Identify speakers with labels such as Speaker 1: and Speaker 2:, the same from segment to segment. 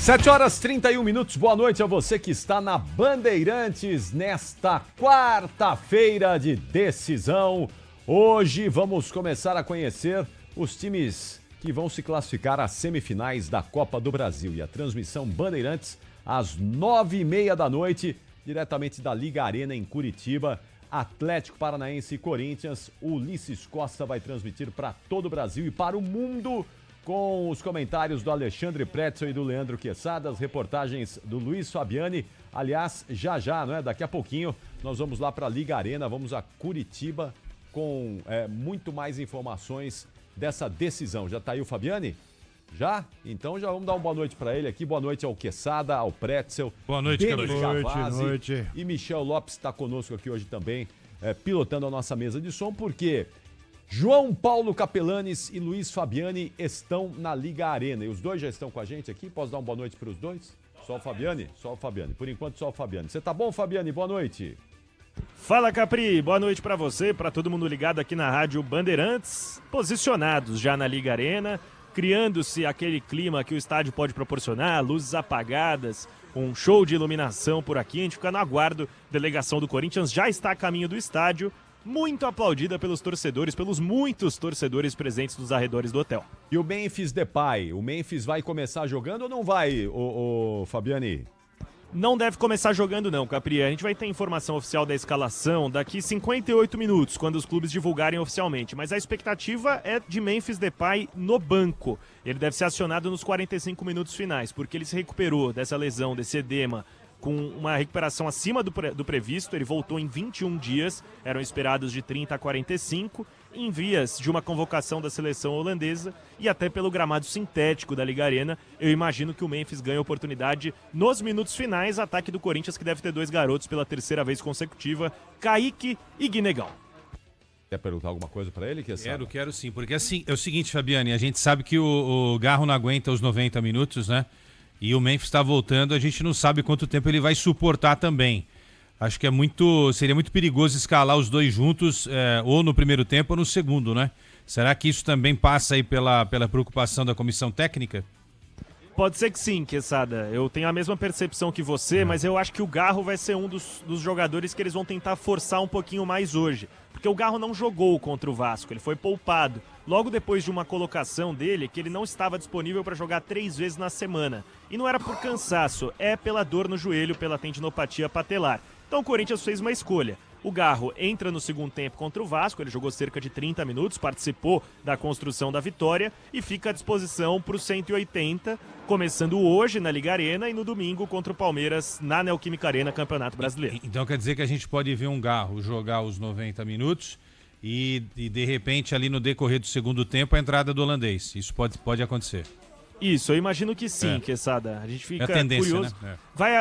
Speaker 1: 7h31, boa noite a você que está na Bandeirantes nesta quarta-feira de decisão. Hoje vamos começar a conhecer os times que vão se classificar às semifinais da Copa do Brasil. E a transmissão Bandeirantes às 9h30 da noite, diretamente da Liga Arena em Curitiba. Atlético Paranaense e Corinthians. O Ulisses Costa vai transmitir para todo o Brasil e para o mundo, com os comentários do Alexandre Pretzel e do Leandro Quesada, as reportagens do Luiz Fabiani. Aliás, já, não é? Daqui a pouquinho nós vamos lá para a Liga Arena, vamos a Curitiba com muito mais informações dessa decisão. Já tá aí o Fabiani? Já? Então já vamos dar uma boa noite para ele aqui. Boa noite ao Quesada, ao Pretzel.
Speaker 2: Boa noite,
Speaker 1: Boa
Speaker 2: noite.
Speaker 1: E Michel Lopes está conosco aqui hoje também, pilotando a nossa mesa de som, porque João Paulo Capelanes e Luiz Fabiani estão na Liga Arena. E os dois já estão com a gente aqui. Posso dar uma boa noite para os dois? Só o Fabiani? Só o Fabiani. Por enquanto, só o Fabiani. Você tá bom, Fabiani? Boa noite.
Speaker 3: Fala, Capri. Boa noite para você, para todo mundo ligado aqui na Rádio Bandeirantes. Posicionados já na Liga Arena, criando-se aquele clima que o estádio pode proporcionar, luzes apagadas, um show de iluminação por aqui. A gente fica no aguardo. Delegação do Corinthians já está a caminho do estádio, muito aplaudida pelos torcedores, pelos muitos torcedores presentes nos arredores do hotel.
Speaker 1: E o Memphis Depay, o Memphis vai começar jogando ou não vai, o Fabiani?
Speaker 3: Não deve começar jogando não, Capri. A gente vai ter informação oficial da escalação daqui 58 minutos, quando os clubes divulgarem oficialmente. Mas a expectativa é de Memphis Depay no banco. Ele deve ser acionado nos 45 minutos finais, porque ele se recuperou dessa lesão, desse edema, com uma recuperação acima do previsto. Ele voltou em 21 dias, eram esperados de 30 a 45, em vias de uma convocação da seleção holandesa, e até pelo gramado sintético da Liga Arena, eu imagino que o Memphis ganhe oportunidade nos minutos finais. Ataque do Corinthians, que deve ter dois garotos pela terceira vez consecutiva, Kaique e Guinegão.
Speaker 1: Quer perguntar alguma coisa pra ele?
Speaker 2: Quero sim, porque assim, é o seguinte, Fabiani, a gente sabe que o Garro não aguenta os 90 minutos, né? E o Memphis está voltando, a gente não sabe quanto tempo ele vai suportar também. Acho que seria muito perigoso escalar os dois juntos, ou no primeiro tempo ou no segundo, né? Será que isso também passa aí pela preocupação da comissão técnica?
Speaker 3: Pode ser que sim, Quesada. Eu tenho a mesma percepção que você, mas eu acho que o Garro vai ser um dos jogadores que eles vão tentar forçar um pouquinho mais hoje. Porque o Garro não jogou contra o Vasco, ele foi poupado. Logo depois de uma colocação dele, que ele não estava disponível para jogar 3 vezes na semana. E não era por cansaço, é pela dor no joelho, pela tendinopatia patelar. Então o Corinthians fez uma escolha. O Garro entra no segundo tempo contra o Vasco, ele jogou cerca de 30 minutos, participou da construção da vitória e fica à disposição para os 180, começando hoje na Liga Arena e no domingo contra o Palmeiras na Neoquímica Arena, Campeonato Brasileiro.
Speaker 2: Então quer dizer que a gente pode ver um Garro jogar os 90 minutos e de repente ali no decorrer do segundo tempo a entrada do holandês. Isso pode acontecer.
Speaker 3: Isso, eu imagino que sim, Quesada. A gente fica curioso.
Speaker 2: Né?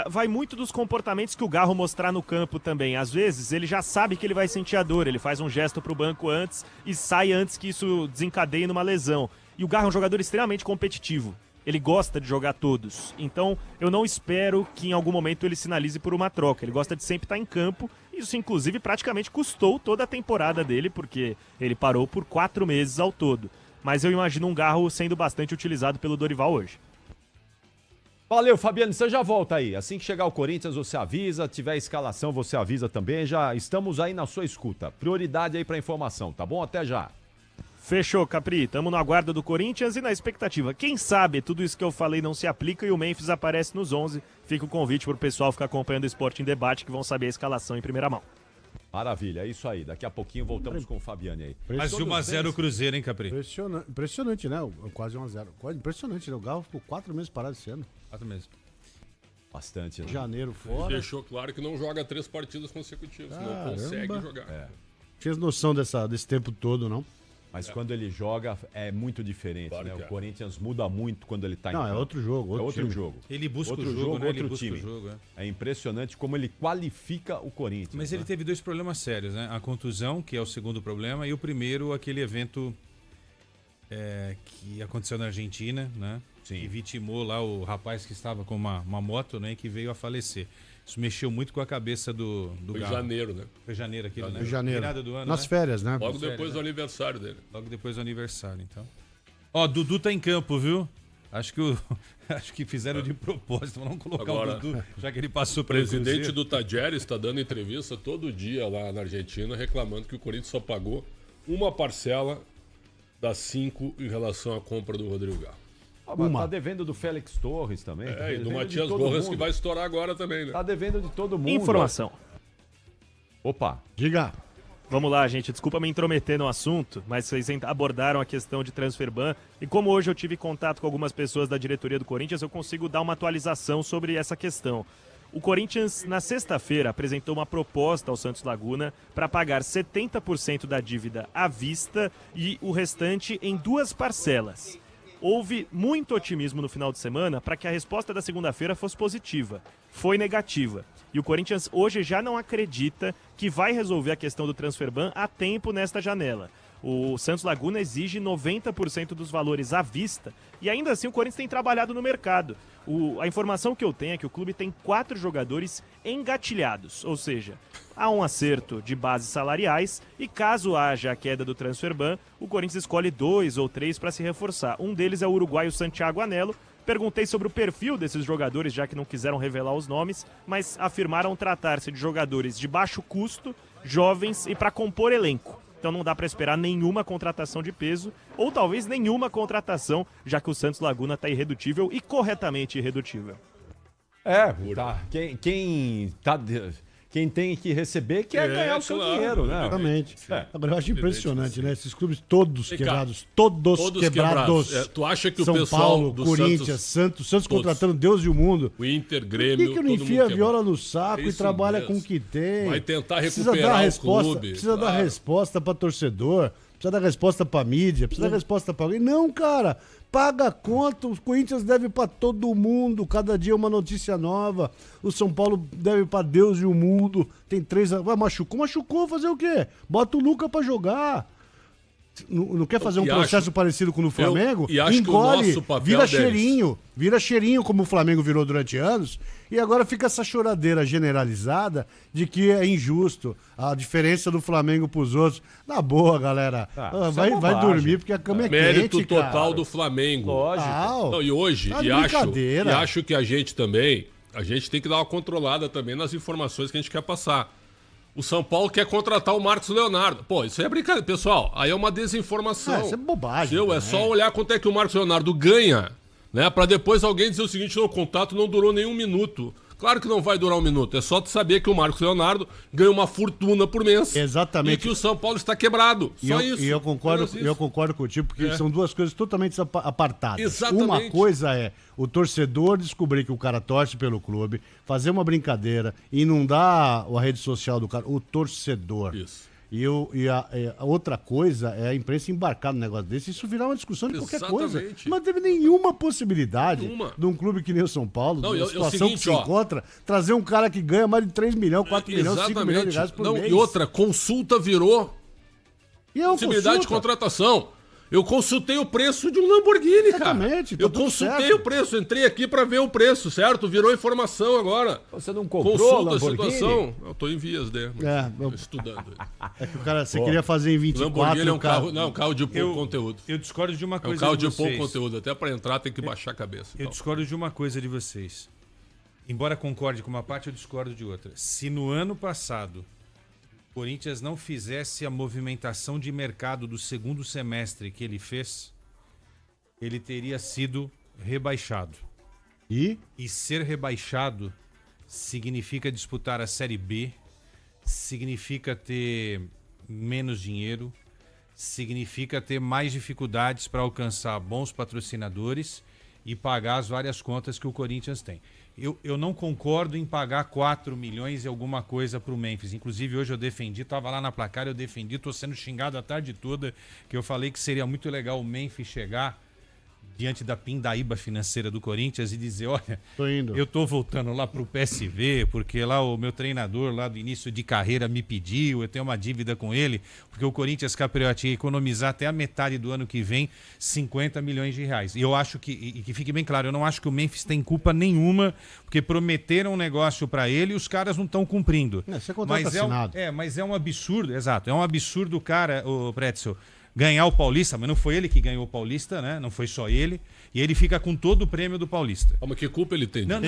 Speaker 3: Vai muito dos comportamentos que o Garro mostrar no campo também. Às vezes, ele já sabe que ele vai sentir a dor, ele faz um gesto pro banco antes e sai antes que isso desencadeie numa lesão. E o Garro é um jogador extremamente competitivo. Ele gosta de jogar todos. Então, eu não espero que em algum momento ele sinalize por uma troca. Ele gosta de sempre estar em campo. Isso, inclusive, praticamente custou toda a temporada dele, porque ele parou por 4 meses ao todo. Mas eu imagino um Garro sendo bastante utilizado pelo Dorival hoje.
Speaker 1: Valeu, Fabiano, você já volta aí. Assim que chegar o Corinthians, você avisa. Tiver escalação, você avisa também. Já estamos aí na sua escuta. Prioridade aí pra informação, tá bom? Até já.
Speaker 3: Fechou, Capri. Tamo no aguardo do Corinthians e na expectativa. Quem sabe tudo isso que eu falei não se aplica e o Memphis aparece nos 11. Fica o convite pro pessoal ficar acompanhando o Esporte em Debate, que vão saber a escalação em primeira mão.
Speaker 1: Maravilha, é isso aí. Daqui a pouquinho voltamos com o Fabiani aí.
Speaker 2: Mas de 1-0 o Cruzeiro, hein, Capri?
Speaker 4: Impressionante, né? Quase 1-0. Impressionante, né? O Garro ficou 4 meses parado esse ano.
Speaker 2: 4 meses.
Speaker 1: Bastante, né?
Speaker 4: Janeiro fora.
Speaker 5: Deixou claro que não joga 3 partidas consecutivas. Não consegue jogar.
Speaker 4: Tinha noção desse tempo todo, não?
Speaker 1: Mas quando ele joga é muito diferente, claro, né? O Corinthians muda muito quando ele tá em campo.
Speaker 4: Não, é outro jogo.
Speaker 1: Outro jogo.
Speaker 2: Ele busca
Speaker 1: outro
Speaker 2: o jogo, né?
Speaker 1: Outro time. É impressionante como ele qualifica o Corinthians.
Speaker 2: Mas ele teve 2 problemas sérios, né? A contusão, que é o segundo problema, e o primeiro, aquele evento que aconteceu na Argentina, né?
Speaker 1: Sim.
Speaker 2: Que vitimou lá o rapaz que estava com uma moto, né? E que veio a falecer. Isso mexeu muito com a cabeça do
Speaker 5: Foi
Speaker 2: Garro.
Speaker 5: janeiro, né?
Speaker 2: Foi janeiro aquilo, né?
Speaker 4: Foi janeiro.
Speaker 2: Virada do ano,
Speaker 4: nas
Speaker 2: né?
Speaker 4: férias, né?
Speaker 5: Logo depois do aniversário dele.
Speaker 2: Logo depois do aniversário, então. Ó, Dudu tá em campo, viu? Acho que fizeram de propósito, não colocar
Speaker 5: Agora,
Speaker 2: o Dudu, já que ele passou
Speaker 5: O
Speaker 2: pelo
Speaker 5: presidente
Speaker 2: Cruzeiro.
Speaker 5: do Tajeres está dando entrevista todo dia lá na Argentina, reclamando que o Corinthians só pagou uma parcela das 5 em relação à compra do Rodrigo Garro.
Speaker 1: Mas tá devendo do Félix Torres também. tá
Speaker 5: E do
Speaker 1: devendo
Speaker 5: Matias
Speaker 1: de todo
Speaker 5: Borras,
Speaker 1: mundo.
Speaker 5: que vai estourar agora também, né?
Speaker 1: Tá devendo de todo mundo.
Speaker 3: Informação.
Speaker 1: Opa.
Speaker 4: Diga.
Speaker 3: Vamos lá, gente. Desculpa me intrometer no assunto, mas vocês abordaram a questão de transfer ban. E como hoje eu tive contato com algumas pessoas da diretoria do Corinthians, eu consigo dar uma atualização sobre essa questão. O Corinthians, na sexta-feira, apresentou uma proposta ao Santos Laguna para pagar 70% da dívida à vista e o restante em 2 parcelas. Houve muito otimismo no final de semana para que a resposta da segunda-feira fosse positiva. Foi negativa. E o Corinthians hoje já não acredita que vai resolver a questão do transfer ban a tempo nesta janela. O Santos Laguna exige 90% dos valores à vista e ainda assim o Corinthians tem trabalhado no mercado. A informação que eu tenho é que o clube tem 4 jogadores engatilhados, ou seja, há um acerto de bases salariais e caso haja a queda do transfer ban, o Corinthians escolhe 2 ou 3 para se reforçar. Um deles é o uruguaio Santiago Anello. Perguntei sobre o perfil desses jogadores, já que não quiseram revelar os nomes, mas afirmaram tratar-se de jogadores de baixo custo, jovens e para compor elenco. Então não dá para esperar nenhuma contratação de peso, ou talvez nenhuma contratação, já que o Santos Laguna está irredutível e corretamente irredutível.
Speaker 1: Tá. Quem tem que receber quer ganhar o seu dinheiro, né?
Speaker 4: Exatamente.
Speaker 1: É.
Speaker 4: Agora eu acho impressionante,
Speaker 5: sim.
Speaker 4: né? Esses clubes todos
Speaker 5: Vem cá.
Speaker 4: quebrados. Todos quebrados.
Speaker 5: Tu acha que o
Speaker 4: São
Speaker 5: pessoal
Speaker 4: Paulo,
Speaker 5: do
Speaker 4: Corinthians, Santos
Speaker 5: todos.
Speaker 4: contratando Deus e o mundo.
Speaker 5: O Inter,
Speaker 4: Por
Speaker 5: Grêmio,
Speaker 4: que não
Speaker 5: todo
Speaker 4: enfia a
Speaker 5: mundo
Speaker 4: viola no saco
Speaker 5: É
Speaker 4: e
Speaker 5: isso
Speaker 4: trabalha
Speaker 5: mesmo.
Speaker 4: com o que tem?
Speaker 5: Vai tentar
Speaker 4: Precisa
Speaker 5: recuperar
Speaker 4: dar
Speaker 5: o
Speaker 4: resposta,
Speaker 5: clube,
Speaker 4: precisa dar
Speaker 5: claro.
Speaker 4: resposta para torcedor, precisa dar resposta para mídia, precisa dar resposta para alguém. Não, cara, paga a conta, o Corinthians deve para todo mundo, cada dia uma notícia nova. O São Paulo deve para Deus e o mundo. Tem 3, machucou, fazer o quê? Bota o Luca para jogar. Não quer fazer um processo parecido com o do Flamengo?
Speaker 5: e acho que o nosso papel,
Speaker 4: vira cheirinho como o Flamengo virou durante anos, e agora fica essa choradeira generalizada de que é injusto a diferença do Flamengo pros outros. Na boa, galera, vai dormir porque a cama é
Speaker 5: Mérito
Speaker 4: quente,
Speaker 5: total
Speaker 4: cara.
Speaker 5: do Flamengo.
Speaker 1: Lógico.
Speaker 5: Não, e hoje,
Speaker 4: Tá de
Speaker 5: e
Speaker 4: brincadeira.
Speaker 5: acho que a gente também, a gente tem que dar uma controlada também nas informações que a gente quer passar. O São Paulo quer contratar o Marcos Leonardo. Pô, isso aí é brincadeira. Pessoal, aí é uma desinformação.
Speaker 4: Isso é bobagem.
Speaker 5: É só olhar quanto é que o Marcos Leonardo ganha, né? Pra depois alguém dizer o seguinte, não, o contato não durou nem 1 minuto. Claro que não vai durar 1 minuto. É só tu saber que o Marcos Leonardo ganha uma fortuna por mês.
Speaker 4: Exatamente.
Speaker 5: E que o São Paulo está quebrado. Só isso.
Speaker 4: E eu concordo,
Speaker 5: Apenas isso.
Speaker 4: eu concordo contigo, porque são duas coisas totalmente apartadas.
Speaker 5: Exatamente.
Speaker 4: Uma coisa é o torcedor descobrir que o cara torce pelo clube, fazer uma brincadeira, inundar a rede social do cara, o torcedor.
Speaker 5: Isso.
Speaker 4: A outra coisa é a imprensa embarcar no negócio desse, isso virar uma discussão de qualquer coisa.
Speaker 5: Exatamente.
Speaker 4: Não teve nenhuma possibilidade
Speaker 5: Nenhuma.
Speaker 4: de um clube que nem o São Paulo,
Speaker 5: Não,
Speaker 4: na
Speaker 5: é o
Speaker 4: situação
Speaker 5: seguinte,
Speaker 4: que se
Speaker 5: ó.
Speaker 4: encontra, trazer um cara que ganha mais de 3 milhões, 4 milhões, 5 milhões de reais por
Speaker 5: Não,
Speaker 4: mês.
Speaker 5: e outra, consulta virou
Speaker 4: E é uma
Speaker 5: possibilidade de
Speaker 4: consulta.
Speaker 5: contratação. Eu consultei o preço de um Lamborghini, cara.
Speaker 4: Exatamente, tá
Speaker 5: Eu
Speaker 4: tudo
Speaker 5: consultei
Speaker 4: certo.
Speaker 5: o preço, entrei aqui pra ver o preço, certo? Virou informação agora.
Speaker 1: Você não comprou
Speaker 5: Consulta a
Speaker 1: Lamborghini?
Speaker 5: situação. Eu tô em vias, né?
Speaker 4: Eu-
Speaker 5: Estudando.
Speaker 4: É que o cara, você queria fazer em
Speaker 5: O
Speaker 4: 24,
Speaker 5: Lamborghini é um
Speaker 4: o cara...
Speaker 5: carro, não, um carro de pouco conteúdo.
Speaker 2: Eu discordo de uma
Speaker 5: É um
Speaker 2: coisa
Speaker 5: carro
Speaker 2: de
Speaker 5: de pouco
Speaker 2: vocês.
Speaker 5: conteúdo. Até pra entrar tem que baixar a cabeça.
Speaker 2: Eu
Speaker 5: Então.
Speaker 2: discordo de uma coisa de vocês. Embora concorde com uma parte, eu discordo de outra. Se no ano passado o Corinthians não fizesse a movimentação de mercado do segundo semestre que ele fez, ele teria sido rebaixado.
Speaker 4: E?
Speaker 2: E ser rebaixado significa disputar a Série B, significa ter menos dinheiro, significa ter mais dificuldades para alcançar bons patrocinadores e pagar as várias contas que o Corinthians tem. Eu não concordo em pagar 4 milhões e alguma coisa para o Memphis. Inclusive, hoje eu defendi, estava lá na placar, eu defendi, estou sendo xingado a tarde toda, que eu falei que seria muito legal o Memphis chegar diante da pindaíba financeira do Corinthians e dizer, olha,
Speaker 4: Tô indo.
Speaker 2: eu tô voltando lá pro PSV, porque lá o meu treinador lá do início de carreira me pediu, eu tenho uma dívida com ele, porque o Corinthians Capriotti ia economizar até a metade do ano que vem 50 milhões de reais. E eu acho que fique bem claro, eu não acho que o Memphis tem culpa nenhuma, porque prometeram um negócio para ele e os caras não estão cumprindo.
Speaker 4: Isso é contrato assinado.
Speaker 2: Mas é um absurdo, exato, é um absurdo o cara, o Pretzel, ganhar o Paulista, mas não foi ele que ganhou o Paulista, né? Não foi só ele. E ele fica com todo o prêmio do Paulista.
Speaker 5: Mas que culpa ele tem?
Speaker 2: Não,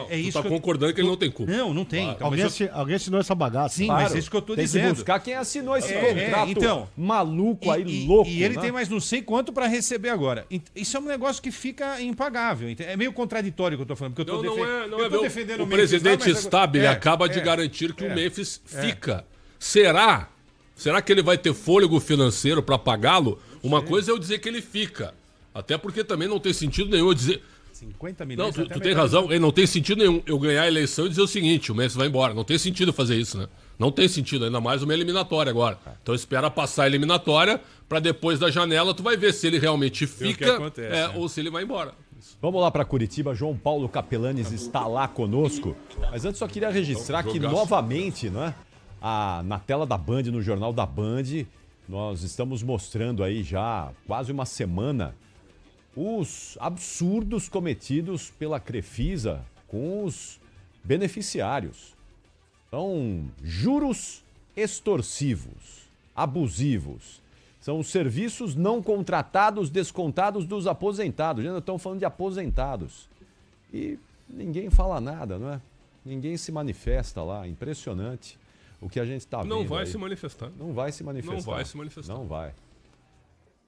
Speaker 5: É isso. Tu tá concordando que ele não tem culpa.
Speaker 2: Não tem.
Speaker 5: Claro.
Speaker 2: Então,
Speaker 4: Alguém assinou essa bagaça.
Speaker 2: Sim, mas é isso que eu tô
Speaker 1: Tem
Speaker 2: dizendo.
Speaker 1: que buscar quem assinou esse contrato
Speaker 2: então,
Speaker 1: maluco aí, louco.
Speaker 2: E ele
Speaker 1: né?
Speaker 2: tem mais não sei quanto para receber agora. Isso é um negócio que fica impagável. É meio contraditório o que eu tô falando. Porque eu tô defendendo
Speaker 5: o
Speaker 2: Memphis,
Speaker 5: presidente
Speaker 2: mas...
Speaker 5: Stabile acaba de garantir que o Memphis fica. Será que ele vai ter fôlego financeiro para pagá-lo? Uma coisa é eu dizer que ele fica. Até porque também não tem sentido nenhum eu dizer...
Speaker 2: 50 milhões.
Speaker 5: Não, tu tem razão. Não tem sentido nenhum eu ganhar a eleição e dizer o seguinte, o Memphis vai embora. Não tem sentido fazer isso, né? Não tem sentido, ainda mais uma eliminatória agora. Então espera passar a eliminatória para depois da janela tu vai ver se ele realmente fica ou se ele vai embora.
Speaker 1: Vamos lá para Curitiba, João Paulo Capelanes está lá conosco. Mas antes só queria registrar que novamente, né, na tela da Band, no Jornal da Band, nós estamos mostrando aí já quase uma semana os absurdos cometidos pela Crefisa com os beneficiários. São juros extorsivos, abusivos. São os serviços não contratados descontados dos aposentados. Já estão falando de aposentados. E ninguém fala nada, não é? Ninguém se manifesta lá. Impressionante o que a gente está vendo.
Speaker 5: Não vai
Speaker 1: aí.
Speaker 5: se manifestar.
Speaker 1: Não vai se manifestar.
Speaker 5: Não vai se manifestar.
Speaker 1: Não vai.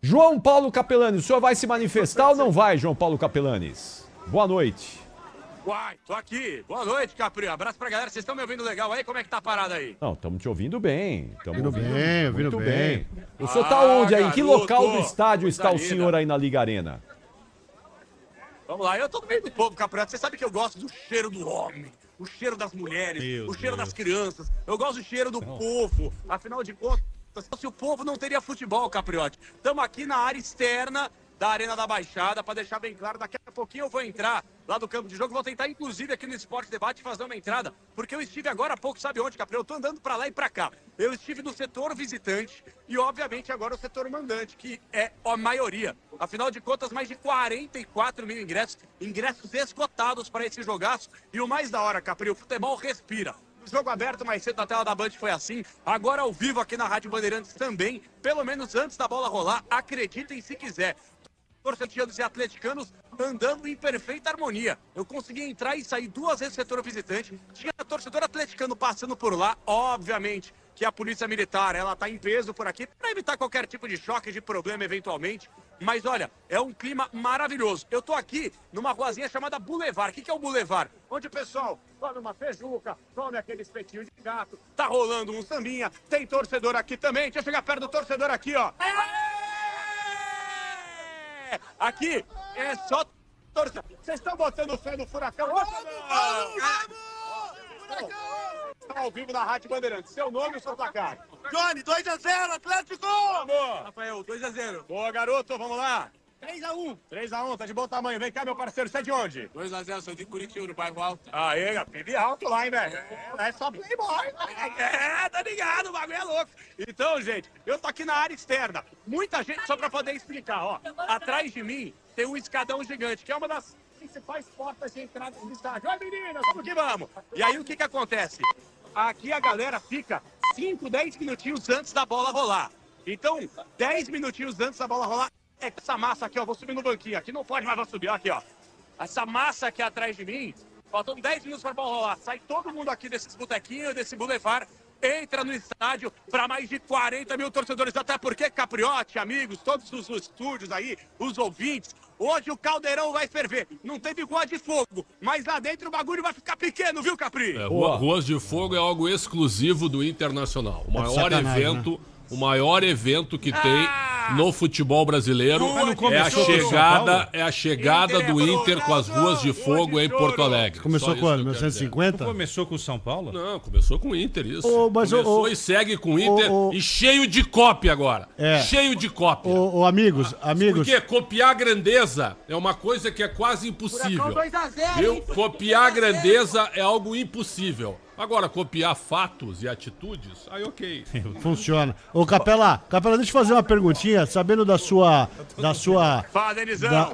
Speaker 1: João Paulo Capelanes, o senhor vai se manifestar ou não vai, João Paulo Capelanes? Boa noite.
Speaker 6: Uai, tô aqui. Boa noite, Capri. Abraço pra galera. Vocês estão me ouvindo legal aí? Como é que tá a parada aí?
Speaker 1: Não, estamos te ouvindo bem.
Speaker 4: Ouvindo bem.
Speaker 1: Muito bem. O senhor tá onde aí? Em que
Speaker 6: garoto,
Speaker 1: local do estádio está o
Speaker 6: coisa
Speaker 1: senhor aí na Liga Arena?
Speaker 6: Vamos lá, eu tô no meio do povo, Capri. Você sabe que eu gosto do cheiro do homem, o cheiro das mulheres, o cheiro das crianças. Eu gosto do cheiro do povo. Afinal de contas, se o povo não teria futebol, Capriote. Estamos aqui na área externa da Arena da Baixada, para deixar bem claro, daqui a pouquinho eu vou entrar lá do campo de jogo, vou tentar inclusive aqui no Esporte Debate fazer uma entrada, porque eu estive agora há pouco, sabe onde, Capri? Eu tô andando para lá e para cá. Eu estive no setor visitante e obviamente agora o setor mandante, que é a maioria. Afinal de contas, mais de 44 mil ingressos esgotados para esse jogaço. E o mais da hora, Capri, o futebol respira. O jogo aberto mais cedo na tela da Band foi assim, agora ao vivo aqui na Rádio Bandeirantes também, pelo menos antes da bola rolar, acreditem se quiser. Torcedores e atleticanos andando em perfeita harmonia. Eu consegui entrar e sair duas vezes no setor visitante, tinha torcedor atleticano passando por lá, obviamente que a polícia militar, ela tá em peso por aqui para evitar qualquer tipo de choque, de problema eventualmente. Mas olha, é um clima maravilhoso. Eu tô aqui numa ruazinha chamada Boulevard. O que é o Boulevard? Onde o pessoal come uma feijuca, come aquele espetinho de gato, tá rolando um sambinha, tem torcedor aqui também. Deixa eu chegar perto do torcedor aqui, ó. Aqui é só torcedor. Vocês estão botando fé no Furacão? Está ao vivo na Rádio Bandeirantes. Seu nome e o seu placar?
Speaker 7: Johnny, 2-0, Atlético!
Speaker 6: Vamos!
Speaker 7: Rafael, 2-0.
Speaker 6: Boa, garoto. Vamos lá.
Speaker 7: 3-1.
Speaker 6: 3-1, tá de bom tamanho. Vem cá, meu parceiro. Você é de onde?
Speaker 7: 2-0, sou de Curitiba, no bairro Alto.
Speaker 6: Aê, PIB alto lá, hein, velho? É só playboy, né? Tá ligado, o bagulho é louco. Então, gente, eu tô aqui na área externa. Muita gente, só pra poder explicar, ó. Atrás de mim tem um escadão gigante, que é uma das principais portas de entrada do estádio. Oi, meninas, vamos que vamos. E aí, o que acontece? Aqui a galera fica 5, 10 minutinhos antes da bola rolar. Então, 10 minutinhos antes da bola rolar, é essa massa aqui, ó, vou subir no banquinho. Aqui não pode mais, vou subir, ó, aqui, ó. Essa massa aqui atrás de mim, faltam 10 minutos para a bola rolar. Sai todo mundo aqui desses botequinhos, desse boulevard, entra no estádio para mais de 40 mil torcedores. Até porque, Capriote, amigos, todos os estúdios aí, os ouvintes, hoje o caldeirão vai ferver. Não teve rua de fogo, mas lá dentro o bagulho vai ficar pequeno, viu, Capri?
Speaker 5: Ruas de Fogo é algo exclusivo do Internacional. O maior evento... Né? O maior evento que tem no futebol brasileiro é a chegada do Inter com as ruas de fogo em Porto Alegre.
Speaker 4: Começou quando? 1950?
Speaker 2: Começou com o São Paulo?
Speaker 5: Não, começou com o Inter, isso.
Speaker 4: Começou
Speaker 5: e segue com o Inter e cheio de cópia agora. Cheio de cópia.
Speaker 4: Amigos.
Speaker 5: Porque copiar a grandeza é uma coisa que é quase impossível.
Speaker 7: 2-0,
Speaker 5: Viu? Copiar a grandeza é algo impossível. Agora, copiar fatos e atitudes, aí ok.
Speaker 4: Funciona. Ô, Capela, deixa eu fazer uma perguntinha, sabendo da sua...
Speaker 6: Fala, Denizão.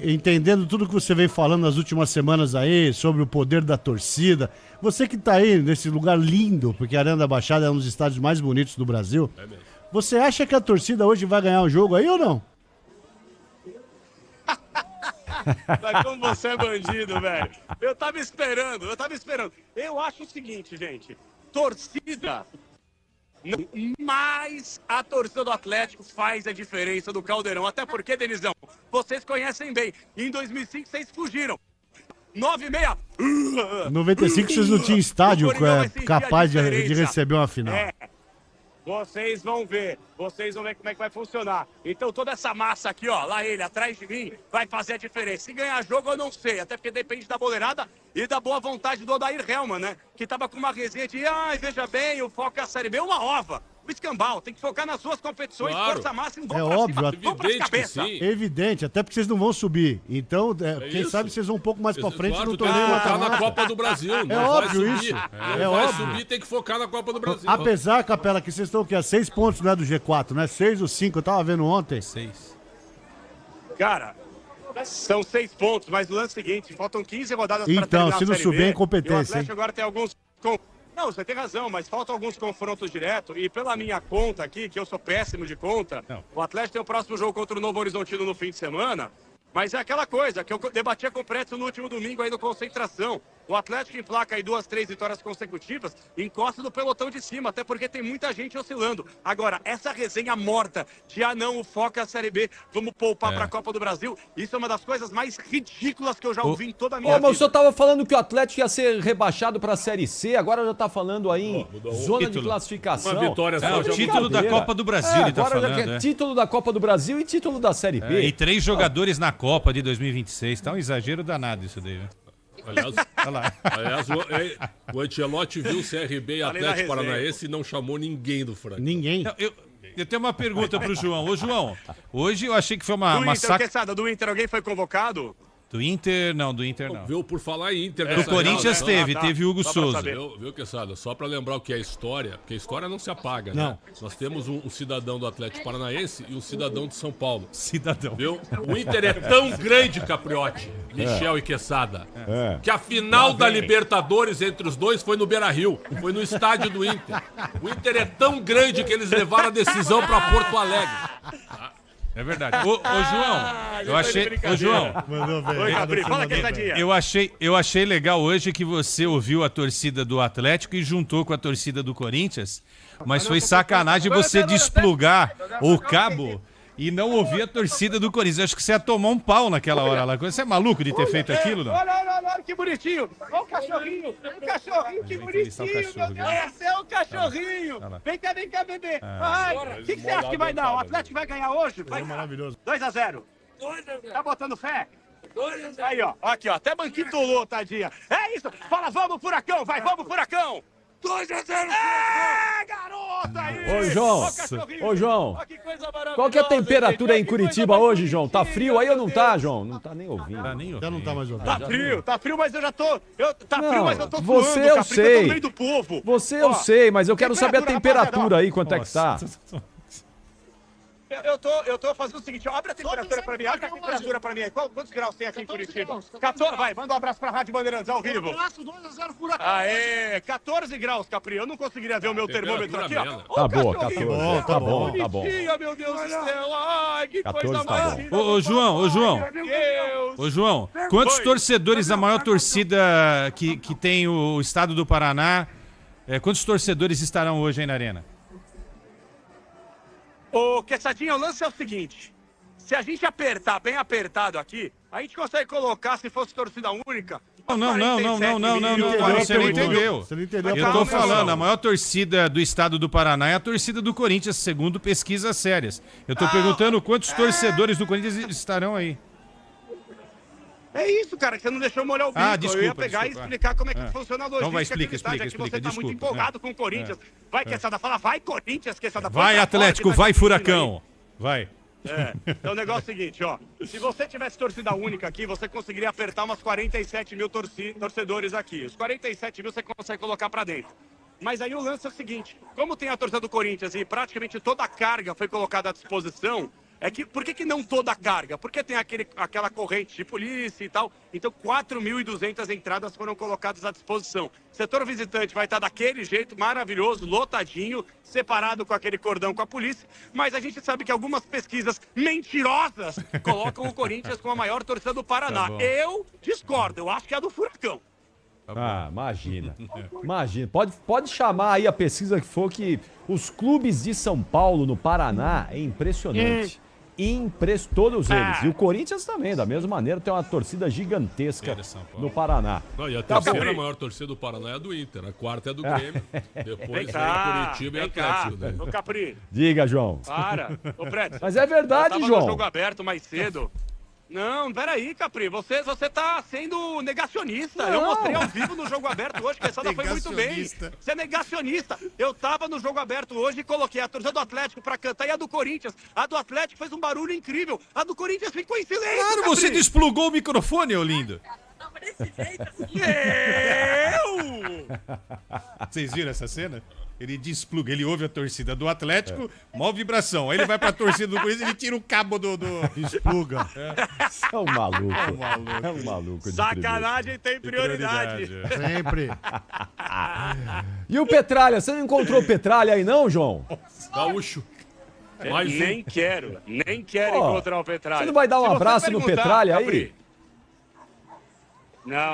Speaker 4: Entendendo tudo que você vem falando nas últimas semanas aí, sobre o poder da torcida, você que tá aí nesse lugar lindo, porque a Arena da Baixada é um dos estádios mais bonitos do Brasil, Você acha que a torcida hoje vai ganhar o jogo aí ou não?
Speaker 6: Mas como você é bandido, velho. Eu tava esperando. Eu acho o seguinte, gente. Torcida. Mas a torcida do Atlético faz a diferença do Caldeirão. Até porque, Denizão, vocês conhecem bem. Em 2005, vocês fugiram. 9,6.
Speaker 4: Em 95 vocês não tinham estádio capaz de receber uma final.
Speaker 6: Vocês vão ver como é que vai funcionar. Então toda essa massa aqui, ó, lá ele, atrás de mim, vai fazer a diferença. Se ganhar jogo eu não sei, até porque depende da boleirada e da boa vontade do Odair Helman, né? Que tava com uma resenha de, veja bem, o foco é a Série B, uma ova. O escambau, tem que focar nas suas competições,
Speaker 5: claro.
Speaker 6: Força máxima,
Speaker 4: É óbvio,
Speaker 5: É
Speaker 4: evidente, até porque vocês não vão subir. Então, quem sabe vocês vão um pouco mais pra frente no torneio
Speaker 5: focar
Speaker 4: mata-mata.
Speaker 5: na Copa do Brasil.
Speaker 4: É óbvio isso.
Speaker 5: É óbvio. Subir, tem que focar na Copa do Brasil.
Speaker 4: Apesar, Capela, que vocês estão aqui a 6 pontos, né, do G4, né? 6 ou 5, eu tava vendo ontem.
Speaker 2: 6.
Speaker 6: Cara, são 6 pontos, mas o lance é o seguinte, faltam 15 rodadas pra
Speaker 4: Então,
Speaker 6: terminar
Speaker 4: se não
Speaker 6: a Série
Speaker 4: subir,
Speaker 6: B,
Speaker 4: é incompetência,
Speaker 6: e o Atlético
Speaker 4: hein?
Speaker 6: agora tem alguns... Não, você tem razão, mas faltam alguns confrontos diretos e pela minha conta aqui, que eu sou péssimo de conta, o Atlético tem o próximo jogo contra o Novo Horizontino no fim de semana, mas é aquela coisa que eu debatia com o Preto no último domingo aí no Concentração. O Atlético emplaca aí 2, 3 vitórias consecutivas, encosta do pelotão de cima, até porque tem muita gente oscilando. Agora, essa resenha morta de não, o foco é a Série B, vamos poupar pra Copa do Brasil, isso é uma das coisas mais ridículas que eu já ouvi em toda a minha vida.
Speaker 1: Mas o senhor tava falando que o Atlético ia ser rebaixado pra Série C, agora já tá falando aí em zona de classificação.
Speaker 5: Uma vitória só.
Speaker 2: O título da Copa do Brasil, ele tá
Speaker 1: agora
Speaker 2: falando.
Speaker 1: já quer título da Copa do Brasil e título da Série B.
Speaker 2: E 3 jogadores na Copa de 2026. Tá um exagero danado isso daí, né?
Speaker 5: Aliás, o Ancelotti viu o CRB e Atlético Paranaense e não chamou ninguém do Franca.
Speaker 4: Ninguém.
Speaker 2: Não, eu tenho uma pergunta pro João. Ô, João, hoje eu achei que foi uma
Speaker 6: Do Inter, alguém foi convocado?
Speaker 2: Do Inter, não, do Inter não.
Speaker 5: Viu por falar em Inter.
Speaker 2: Do Corinthians teve Hugo Souza.
Speaker 5: Viu, Quesada? Só pra lembrar o que é história, porque a história não se apaga, né? Nós temos um cidadão do Atlético Paranaense e um cidadão de São Paulo.
Speaker 2: Cidadão.
Speaker 5: Viu? O Inter é tão grande, Capriotti, Michel e Quesada, que a final da Libertadores entre os dois foi no Beira-Rio, foi no estádio do Inter. O Inter é tão grande que eles levaram a decisão pra Porto Alegre.
Speaker 2: É verdade. Ô, João, eu achei. Ô, João,
Speaker 6: Oi, Capri, fala que essa dia.
Speaker 2: eu achei legal hoje que você ouviu a torcida do Atlético e juntou com a torcida do Corinthians, mas foi sacanagem você desplugar o cabo e não ouvir a torcida do Corinthians. Eu acho que você ia tomar um pau naquela hora lá. Você é maluco de ter feito aquilo, não?
Speaker 6: Olha que bonitinho. Olha o cachorrinho. Que bonitinho, meu Deus. Esse é o cachorrinho. Vem cá, bebê. O que você acha que vai dar? O Atlético vai ganhar hoje? Vai
Speaker 4: maravilhoso.
Speaker 6: 2-0. Tá botando fé? Aí, ó. Aqui, ó. Até banquinho tolou, tadinha. É isso. Fala, vamos, Furacão. Vai, vamos, Furacão. 2-0. Garota aí.
Speaker 1: Ô, João. Qual que é a temperatura aí em Curitiba hoje, João? Tá frio aí ou não tá, João? Não tá nem ouvindo.
Speaker 4: Já não tá mais ouvindo.
Speaker 6: Tá frio, mas eu já tô... frio, mas eu tô suando,
Speaker 1: você eu
Speaker 6: Capri,
Speaker 1: sei.
Speaker 6: eu tô no meio do povo.
Speaker 1: Você eu sei, mas eu quero saber a temperatura aí, quanto é que tá.
Speaker 6: Eu tô fazendo o seguinte, ó, abre a temperatura pra mim, abre a temperatura pra mim aí. Quantos graus tem aqui em Curitiba? 14, vai, manda um abraço pra Rádio Bandeirantes ao vivo.
Speaker 7: Abraço, 2-0 Furacão.
Speaker 6: Aê, 14 graus, Capri, eu não conseguiria ver o meu termômetro aqui, ó.
Speaker 1: Tá boa, 14. Tá bom.
Speaker 6: Bonitinha, meu Deus do céu, ai, que
Speaker 1: 14
Speaker 6: coisa
Speaker 1: tá bom.
Speaker 6: mais linda.
Speaker 2: Ô, João.
Speaker 6: Meu Deus.
Speaker 2: Ô, João, quantos torcedores da maior torcida que tem o estado do Paraná, quantos torcedores estarão hoje aí na Arena?
Speaker 6: Ô, Quessadinha, o lance é o seguinte, se a gente apertar bem apertado aqui, a gente consegue colocar, se fosse torcida única...
Speaker 2: Não, você não entendeu.
Speaker 4: Você não entendeu.
Speaker 2: Eu tô falando, a maior torcida do estado do Paraná é a torcida do Corinthians, segundo pesquisas sérias. Eu tô perguntando quantos torcedores do Corinthians estarão aí.
Speaker 6: É isso, cara, que você não deixou molhar o bico.
Speaker 2: Desculpa,
Speaker 6: eu ia pegar e explicar como é que funciona a logística.
Speaker 2: Então vai,
Speaker 6: explica. Você tá muito empolgado com o Corinthians. Vai, Quesada, fala, vai, Corinthians, Quesada.
Speaker 2: Vai, Atlético, vai, Furacão. Vai.
Speaker 6: Então o negócio é o seguinte, ó. Se você tivesse torcida única aqui, você conseguiria apertar umas 47 mil torcedores aqui. Os 47 mil você consegue colocar pra dentro. Mas aí o lance é o seguinte, como tem a torcida do Corinthians e praticamente toda a carga foi colocada à disposição, Por que não toda a carga? Porque tem aquela corrente de polícia e tal. Então, 4.200 entradas foram colocadas à disposição. O setor visitante vai estar daquele jeito, maravilhoso, lotadinho, separado com aquele cordão com a polícia. Mas a gente sabe que algumas pesquisas mentirosas colocam o Corinthians com a maior torcida do Paraná. Eu discordo, eu acho que é a do Furacão.
Speaker 1: Ah, imagina. Imagina. Pode chamar aí a pesquisa que for, que os clubes de São Paulo no Paraná é impressionante. Todos eles. E o Corinthians também, da mesma maneira, tem uma torcida gigantesca no Paraná.
Speaker 5: Não, e a terceira maior torcida do Paraná é a do Inter. A quarta é do Grêmio. Depois vem Curitiba e Atlético. Né?
Speaker 6: Ô, Capri.
Speaker 1: Diga, João.
Speaker 6: Para. Ô, Fred.
Speaker 1: Mas é verdade,
Speaker 6: eu tava
Speaker 1: João.
Speaker 6: no jogo aberto mais cedo. Não, peraí, Capri, você tá sendo negacionista.
Speaker 1: Não.
Speaker 6: Eu mostrei ao vivo no jogo aberto hoje, que a Essada foi muito bem. Você é negacionista. Eu tava no jogo aberto hoje e coloquei a torcida do Atlético pra cantar e a do Corinthians. A do Atlético fez um barulho incrível. A do Corinthians ficou em silêncio.
Speaker 2: Claro,
Speaker 6: Capri.
Speaker 2: você desplugou o microfone, ô lindo. Vocês viram essa cena? Ele despluga, ele ouve a torcida do Atlético, mó vibração. Aí ele vai pra torcida do Corinthians e ele tira o cabo do...
Speaker 4: Despluga.
Speaker 1: É um maluco. É um maluco. de
Speaker 6: Sacanagem tem prioridade.
Speaker 4: Sempre.
Speaker 1: E o Petralha? Você não encontrou o Petralha aí não, João?
Speaker 5: Gaúcho. Mais um.
Speaker 6: Nem quero
Speaker 1: Ó,
Speaker 6: encontrar o Petralha.
Speaker 1: Você não vai dar um
Speaker 6: Se você
Speaker 1: abraço no
Speaker 6: perguntar,
Speaker 1: Petralha aí?
Speaker 6: Capri,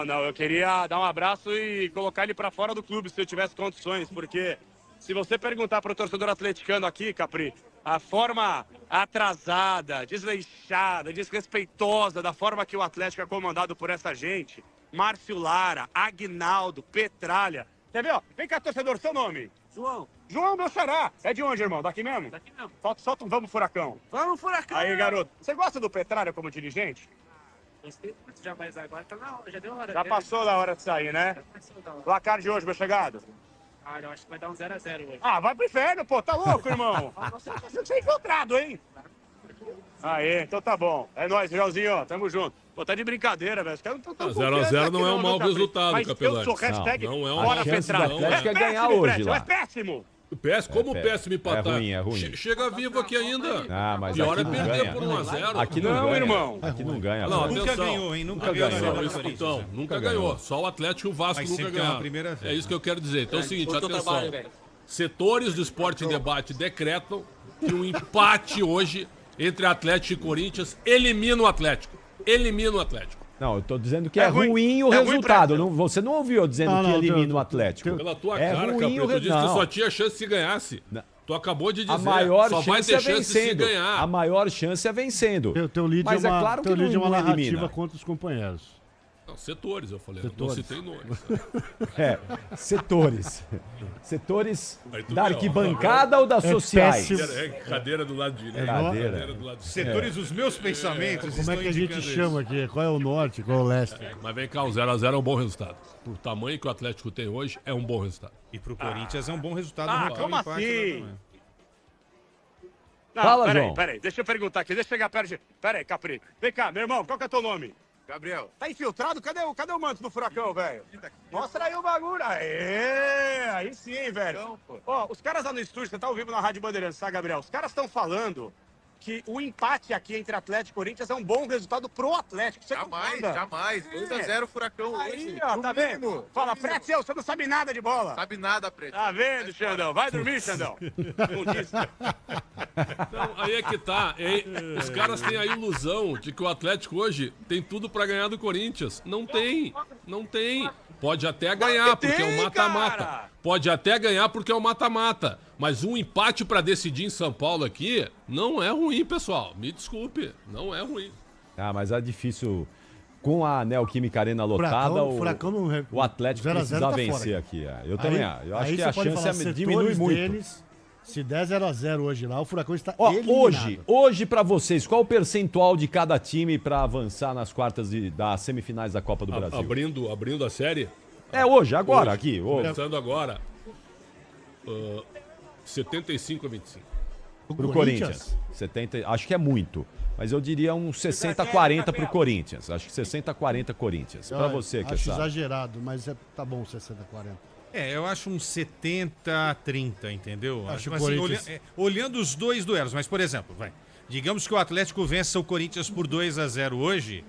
Speaker 6: Não, eu queria dar um abraço e colocar ele pra fora do clube se eu tivesse condições, porque se você perguntar pro torcedor atleticano aqui, Capri, a forma atrasada, desleixada, desrespeitosa da forma que o Atlético é comandado por essa gente, Márcio Lara, Aguinaldo, Petralha. Quer ver, ó? Vem cá, torcedor, seu nome?
Speaker 7: João,
Speaker 6: João, meu xará. É de onde, irmão? Daqui mesmo?
Speaker 7: daqui mesmo.
Speaker 6: Solta um Vamos Furacão.
Speaker 7: Vamos, Furacão!
Speaker 6: Aí, garoto. Você gosta do Petralha como dirigente?
Speaker 7: Já, mas agora tá na hora, já deu hora.
Speaker 6: Já passou da hora de sair, né?
Speaker 7: Já passou da hora.
Speaker 6: Placar de hoje, meu chegado.
Speaker 7: Ah, eu acho que vai dar um 0x0 hoje.
Speaker 6: Ah, vai pro inferno, pô. Tá louco, irmão? Você é infiltrado, hein? Aê, então tá bom. É nóis, Joãozinho. Tamo junto. Pô, tá de brincadeira, velho.
Speaker 5: 0x0 não é um mau resultado,
Speaker 6: Mas
Speaker 5: Capelani.
Speaker 6: eu sou hashtag
Speaker 5: Não é um
Speaker 6: fora
Speaker 1: A chance do
Speaker 6: Petralha.
Speaker 1: Atlético é ganhar
Speaker 6: péssimo,
Speaker 1: hoje
Speaker 6: Fred,
Speaker 1: lá.
Speaker 6: É péssimo.
Speaker 5: Como péssimo empatar.
Speaker 1: É ruim.
Speaker 5: Chega vivo aqui ainda.
Speaker 1: Ah, mas
Speaker 5: Pior
Speaker 1: aqui
Speaker 5: é
Speaker 1: não
Speaker 5: perder
Speaker 1: ganha.
Speaker 5: por 1x0.
Speaker 1: Aqui não,
Speaker 6: Não,
Speaker 1: ganha.
Speaker 6: irmão.
Speaker 1: Aqui não ganha.
Speaker 5: Não,
Speaker 1: velho.
Speaker 2: Nunca
Speaker 5: atenção.
Speaker 2: ganhou, hein? Nunca
Speaker 1: ganhou.
Speaker 2: ganhou.
Speaker 5: Não,
Speaker 2: do
Speaker 5: isso,
Speaker 2: Corinthians,
Speaker 5: então,
Speaker 2: né?
Speaker 5: nunca ganhou. Só o Atlético e o Vasco
Speaker 2: Mas
Speaker 5: nunca
Speaker 2: sempre ganhou a
Speaker 5: ganharam.
Speaker 2: primeira vez,
Speaker 5: É isso que eu quero dizer. Então é o seguinte,
Speaker 7: Outro
Speaker 5: atenção.
Speaker 7: trabalho, velho.
Speaker 5: Setores do Esporte em Debate decretam que um empate hoje entre Atlético e Corinthians elimina o Atlético. Elimina o Atlético.
Speaker 1: Não, eu tô dizendo que é
Speaker 6: É ruim.
Speaker 1: ruim o
Speaker 6: É ruim
Speaker 1: resultado.
Speaker 6: pra-
Speaker 1: Você não ouviu eu dizendo
Speaker 4: Não,
Speaker 1: que
Speaker 4: não,
Speaker 1: elimina o
Speaker 4: eu-
Speaker 1: Atlético.
Speaker 5: Pela tua
Speaker 1: É
Speaker 5: cara,
Speaker 1: ruim
Speaker 5: Capri,
Speaker 1: o
Speaker 5: tu disse que
Speaker 1: não.
Speaker 5: só tinha chance se ganhasse.
Speaker 1: Não.
Speaker 5: Tu acabou de dizer.
Speaker 1: A maior
Speaker 5: só vai
Speaker 1: chance
Speaker 5: ter
Speaker 1: é
Speaker 5: chance se
Speaker 1: vencendo.
Speaker 5: ganhar.
Speaker 1: A maior chance é vencendo.
Speaker 4: Teu lead
Speaker 1: Mas
Speaker 4: é uma,
Speaker 1: é claro que
Speaker 4: teu lead é uma
Speaker 1: não
Speaker 4: narrativa
Speaker 1: elimina.
Speaker 4: contra os companheiros.
Speaker 5: Não, setores, eu falei.
Speaker 4: Setores.
Speaker 5: Não citei nomes.
Speaker 1: É, setores. Setores
Speaker 5: Aí tu
Speaker 1: da
Speaker 5: vê, ó.
Speaker 1: arquibancada ou das sociais?
Speaker 4: péssimo.
Speaker 5: É cadeira do lado direito.
Speaker 1: Cadeira.
Speaker 5: Cadeira do lado direito.
Speaker 2: Setores dos meus pensamentos
Speaker 4: Como é
Speaker 2: estão
Speaker 4: que a gente
Speaker 2: indicando
Speaker 4: chama aqui? Qual é o norte? Qual é o leste?
Speaker 5: Mas vem cá, o 0x0 é um bom resultado. Pro tamanho que o Atlético tem hoje, é um bom resultado.
Speaker 2: E pro Corinthians é um bom resultado.
Speaker 6: Ah,
Speaker 2: arrancar um
Speaker 6: como
Speaker 2: empate lá
Speaker 6: assim?
Speaker 2: também.
Speaker 6: Não,
Speaker 1: Fala, João.
Speaker 6: peraí. Deixa eu perguntar aqui. Deixa eu chegar perto de... Peraí, Capri. Vem cá, meu irmão. Qual que é teu nome?
Speaker 7: Gabriel.
Speaker 6: Tá infiltrado? Cadê o manto do Furacão, velho? Mostra aí o bagulho. Aê! Aí sim, velho. Ó, os caras lá no estúdio, você tá ao vivo na Rádio Bandeirantes, tá, Gabriel? Os caras estão falando que o empate aqui entre Atlético e Corinthians é um bom resultado pro Atlético. Você concorda?
Speaker 7: Jamais. 2x0 Furacão
Speaker 6: Aí,
Speaker 7: hoje.
Speaker 6: ó,
Speaker 7: No
Speaker 6: tá vendo?
Speaker 7: mínimo.
Speaker 6: Fala, Pretzel, você não sabe nada de bola.
Speaker 7: Sabe nada, Preto.
Speaker 6: Tá vendo, Xandão? Vai dormir, Xandão. Não disse.
Speaker 5: Então, aí é que tá. Os caras têm a ilusão de que o Atlético hoje tem tudo pra ganhar do Corinthians. Não tem. Não tem. Pode até ganhar, porque é um
Speaker 6: tem,
Speaker 5: mata-mata.
Speaker 6: cara.
Speaker 5: Pode até ganhar porque é um mata-mata. Mas um empate pra decidir em São Paulo aqui não é ruim, pessoal. Me desculpe. Não é ruim.
Speaker 1: Ah, mas é difícil. Com a Neoquímica Arena lotada,
Speaker 4: Furacão não re-
Speaker 1: o Atlético
Speaker 4: 0x0
Speaker 1: precisa
Speaker 4: tá
Speaker 1: vencer
Speaker 4: fora.
Speaker 1: aqui. Eu também acho. Eu acho que
Speaker 4: você
Speaker 1: a
Speaker 4: pode falar,
Speaker 1: chance
Speaker 4: setores
Speaker 1: diminui muito.
Speaker 4: deles, se der 0x0 hoje lá, o Furacão está
Speaker 1: Ó,
Speaker 4: eliminado.
Speaker 1: hoje pra vocês, qual o percentual de cada time pra avançar nas quartas das semifinais da Copa do Brasil?
Speaker 5: Abrindo a série,
Speaker 1: É hoje, agora,
Speaker 5: Hoje.
Speaker 1: aqui. Ô,
Speaker 5: pensando agora, 75-25.
Speaker 1: pro Corinthians. 70, acho que é muito. Mas eu diria um 60-40 pro Corinthians. Acho que 60-40 Corinthians. Pra você, que
Speaker 4: Acho
Speaker 1: sabe.
Speaker 4: exagerado, mas tá bom 60-40.
Speaker 2: É, eu acho uns 70-30, entendeu?
Speaker 4: Acho
Speaker 2: Assim,
Speaker 4: Corinthians-
Speaker 2: olhando os dois duelos, mas por exemplo, Digamos que o Atlético vença o Corinthians por 2-0 hoje,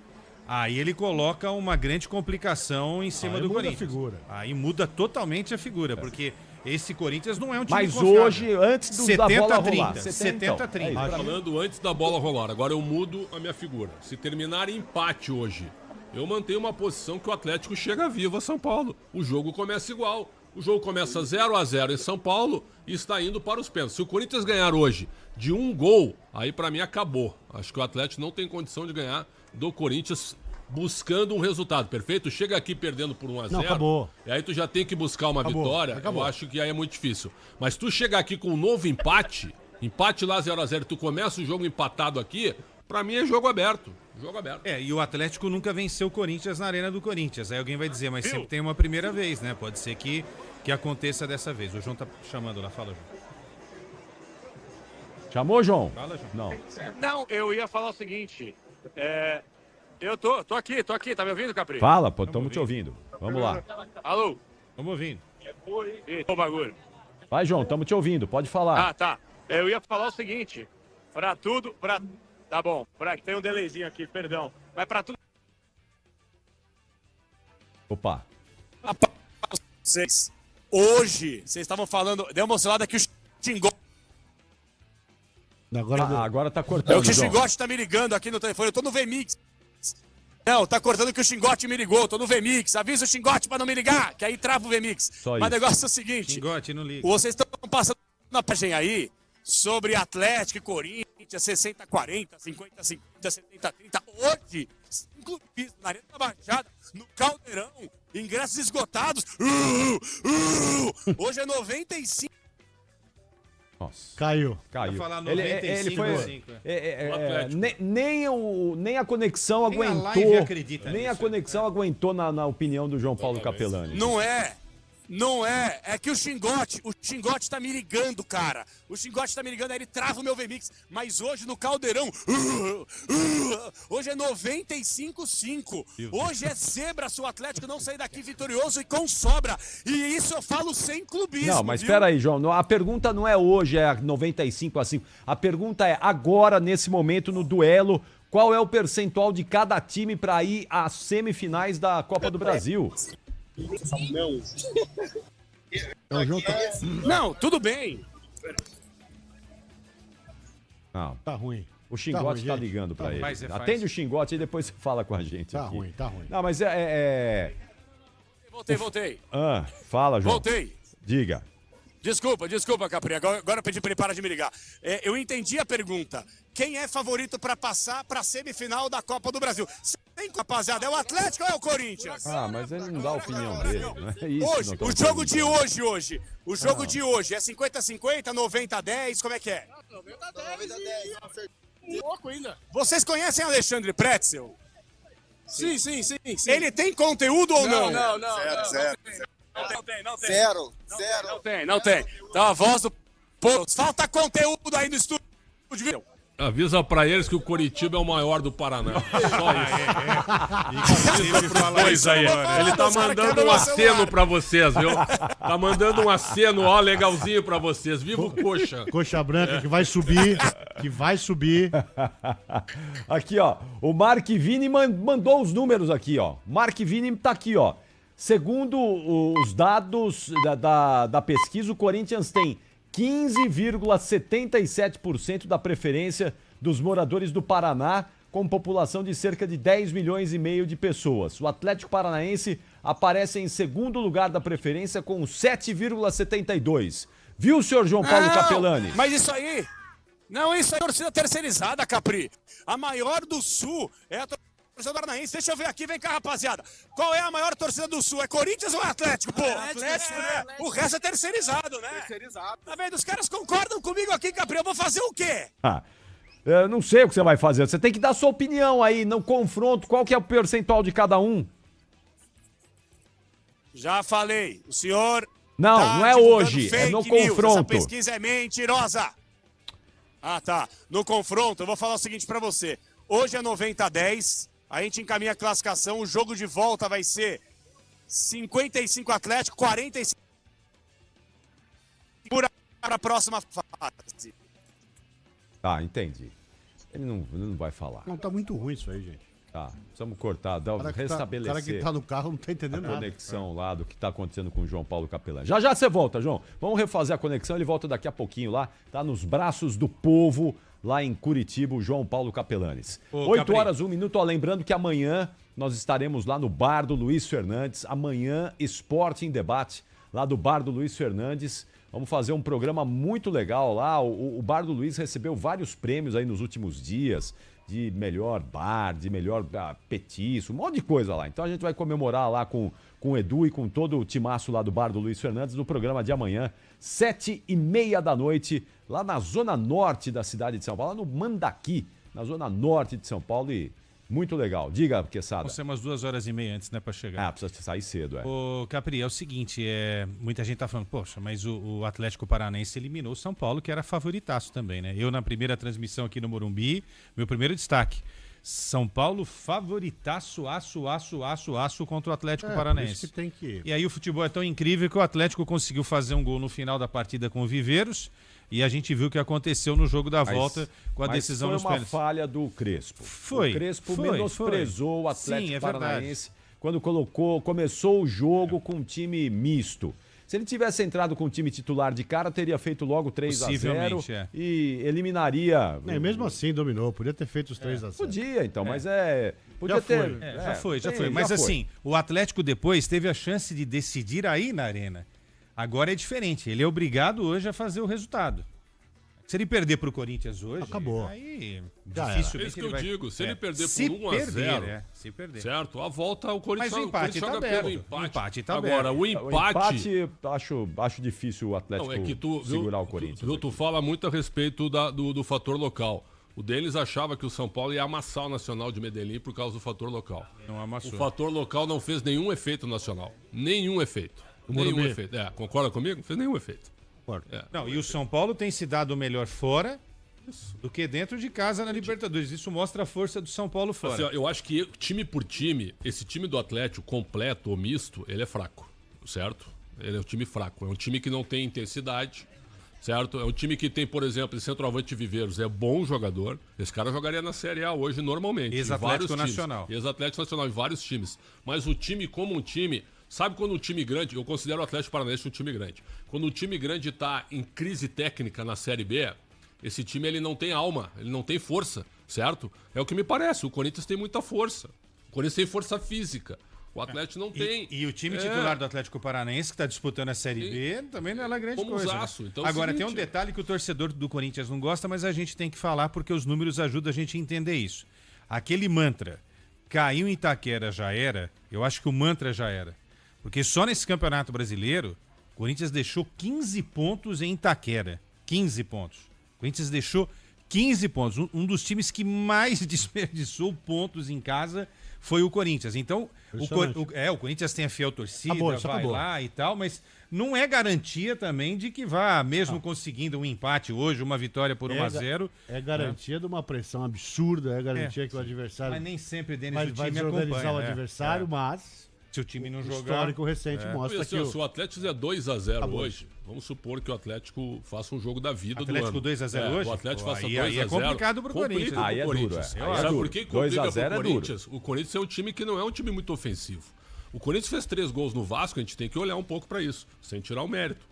Speaker 2: aí ele coloca uma grande complicação em cima do Corinthians.
Speaker 4: Figura.
Speaker 2: Aí muda totalmente a figura, porque esse Corinthians não é um time
Speaker 1: Mas
Speaker 2: confiável.
Speaker 1: hoje, antes da bola rolar.
Speaker 2: 70-30.
Speaker 1: Então,
Speaker 5: Falando antes da bola rolar, agora eu mudo a minha figura. Se terminar em empate hoje, eu mantenho uma posição que o Atlético chega vivo a São Paulo. O jogo começa igual. O jogo começa 0-0 em São Paulo e está indo para os pênaltis. Se o Corinthians ganhar hoje de 1 gol, aí para mim acabou. Acho que o Atlético não tem condição de ganhar do Corinthians buscando um resultado, perfeito? Chega aqui perdendo por 1-0.
Speaker 4: Não, acabou.
Speaker 5: E aí tu já tem que buscar uma vitória.
Speaker 4: Acabou.
Speaker 5: Eu acho que aí é muito difícil. Mas tu chegar aqui com um novo empate lá 0-0, tu começa o jogo empatado aqui, pra mim é jogo aberto. Jogo aberto.
Speaker 2: E o Atlético nunca venceu o Corinthians na Arena do Corinthians. Aí alguém vai dizer, mas sempre tem uma primeira vez, né? Pode ser que aconteça dessa vez. O João tá chamando lá, fala, João.
Speaker 1: Chamou, João?
Speaker 2: Fala, João.
Speaker 1: Não.
Speaker 6: Não, eu ia falar o seguinte. Eu tô aqui, tá me ouvindo, Capri?
Speaker 1: Fala, pô, estamos te ouvindo. Vamos lá.
Speaker 6: Alô?
Speaker 2: Vamos ouvindo.
Speaker 6: Eita, o bagulho.
Speaker 1: Vai, João, estamos te ouvindo, pode falar.
Speaker 6: Ah, tá. Eu ia falar o seguinte. Tá bom, tem um delayzinho aqui, perdão. Mas pra tudo...
Speaker 1: Opa.
Speaker 6: Hoje, vocês estavam falando... Deu uma oscilada que o Xingote...
Speaker 1: Agora tá cortando,
Speaker 6: que o
Speaker 1: João.
Speaker 6: Xingote tá me ligando aqui no telefone. Eu tô no VMix. Não, tá cortando que o Xingote me ligou. Tô no VMix. Avisa o Xingote pra não me ligar, que aí trava o VMix.
Speaker 1: Só
Speaker 6: Mas
Speaker 1: isso.
Speaker 6: o negócio é o seguinte.
Speaker 2: Xingote, não liga.
Speaker 6: Vocês estão passando na página aí sobre Atlético e Corinthians, 60-40, 50-50, 70-30. Hoje, inclusive na Arena da Baixada, no Caldeirão, ingressos esgotados. Hoje é 95.
Speaker 1: Nossa.
Speaker 4: Caiu.
Speaker 1: Caiu.
Speaker 2: Vai falar
Speaker 1: Ele foi.
Speaker 2: 95,
Speaker 1: Nem a conexão
Speaker 2: Nem a
Speaker 1: aguentou.
Speaker 2: live acredita
Speaker 1: Nem a
Speaker 2: nisso.
Speaker 1: conexão aguentou na opinião do João Paulo Capelani.
Speaker 6: Não é. É que o Xingote tá me ligando, cara. O Xingote tá me ligando, aí ele trava o meu VMix. Mas hoje no Caldeirão, hoje é 95-5. Hoje é zebra se o Atlético não sair daqui vitorioso e com sobra. E isso eu falo sem clubismo.
Speaker 1: Não, mas
Speaker 6: viu?
Speaker 1: espera aí, João. A pergunta não é hoje, é 95-5. A pergunta é agora, nesse momento, no duelo, qual é o percentual de cada time para ir às semifinais da Copa do Brasil?
Speaker 6: Não, tudo bem.
Speaker 1: Não,
Speaker 4: Tá ruim.
Speaker 1: o Xingote tá
Speaker 4: gente.
Speaker 1: ligando para ele.
Speaker 2: Mas é fácil.
Speaker 1: Atende o Xingote e depois você fala com a gente.
Speaker 4: Tá
Speaker 1: aqui.
Speaker 4: ruim, tá ruim.
Speaker 1: Não, mas
Speaker 6: Voltei.
Speaker 1: Fala, João.
Speaker 6: Voltei.
Speaker 1: Diga.
Speaker 6: Desculpa, Capri. Agora eu pedi pra ele parar de me ligar. Eu entendi a pergunta. Quem é favorito pra passar pra semifinal da Copa do Brasil? Tem, rapaziada, é o Atlético ou é o Corinthians?
Speaker 1: Ah, mas ele não dá a opinião dele. Não é isso
Speaker 6: Hoje,
Speaker 1: que nós
Speaker 6: o
Speaker 1: estamos
Speaker 6: jogo de
Speaker 1: perguntando.
Speaker 6: hoje. O jogo de hoje é 50-50, 90-10, como é que é?
Speaker 7: 90-10. Pouco ainda.
Speaker 6: Vocês conhecem Alexandre Pretzel?
Speaker 7: Sim.
Speaker 6: Ele tem conteúdo ou não?
Speaker 7: Não.
Speaker 6: Não tem.
Speaker 7: Zero.
Speaker 6: Não tem. Então a voz do povo. Falta conteúdo aí no estúdio, viu?
Speaker 5: Avisa pra eles que o Coritiba é o maior do Paraná. Só isso. Ele tá mandando um aceno pra vocês, viu? Tá mandando um aceno, ó, legalzinho pra vocês. Viva o Coxa.
Speaker 4: Coxa branca que vai subir.
Speaker 1: Aqui, ó. O Mark Vini mandou os números aqui, ó. Mark Vini tá aqui, ó. Segundo os dados da pesquisa, o Corinthians tem 15,77% da preferência dos moradores do Paraná, com população de cerca de 10 milhões e meio de pessoas. O Atlético Paranaense aparece em segundo lugar da preferência com 7,72%. Viu, senhor João Paulo Capelani?
Speaker 6: Mas isso aí é torcida terceirizada, Capri. A maior do Sul é a torcida paranaense. Deixa eu ver aqui, vem cá, rapaziada. Qual é a maior torcida do Sul? É Corinthians ou é Atlético, pô? Atlético, né? O resto é terceirizado, né? Tá vendo? Os caras concordam comigo aqui, Capri. Eu vou fazer o quê?
Speaker 1: Eu não sei o que você vai fazer. Você tem que dar sua opinião aí, no confronto. Qual que é o percentual de cada um?
Speaker 6: Já falei. O senhor...
Speaker 1: Não é hoje. É no confronto.
Speaker 6: Essa pesquisa é mentirosa. Ah, tá. No confronto, eu vou falar o seguinte pra você. Hoje é 90-10. A gente encaminha a classificação. O jogo de volta vai ser 55 Atlético, 45 para a próxima fase.
Speaker 1: Tá, entendi. Ele não vai falar.
Speaker 4: Não, tá muito ruim isso aí, gente.
Speaker 1: Tá, precisamos cortar,
Speaker 4: O cara
Speaker 1: restabelecer
Speaker 4: que tá no carro não tá entendendo
Speaker 1: a
Speaker 4: nada.
Speaker 1: conexão lá do que tá acontecendo com o João Paulo Capelani. Já já você volta, João. Vamos refazer a conexão, ele volta daqui a pouquinho lá. Tá nos braços do povo, lá em Curitiba, o João Paulo Capelanes. 8 horas, 1 minuto. Ó, lembrando que amanhã nós estaremos lá no bar do Luiz Fernandes. Amanhã, Esporte em Debate, lá do bar do Luiz Fernandes. Vamos fazer um programa muito legal lá. O bar do Luiz recebeu vários prêmios aí nos últimos dias, de melhor bar, de melhor petisco, um monte de coisa lá. Então a gente vai comemorar lá com o Edu e com todo o timaço lá do bar do Luiz Fernandes no programa de amanhã, 7h30 da noite, lá na zona norte da cidade de São Paulo, lá no Mandaqui, na zona norte de São Paulo, e muito legal. Diga, Quesada.
Speaker 2: Vamos ser umas 2h30 antes, né, pra chegar.
Speaker 1: Precisa sair cedo,
Speaker 2: Ô, Capri, é o seguinte, muita gente tá falando, poxa, mas o Atlético Paranaense eliminou o São Paulo, que era favoritaço também, né? Eu, na primeira transmissão aqui no Morumbi, meu primeiro destaque, São Paulo favoritaço, aço contra o Atlético Paranaense.
Speaker 4: Por isso que tem que...
Speaker 2: E aí o futebol é tão incrível que o Atlético conseguiu fazer um gol no final da partida com o Viveiros, e a gente viu o que aconteceu no jogo da volta com a decisão nos pênaltis.
Speaker 1: Foi uma falha do Crespo.
Speaker 2: Foi.
Speaker 1: O Crespo menosprezou o Atlético
Speaker 2: Sim,
Speaker 1: Paranaense quando começou o jogo com um time misto. Se ele tivesse entrado com o time titular de cara, teria feito logo 3-0 e eliminaria.
Speaker 4: Mesmo assim dominou, podia ter feito os 3-0.
Speaker 1: Podia, então, mas podia
Speaker 4: Já
Speaker 1: ter.
Speaker 2: Já foi. Mas assim, o Atlético depois teve a chance de decidir aí na Arena. Agora é diferente. Ele é obrigado hoje a fazer o resultado. Se ele perder pro Corinthians hoje,
Speaker 4: acabou.
Speaker 2: Aí
Speaker 5: dificilmente é isso que eu digo. Se ele perder por 1-0,
Speaker 2: se perder.
Speaker 5: Certo? A volta o Corinthians,
Speaker 2: mas o empate
Speaker 5: joga
Speaker 2: tá
Speaker 5: pelo
Speaker 2: empate.
Speaker 5: empate.
Speaker 2: Tá
Speaker 5: agora, o empate
Speaker 1: acho difícil o Atlético segurar o Corinthians.
Speaker 5: Tu fala muito a respeito do fator local. O Denis achava que o São Paulo ia amassar o Nacional de Medellín por causa do fator local.
Speaker 2: Não amassou.
Speaker 5: O fator local não fez nenhum efeito no Nacional. Nenhum efeito. Nenhum efeito. Concorda comigo? Não fez nenhum efeito.
Speaker 2: Não, e o São Paulo tem se dado melhor fora do que dentro de casa na Libertadores. Isso mostra a força do São Paulo fora.
Speaker 5: Assim, eu acho que time por time, esse time do Atlético, completo ou misto, ele é fraco, certo? Ele é um time fraco. É um time que não tem intensidade, certo? É um time que tem, por exemplo, esse centroavante Viveiros, é bom jogador. Esse cara jogaria na Série A hoje normalmente.
Speaker 2: Ex-Atlético Nacional.
Speaker 5: Ex-Atlético Nacional em vários times. Mas o time como um time... Sabe quando um time grande, eu considero o Atlético Paranaense um time grande, quando um time grande está em crise técnica na Série B, esse time ele não tem alma, ele não tem força, certo? É o que me parece, o Corinthians tem muita força, o Corinthians tem força física, o Atlético não tem.
Speaker 2: E o time titular do Atlético Paranaense, que está disputando a Série B, também não é lá grande coisa.
Speaker 5: Aço. Então,
Speaker 2: agora, tem um detalhe que o torcedor do Corinthians não gosta, mas a gente tem que falar porque os números ajudam a gente a entender isso. Aquele mantra, caiu em Itaquera já era, eu acho que o mantra já era. Porque só nesse Campeonato Brasileiro, o Corinthians deixou 15 pontos em Itaquera. 15 pontos. O Corinthians deixou 15 pontos. Um dos times que mais desperdiçou pontos em casa foi o Corinthians. Então, o Corinthians tem a fiel torcida, vai lá e tal, mas não é garantia também de que vá, mesmo conseguindo um empate hoje, uma vitória por 1-0.
Speaker 4: É garantia de uma pressão absurda, é garantia que o adversário...
Speaker 2: Mas nem sempre, Denis, o
Speaker 4: vai
Speaker 2: time
Speaker 4: desorganizar o adversário, mas...
Speaker 2: Se o time não jogar...
Speaker 4: O histórico recente mostra que...
Speaker 5: Se o Atlético fizer 2-0 hoje, vamos supor que o Atlético faça um jogo da vida do ano.
Speaker 2: Atlético 2-0 hoje?
Speaker 5: O Atlético faça 2-0.
Speaker 2: Aí é complicado pro Corinthians.
Speaker 1: Aí é duro,
Speaker 5: Sabe por que complica pro Corinthians?
Speaker 1: Duro.
Speaker 5: O Corinthians é um time que não é um time muito ofensivo. O Corinthians fez 3 gols no Vasco, a gente tem que olhar um pouco pra isso, sem tirar o mérito.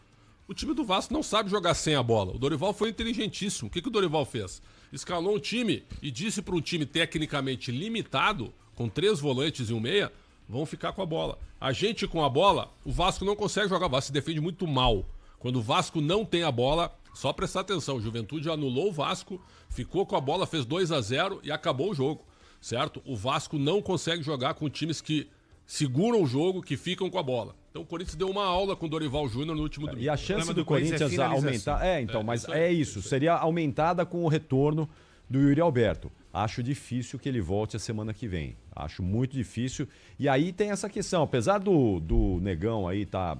Speaker 5: O time do Vasco não sabe jogar sem a bola. O Dorival foi inteligentíssimo. O que o Dorival fez? Escalou um time e disse para um time tecnicamente limitado, com 3 volantes e um meia, vão ficar com a bola. A gente com a bola, o Vasco não consegue jogar. O Vasco se defende muito mal. Quando o Vasco não tem a bola, só prestar atenção. O Juventude anulou o Vasco, ficou com a bola, fez 2-0 e acabou o jogo, certo? O Vasco não consegue jogar com times que seguram o jogo, que ficam com a bola. Então o Corinthians deu uma aula com o Dorival Júnior no último domingo.
Speaker 1: E a chance do Corinthians aumentar... mas é isso. Seria aumentada com o retorno do Yuri Alberto. Acho difícil que ele volte a semana que vem. Acho muito difícil. E aí tem essa questão. Apesar do Negão aí tá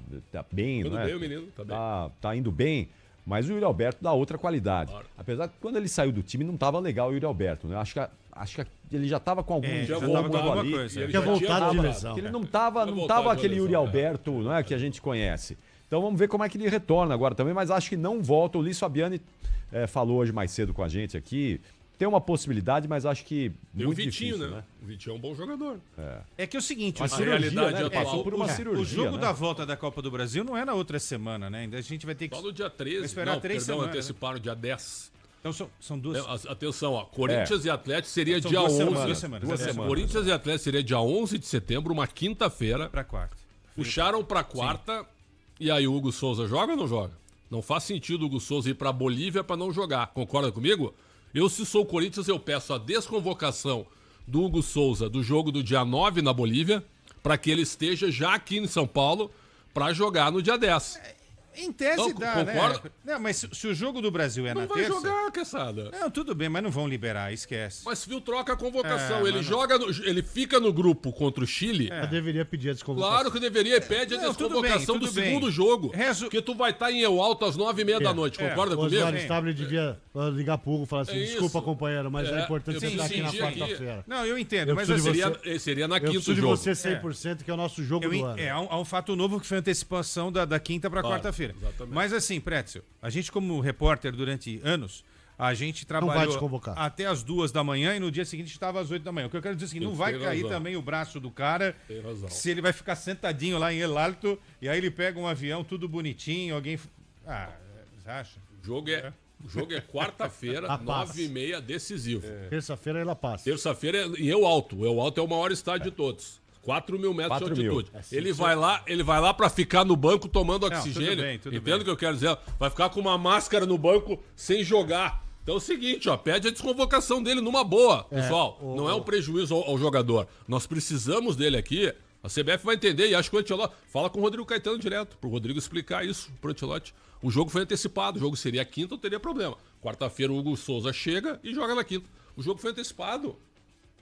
Speaker 1: bem,
Speaker 5: Tudo
Speaker 1: não é?
Speaker 5: bem, o menino, tá bem.
Speaker 1: Tá indo bem, mas o Yuri Alberto dá outra qualidade. Claro. Apesar que quando ele saiu do time não tava legal o Yuri Alberto, né? Acho que ele já tava com algum jogo ali.
Speaker 4: Tinha voltado de lesão.
Speaker 1: Ele não tava aquele Yuri Alberto, não é, que a gente conhece. Então vamos ver como é que ele retorna agora também, mas acho que não volta. O Luiz Fabiani falou hoje mais cedo com a gente aqui. tem uma possibilidade, mas acho que
Speaker 5: Tem o
Speaker 1: muito
Speaker 5: Vitinho,
Speaker 1: difícil,
Speaker 5: né? O Vitinho é um bom jogador.
Speaker 2: É que é o seguinte,
Speaker 1: Uma
Speaker 2: o-
Speaker 1: cirurgia,
Speaker 5: realidade
Speaker 1: né? Ele
Speaker 5: atual.
Speaker 1: passou por uma
Speaker 2: o
Speaker 1: cirurgia,
Speaker 2: jogo
Speaker 1: né?
Speaker 2: da volta da Copa do Brasil não é na outra semana, né? Ainda a gente vai ter que...
Speaker 5: Só no dia 13.
Speaker 2: Vai esperar
Speaker 5: Não,
Speaker 2: 3
Speaker 5: perdão,
Speaker 2: semanas,
Speaker 5: anteciparam dia 10.
Speaker 2: Então são duas...
Speaker 5: Atenção, ó. Corinthians e Atlético seria
Speaker 2: São
Speaker 5: dia 11.
Speaker 2: 2 semanas.
Speaker 1: Duas
Speaker 2: É,
Speaker 1: semanas.
Speaker 5: Corinthians e Atlético seria dia 11 de setembro, uma quinta-feira.
Speaker 2: Pra quarta.
Speaker 5: Puxaram pra quarta. E aí o Hugo Souza joga ou não joga? Não faz sentido o Hugo Souza ir pra Bolívia pra não jogar. Concorda comigo? Eu, se sou o Corinthians, eu peço a desconvocação do Hugo Souza do jogo do dia 9 na Bolívia, pra que ele esteja já aqui em São Paulo pra jogar no dia 10.
Speaker 2: Em tese
Speaker 5: Não,
Speaker 2: dá,
Speaker 5: concordo.
Speaker 2: né? Não, mas se o jogo do Brasil é
Speaker 5: Não
Speaker 2: na
Speaker 5: vai
Speaker 2: terça...
Speaker 5: jogar, Quesada.
Speaker 2: Não, tudo bem, mas não vão liberar, esquece.
Speaker 5: Mas viu, troca a convocação.
Speaker 2: É,
Speaker 5: Ele
Speaker 2: mas
Speaker 5: joga, ele fica no grupo contra o Chile.
Speaker 4: Eu deveria pedir a desconvocação.
Speaker 5: Claro que deveria, pede a
Speaker 2: Não, tudo
Speaker 5: desconvocação
Speaker 2: bem,
Speaker 5: do
Speaker 2: tudo bem.
Speaker 5: segundo jogo.
Speaker 2: Resu-
Speaker 5: Porque tu vai estar em Eu Alto às 9h30 da noite, concorda
Speaker 4: O
Speaker 5: comigo?
Speaker 4: Oswaldo Stabile devia ligar pro Hugo e falar assim,
Speaker 5: É isso.
Speaker 4: desculpa, companheiro, mas é importante
Speaker 5: eu
Speaker 4: você estar aqui na
Speaker 5: preciso sentir aqui.
Speaker 4: quarta-feira.
Speaker 2: Não, eu entendo,
Speaker 4: Eu
Speaker 2: mas
Speaker 4: preciso
Speaker 2: assim...
Speaker 4: de
Speaker 5: Seria na
Speaker 4: Eu
Speaker 5: quinto
Speaker 4: preciso de
Speaker 5: jogo.
Speaker 4: você 100%, que é o nosso jogo do ano.
Speaker 2: Há um fato novo que foi a antecipação da quinta para
Speaker 5: Claro,
Speaker 2: quarta-feira.
Speaker 5: exatamente.
Speaker 2: Mas assim, Pretzel, a gente como repórter durante anos, a gente
Speaker 4: vai
Speaker 2: trabalhou
Speaker 4: desconvocar.
Speaker 2: até as 2 da manhã e no dia seguinte estava às 8 da manhã. O que eu quero dizer é assim, não vai
Speaker 5: tem
Speaker 2: cair
Speaker 5: razão.
Speaker 2: também o braço do cara
Speaker 5: Tem razão.
Speaker 2: se ele vai ficar sentadinho lá em El Alto e aí ele pega um avião tudo bonitinho, alguém... Ah, você acha?
Speaker 5: O jogo é quarta-feira,
Speaker 4: A paz.
Speaker 5: 9h30, decisivo.
Speaker 4: Terça-feira ela passa.
Speaker 5: Terça-feira é em Eu Alto. O Eu Alto é o maior estádio de todos. 4.000 metros
Speaker 1: 4.000.
Speaker 5: de altitude. Ele vai lá pra ficar no banco tomando
Speaker 2: Não,
Speaker 5: oxigênio.
Speaker 2: tudo bem, tudo
Speaker 5: Entende
Speaker 2: bem.
Speaker 5: o que eu quero dizer? Vai ficar com uma máscara no banco sem jogar. Então é o seguinte, ó, pede a desconvocação dele numa boa, pessoal. Não é um prejuízo ao jogador. Nós precisamos dele aqui. A CBF vai entender e acho que o Ancelotti... Fala com o Rodrigo Caetano direto, pro Rodrigo explicar isso pro Ancelotti. O jogo foi antecipado, o jogo seria quinta, não teria problema. Quarta-feira o Hugo Souza chega e joga na quinta. O jogo foi antecipado.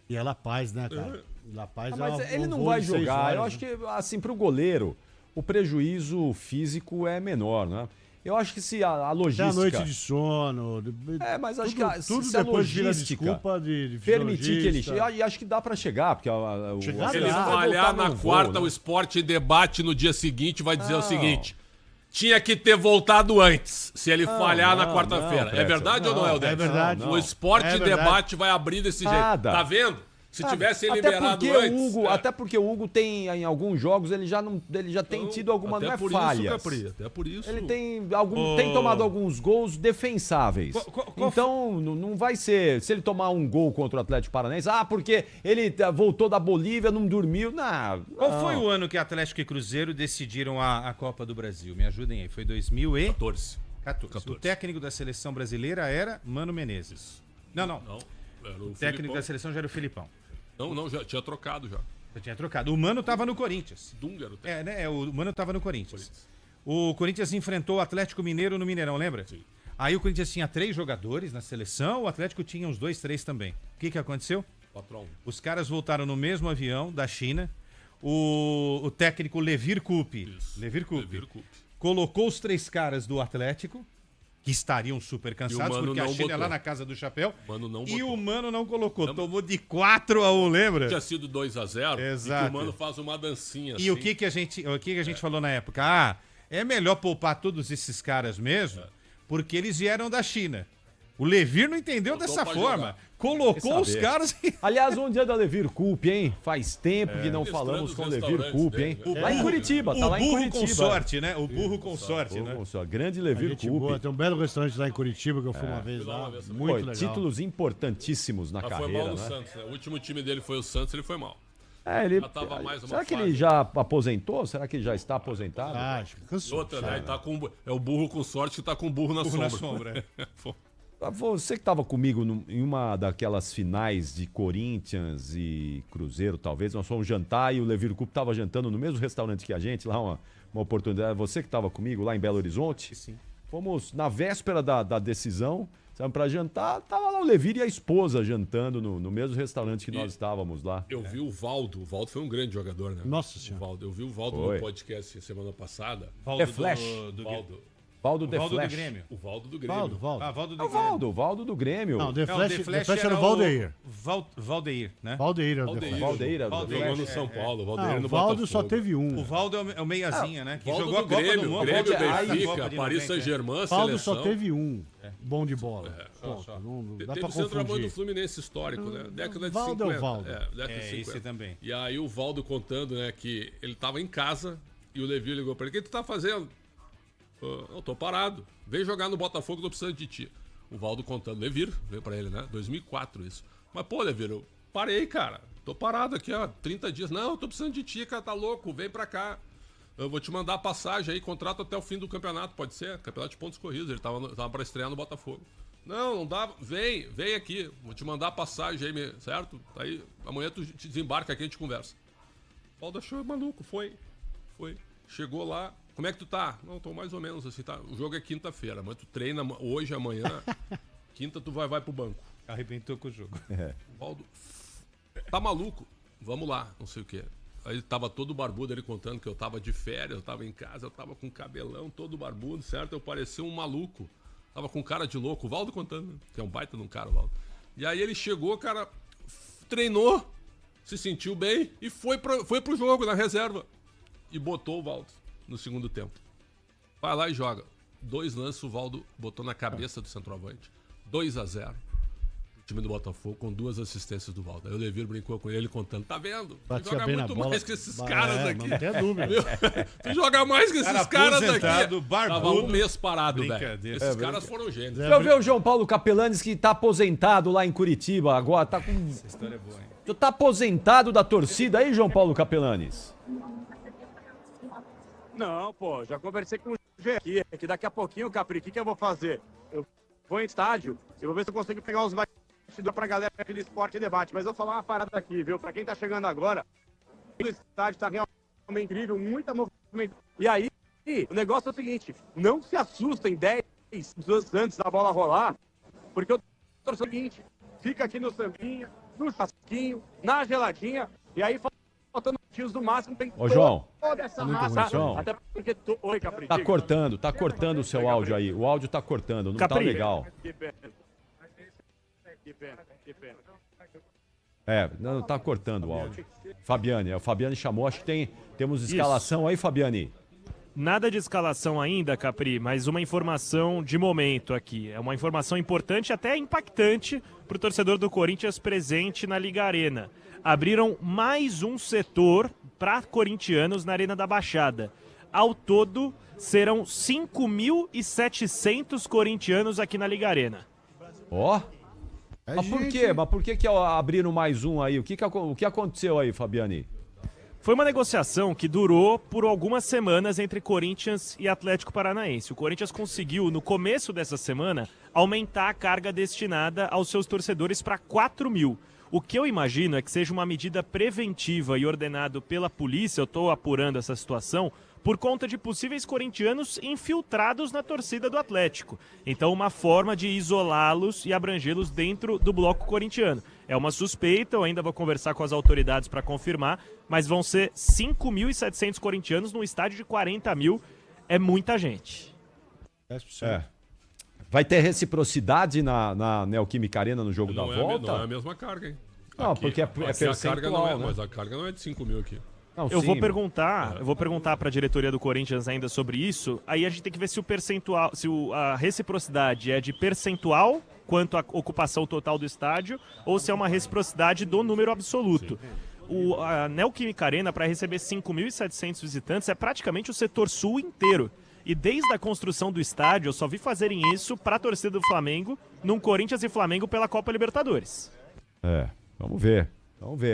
Speaker 4: E é La Paz, né, cara? La Paz é
Speaker 1: Mas ele
Speaker 4: um
Speaker 1: não
Speaker 4: voo
Speaker 1: vai
Speaker 4: de 6
Speaker 1: jogar.
Speaker 4: horas,
Speaker 1: Eu
Speaker 4: né?
Speaker 1: acho que, assim, pro goleiro, o prejuízo físico é menor, né? Eu acho que se a
Speaker 4: Até
Speaker 1: logística...
Speaker 4: a noite de sono.
Speaker 1: mas acho
Speaker 4: tudo,
Speaker 1: que
Speaker 4: tudo
Speaker 1: se a
Speaker 4: depois vira
Speaker 1: logística
Speaker 4: desculpa de
Speaker 1: permitir que ele
Speaker 4: fisiologista.
Speaker 1: chegue, e acho que dá pra chegar, porque
Speaker 4: Chegar
Speaker 5: Se
Speaker 4: dá.
Speaker 5: ele
Speaker 4: Vai
Speaker 5: falhar na quarta, o
Speaker 1: o
Speaker 5: Esporte Debate no dia seguinte vai dizer o
Speaker 1: Não.
Speaker 5: seguinte: tinha que ter voltado antes, se ele falhar na
Speaker 1: não,
Speaker 5: quarta-feira.
Speaker 1: não,
Speaker 5: É verdade ou não é,
Speaker 1: não,
Speaker 5: Alder?
Speaker 4: é verdade.
Speaker 5: O Esporte
Speaker 4: É verdade.
Speaker 5: Debate vai abrir desse jeito.
Speaker 1: Nada.
Speaker 5: Tá vendo? Se tivesse
Speaker 1: até
Speaker 5: liberado
Speaker 1: porque
Speaker 5: antes.
Speaker 1: o Hugo, Até porque o Hugo tem, em alguns jogos, ele já tem tido algumas
Speaker 5: até
Speaker 1: não é
Speaker 5: por
Speaker 1: falhas.
Speaker 5: isso, Capri, até por isso.
Speaker 1: Ele tem tomado alguns gols defensáveis.
Speaker 2: Qual
Speaker 1: Então, não vai ser... Se ele tomar um gol contra o Atlético Paranaense, porque ele voltou da Bolívia, não dormiu.
Speaker 2: Qual foi o ano que Atlético e Cruzeiro decidiram a Copa do Brasil? Me ajudem aí. Foi 2014.
Speaker 5: 14.
Speaker 2: O técnico da seleção brasileira era Mano Menezes. Não.
Speaker 5: Não, era
Speaker 2: O técnico
Speaker 5: Filipão.
Speaker 2: da seleção já era o Filipão.
Speaker 5: Não, já tinha trocado já.
Speaker 2: Já tinha trocado. O Mano tava no Corinthians.
Speaker 5: Dunga era o técnico.
Speaker 2: O Mano tava no Corinthians. O Corinthians enfrentou o Atlético Mineiro no Mineirão, lembra?
Speaker 5: Sim.
Speaker 2: Aí o Corinthians tinha 3 jogadores na seleção, o Atlético tinha uns 2, 3 também. O que aconteceu?
Speaker 5: 4-1.
Speaker 2: Os caras voltaram no mesmo avião da China. O técnico Levir Coupe,
Speaker 5: Levir Coupe.
Speaker 2: colocou os 3 caras do Atlético, que estariam super cansados,
Speaker 5: Mano
Speaker 2: porque a
Speaker 5: não
Speaker 2: China é
Speaker 5: botou.
Speaker 2: lá na casa do chapéu.
Speaker 5: Mano não
Speaker 2: E
Speaker 5: botou.
Speaker 2: o Mano não colocou. Tomou de 4-1, lembra?
Speaker 5: Tinha sido 2-0
Speaker 2: Exato.
Speaker 5: e que o Mano faz uma dancinha
Speaker 2: E o
Speaker 5: assim.
Speaker 2: que a gente falou na época? É melhor poupar todos esses caras mesmo, porque eles vieram da China. O Levir não entendeu
Speaker 5: Botou
Speaker 2: dessa
Speaker 5: pra
Speaker 2: forma.
Speaker 5: jogar.
Speaker 2: Colocou os
Speaker 1: saber.
Speaker 2: caras e...
Speaker 1: Aliás, onde anda Levir Coupe, hein? Faz tempo que não
Speaker 5: Mostrando
Speaker 1: falamos
Speaker 5: os
Speaker 1: com Levir
Speaker 5: restaurantes
Speaker 1: Coupe,
Speaker 5: dele,
Speaker 1: hein?
Speaker 5: né?
Speaker 1: Lá em Curitiba, tá
Speaker 2: O
Speaker 1: lá em
Speaker 2: burro
Speaker 1: Curitiba.
Speaker 2: com sorte, né? O burro com sorte, né?
Speaker 1: Grande
Speaker 4: A
Speaker 1: Levir
Speaker 4: gente boa,
Speaker 1: Coupe.
Speaker 4: tem um belo restaurante lá em Curitiba que eu fui uma vez
Speaker 5: Fui lá
Speaker 4: lá.
Speaker 5: uma vez também.
Speaker 4: Muito
Speaker 1: Pô,
Speaker 4: legal.
Speaker 1: títulos importantíssimos na
Speaker 5: Mas foi
Speaker 1: carreira,
Speaker 5: mal no
Speaker 1: né?
Speaker 5: Santos, né? O último time dele foi o Santos, ele foi mal.
Speaker 1: Ele,
Speaker 5: Já tava mais uma
Speaker 1: será que
Speaker 5: fase.
Speaker 1: ele já aposentou? Será que ele já está aposentado?
Speaker 4: Acho que cansou.
Speaker 5: Outra, né? Ele tá com, é o burro com sorte que tá com o burro na
Speaker 2: Burro
Speaker 5: sombra.
Speaker 2: na sombra,
Speaker 1: Você que estava comigo em uma daquelas finais de Corinthians e Cruzeiro, talvez, nós fomos jantar e o Levir Coupe estava jantando no mesmo restaurante que a gente, lá uma oportunidade. Você que estava comigo lá em Belo Horizonte?
Speaker 2: Sim.
Speaker 1: Fomos na véspera da decisão, saímos para jantar, tava lá o Levir e a esposa jantando no mesmo restaurante que nós estávamos lá.
Speaker 5: Eu vi o Valdo foi um grande jogador, né?
Speaker 4: Nossa
Speaker 5: O
Speaker 4: Senhora.
Speaker 5: Valdo. Eu vi o Valdo
Speaker 1: Foi.
Speaker 5: no podcast semana passada.
Speaker 1: É Flash. Valdo The
Speaker 2: Valdo do
Speaker 1: Flash.
Speaker 2: Grêmio.
Speaker 5: O Valdo do Grêmio.
Speaker 4: Valdo.
Speaker 2: Ah, Valdo
Speaker 1: É
Speaker 2: do
Speaker 1: o
Speaker 2: Grêmio.
Speaker 1: Valdo do Grêmio.
Speaker 4: Não, The
Speaker 2: Não,
Speaker 4: Flash era o Valdeir.
Speaker 2: Valdeir, né?
Speaker 4: Valdeir era o The
Speaker 5: Valdeir.
Speaker 4: Flash.
Speaker 1: Valdeira.
Speaker 2: Valdo
Speaker 1: The
Speaker 5: Jogou
Speaker 1: Flash.
Speaker 5: no São Paulo. O Valdeir
Speaker 4: Não,
Speaker 5: no
Speaker 4: o Valdo só
Speaker 5: Botafogo.
Speaker 4: teve um.
Speaker 2: O Valdo é o meiazinha, né? Que
Speaker 5: Valdo
Speaker 2: jogou a
Speaker 5: do
Speaker 2: Copa
Speaker 5: Grêmio.
Speaker 2: do Mundo.
Speaker 5: Grêmio,
Speaker 1: Valdo- aí,
Speaker 5: Benfica,
Speaker 2: Copa de
Speaker 5: Paris
Speaker 2: 90,
Speaker 5: Saint-Germain,
Speaker 4: O Valdo
Speaker 5: seleção.
Speaker 4: só teve um. bom de bola. Ponto. Não dá
Speaker 5: Teve
Speaker 4: pra
Speaker 5: o centroavante do
Speaker 4: confundir.
Speaker 5: Fluminense histórico, né? Década de
Speaker 4: Valdo é o
Speaker 5: 50.
Speaker 4: Valdo.
Speaker 5: Década de 50.
Speaker 2: Esse também.
Speaker 5: E aí o Valdo contando, né, que ele tava em casa e o Levi ligou pra ele: o que tu tá fazendo? Eu tô parado. Vem jogar no Botafogo, tô precisando de ti. O Valdo contando, Levir, veio pra ele, né? 2004 isso. Mas, pô, Levir, eu parei, cara. Tô parado aqui, ó, 30 dias. Não, eu tô precisando de ti, cara, tá louco, vem pra cá. Eu vou te mandar a passagem aí, contrato até o fim do campeonato, pode ser? Campeonato de pontos corridos, ele tava pra estrear no Botafogo. Não dá, vem aqui, vou te mandar a passagem aí, certo? Aí amanhã tu te desembarca aqui e a gente conversa. O Valdo achou maluco, foi. Chegou lá, como é que tu tá? Não, tô mais ou menos assim, tá? O jogo é quinta-feira, mas tu treina hoje, amanhã, quinta tu vai pro banco.
Speaker 2: Arrebentou com o jogo.
Speaker 5: O Valdo, tá maluco? Vamos lá, não sei o quê. Aí ele tava todo barbudo, ele contando que eu tava de férias, eu tava em casa, eu tava com cabelão todo barbudo, certo? Eu parecia um maluco. Tava com cara de louco. O Valdo contando, que é um baita de um cara, o Valdo. E aí ele chegou, cara, treinou, se sentiu bem e foi pro jogo, na reserva. E botou o Valdo no segundo tempo. Vai lá e joga. 2 lances o Valdo botou na cabeça do centroavante. 2-0. Time do Botafogo com 2 assistências do Valdo. Aí o Levir brincou com ele contando, tá vendo? Tu
Speaker 4: Batia
Speaker 5: joga
Speaker 4: bem
Speaker 5: muito
Speaker 4: na bola.
Speaker 5: mais que esses caras aqui.
Speaker 4: Não tem dúvida.
Speaker 5: Meu, tu joga mais que esses caras daqui.
Speaker 2: aposentado, barbudo.
Speaker 5: Tava um mês parado, velho.
Speaker 2: Brincadeira.
Speaker 5: Esses caras foram gênios.
Speaker 1: Deixa eu ver o João Paulo Capelanes, que tá aposentado lá em Curitiba agora. Tá com...
Speaker 2: Essa história é boa, hein?
Speaker 1: Tu tá aposentado da torcida aí, João Paulo Capelanes?
Speaker 6: Não, pô, já conversei com o G aqui, que daqui a pouquinho, Capri, o que eu vou fazer? Eu vou em estádio e vou ver se eu consigo pegar uns bastidores pra galera aqui do Esporte e Debate. Mas eu vou falar uma parada aqui, viu? Pra quem tá chegando agora, o estádio tá realmente incrível, muita movimentação. E aí, o negócio é o seguinte, não se assustem 10 minutos antes da bola rolar, porque eu tô o seguinte, fica aqui no sambinha, no chasquinho, na geladinha, e aí faltando tios do máximo, tem
Speaker 1: Ô, João.
Speaker 6: toda essa
Speaker 1: Muito
Speaker 6: massa.
Speaker 1: ruim, João.
Speaker 6: Até porque... Oi, Capri.
Speaker 1: Tá
Speaker 6: diga.
Speaker 1: cortando o seu áudio aí. O áudio tá cortando, não tá
Speaker 3: Capri.
Speaker 1: legal.
Speaker 6: Que pena. Que pena.
Speaker 1: Não, tá cortando o áudio. Fabiane, o Fabiane chamou, acho que temos escalação aí, Fabiane.
Speaker 3: Nada de escalação ainda, Capri, mas uma informação de momento aqui. É uma informação importante, até impactante, para o torcedor do Corinthians presente na Liga Arena. Abriram mais um setor para corintianos na Arena da Baixada. Ao todo, serão 5.700 corintianos aqui na Liga Arena.
Speaker 1: Ó. Mas por quê? Mas por que abriram mais um aí? O que aconteceu aí, Fabiane?
Speaker 3: Foi uma negociação que durou por algumas semanas entre Corinthians e Atlético Paranaense. O Corinthians conseguiu, no começo dessa semana, aumentar a carga destinada aos seus torcedores para 4.000. O que eu imagino é que seja uma medida preventiva e ordenado pela polícia, eu estou apurando essa situação, por conta de possíveis corintianos infiltrados na torcida do Atlético. Então, uma forma de isolá-los e abrangê-los dentro do bloco corintiano. É uma suspeita, eu ainda vou conversar com as autoridades para confirmar, mas vão ser 5.700 corintianos num estádio de 40.000. É muita gente.
Speaker 1: Vai ter reciprocidade na Neoquímica Arena no jogo da volta?
Speaker 5: Não é a mesma carga, hein?
Speaker 1: Não,
Speaker 5: Aqui,
Speaker 1: porque é
Speaker 5: aqui a
Speaker 1: percentual,
Speaker 5: carga não é,
Speaker 1: né?
Speaker 5: mas a carga não é de 5 mil aqui.
Speaker 1: Não,
Speaker 3: Eu
Speaker 1: sim,
Speaker 3: vou perguntar para a diretoria do Corinthians ainda sobre isso. Aí a gente tem que ver se o percentual, a reciprocidade é de percentual quanto à ocupação total do estádio ou se é uma reciprocidade do número absoluto. A Neoquímica Arena, para receber 5.700 visitantes, é praticamente o setor sul inteiro. E desde a construção do estádio, eu só vi fazerem isso para a torcida do Flamengo, num Corinthians e Flamengo pela Copa Libertadores.
Speaker 1: Vamos ver,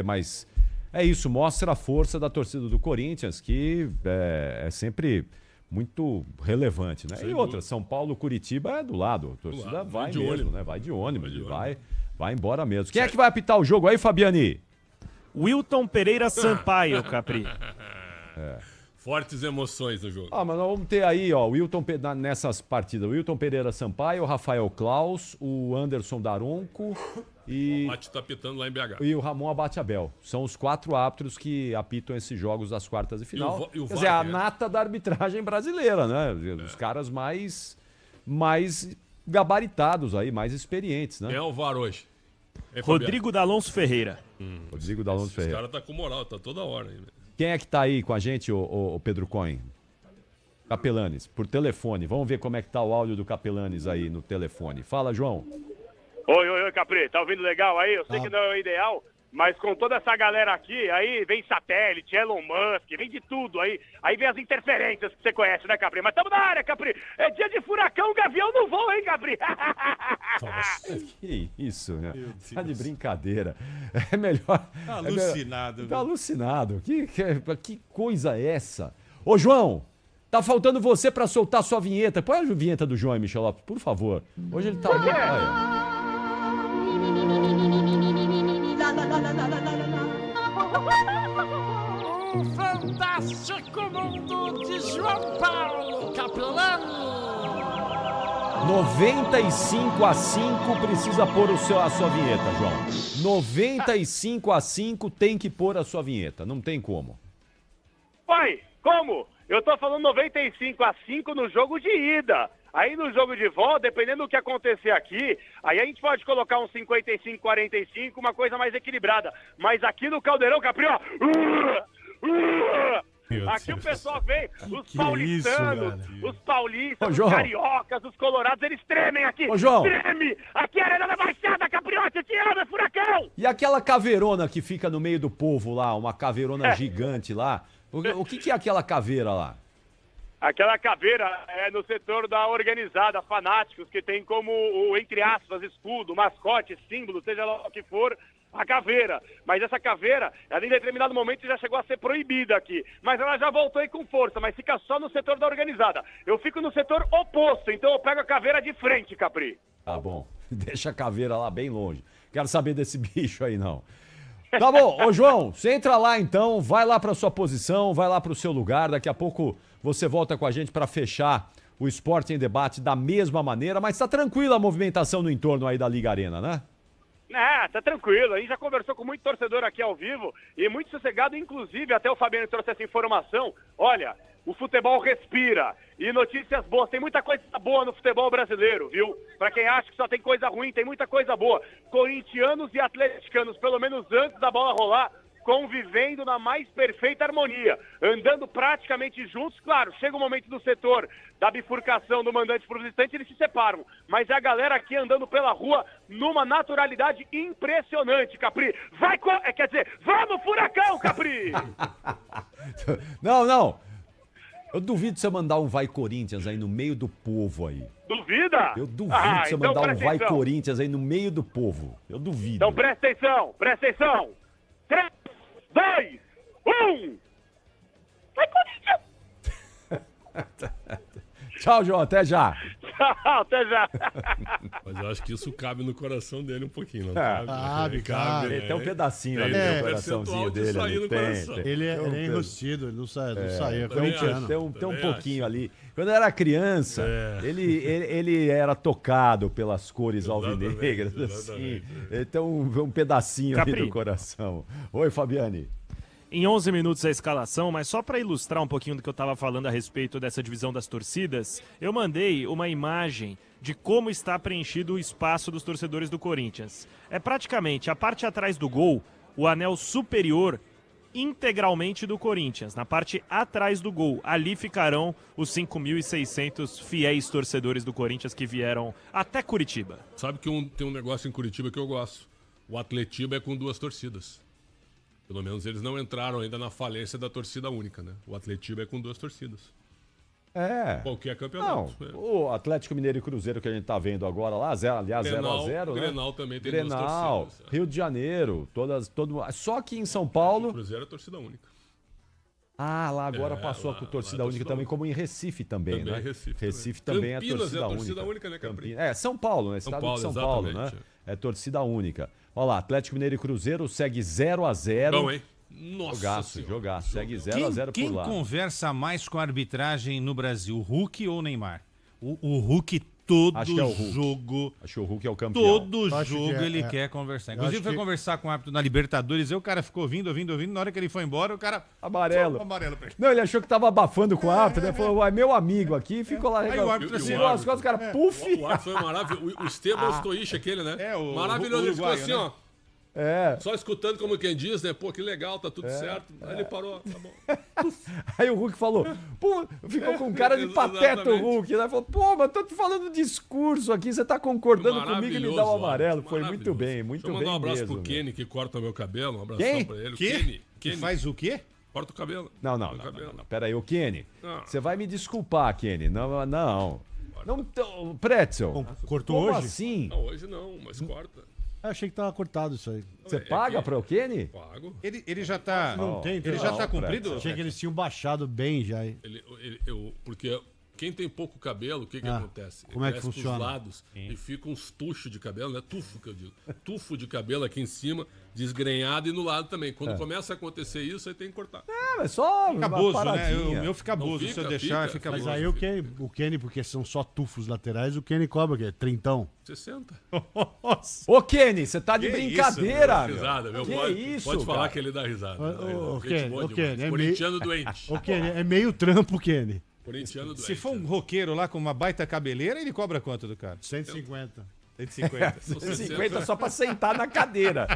Speaker 1: mas é isso, mostra a força da torcida do Corinthians, que é sempre muito relevante, né? E outra, São Paulo, Curitiba é do lado, a torcida vai mesmo, né? Vai de ônibus, vai embora mesmo. Quem é que vai apitar o jogo aí, Fabiane?
Speaker 3: Wilton Pereira Sampaio, Capri.
Speaker 5: Fortes emoções no jogo.
Speaker 1: Mas nós vamos ter aí, ó, nessas partidas, o Wilton Pereira Sampaio, o Rafael Klaus, o Anderson Daronco e...
Speaker 5: O Bate tá apitando lá em BH.
Speaker 1: E o Ramon Abate Abel. São os 4 árbitros que apitam esses jogos das quartas de final.
Speaker 5: E o
Speaker 1: Quer dizer, a
Speaker 5: VAR, né?
Speaker 1: nata da arbitragem brasileira, né? Os caras mais gabaritados aí, mais experientes, né?
Speaker 5: Quem é o VAR hoje?
Speaker 3: Rodrigo D'Alonso Ferreira.
Speaker 1: Rodrigo D'Alonso Ferreira.
Speaker 5: Esse cara tá com moral, tá toda hora aí.
Speaker 1: Quem é que tá aí com a gente, o Pedro Cohen? Capelanes, por telefone. Vamos ver como é que tá o áudio do Capelanes aí no telefone. Fala, João.
Speaker 8: Oi, Capri, tá ouvindo legal aí? Eu sei que não é o ideal, mas com toda essa galera aqui, aí vem satélite, Elon Musk, vem de tudo aí. Aí vem as interferências que você conhece, né, Capri? Mas tamo na área, Capri. É dia de furacão, o gavião não voa, hein, Capri?
Speaker 1: Que isso, né? Tá de brincadeira. É melhor...
Speaker 2: Tá alucinado.
Speaker 1: Tá alucinado. Que coisa é essa? Ô, João, tá faltando você pra soltar sua vinheta. Põe a vinheta do João e Michel Lopes, por favor. Hoje ele tá... Olha.
Speaker 9: O fantástico mundo de João Paulo Capelano.
Speaker 1: 95-5 precisa pôr a sua vinheta, João. 95-5 tem que pôr a sua vinheta. Não tem como.
Speaker 8: Pai, como? Eu tô falando 95-5 no jogo de ida. Aí no jogo de volta, dependendo do que acontecer aqui, aí a gente pode colocar um 55-45, uma coisa mais equilibrada. Mas aqui no Caldeirão, Capri, ó... Aqui o pessoal vem, os paulistanos, os paulistas, os cariocas, os colorados, eles tremem aqui.
Speaker 1: Ô, João.
Speaker 8: Treme! Aqui é a Arena da Baixada, Capriote, eu te amo, é furacão!
Speaker 1: E aquela caveirona que fica no meio do povo lá, uma caveirona gigante lá, o que é aquela caveira lá?
Speaker 8: Aquela caveira é no setor da organizada, fanáticos, que tem como, entre aspas, escudo, mascote, símbolo, seja lá o que for, a caveira. Mas essa caveira, ela em determinado momento já chegou a ser proibida aqui. Mas ela já voltou aí com força, mas fica só no setor da organizada. Eu fico no setor oposto, então eu pego a caveira de frente, Capri.
Speaker 1: Tá bom, deixa a caveira lá bem longe. Quero saber desse bicho aí, não. Tá bom, ô João, você entra lá então, vai lá pra sua posição, vai lá pro seu lugar, daqui a pouco você volta com a gente pra fechar o Esporte em Debate da mesma maneira, mas tá tranquila a movimentação no entorno aí da Liga Arena, né?
Speaker 8: Tá tranquilo, a gente já conversou com muito torcedor aqui ao vivo e muito sossegado, inclusive até o Fabiano trouxe essa informação. Olha, o futebol respira e notícias boas, tem muita coisa boa no futebol brasileiro, viu? Pra quem acha que só tem coisa ruim, tem muita coisa boa. Corintianos e atleticanos, pelo menos antes da bola rolar, convivendo na mais perfeita harmonia, andando praticamente juntos. Claro, chega o momento do setor da bifurcação do mandante para o visitante, eles se separam, mas é a galera aqui andando pela rua numa naturalidade impressionante, Capri. Quer dizer, vamos furacão, Capri!
Speaker 1: Não. Eu duvido você mandar um Vai Corinthians aí no meio do povo aí.
Speaker 8: Duvida?
Speaker 1: Eu duvido você
Speaker 8: então
Speaker 1: mandar um Vai
Speaker 8: atenção.
Speaker 1: Corinthians aí no meio do povo. Eu duvido.
Speaker 8: Então presta atenção. 3, 2, 1. Vai, Corinthians!
Speaker 1: Tchau, João. Até já.
Speaker 8: Tchau, até já.
Speaker 5: Mas eu acho que isso cabe no coração dele um pouquinho, não
Speaker 4: Cabe.
Speaker 1: Ele tem um pedacinho ali
Speaker 5: Tem
Speaker 1: no
Speaker 5: um
Speaker 1: coraçãozinho
Speaker 5: percentual
Speaker 1: dele.
Speaker 5: disso aí
Speaker 1: Ali.
Speaker 5: no coração.
Speaker 4: Ele é enrustido, ele não sai, é
Speaker 5: também
Speaker 4: corintiano.
Speaker 1: Tem um
Speaker 5: Também
Speaker 1: pouquinho ali. Quando eu era criança, ele era tocado pelas cores alvinegras, assim. Ele tem um pedacinho ali
Speaker 3: Capri.
Speaker 1: do coração. Oi, Fabiane.
Speaker 3: Em 11 minutos a escalação, mas só para ilustrar um pouquinho do que eu estava falando a respeito dessa divisão das torcidas, eu mandei uma imagem de como está preenchido o espaço dos torcedores do Corinthians. É praticamente a parte atrás do gol, o anel superior integralmente do Corinthians, na parte atrás do gol. Ali ficarão os 5.600 fiéis torcedores do Corinthians que vieram até Curitiba.
Speaker 5: Sabe que tem um negócio em Curitiba que eu gosto. O Atletiba é com 2 torcidas. Pelo menos eles não entraram ainda na falência da torcida única, né? O Atletiba é com 2 torcidas. Qualquer campeonato.
Speaker 1: Não, o Atlético Mineiro e Cruzeiro que a gente tá vendo agora lá, aliás, 0x0, né?
Speaker 5: Grenal também tem 2
Speaker 1: Grenal,
Speaker 5: torcidas.
Speaker 1: Rio de Janeiro, só que em São Paulo...
Speaker 5: O Cruzeiro é torcida única.
Speaker 1: Ah, lá agora passou
Speaker 5: lá-
Speaker 1: com torcida
Speaker 5: lá é
Speaker 1: única
Speaker 5: torcida
Speaker 1: também,
Speaker 5: única.
Speaker 1: como em Recife também,
Speaker 5: Também
Speaker 1: né?
Speaker 5: Recife
Speaker 1: também
Speaker 5: Campinas
Speaker 1: é
Speaker 5: é a
Speaker 1: torcida
Speaker 5: torcida
Speaker 1: única.
Speaker 5: única, né, Capri?
Speaker 1: São Paulo, né? Estado de São Paulo, né?
Speaker 5: exatamente.
Speaker 1: É torcida única. Olha lá, Atlético Mineiro e Cruzeiro segue 0x0.
Speaker 5: Bom, hein? Nossa Senhora.
Speaker 1: Jogaço. Segue
Speaker 2: Quem
Speaker 1: 0x0 por
Speaker 2: quem
Speaker 1: lá.
Speaker 2: conversa mais com a arbitragem no Brasil, o Hulk ou o Neymar? O Hulk todo
Speaker 1: Acho que é o Hulk.
Speaker 2: jogo,
Speaker 1: Acho que o Hulk é o campeão.
Speaker 2: todo
Speaker 4: Acho
Speaker 2: jogo
Speaker 4: que
Speaker 2: ele quer conversar. Inclusive
Speaker 4: acho
Speaker 2: foi
Speaker 4: que-
Speaker 2: conversar com o árbitro na Libertadores, aí o cara ficou ouvindo, na hora que ele foi embora, o cara...
Speaker 1: Amarelo.
Speaker 2: Amarelo pra ele.
Speaker 1: Não, ele achou que tava abafando com o árbitro, né? Falou, é meu amigo aqui, ficou lá.
Speaker 2: Aí o árbitro assim,
Speaker 1: virou as costas, o cara, puf.
Speaker 5: O árbitro foi maravilhoso. O Esteban Stoich, aquele, né?
Speaker 2: É, o
Speaker 5: Maravilhoso. Ele ficou
Speaker 2: uruguaio,
Speaker 5: assim,
Speaker 2: né?
Speaker 5: ó. Só escutando como quem diz, né? Pô, que legal, tá tudo certo. Aí ele parou, tá bom.
Speaker 1: Aí o Hulk falou, pô, ficou com cara de pateta o Hulk, né? Falou, pô, mas tô te falando discurso aqui, você tá concordando comigo e me dá o amarelo. Foi muito bem, muito bem.
Speaker 5: Deixa eu mandar um abraço
Speaker 1: mesmo,
Speaker 5: pro Kenny, que corta meu cabelo. Um abração
Speaker 1: Quem?
Speaker 5: pra ele.
Speaker 2: Que
Speaker 5: Kenny.
Speaker 2: faz o quê?
Speaker 5: Corta o cabelo.
Speaker 1: Não. Pera aí, ô Kenny. Você vai me desculpar, Kenny. Não. Pretzel.
Speaker 4: Cortou
Speaker 1: Como
Speaker 4: hoje?
Speaker 1: assim?
Speaker 5: Não, hoje não, mas corta.
Speaker 4: Eu achei que tava cortado isso aí.
Speaker 1: Você paga para o Kenny?
Speaker 5: Pago.
Speaker 2: Ele já tá.
Speaker 4: Não tem,
Speaker 2: Ele já tá
Speaker 1: Pretzel.
Speaker 2: cumprido?
Speaker 4: Achei que eles tinham baixado bem já.
Speaker 5: Porque quem tem pouco cabelo, o que acontece?
Speaker 4: Como é que
Speaker 5: Cresce
Speaker 4: funciona?
Speaker 5: pros lados e fica uns tuchos de cabelo, né? Tufo que eu digo. Tufo de cabelo aqui em cima, desgrenhado e no lado também. Quando começa a acontecer isso, aí tem que cortar.
Speaker 1: Mas só
Speaker 2: Fica
Speaker 1: uma
Speaker 2: bozo, né?
Speaker 1: paradinha.
Speaker 2: O meu fica bozo. Se eu deixar, fica
Speaker 4: Mas
Speaker 2: bozo.
Speaker 4: aí o Kenny, porque são só tufos laterais, o Kenny cobra o quê? 30.
Speaker 5: 60.
Speaker 1: Ô, Kenny, você tá de
Speaker 2: Que
Speaker 1: brincadeira,
Speaker 5: Dá risada, meu.
Speaker 1: Que
Speaker 5: Pode falar
Speaker 1: cara?
Speaker 5: que ele dá risada.
Speaker 4: Ô,
Speaker 5: Gente
Speaker 4: Kenny,
Speaker 5: boa
Speaker 4: ô,
Speaker 5: demais.
Speaker 4: Kenny,
Speaker 5: Corintiano doente.
Speaker 4: O Kenny, é meio trampo, Kenny.
Speaker 5: Corintiano doente.
Speaker 2: Se for um roqueiro lá com uma baita cabeleira, ele cobra quanto do cara?
Speaker 4: 150.
Speaker 2: 150.
Speaker 1: 50 só pra sentar na cadeira.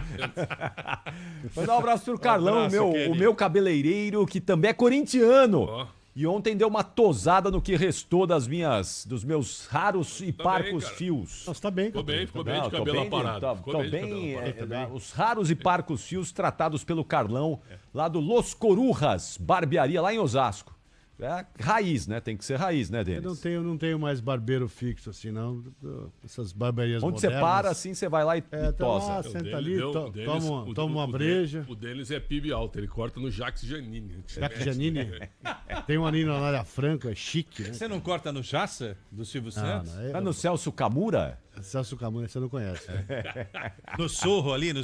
Speaker 1: Mandar um abraço pro Carlão,
Speaker 2: abraço,
Speaker 1: o
Speaker 2: Kenny.
Speaker 1: meu cabeleireiro, que também é corintiano.
Speaker 5: Ó.
Speaker 1: E ontem deu uma tosada no que restou dos meus raros e parcos
Speaker 5: cara.
Speaker 1: fios.
Speaker 4: Nossa, tá bem,
Speaker 5: Ficou
Speaker 4: cara.
Speaker 5: bem, ficou bem
Speaker 1: Não,
Speaker 5: de
Speaker 1: tô
Speaker 5: cabelo
Speaker 1: bem de-
Speaker 5: aparado.
Speaker 1: tô-
Speaker 5: Ficou
Speaker 1: tô
Speaker 5: bem de
Speaker 1: bem,
Speaker 5: cabelo aparado.
Speaker 1: os raros e parcos fios tratados pelo Carlão, lá do Los Corujas, barbearia lá em Osasco. É raiz, né? Tem que ser raiz, né,
Speaker 4: Eu
Speaker 1: Denis?
Speaker 4: não tenho mais barbeiro fixo assim, não. Essas barbarias
Speaker 1: Onde você
Speaker 4: modernas.
Speaker 1: para, assim, você vai lá e
Speaker 4: tá
Speaker 1: tosa.
Speaker 4: lá,
Speaker 5: O
Speaker 4: senta
Speaker 5: dele
Speaker 4: ali,
Speaker 5: deu- o deles-
Speaker 4: toma uma breja.
Speaker 5: O deles é PIB alto, ele corta no Jacques Janine.
Speaker 4: Jacques Janine. Tem uma ali na área franca, chique, né?
Speaker 2: Você não corta no Jaça, do Silvio Santos?
Speaker 1: Tá no Celso Camura?
Speaker 4: Celso Camura, você não conhece.
Speaker 2: No Sorro ali da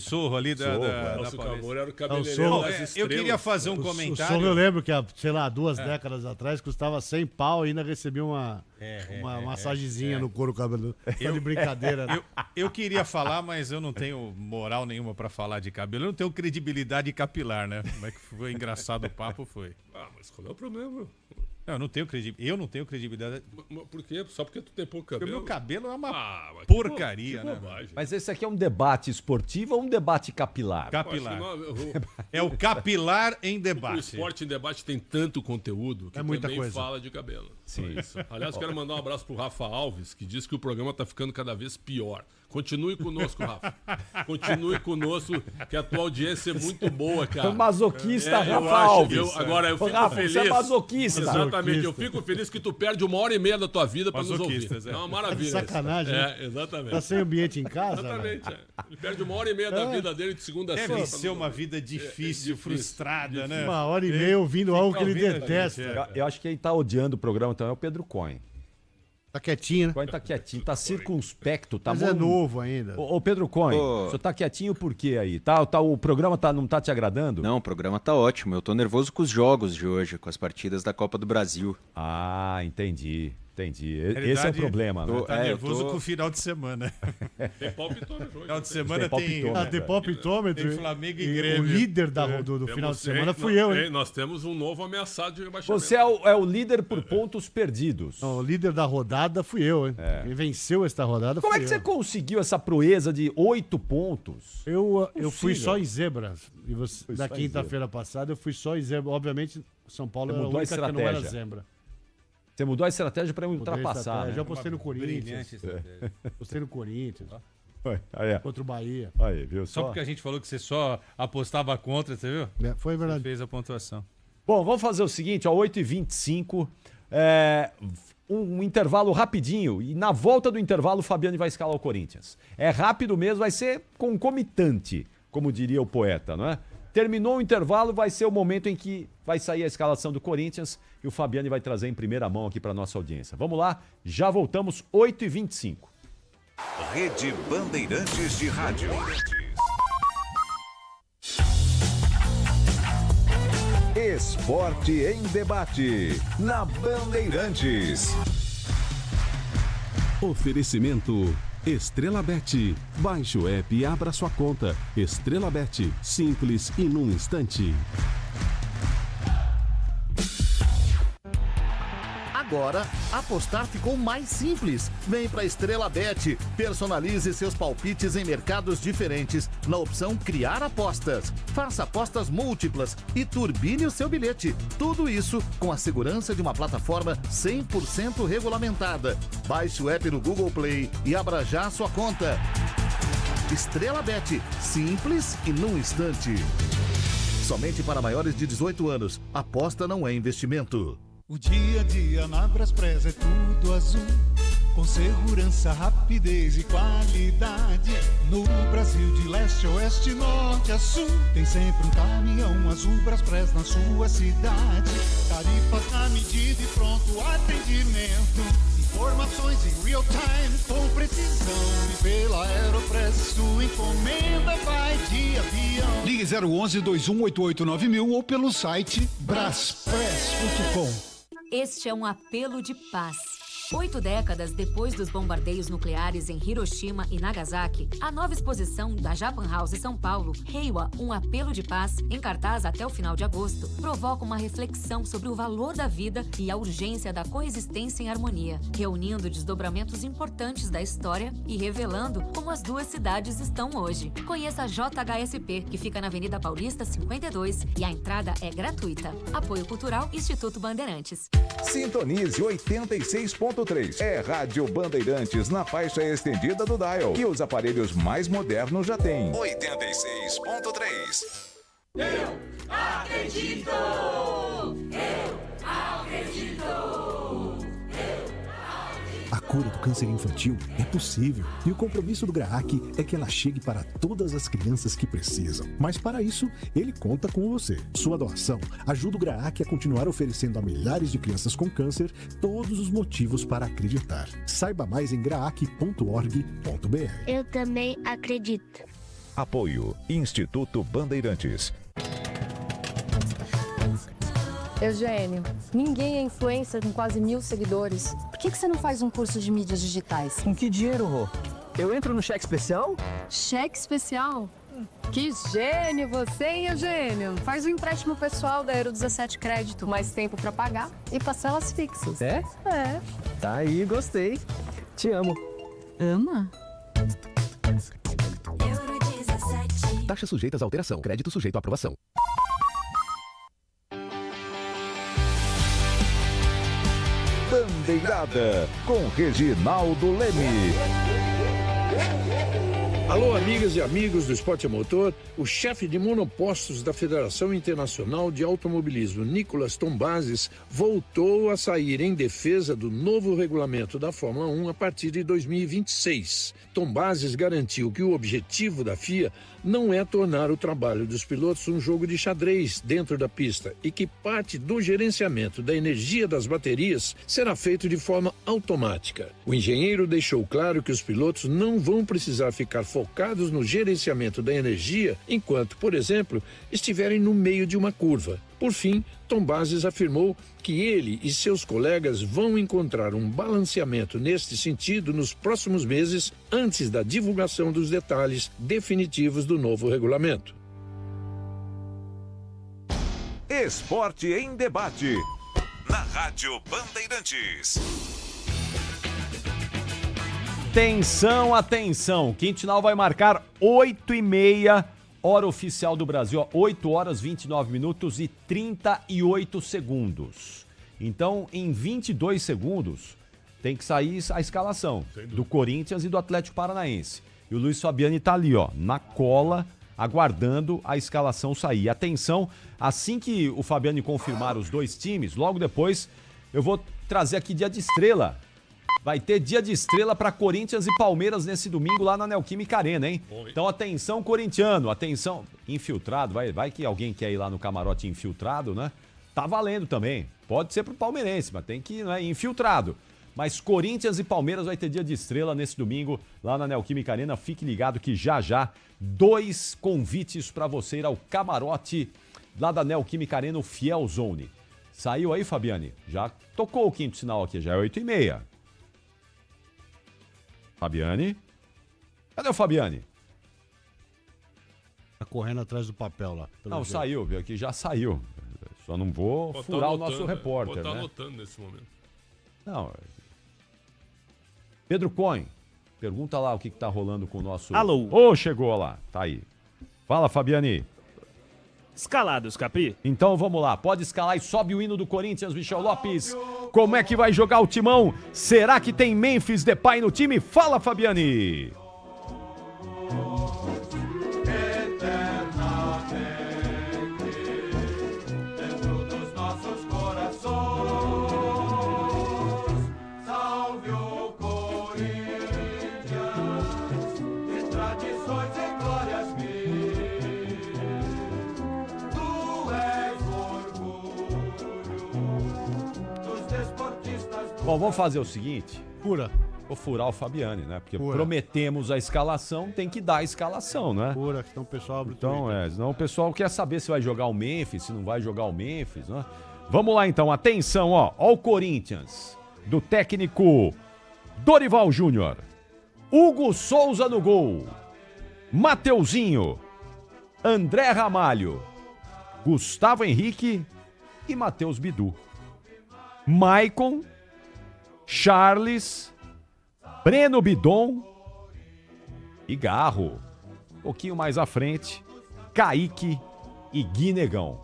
Speaker 5: Nosso
Speaker 2: Paulista.
Speaker 5: Camor era o
Speaker 4: Não,
Speaker 5: cabeleireiro
Speaker 4: Sorro-
Speaker 5: das
Speaker 2: Eu
Speaker 5: estrelas.
Speaker 2: queria fazer um
Speaker 4: O som
Speaker 2: comentário.
Speaker 4: eu lembro que, sei lá, 2 décadas atrás custava 100 pau e ainda recebia uma massagenzinha no couro cabeludo. Tá de brincadeira, né?
Speaker 2: Eu queria falar, mas eu não tenho moral nenhuma pra falar de cabelo. Eu não tenho credibilidade capilar, né? Como é que foi engraçado o papo, foi.
Speaker 5: Ah, mas qual é o problema?
Speaker 2: Não, eu não tenho credibilidade.
Speaker 5: Por quê? Só porque tu tem pouco
Speaker 2: Porque o
Speaker 5: cabelo?
Speaker 2: meu cabelo é uma
Speaker 5: Mas que
Speaker 2: porcaria, né?
Speaker 5: bobagem.
Speaker 1: Mas esse aqui é um debate esportivo ou um debate capilar?
Speaker 2: Capilar.
Speaker 5: Acho que não,
Speaker 2: É o capilar em
Speaker 5: o
Speaker 2: debate.
Speaker 5: esporte em debate tem tanto conteúdo que
Speaker 4: É muita
Speaker 5: também
Speaker 4: coisa.
Speaker 5: fala de cabelo.
Speaker 1: Sim.
Speaker 5: É isso. Aliás, quero mandar um abraço pro Rafa Alves, que diz que o programa tá ficando cada vez pior. Continue conosco, Rafa. Continue conosco, que a tua audiência é muito boa, cara.
Speaker 1: Masoquista,
Speaker 5: É, eu
Speaker 1: Rafa
Speaker 5: acho-
Speaker 1: Alves.
Speaker 5: agora, eu
Speaker 1: Ô,
Speaker 5: fico
Speaker 1: Rafa,
Speaker 5: feliz.
Speaker 1: você é masoquista.
Speaker 5: Exatamente, eu fico feliz que tu perde 1h30 da tua vida pra nos ouvir.
Speaker 2: Masoquistas, é.
Speaker 5: É uma maravilha.
Speaker 4: Tá de sacanagem,
Speaker 5: isso.
Speaker 4: né?
Speaker 5: É, exatamente.
Speaker 4: Tá sem ambiente em casa? né?
Speaker 5: Exatamente. Ele perde 1h30 da vida dele de segunda a
Speaker 2: Deve
Speaker 5: sexta.
Speaker 2: ser uma vida difícil, frustrada, né?
Speaker 4: 1h30 ouvindo algo que ele
Speaker 2: ouvindo,
Speaker 4: detesta.
Speaker 1: Eu acho que quem tá odiando o programa então é o Pedro Cohen.
Speaker 4: Tá quietinho, né?
Speaker 1: Cohen tá quietinho, tá circunspecto, tá
Speaker 4: Mas é novo ainda.
Speaker 1: Ô, Pedro Cohen, o senhor tá quietinho por quê aí? O programa não tá te agradando?
Speaker 10: Não, o programa tá ótimo. Eu tô nervoso com os jogos de hoje, com as partidas da Copa do Brasil.
Speaker 1: Ah, entendi. Esse é o
Speaker 2: Realidade,
Speaker 1: problema, né?
Speaker 2: Tá
Speaker 10: eu
Speaker 2: nervoso
Speaker 10: tô-
Speaker 2: com o final de semana.
Speaker 5: Tem palpitômetro hoje.
Speaker 2: Final de semana tem.
Speaker 1: palpitômetro.
Speaker 4: Ah, tem palpitômetro.
Speaker 2: Tem Flamengo e
Speaker 4: O
Speaker 2: Grêmio.
Speaker 4: líder do final de semana fui eu, hein?
Speaker 5: Nós temos um novo ameaçado de rebaixamento.
Speaker 1: Você é o líder por pontos perdidos.
Speaker 4: Não, o líder da rodada fui eu, hein? Quem venceu esta rodada
Speaker 1: Como
Speaker 4: fui
Speaker 1: é que
Speaker 4: eu.
Speaker 1: você conseguiu essa proeza de 8 pontos?
Speaker 4: Eu fui
Speaker 1: Possível.
Speaker 4: só em zebras. E você,
Speaker 1: Foi
Speaker 4: na
Speaker 1: só em
Speaker 4: quinta-feira passada eu fui só em zebra. Obviamente, São Paulo
Speaker 1: Você
Speaker 4: era a
Speaker 1: mudou a
Speaker 4: única que não era
Speaker 1: estratégia.
Speaker 4: zebra.
Speaker 1: Você mudou a estratégia pra me
Speaker 4: Mudei a
Speaker 1: ultrapassar,
Speaker 4: estratégia.
Speaker 1: né?
Speaker 4: Já postei no Corinthians.
Speaker 2: Brilhante estratégia.
Speaker 4: Postei no Corinthians.
Speaker 1: Aí,
Speaker 4: Contra o Bahia.
Speaker 1: aí, viu
Speaker 2: Só
Speaker 1: só?
Speaker 2: porque a gente falou que você só apostava contra, você viu?
Speaker 4: Foi
Speaker 2: Você
Speaker 4: verdade.
Speaker 2: fez a pontuação.
Speaker 1: Bom, vamos fazer o seguinte, ó, 8h25, um intervalo rapidinho, e na volta do intervalo o Fabiano vai escalar o Corinthians. É rápido mesmo, vai ser concomitante, como diria o poeta, não é? Terminou o intervalo, vai ser o momento em que vai sair a escalação do Corinthians e o Fabiano vai trazer em primeira mão aqui para nossa audiência. Vamos lá, já voltamos, 8h25.
Speaker 11: Rede Bandeirantes de Rádio. Esporte em debate, na Bandeirantes.
Speaker 12: Oferecimento Estrela Bet. Baixe o app e abra sua conta. Estrela Bet, simples e num instante.
Speaker 13: Agora, apostar ficou mais simples. Vem pra Estrela Bet. Personalize seus palpites em mercados diferentes na opção Criar Apostas. Faça apostas múltiplas e turbine o seu bilhete. Tudo isso com a segurança de uma plataforma 100% regulamentada. Baixe o app no Google Play e abra já a sua conta. Estrela Bet. Simples e num instante. Somente para maiores de 18 anos. Aposta não é investimento.
Speaker 14: O dia a dia na Braspress é tudo azul, com segurança, rapidez e qualidade. No Brasil de leste a oeste, norte a sul, tem sempre um caminhão azul Braspress na sua cidade. Tarifas na medida e pronto atendimento. Informações em real time com precisão. E pela Aeropress sua encomenda vai de avião. Ligue 011-2188-9000 ou pelo site braspress.com.
Speaker 15: Este é um apelo de paz. 8 décadas depois dos bombardeios nucleares em Hiroshima e Nagasaki, a nova exposição da Japan House São Paulo, Reiwa, um apelo de paz, em cartaz até o final de agosto, provoca uma reflexão sobre o valor da vida e a urgência da coexistência em harmonia, reunindo desdobramentos importantes da história e revelando como as duas cidades estão hoje. Conheça a JHSP, que fica na Avenida Paulista 52, e a entrada é gratuita. Apoio Cultural Instituto Bandeirantes.
Speaker 11: Sintonize 86.3. É Rádio Bandeirantes na faixa estendida do dial. E os aparelhos mais modernos já têm 86.3.
Speaker 9: Eu acredito! Eu acredito!
Speaker 16: A cura do câncer infantil é possível e o compromisso do GRAAC é que ela chegue para todas as crianças que precisam. Mas para isso, ele conta com você. Sua doação ajuda o GRAAC a continuar oferecendo a milhares de crianças com câncer todos os motivos para acreditar. Saiba mais em graac.org.br.
Speaker 17: Eu também acredito.
Speaker 11: Apoio Instituto Bandeirantes.
Speaker 18: Eugênio, ninguém é influencer com quase 1000 seguidores. Por que você não faz um curso de mídias digitais?
Speaker 19: Com que dinheiro, Rô? Eu entro no cheque especial?
Speaker 18: Cheque especial? Que gênio você, hein, Eugênio? Faz um empréstimo pessoal da Euro 17 Crédito, mais tempo pra pagar e parcelas fixas.
Speaker 19: É?
Speaker 18: É.
Speaker 19: Tá aí, gostei. Te amo.
Speaker 18: Ama?
Speaker 20: Taxas sujeitas à alteração. Crédito sujeito à aprovação.
Speaker 11: Bandeirada, com Reginaldo Leme.
Speaker 21: Alô, amigas e amigos do Esporte a Motor. O chefe de monopostos da Federação Internacional de Automobilismo, Nicolas Tombazis, voltou a sair em defesa do novo regulamento da Fórmula 1 a partir de 2026. Tombazis garantiu que o objetivo da FIA não é tornar o trabalho dos pilotos um jogo de xadrez dentro da pista e que parte do gerenciamento da energia das baterias será feito de forma automática. O engenheiro deixou claro que os pilotos não vão precisar ficar focados no gerenciamento da energia enquanto, por exemplo, estiverem no meio de uma curva. Por fim, Tombazis afirmou que ele e seus colegas vão encontrar um balanceamento neste sentido nos próximos meses, antes da divulgação dos detalhes definitivos do novo regulamento.
Speaker 11: Esporte em debate, na Rádio Bandeirantes.
Speaker 1: Atenção, atenção. Quintinal vai marcar 8h30, hora oficial do Brasil. 8 horas, 29 minutos e 38 segundos. Então, em 22 segundos, tem que sair a escalação do Corinthians e do Atlético Paranaense. E o Luiz Fabiani tá ali, ó, na cola, aguardando a escalação sair. Atenção, assim que o Fabiani confirmar os dois times, logo depois eu vou trazer aqui dia de estrela. Vai ter dia de estrela para Corinthians e Palmeiras nesse domingo lá na Neoquímica Arena, hein? Então atenção, corintiano, atenção, infiltrado, vai que alguém quer ir lá no camarote infiltrado, né? Tá valendo também, pode ser pro palmeirense, mas tem que ir, né, infiltrado. Mas Corinthians e Palmeiras vai ter dia de estrela nesse domingo lá na Neoquímica Arena. Fique ligado que já 2 convites para você ir ao camarote lá da Neoquímica Arena, o Fiel Zone. Saiu aí, Fabiani? Já tocou o quinto sinal aqui, já é 8h30. Fabiani? Cadê o Fabiani?
Speaker 4: Tá correndo atrás do papel lá.
Speaker 1: Não, jeito. Saiu, viu? Aqui já saiu. Só não vou furar o nosso repórter,
Speaker 5: né?
Speaker 1: Vou
Speaker 5: anotando nesse momento.
Speaker 1: Não. Pedro Cohen, pergunta lá o que tá rolando com o nosso...
Speaker 3: Alô.
Speaker 1: Ô, chegou lá, tá aí. Fala, Fabiani.
Speaker 3: Escalados, Capi.
Speaker 1: Então vamos lá, pode escalar e sobe o hino do Corinthians, Michel Lopes. Como é que vai jogar o timão? Será que tem Memphis Depay no time? Fala, Fabiani. Bom, vamos fazer o seguinte.
Speaker 4: Pura.
Speaker 1: Vou furar o Fabiani, né? Porque
Speaker 4: Pura.
Speaker 1: prometemos a escalação, tem que dar a escalação, né?
Speaker 4: Pura, que então o pessoal abre o
Speaker 1: Então,
Speaker 4: Twitter.
Speaker 1: senão o pessoal quer saber se vai jogar o Memphis, se não vai jogar o Memphis, né? Vamos lá então, atenção, ó o Corinthians, do técnico Dorival Júnior. Hugo Souza no gol. Mateuzinho, André Ramalho, Gustavo Henrique e Matheus Bidu. Maicon, Charles, Breno Bidon e Garro. Um pouquinho mais à frente, Kaique e Guinegão.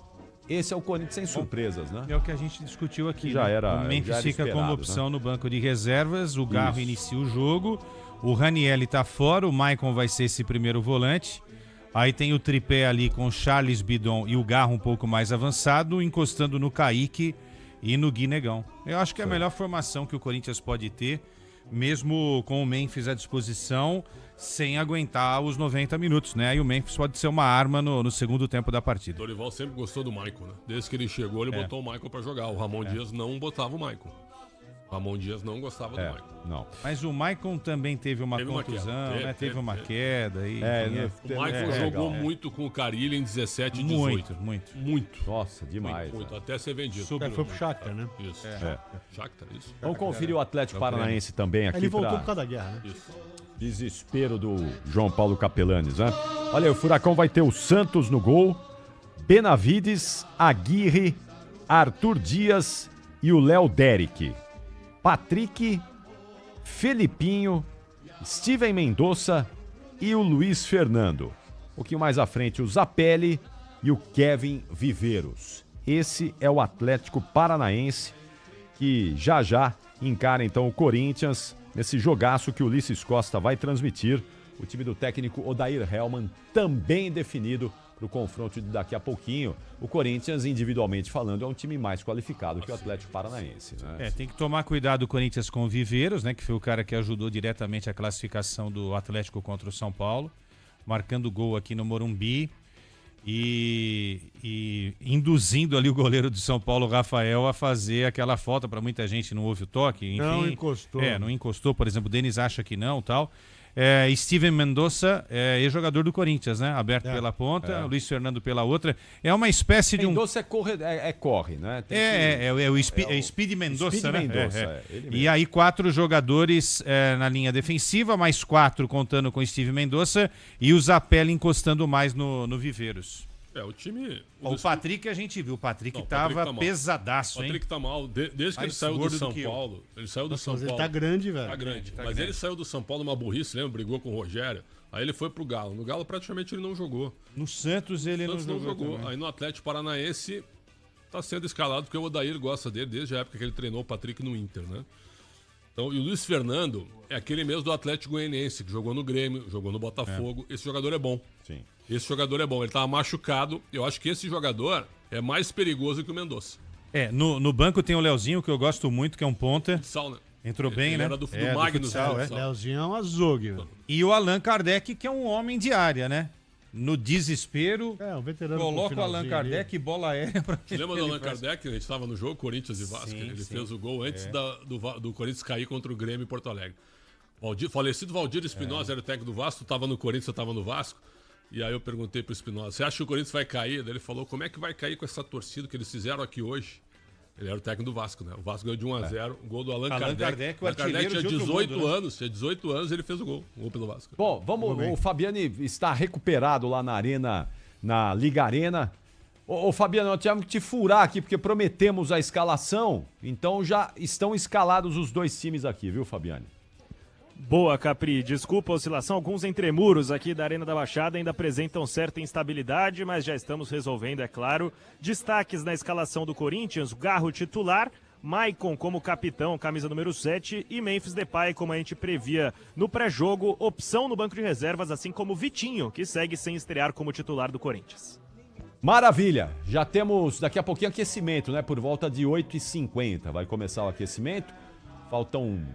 Speaker 1: Esse é o Corinthians sem surpresas, né?
Speaker 2: É o que a gente discutiu aqui.
Speaker 1: Já
Speaker 2: né?
Speaker 1: era,
Speaker 2: o Memphis
Speaker 1: já era
Speaker 2: fica
Speaker 1: esperado,
Speaker 2: como opção
Speaker 1: né?
Speaker 2: no banco de reservas, o Garro
Speaker 1: Isso.
Speaker 2: inicia o jogo, o Ranielli tá fora, o Maicon vai ser esse primeiro volante. Aí tem o tripé ali com o Charles Bidon e o Garro um pouco mais avançado, encostando no Kaique e no Guinegão. Eu acho que é a melhor formação que o Corinthians pode ter, mesmo com o Memphis à disposição, sem aguentar os 90 minutos, né? E o Memphis pode ser uma arma no segundo tempo da partida.
Speaker 5: Dorival sempre gostou do Maicon, né? Desde que ele chegou, ele botou o Maicon pra jogar. O Ramon Dias não botava o Maicon. O Ramon Dias não gostava do Maicon.
Speaker 1: Não.
Speaker 2: Mas o Maicon também teve uma contusão, né? Teve uma queda. E,
Speaker 5: O Maicon jogou muito com o Carilli em 17 e 18. Muito.
Speaker 1: Nossa, demais.
Speaker 5: Muito, até ser vendido.
Speaker 4: Foi pro Shakhtar, né?
Speaker 5: Isso.
Speaker 1: Shakhtar,
Speaker 5: isso.
Speaker 1: Vamos conferir o Atlético Paranaense também aqui.
Speaker 4: Ele voltou
Speaker 1: pra...
Speaker 4: por causa da guerra, né?
Speaker 5: Isso.
Speaker 1: Desespero do João Paulo Capelanes, né? Olha aí, o Furacão vai ter o Santos no gol, Benavides, Aguirre, Arthur Dias e o Léo Derek. Patrick, Felipinho, Steven Mendonça e o Luiz Fernando. Um pouquinho mais à frente, o Zapelli e o Kevin Viveiros. Esse é o Atlético Paranaense que já encara então o Corinthians nesse jogaço que o Ulisses Costa vai transmitir. O time do técnico Odair Hellmann também definido para o confronto de daqui a pouquinho. O Corinthians, individualmente falando, é um time mais qualificado que o Atlético Paranaense, né?
Speaker 2: tem que tomar cuidado o Corinthians com o Viveiros, né? Que foi o cara que ajudou diretamente a classificação do Atlético contra o São Paulo, marcando gol aqui no Morumbi e induzindo ali o goleiro do São Paulo, Rafael, a fazer aquela falta. Para muita gente não houve o toque, enfim.
Speaker 4: Não encostou.
Speaker 2: Não encostou, por exemplo, o Denis acha que não, tal. Steven Mendonça é ex-jogador do Corinthians, né? Aberto pela ponta, Luiz Fernando pela outra. É uma espécie de um...
Speaker 1: Mendonça corre, né?
Speaker 2: o Speed Mendonça,
Speaker 1: Speed
Speaker 2: né?
Speaker 1: Mendonça, ele
Speaker 2: E aí 4 jogadores na linha defensiva, mais 4 contando com o Steve Mendonça e o Zapelli encostando mais no Viveiros.
Speaker 5: O time...
Speaker 2: O Patrick a gente viu, o Patrick tava pesadaço, hein?
Speaker 5: O Patrick tá mal, desde que ele saiu do São Paulo. Ele saiu do São Paulo.
Speaker 4: Ele tá grande, velho.
Speaker 5: Tá grande. Mas ele saiu do São Paulo uma burrice, lembra? Brigou com o Rogério. Aí ele foi pro Galo. No Galo praticamente ele não jogou.
Speaker 2: No Santos ele não jogou.
Speaker 5: Aí no Atlético Paranaense tá sendo escalado porque o Odair gosta dele desde a época que ele treinou o Patrick no Inter, né? Então, e o Luiz Fernando é aquele mesmo do Atlético Goianiense, que jogou no Grêmio, jogou no Botafogo. Esse jogador é bom.
Speaker 1: Sim.
Speaker 5: Esse jogador é bom. Ele tava machucado. Eu acho que esse jogador é mais perigoso que o Mendonça.
Speaker 2: No banco tem o Leozinho, que eu gosto muito, que é um ponta.
Speaker 5: Futsal, né?
Speaker 2: Entrou bem,
Speaker 5: ele
Speaker 2: né?
Speaker 5: Era do Magnus.
Speaker 4: Leozinho é um azogue, velho.
Speaker 2: E o Allan Kardec, que é um homem de área, né? No desespero,
Speaker 4: um veterano.
Speaker 2: coloca o Allan Kardec e bola aérea pra
Speaker 5: Você lembra do Allan Kardec? A gente estava no jogo Corinthians e Vasco.
Speaker 2: Sim,
Speaker 5: ele
Speaker 2: sim.
Speaker 5: fez o gol antes do Corinthians cair contra o Grêmio em Porto Alegre. Falecido Valdir Espinosa era o técnico do Vasco, tu estava no Corinthians, eu estava no Vasco. E aí eu perguntei pro Espinosa, você acha que o Corinthians vai cair? Daí ele falou, como é que vai cair com essa torcida que eles fizeram aqui hoje? Ele era o técnico do Vasco, né? O Vasco ganhou de 1-0, o gol do Allan Kardec.
Speaker 2: O artilheiro
Speaker 5: tinha
Speaker 2: de outro
Speaker 5: 18
Speaker 2: mundo, né?
Speaker 5: anos, tinha 18 anos ele fez o gol pelo Vasco.
Speaker 1: Bom, o Fabiani está recuperado lá na Arena, na Liga Arena. Ô Fabiano, nós tivemos que te furar aqui, porque prometemos a escalação, então já estão escalados os dois times aqui, viu, Fabiane?
Speaker 3: Boa, Capri. Desculpa a oscilação. Alguns entremuros aqui da Arena da Baixada ainda apresentam certa instabilidade, mas já estamos resolvendo, é claro. Destaques na escalação do Corinthians: Garro titular, Maicon como capitão, camisa número 7, e Memphis Depay, como a gente previa no pré-jogo, opção no banco de reservas, assim como Vitinho, que segue sem estrear como titular do Corinthians.
Speaker 1: Maravilha, já temos daqui a pouquinho aquecimento, né? Por volta de 8h50 vai começar o aquecimento. Faltam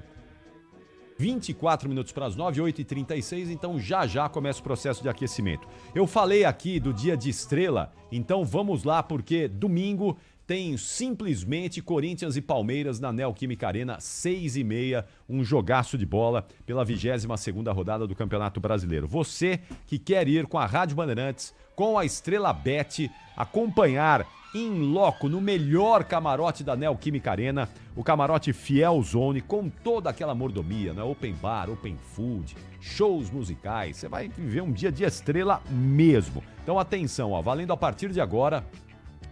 Speaker 1: 24 minutos para as 9, 8h36, então já começa o processo de aquecimento. Eu falei aqui do dia de estrela, então vamos lá, porque domingo tem simplesmente Corinthians e Palmeiras na Neoquímica Arena, 6h30, um jogaço de bola pela 22ª rodada do Campeonato Brasileiro. Você que quer ir com a Rádio Bandeirantes, com a Estrela Bet, acompanhar in loco no melhor camarote da Neoquímica Arena, o camarote Fiel Zone, com toda aquela mordomia, né? Open bar, open food, shows musicais, você vai viver um dia de estrela mesmo. Então atenção, ó, valendo a partir de agora,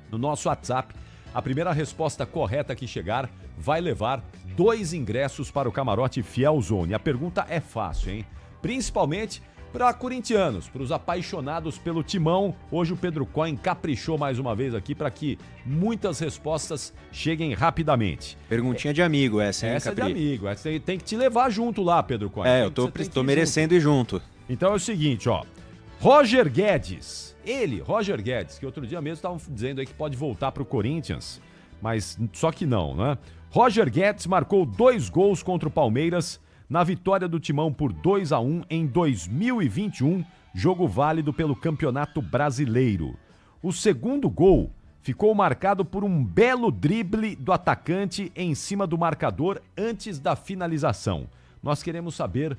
Speaker 1: no nosso WhatsApp, a primeira resposta correta que chegar vai levar 2 ingressos para o camarote Fiel Zone. A pergunta é fácil, hein? Principalmente para corintianos, para os apaixonados pelo Timão. Hoje o Pedro Coin caprichou mais uma vez aqui para que muitas respostas cheguem rapidamente.
Speaker 10: Perguntinha de amigo essa, hein,
Speaker 1: Essa é de
Speaker 10: Capri?
Speaker 1: amigo, essa tem que te levar junto lá, Pedro Coin.
Speaker 10: É, eu tô merecendo ir junto.
Speaker 1: Então é o seguinte, ó. Roger Guedes, Roger Guedes, que outro dia mesmo estavam dizendo aí que pode voltar para o Corinthians, mas só que não, né? Roger Guedes marcou 2 gols contra o Palmeiras na vitória do Timão por 2-1 em 2021, jogo válido pelo Campeonato Brasileiro. O segundo gol ficou marcado por um belo drible do atacante em cima do marcador antes da finalização. Nós queremos saber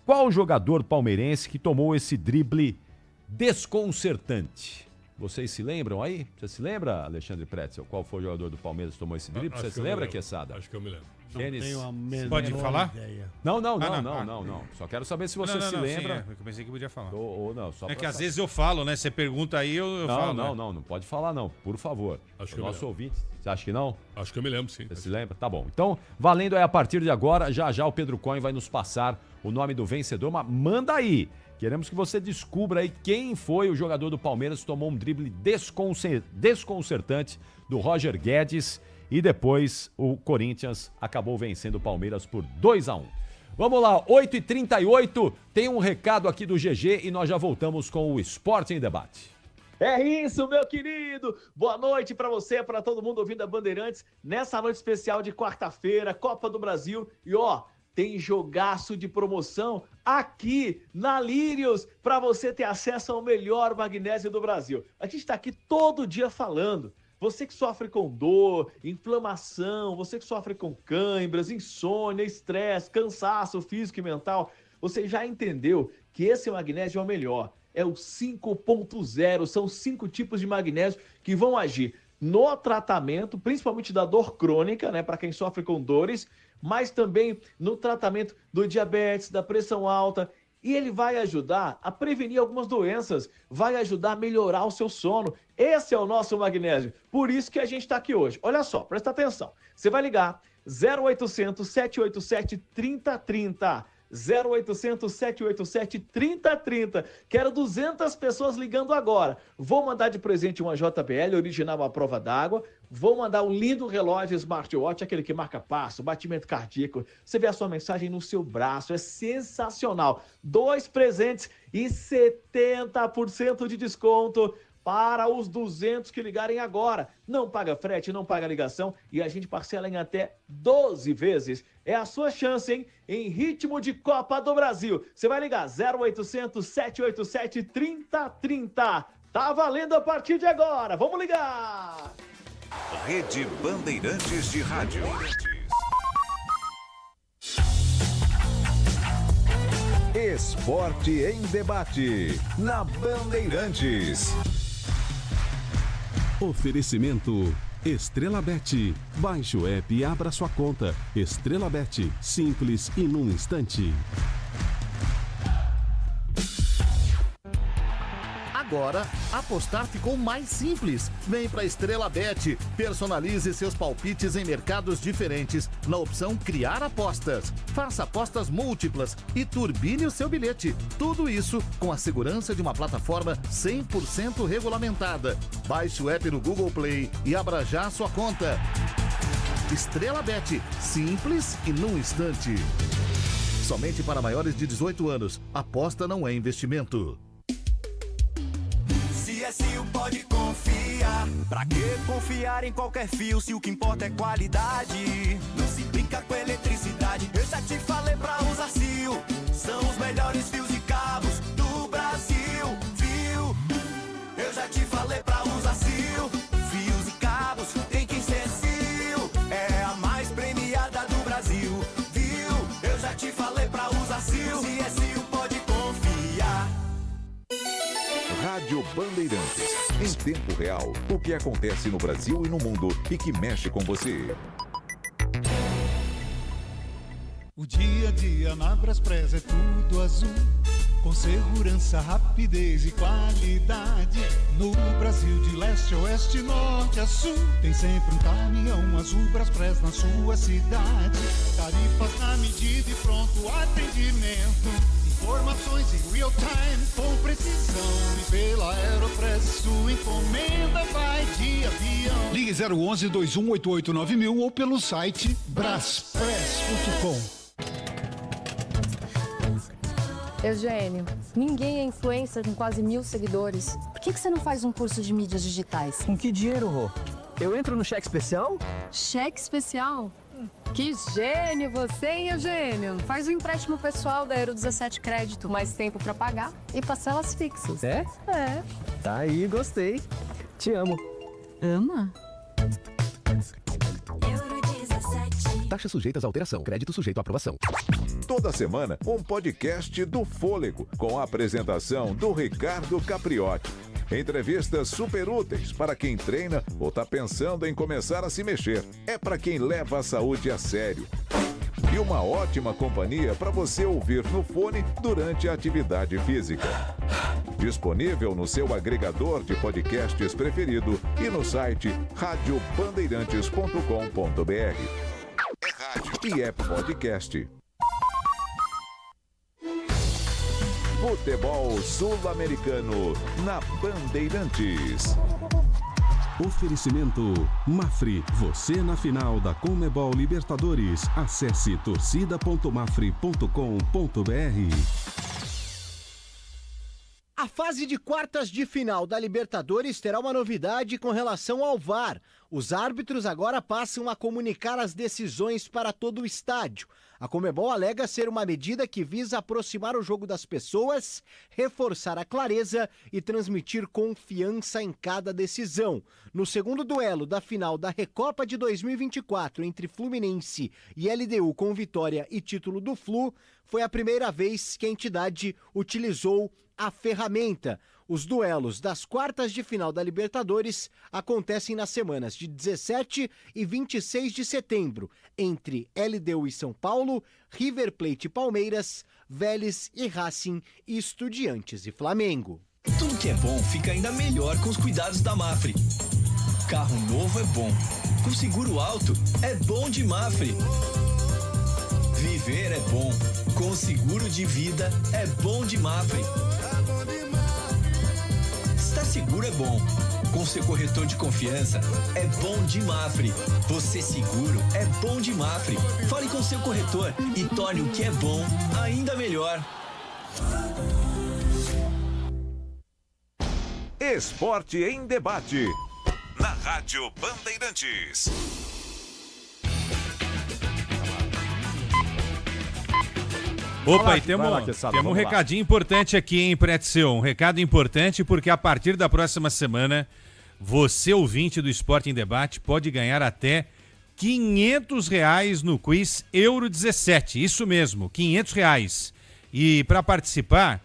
Speaker 1: qual jogador palmeirense que tomou esse drible desconcertante. Vocês se lembram aí? Você se lembra, Alexandre Pretzel? Qual foi o jogador do Palmeiras que tomou esse drible? Você se lembra, Quesada?
Speaker 5: Acho que eu me lembro.
Speaker 2: Pode falar?
Speaker 1: Não. Só quero saber se você se lembra.
Speaker 2: Sim, eu pensei que podia falar.
Speaker 1: Ou não, só
Speaker 2: é que às vezes eu falo, né? Você pergunta aí, eu falo.
Speaker 1: Não pode falar não, por favor.
Speaker 5: Acho que
Speaker 1: nosso ouvinte, você acha que não?
Speaker 5: Acho que eu me lembro, sim.
Speaker 1: Você se lembra? Tá bom. Então, valendo aí a partir de agora, já o Pedro Coin vai nos passar o nome do vencedor, mas manda aí. Queremos que você descubra aí quem foi o jogador do Palmeiras que tomou um drible desconcertante do Roger Guedes e depois o Corinthians acabou vencendo o Palmeiras por 2-1. Vamos lá, 8h38, tem um recado aqui do GG e nós já voltamos com o Esporte em Debate.
Speaker 7: É isso, meu querido! Boa noite para você, para todo mundo ouvindo a Bandeirantes, nessa noite especial de quarta-feira, Copa do Brasil, e ó, tem jogaço de promoção aqui na Lírios para você ter acesso ao melhor magnésio do Brasil. A gente está aqui todo dia falando. Você que sofre com dor, inflamação, você que sofre com cãibras, insônia, estresse, cansaço físico e mental, você já entendeu que esse magnésio é o melhor. É o 5.0, são 5 tipos de magnésio que vão agir no tratamento, principalmente da dor crônica, né, para quem sofre com dores, mas também no tratamento do diabetes, da pressão alta, e ele vai ajudar a prevenir algumas doenças, vai ajudar a melhorar o seu sono. Esse é o nosso magnésio, por isso que a gente está aqui hoje. Olha só, presta atenção, você vai ligar 0800 787 3030, 0800 787 3030. Quero 200 pessoas ligando agora. Vou mandar de presente uma JBL original à prova d'água. Vou mandar um lindo relógio smartwatch, aquele que marca passo, batimento cardíaco. Você vê a sua mensagem no seu braço. É sensacional. 2 presentes e 70% de desconto para os 200 que ligarem agora. Não paga frete, não paga ligação e a gente parcela em até 12 vezes. É a sua chance, hein? Em ritmo de Copa do Brasil. Você vai ligar 0800 787 3030. Tá valendo a partir de agora. Vamos ligar!
Speaker 11: Rede Bandeirantes de Rádio. Esporte em Debate, na Bandeirantes.
Speaker 12: Oferecimento Estrela Bet. Baixe o app e abra sua conta. Estrela Bet, simples e num instante.
Speaker 13: Agora, apostar ficou mais simples. Vem para Estrela Bet. Personalize seus palpites em mercados diferentes na opção Criar Apostas. Faça apostas múltiplas e turbine o seu bilhete. Tudo isso com a segurança de uma plataforma 100% regulamentada. Baixe o app no Google Play e abra já sua conta. Estrela Bet. Simples e num instante. Somente para maiores de 18 anos. Aposta não é investimento.
Speaker 9: CSU pode confiar. Pra que confiar em qualquer fio se o que importa é qualidade? Não se brinca com eletricidade. Eu já te falei pra usar CIO. São os melhores fios e cabos do Brasil, viu? Eu já te falei pra usar CIO. Fios e cabos tem que ser CIO. É a mais premiada do Brasil, viu? Eu já te falei pra usar CIO. CSU pode confiar.
Speaker 11: Rádio Bandeirantes. Em tempo real, o que acontece no Brasil e no mundo e que mexe com você.
Speaker 14: O dia a dia na Braspress é tudo azul, com segurança, rapidez e qualidade. No Brasil de leste a oeste, norte a sul, tem sempre um caminhão azul Braspress na sua cidade. Tarifas na medida e pronto atendimento. Informações em real time com precisão. E pela Aeropress sua encomenda vai de avião. Ligue 011 2188 9000 ou pelo site braspress.com.
Speaker 18: Eugênio, ninguém é influencer com quase 1000 seguidores. Por que você não faz um curso de mídias digitais?
Speaker 19: Com que dinheiro, Rô? Eu entro no cheque especial?
Speaker 18: Cheque especial? Que gênio você, hein, Eugênio? Faz um empréstimo pessoal da Euro 17 Crédito, mais tempo pra pagar e parcelas fixas.
Speaker 19: É?
Speaker 18: É.
Speaker 19: Tá aí, gostei. Te amo.
Speaker 18: Ama?
Speaker 20: Taxas sujeitas à alteração. Crédito sujeito à aprovação.
Speaker 11: Toda semana, um podcast do Fôlego, com a apresentação do Ricardo Capriotti. Entrevistas super úteis para quem treina ou está pensando em começar a se mexer. É para quem leva a saúde a sério. E uma ótima companhia para você ouvir no fone durante a atividade física. Disponível no seu agregador de podcasts preferido e no site radiobandeirantes.com.br. É rádio e é podcast. Futebol sul-americano na Bandeirantes.
Speaker 12: Oferecimento Mafre, você na final da Conmebol Libertadores. Acesse torcida.mafre.com.br.
Speaker 6: A fase de quartas de final da Libertadores terá uma novidade com relação ao VAR. Os árbitros agora passam a comunicar as decisões para todo o estádio. A Conmebol alega ser uma medida que visa aproximar o jogo das pessoas, reforçar a clareza e transmitir confiança em cada decisão. No segundo duelo da final da Recopa de 2024 entre Fluminense e LDU com vitória e título do Flu, foi a primeira vez que a entidade utilizou a ferramenta. Os duelos das quartas de final da Libertadores acontecem nas semanas de 17 e 26 de setembro, entre LDU e São Paulo, River Plate e Palmeiras, Vélez e Racing, e Estudiantes e Flamengo.
Speaker 22: Tudo que é bom fica ainda melhor com os cuidados da Mafre. Carro novo é bom, com seguro alto é bom de Mafre. Viver é bom, com seguro de vida é bom de Mafre. Estar seguro é bom. Com seu corretor de confiança, é bom de Mafre. Você seguro é bom de Mafre. Fale com seu corretor e torne o que é bom ainda melhor.
Speaker 11: Esporte em debate. Na Rádio Bandeirantes.
Speaker 2: Opa, e temos um recadinho importante aqui, hein, Pretzel? Um recado importante porque a partir da próxima semana, você, ouvinte do Esporte em Debate, pode ganhar até R$500 no quiz Euro 17. Isso mesmo, R$500. E para participar,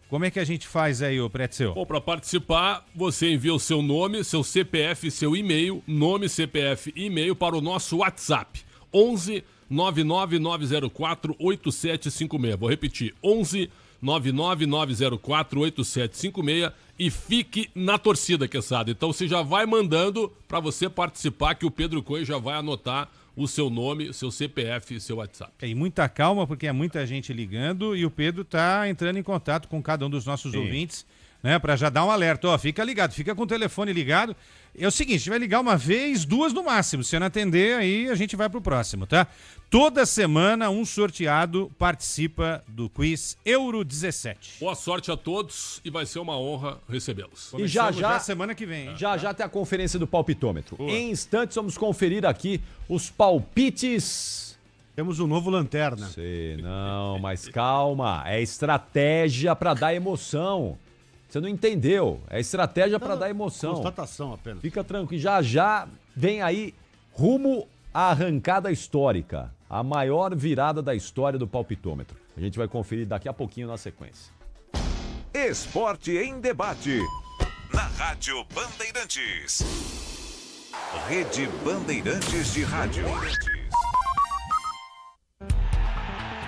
Speaker 2: como é que a gente faz aí, ô Pretzel?
Speaker 5: Bom, para participar, você envia o seu nome, seu CPF, seu e-mail, nome, CPF e e-mail para o nosso WhatsApp. 11 99904-8756. Vou repetir, 11 99904-8756. e fique na torcida, Quesada. Então você já vai mandando para você participar, que o Pedro Cunha já vai anotar o seu nome, seu CPF e seu WhatsApp.
Speaker 2: E muita calma, porque é muita gente ligando e o Pedro tá entrando em contato com cada um dos nossos ouvintes, né, para já dar um alerta. Ó, fica ligado, fica com o telefone ligado. É o seguinte, a gente vai ligar uma vez, 2 no máximo. Se não atender, aí a gente vai pro próximo, tá? Toda semana um sorteado participa do quiz Euro 17.
Speaker 5: Boa sorte a todos e vai ser uma honra recebê-los.
Speaker 1: E já
Speaker 2: semana que vem, hein?
Speaker 1: Já tem a conferência do palpitômetro. Boa. Em instantes vamos conferir aqui os palpites.
Speaker 4: Temos um novo lanterna.
Speaker 1: Sei, não, mas calma. É estratégia para dar emoção. Você não entendeu. É estratégia para dar emoção.
Speaker 4: Constatação apenas.
Speaker 1: Fica tranquilo. Já vem aí rumo à arrancada histórica. A maior virada da história do palpitômetro. A gente vai conferir daqui a pouquinho na sequência.
Speaker 11: Esporte em debate. Na Rádio Bandeirantes. Rede Bandeirantes de Rádio.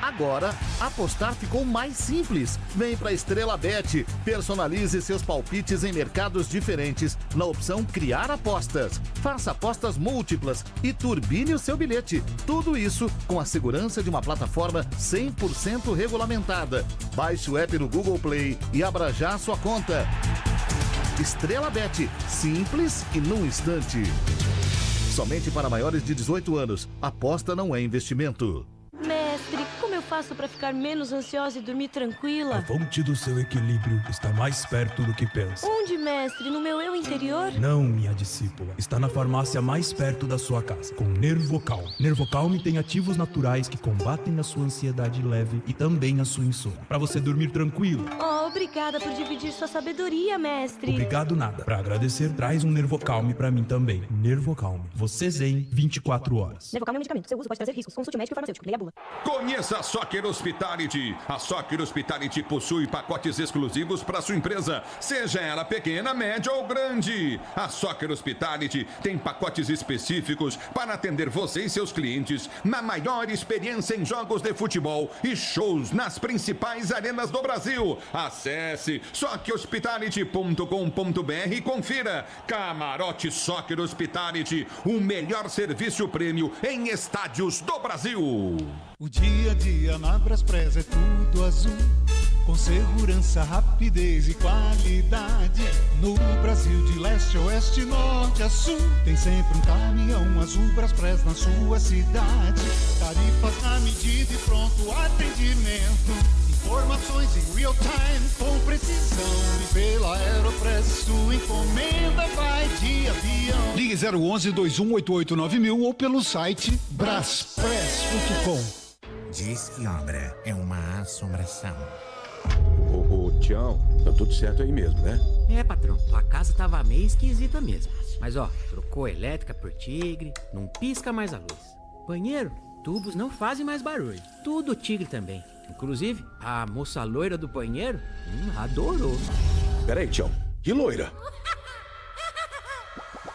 Speaker 13: Agora, apostar ficou mais simples. Vem para Estrela Bet. Personalize seus palpites em mercados diferentes na opção Criar Apostas. Faça apostas múltiplas e turbine o seu bilhete. Tudo isso com a segurança de uma plataforma 100% regulamentada. Baixe o app no Google Play e abra já a sua conta. Estrela Bet. Simples e num instante. Somente para maiores de 18 anos. Aposta não é investimento.
Speaker 8: Mestre, como eu faço para ficar menos ansiosa e dormir tranquila?
Speaker 15: A fonte do seu equilíbrio está mais perto do que pensa.
Speaker 8: Onde, mestre? No meu eu interior?
Speaker 15: Não, minha discípula. Está na farmácia mais perto da sua casa, com Nervocal. Nervocal tem ativos naturais que combatem a sua ansiedade leve e também a sua insônia, para você dormir tranquilo.
Speaker 8: Oh, obrigada por dividir sua sabedoria, mestre.
Speaker 15: Obrigado nada. Para agradecer, traz um Nervocalme para mim também. Nervocalme. Você zen 24 horas.
Speaker 8: Nervocalme é um medicamento. Seu uso pode trazer riscos. Consulte o médico e farmacêutico. Leia a bula.
Speaker 23: Conheça a Soccer Hospitality. A Soccer Hospitality possui pacotes exclusivos para sua empresa, seja ela pequena, média ou grande. A Soccer Hospitality tem pacotes específicos para atender você e seus clientes na maior experiência em jogos de futebol e shows nas principais arenas do Brasil. Acesse soccerhospitality.com.br e confira. Camarote Soccer Hospitality, o melhor serviço prêmio em estádios do Brasil.
Speaker 14: O dia a dia na Braspress é tudo azul, com segurança, rapidez e qualidade. No Brasil de leste a oeste, norte a sul, tem sempre um caminhão azul Braspress na sua cidade. Tarifas na medida e pronto atendimento. Informações em real time com precisão. E pela Aeropress sua encomenda vai de avião. Ligue 011-2188-9000 ou pelo site braspress.com.
Speaker 24: Diz que obra é uma assombração.
Speaker 25: Ô, Tião, tá tudo certo aí mesmo, né?
Speaker 26: É, patrão, tua casa tava meio esquisita mesmo. Mas ó, trocou a elétrica por Tigre, não pisca mais a luz. Banheiro, tubos não fazem mais barulho. Tudo Tigre também. Inclusive, a moça loira do banheiro adorou.
Speaker 25: Peraí, Tião, que loira?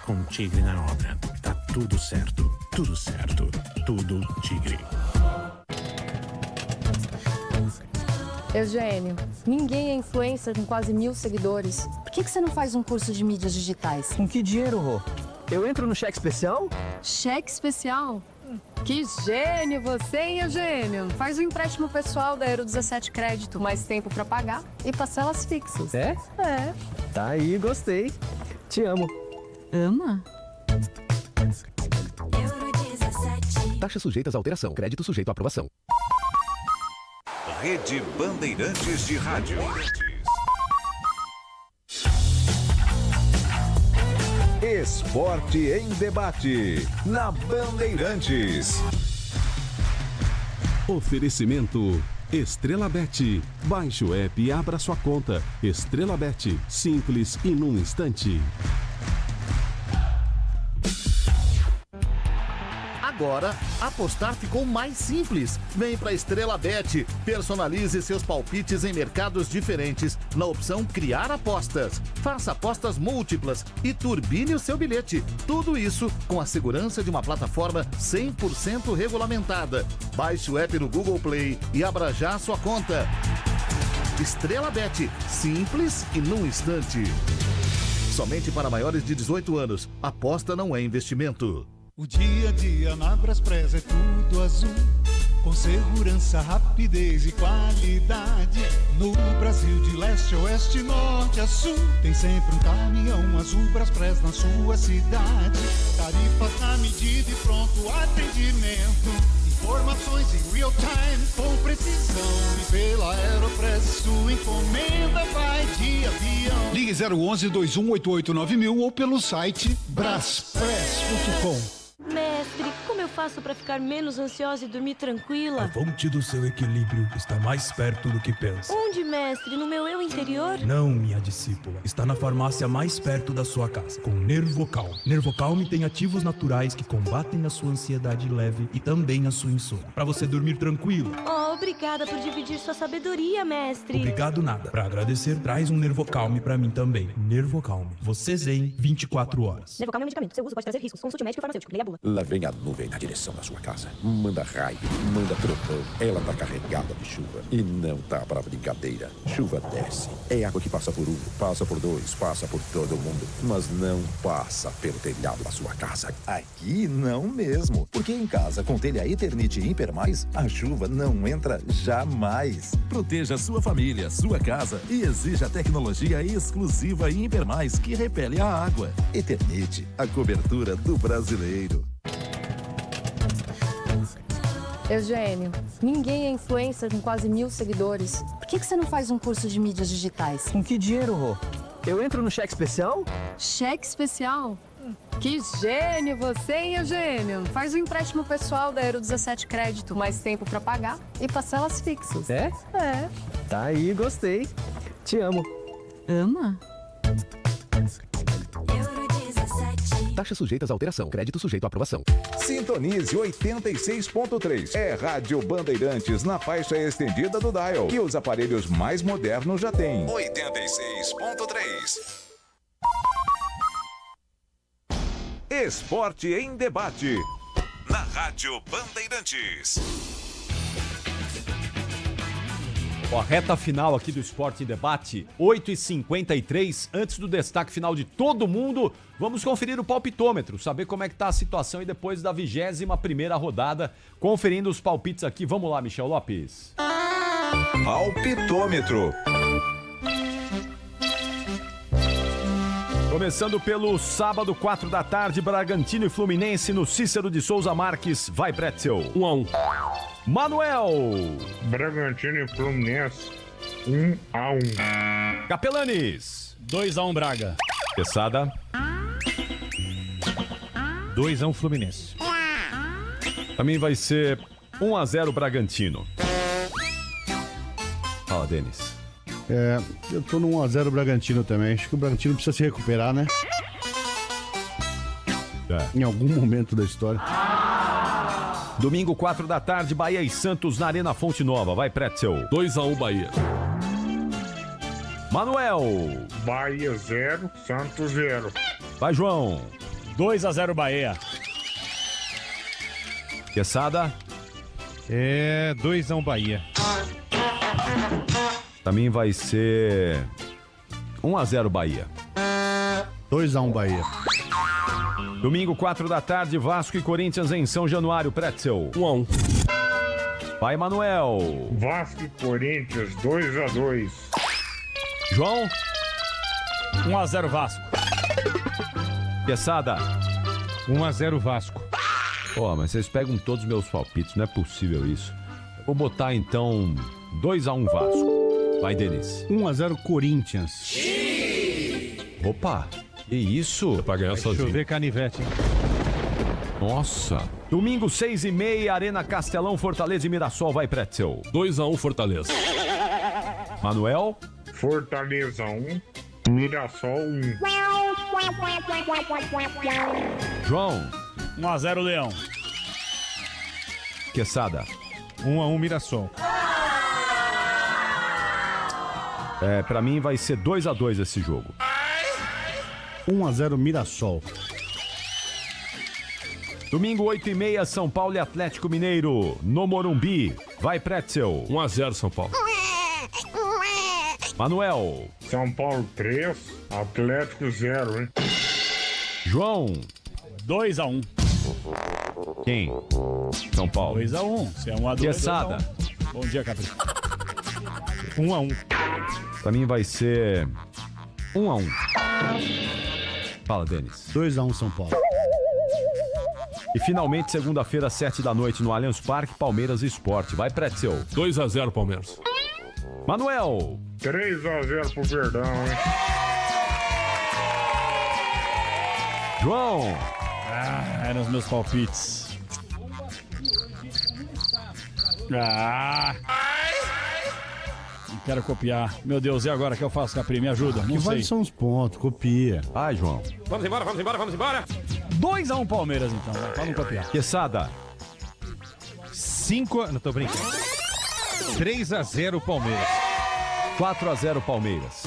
Speaker 24: Com Tigre na obra, tá tudo certo, tudo certo, tudo Tigre.
Speaker 18: Eugênio, ninguém é influencer com quase 1000 seguidores. Por que você não faz um curso de mídias digitais?
Speaker 19: Com que dinheiro, Rô? Eu entro no cheque especial?
Speaker 18: Cheque especial? Que gênio você, hein, Eugênio? Faz um empréstimo pessoal da Euro 17 Crédito, mais tempo pra pagar e parcelas fixas.
Speaker 19: É?
Speaker 18: É.
Speaker 19: Tá aí, gostei. Te amo.
Speaker 18: Ama?
Speaker 20: Taxas sujeitas à alteração. Crédito sujeito à aprovação.
Speaker 11: Rede Bandeirantes de Rádio. Esporte em debate. Na Bandeirantes.
Speaker 12: Oferecimento Estrela Bet. Baixe o app e abra sua conta. Estrela Bet. Simples e num instante.
Speaker 13: Agora, apostar ficou mais simples. Vem para Estrela Bet. Personalize seus palpites em mercados diferentes na opção Criar Apostas. Faça apostas múltiplas e turbine o seu bilhete. Tudo isso com a segurança de uma plataforma 100% regulamentada. Baixe o app no Google Play e abra já a sua conta. Estrela Bet, simples e num instante. Somente para maiores de 18 anos. Aposta não é investimento.
Speaker 14: O dia a dia na Braspress é tudo azul, com segurança, rapidez e qualidade. No Brasil de leste a oeste, norte a sul, tem sempre um caminhão azul Braspress na sua cidade. Tarifas na medida e pronto atendimento. Informações em real time com precisão. E pela Aeropress sua encomenda vai de avião.
Speaker 3: Ligue 011-2188-9000 ou pelo site braspress.com.
Speaker 8: Mestre, como eu faço pra ficar menos ansiosa e dormir tranquila?
Speaker 15: A fonte do seu equilíbrio está mais perto do que pensa.
Speaker 8: Onde, mestre? No meu eu interior?
Speaker 15: Não, minha discípula. Está na farmácia mais perto da sua casa, com Nervocal. Nervocal tem ativos naturais que combatem a sua ansiedade leve e também a sua insônia, para você dormir tranquilo.
Speaker 8: Oh, obrigada por dividir sua sabedoria, mestre.
Speaker 15: Obrigado nada. Para agradecer, traz um Nervocalme para mim também. Nervocalme. Você zen 24 horas.
Speaker 8: Nervocalme é um medicamento. Seu uso pode trazer riscos. Consulte o médico e o farmacêutico. Leia a bula.
Speaker 24: Lá vem a nuvem na direção da sua casa. Manda raio, manda trovão. Ela tá carregada de chuva. E não tá pra brincadeira. Chuva desce. É água que passa por um, passa por dois, passa por todo mundo. Mas não passa pelo telhado da sua casa.
Speaker 7: Aqui não mesmo. Porque em casa, com telha Eternit Imper Mais, a chuva não entra jamais.
Speaker 10: Proteja sua família, sua casa e exija a tecnologia exclusiva Imper Mais que repele a água.
Speaker 7: Eternit, a cobertura do brasileiro.
Speaker 18: Eugênio, ninguém é influencer com quase 1000 seguidores. Por que você não faz um curso de mídias digitais?
Speaker 19: Com que dinheiro, Rô? Eu entro no cheque especial?
Speaker 18: Cheque especial? Que gênio você, hein, Eugênio? Faz um empréstimo pessoal da Aero 17 Crédito, mais tempo pra pagar e parcelas fixas.
Speaker 19: É?
Speaker 18: É.
Speaker 19: Tá aí, gostei. Te amo.
Speaker 18: Ama?
Speaker 20: Taxas sujeitas à alteração. Crédito sujeito à aprovação.
Speaker 11: Sintonize 86.3. É Rádio Bandeirantes na faixa estendida do dial. E os aparelhos mais modernos já têm. 86.3. Esporte em debate. Na Rádio Bandeirantes.
Speaker 1: Ó, a reta final aqui do Esporte em Debate, 8h53, antes do destaque final de todo mundo, vamos conferir o palpitômetro, saber como é que tá a situação e depois da 21ª rodada, conferindo os palpites aqui. Vamos lá, Michel Lopes.
Speaker 11: Palpitômetro.
Speaker 1: Começando pelo sábado, 4 da tarde, Bragantino e Fluminense no Cícero de Souza Marques. Vai, Pretzel.
Speaker 5: 1-1.
Speaker 1: Manuel.
Speaker 16: Bragantino e Fluminense. 1-1.
Speaker 1: Capelanes.
Speaker 2: 2-1 Braga.
Speaker 1: Quesada.
Speaker 2: 2-1 Fluminense.
Speaker 1: Também vai ser 1-0 Bragantino. Fala, Denis.
Speaker 4: Eu tô no 1x0 Bragantino também. Acho que o Bragantino precisa se recuperar, né? Em algum momento da história.
Speaker 1: Domingo, 4 da tarde, Bahia e Santos na Arena Fonte Nova. Vai, Pretzel.
Speaker 5: 2-1 Bahia.
Speaker 1: Manuel.
Speaker 16: Bahia 0, Santos 0.
Speaker 1: Vai, João.
Speaker 2: 2-0 Bahia.
Speaker 1: Quesada.
Speaker 2: 2-1 Bahia.
Speaker 1: Também vai ser 1-0 Bahia.
Speaker 4: 2-1 Bahia.
Speaker 1: Domingo, 4 da tarde, Vasco e Corinthians em São Januário. Pretzel.
Speaker 5: 1-1.
Speaker 1: Vai, Manuel.
Speaker 16: Vasco e Corinthians 2-2.
Speaker 1: João.
Speaker 2: 1-0 Vasco.
Speaker 1: Quesada.
Speaker 2: 1-0 Vasco.
Speaker 1: Pô, mas vocês pegam todos os meus palpites, não é possível isso. Vou botar então 2-1 Vasco. Vai, Denis.
Speaker 4: 1-0 Corinthians.
Speaker 1: Opa, que isso?
Speaker 5: É pra ganhar sozinho.
Speaker 2: Deixa eu ver canivete, hein?
Speaker 1: Nossa. Domingo, 6h30, Arena Castelão, Fortaleza e Mirassol. Vai, Pretzel.
Speaker 5: 2-1 Fortaleza.
Speaker 1: Manuel.
Speaker 16: Fortaleza 1, Mirassol 1.
Speaker 1: João.
Speaker 2: 1-0 Leão.
Speaker 1: Quesada.
Speaker 2: 1-1 Mirassol.
Speaker 1: Pra mim vai ser 2-2 esse jogo.
Speaker 4: 1-0 Mirassol.
Speaker 1: Domingo, 8h30, São Paulo e Atlético Mineiro, no Morumbi. Vai, Pretzel.
Speaker 5: 1-0 São Paulo.
Speaker 1: Manuel.
Speaker 16: São Paulo 3, Atlético 0, hein?
Speaker 1: João.
Speaker 6: 2-1.
Speaker 1: Quem? São Paulo.
Speaker 6: 2-1. Se é 1-2.
Speaker 1: Quesada.
Speaker 6: 2-1. Bom dia, Capricho. 1-1.
Speaker 1: Pra mim vai ser 1-1. Fala, Denis.
Speaker 4: 2-1 São Paulo.
Speaker 1: E finalmente, segunda-feira, 7 da noite, no Allianz Parque, Palmeiras e Sport. Vai, Pretzel.
Speaker 5: 2-0 Palmeiras.
Speaker 1: Manuel.
Speaker 16: 3-0 pro Verdão, hein?
Speaker 1: João.
Speaker 6: Eram os meus palpites. Não quero copiar. Meu Deus, e agora que eu faço, Capri? Me ajuda. Não
Speaker 4: Que
Speaker 6: sei.
Speaker 4: vale são os pontos, copia.
Speaker 1: Vai, João.
Speaker 5: Vamos embora, vamos embora, vamos embora.
Speaker 6: 2-1 Palmeiras, então. Pra não copiar.
Speaker 1: Quesada.
Speaker 2: 5... Não tô brincando. 3-0 Palmeiras.
Speaker 1: 4-0 Palmeiras.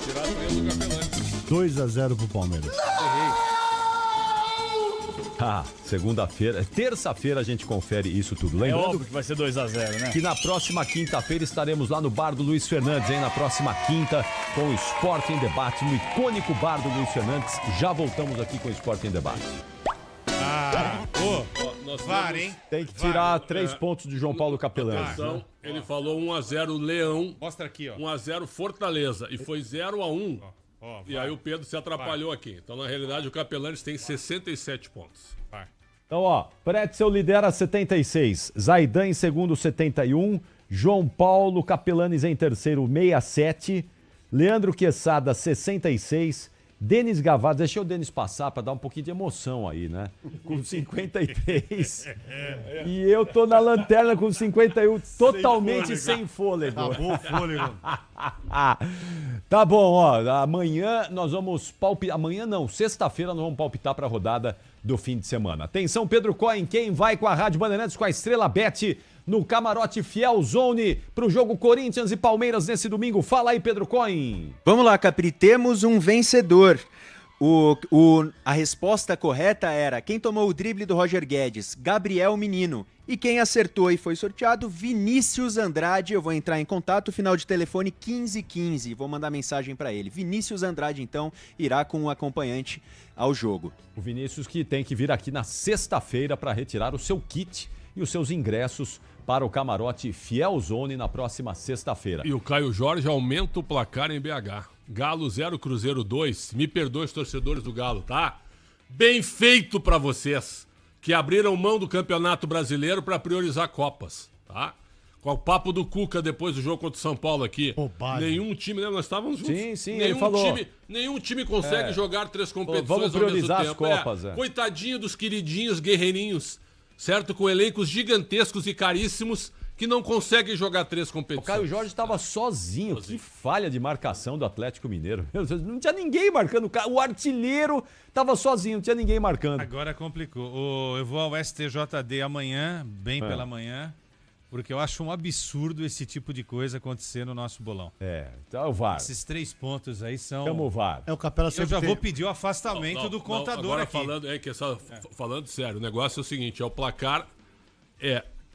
Speaker 5: Tirar o medo do Capelani.
Speaker 4: 2-0 pro Palmeiras.
Speaker 1: Segunda-feira, terça-feira a gente confere isso tudo.
Speaker 6: É
Speaker 1: Lembrando
Speaker 6: óbvio que vai ser 2-0, né?
Speaker 1: que na próxima quinta-feira estaremos lá no Bar do Luiz Fernandes, hein? Na próxima quinta, com o Esporte em Debate, no icônico Bar do Luiz Fernandes. Já voltamos aqui com o Esporte em Debate.
Speaker 2: VAR, hein?
Speaker 1: Tem que tirar 3 pontos de João Paulo Capelani.
Speaker 5: Então, ele falou 1-0 Leão.
Speaker 2: Mostra aqui, ó.
Speaker 5: 1-0 Fortaleza. E foi 0-1. E aí o Pedro se atrapalhou aqui. Então, na realidade, o Capelanes tem 67 pontos.
Speaker 1: Então, ó, Pretzel lidera 76, Zaidan em segundo 71, João Paulo Capelanes em terceiro 67, Leandro Quesada 66, Denis Gavados, deixei o Denis passar para dar um pouquinho de emoção aí, né? Com 53. E eu tô na lanterna com 51, totalmente sem fôlego.
Speaker 4: Acabou o fôlego.
Speaker 1: Tá bom, ó, amanhã nós vamos palpitar, amanhã não, sexta-feira nós vamos palpitar para a rodada do fim de semana. Atenção, Pedro Cohen, quem vai com a Rádio Bandeirantes, com a Estrela Bet no camarote Fiel Zone pro jogo Corinthians e Palmeiras nesse domingo. Fala aí, Pedro Cohen.
Speaker 9: Vamos lá, Capri, temos um vencedor. A resposta correta era quem tomou o drible do Roger Guedes, Gabriel Menino. E quem acertou e foi sorteado, Vinícius Andrade. Eu vou entrar em contato, final de telefone 1515. Vou mandar mensagem para ele. Vinícius Andrade, então, irá com o acompanhante ao jogo.
Speaker 1: O Vinícius que tem que vir aqui na sexta-feira para retirar o seu kit e os seus ingressos para o camarote Fiel Zone na próxima sexta-feira.
Speaker 5: E o Caio Jorge aumenta o placar em BH. Galo 0, Cruzeiro 2. Me perdoe os torcedores do Galo, tá? Bem feito para vocês que abriram mão do Campeonato Brasileiro para priorizar Copas, tá? Com o papo do Cuca depois do jogo contra o São Paulo aqui. Nenhum time, né? Nós estávamos juntos.
Speaker 1: Sim, ele falou.
Speaker 5: Nenhum time consegue jogar 3 competições
Speaker 1: vamos priorizar
Speaker 5: ao mesmo tempo.
Speaker 1: as Copas,
Speaker 5: Coitadinho dos queridinhos guerreirinhos, certo? Com elencos gigantescos e caríssimos que não conseguem jogar 3 competições.
Speaker 1: O Caio Jorge estava sozinho. Que falha de marcação do Atlético Mineiro. Meu Deus, não tinha ninguém marcando. O artilheiro estava sozinho, não tinha ninguém marcando.
Speaker 2: Agora complicou. Eu vou ao STJD amanhã, bem pela manhã, porque eu acho um absurdo esse tipo de coisa acontecer no nosso bolão.
Speaker 1: Então é o VAR.
Speaker 2: Esses 3 pontos aí são...
Speaker 1: Chama o VAR.
Speaker 4: É o Capela
Speaker 2: Eu já vou pedir o afastamento do contador
Speaker 5: agora
Speaker 2: aqui.
Speaker 5: falando sério, o negócio é o seguinte, é o placar...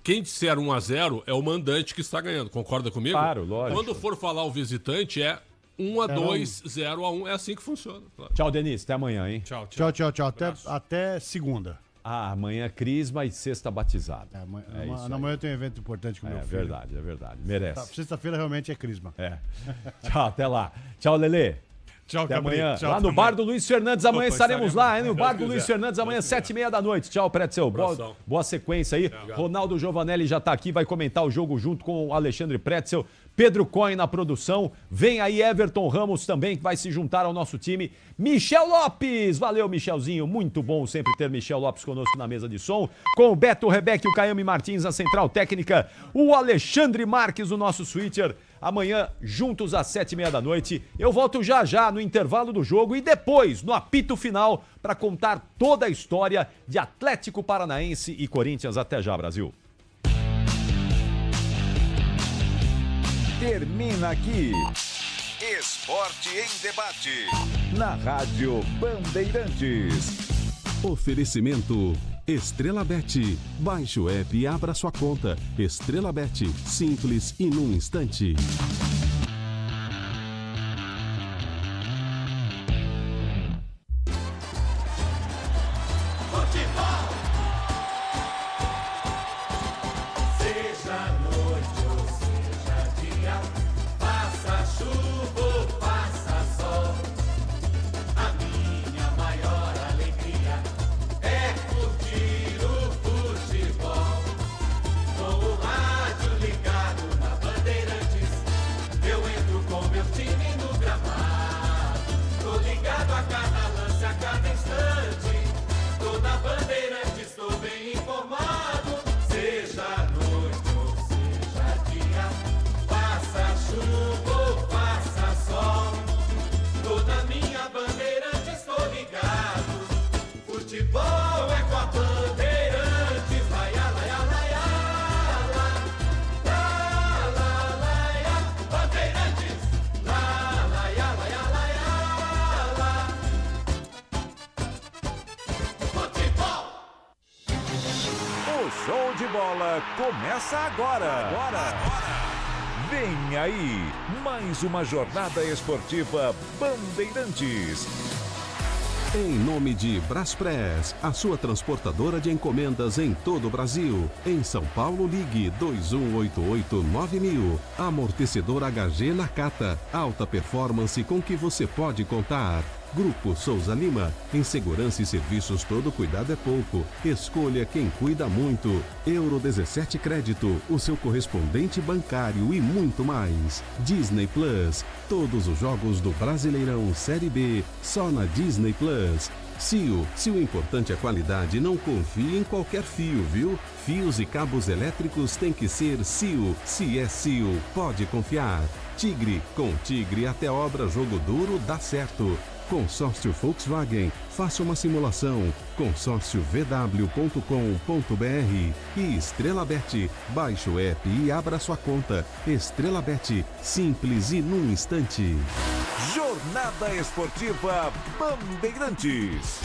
Speaker 5: Quem disser 1-0 é o mandante que está ganhando, concorda comigo?
Speaker 1: Claro, lógico.
Speaker 5: Quando for falar o visitante é 1-2, 0-1, é assim que funciona. Claro.
Speaker 1: Tchau, Denise, até amanhã, hein?
Speaker 2: Tchau.
Speaker 4: Até segunda.
Speaker 1: Amanhã Crisma e sexta batizado.
Speaker 4: Amanhã tem um evento importante com o meu filho.
Speaker 1: É verdade. Merece.
Speaker 4: Sexta-feira realmente é Crisma.
Speaker 1: Tchau, até lá. Tchau, Lelê.
Speaker 6: Tchau,
Speaker 1: até
Speaker 6: Gabriel.
Speaker 1: amanhã.
Speaker 6: Tchau,
Speaker 1: Lá no Bar do Luiz Fernandes, amanhã estaremos lá, hein? No Bar do
Speaker 5: quiser.
Speaker 1: Luiz Fernandes, amanhã, 7h30 da noite. Tchau, Pretzel. Boa sequência aí. Ronaldo Giovanelli já tá aqui, vai comentar o jogo junto com o Alexandre Pretzel. Pedro Cohen na produção. Vem aí Everton Ramos também, que vai se juntar ao nosso time. Michel Lopes. Valeu, Michelzinho. Muito bom sempre ter Michel Lopes conosco na mesa de som. Com o Beto Rebeck e o Caiame Martins, a central técnica. O Alexandre Marques, o nosso switcher. Amanhã, juntos às 7h30 da noite. Eu volto já no intervalo do jogo e depois, no apito final, para contar toda a história de Atlético Paranaense e Corinthians. Até já, Brasil.
Speaker 11: Termina aqui. Esporte em Debate. Na Rádio Bandeirantes.
Speaker 12: Oferecimento Estrela Bet. Baixe o app e abra sua conta. Estrela Bet. Simples e num instante.
Speaker 11: Show de bola começa agora. Vem aí, mais uma jornada esportiva Bandeirantes.
Speaker 12: Em nome de Braspress, a sua transportadora de encomendas em todo o Brasil. Em São Paulo, ligue 2188-9000. Amortecedor HG Nakata. Alta performance com que você pode contar. Grupo Souza Lima. Em segurança e serviços todo cuidado é pouco. Escolha quem cuida muito. Euro 17 Crédito, o seu correspondente bancário e muito mais. Disney Plus. Todos os jogos do Brasileirão Série B, só na Disney Plus. CIO, se o importante é a qualidade, não confie em qualquer fio, viu? Fios e cabos elétricos tem que ser CIO. Se é CIO, pode confiar. Tigre, com Tigre até obra jogo duro dá certo. Consórcio Volkswagen, faça uma simulação. consórciovw.com.br. E Estrela Bet, baixe o app e abra sua conta. Estrela Bet, simples e num instante.
Speaker 11: Jornada Esportiva Bandeirantes.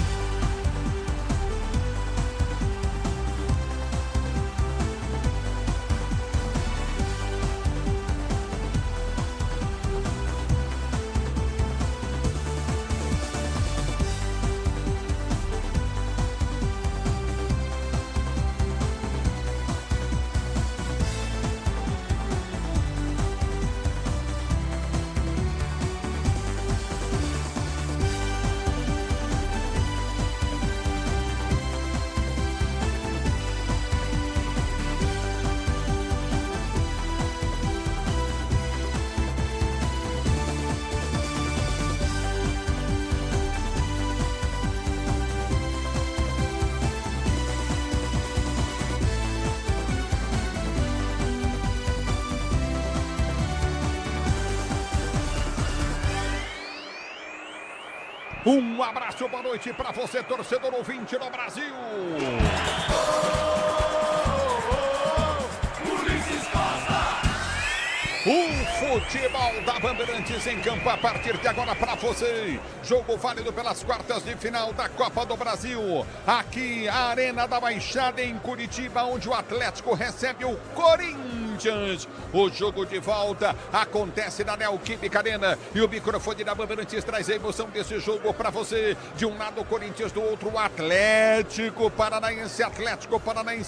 Speaker 3: Um abraço, boa noite para você, torcedor ouvinte no Brasil.
Speaker 14: Ulisses Costa.
Speaker 3: O futebol da Bandeirantes em campo a partir de agora para você. Jogo válido pelas quartas de final da Copa do Brasil. Aqui, a Arena da Baixada em Curitiba, onde o Atlético recebe o Corinthians. O jogo de volta acontece na Neoquímica Arena e o microfone da Bandeirantes traz a emoção desse jogo para você. De um lado o Corinthians, do outro o Atlético Paranaense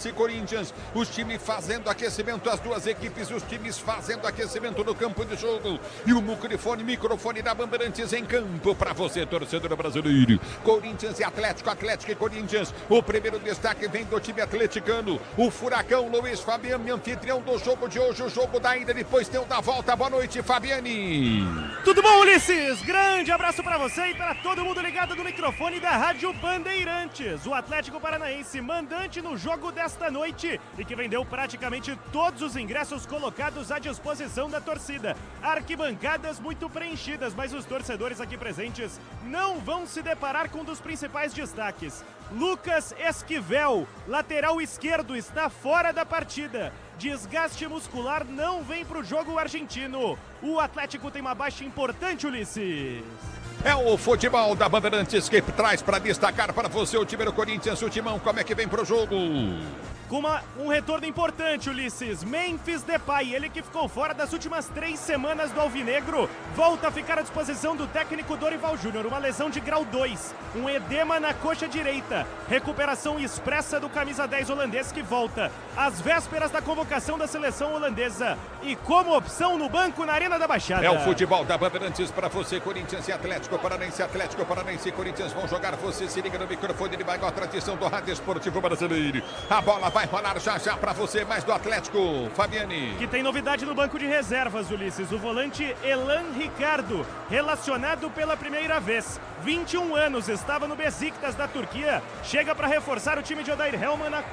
Speaker 3: e Corinthians. Os times fazendo aquecimento, as duas equipes, os times fazendo aquecimento no campo de jogo. E o microfone da Bandeirantes em campo para você, torcedor brasileiro. Corinthians e Atlético e Corinthians. O primeiro destaque vem do time atleticano. O Furacão Luiz Fabiano, anfitrião do jogo de hoje, o jogo da ida, depois tem o da volta. Boa noite, Fabiane.
Speaker 17: Tudo bom, Ulisses? Grande abraço para você e para todo mundo ligado no microfone da Rádio Bandeirantes. O Atlético Paranaense, mandante no jogo desta noite e que vendeu praticamente todos os ingressos colocados à disposição da torcida. Arquibancadas muito preenchidas, mas os torcedores aqui presentes não vão se deparar com um dos principais destaques. Lucas Esquivel, lateral esquerdo, está fora da partida. Desgaste muscular, não vem para o jogo argentino. O Atlético tem uma baixa importante, Ulisses.
Speaker 3: É o futebol da Bandeirantes que traz para destacar para você o time do Corinthians. O Timão, como é que vem pro jogo?
Speaker 17: Com um retorno importante, Ulisses. Memphis Depay, ele que ficou fora das últimas 3 semanas do Alvinegro, volta a ficar à disposição do técnico Dorival Júnior. Uma lesão de grau 2, um edema na coxa direita. Recuperação expressa do camisa 10 holandês que volta às vésperas da convocação da seleção holandesa. E como opção no banco na Arena da Baixada.
Speaker 3: É o futebol da Bandeirantes para você, Corinthians e Atlético Paranaense. Atlético Paranaense e Corinthians vão jogar. Você se liga no microfone, ele vai com a tradição do rádio esportivo brasileiro. A bola vai rolar já para você, mais do Atlético, Fabiane.
Speaker 17: Que tem novidade no banco de reservas, Ulisses. O volante Elan Ricardo, relacionado pela primeira vez. 21 anos, estava no Besiktas da Turquia. Chega para reforçar o time de Odair Hellmann na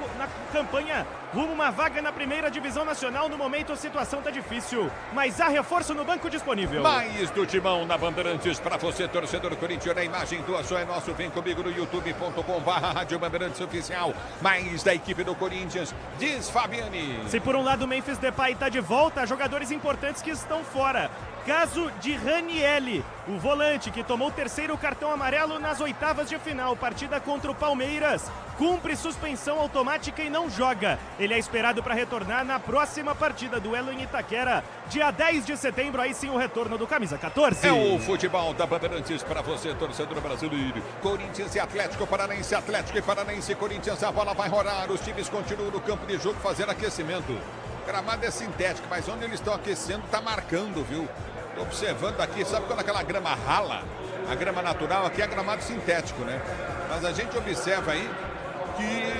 Speaker 17: campanha rumo a uma vaga na primeira divisão nacional. No momento a situação tá difícil, mas há reforço no banco disponível.
Speaker 3: Mais do Timão na Bandeirantes para você, torcedor Corinthians. A imagem tua só é nosso. Vem comigo no youtube.com/Rádio Bandeirantes Oficial. Mais da equipe do Corinthians, diz Fabiane.
Speaker 17: Se por um lado o Memphis Depay está de volta, jogadores importantes que estão fora. Caso de Ranieri, o volante que tomou o 3º cartão amarelo nas oitavas de final, partida contra o Palmeiras, cumpre suspensão automática e não joga. Ele é esperado para retornar na próxima partida, duelo em Itaquera, dia 10 de setembro, aí sim o retorno do camisa 14.
Speaker 3: É o futebol da Bandeirantes para você, torcedor brasileiro. Corinthians e Atlético Paranaense, Atlético e Paranaense, Corinthians, a bola vai rolar, os times continuam no campo de jogo fazendo aquecimento. O gramado é sintético, mas onde eles estão aquecendo tá marcando, viu? Estou observando aqui, sabe quando aquela grama rala? A grama natural aqui é gramado sintético, né? Mas a gente observa aí que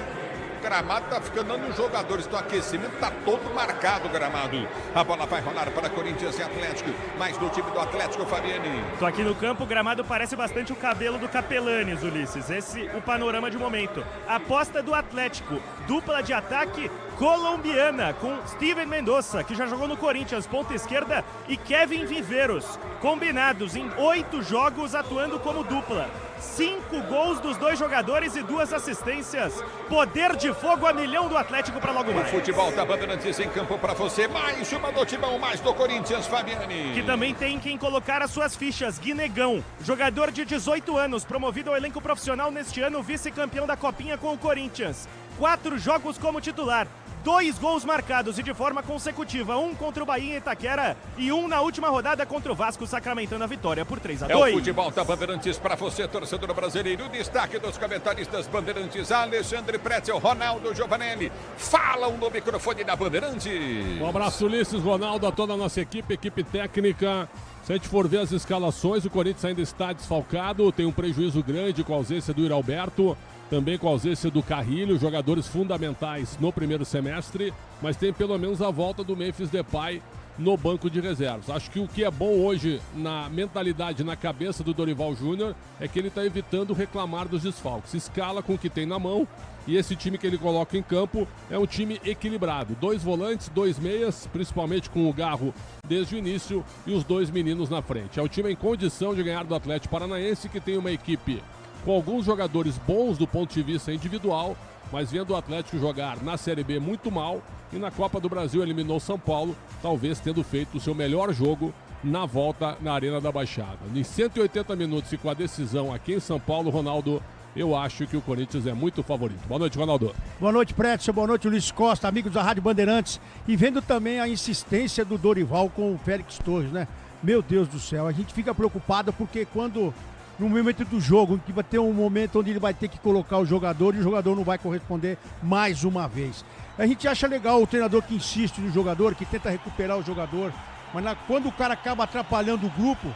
Speaker 3: o gramado tá ficando dando os jogadores do aquecimento, tá todo marcado o gramado. A bola vai rolar para Corinthians e Atlético, mais do time do Atlético, Fabiane.
Speaker 17: Tô aqui no campo, o gramado parece bastante o cabelo do Capelanes, Ulisses. Esse o panorama de momento. Aposta do Atlético, dupla de ataque colombiana com Steven Mendoza, que já jogou no Corinthians, ponta esquerda, e Kevin Viveiros, combinados em 8 jogos atuando como dupla. 5 gols dos 2 jogadores e 2 assistências. Poder de fogo a milhão do Atlético para logo mais.
Speaker 3: O futebol da Bandeirantes em campo para você. Mais uma do Timão, mais do Corinthians, Fabiane.
Speaker 17: Que também tem quem colocar as suas fichas. Guinegão, jogador de 18 anos, promovido ao elenco profissional neste ano, vice-campeão da Copinha com o Corinthians. 4 jogos como titular. 2 gols marcados e de forma consecutiva, um contra o Bahia em Itaquera e um na última rodada contra o Vasco, sacramentando a vitória por 3-2.
Speaker 3: É o futebol da Bandeirantes para você, torcedor brasileiro. O destaque dos comentaristas Bandeirantes, Alexandre Pretzel, Ronaldo Giovanelli, falam no microfone da Bandeirantes.
Speaker 5: Um abraço, Ulisses, Ronaldo, a toda a nossa equipe técnica. Se a gente for ver as escalações, o Corinthians ainda está desfalcado, tem um prejuízo grande com a ausência do Yuri Alberto, também com a ausência do Carrilho, jogadores fundamentais no primeiro semestre, mas tem pelo menos a volta do Memphis Depay no banco de reservas. Acho que o que é bom hoje na mentalidade, na cabeça do Dorival Júnior, é que ele está evitando reclamar dos desfalques. Escala com o que tem na mão e esse time que ele coloca em campo é um time equilibrado. 2 volantes, 2 meias, principalmente com o Garro desde o início e os 2 meninos na frente. É um time em condição de ganhar do Atlético Paranaense, que tem uma equipe com alguns jogadores bons do ponto de vista individual, mas vendo o Atlético jogar na Série B muito mal e na Copa do Brasil eliminou São Paulo, talvez tendo feito o seu melhor jogo na volta na Arena da Baixada. Em 180 minutos e com a decisão aqui em São Paulo, Ronaldo, eu acho que o Corinthians é muito favorito. Boa noite, Ronaldo.
Speaker 13: Boa noite, Pretzel. Boa noite, Ulisses Costa, amigos da Rádio Bandeirantes. E vendo também a insistência do Dorival com o Félix Torres, né? Meu Deus do céu, a gente fica preocupado porque quando no momento do jogo, que vai ter um momento onde ele vai ter que colocar o jogador e o jogador não vai corresponder mais uma vez. A gente acha legal o treinador que insiste no jogador, que tenta recuperar o jogador, mas quando o cara acaba atrapalhando o grupo,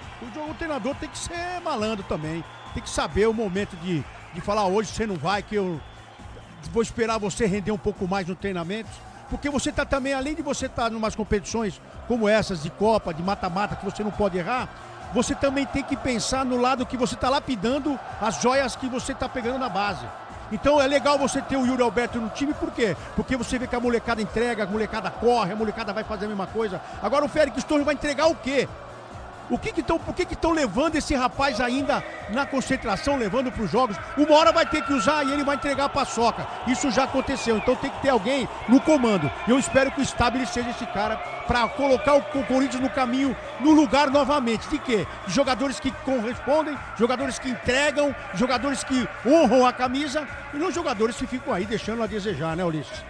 Speaker 13: o treinador tem que ser malandro também, tem que saber o momento de falar: hoje você não vai, que eu vou esperar você render um pouco mais no treinamento, porque você está também, além de você estar em umas competições como essas de Copa, de mata-mata, que você não pode errar, você também tem que pensar no lado que você está lapidando as joias que você está pegando na base. Então é legal você ter o Yuri Alberto no time, por quê? Porque você vê que a molecada entrega, a molecada corre, a molecada vai fazer a mesma coisa. Agora o Félix Torres vai entregar o quê? Por que estão levando esse rapaz ainda na concentração, levando para os jogos? Uma hora vai ter que usar e ele vai entregar a paçoca. Isso já aconteceu, então tem que ter alguém no comando. Eu espero que o Stabile seja esse cara para colocar o Corinthians no caminho, no lugar novamente. De quê? De jogadores que correspondem, jogadores que entregam, jogadores que honram a camisa e não jogadores que ficam aí deixando a desejar, né, Ulisses?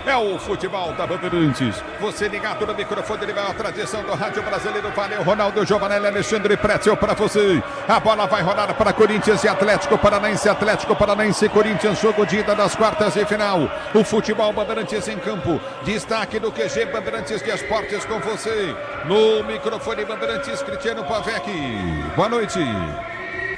Speaker 3: É o futebol da Bandeirantes. Você ligado no microfone, ele vai a tradição do rádio brasileiro. Valeu, Ronaldo, Giovanelli, Alexandre Pretzel para você. A bola vai rolar para Corinthians e Atlético Paranaense, Corinthians, jogo de ida das quartas de final. O futebol Bandeirantes em campo. Destaque do QG Bandeirantes de Esportes com você. No microfone Bandeirantes, Cristiano Pavec. Boa noite.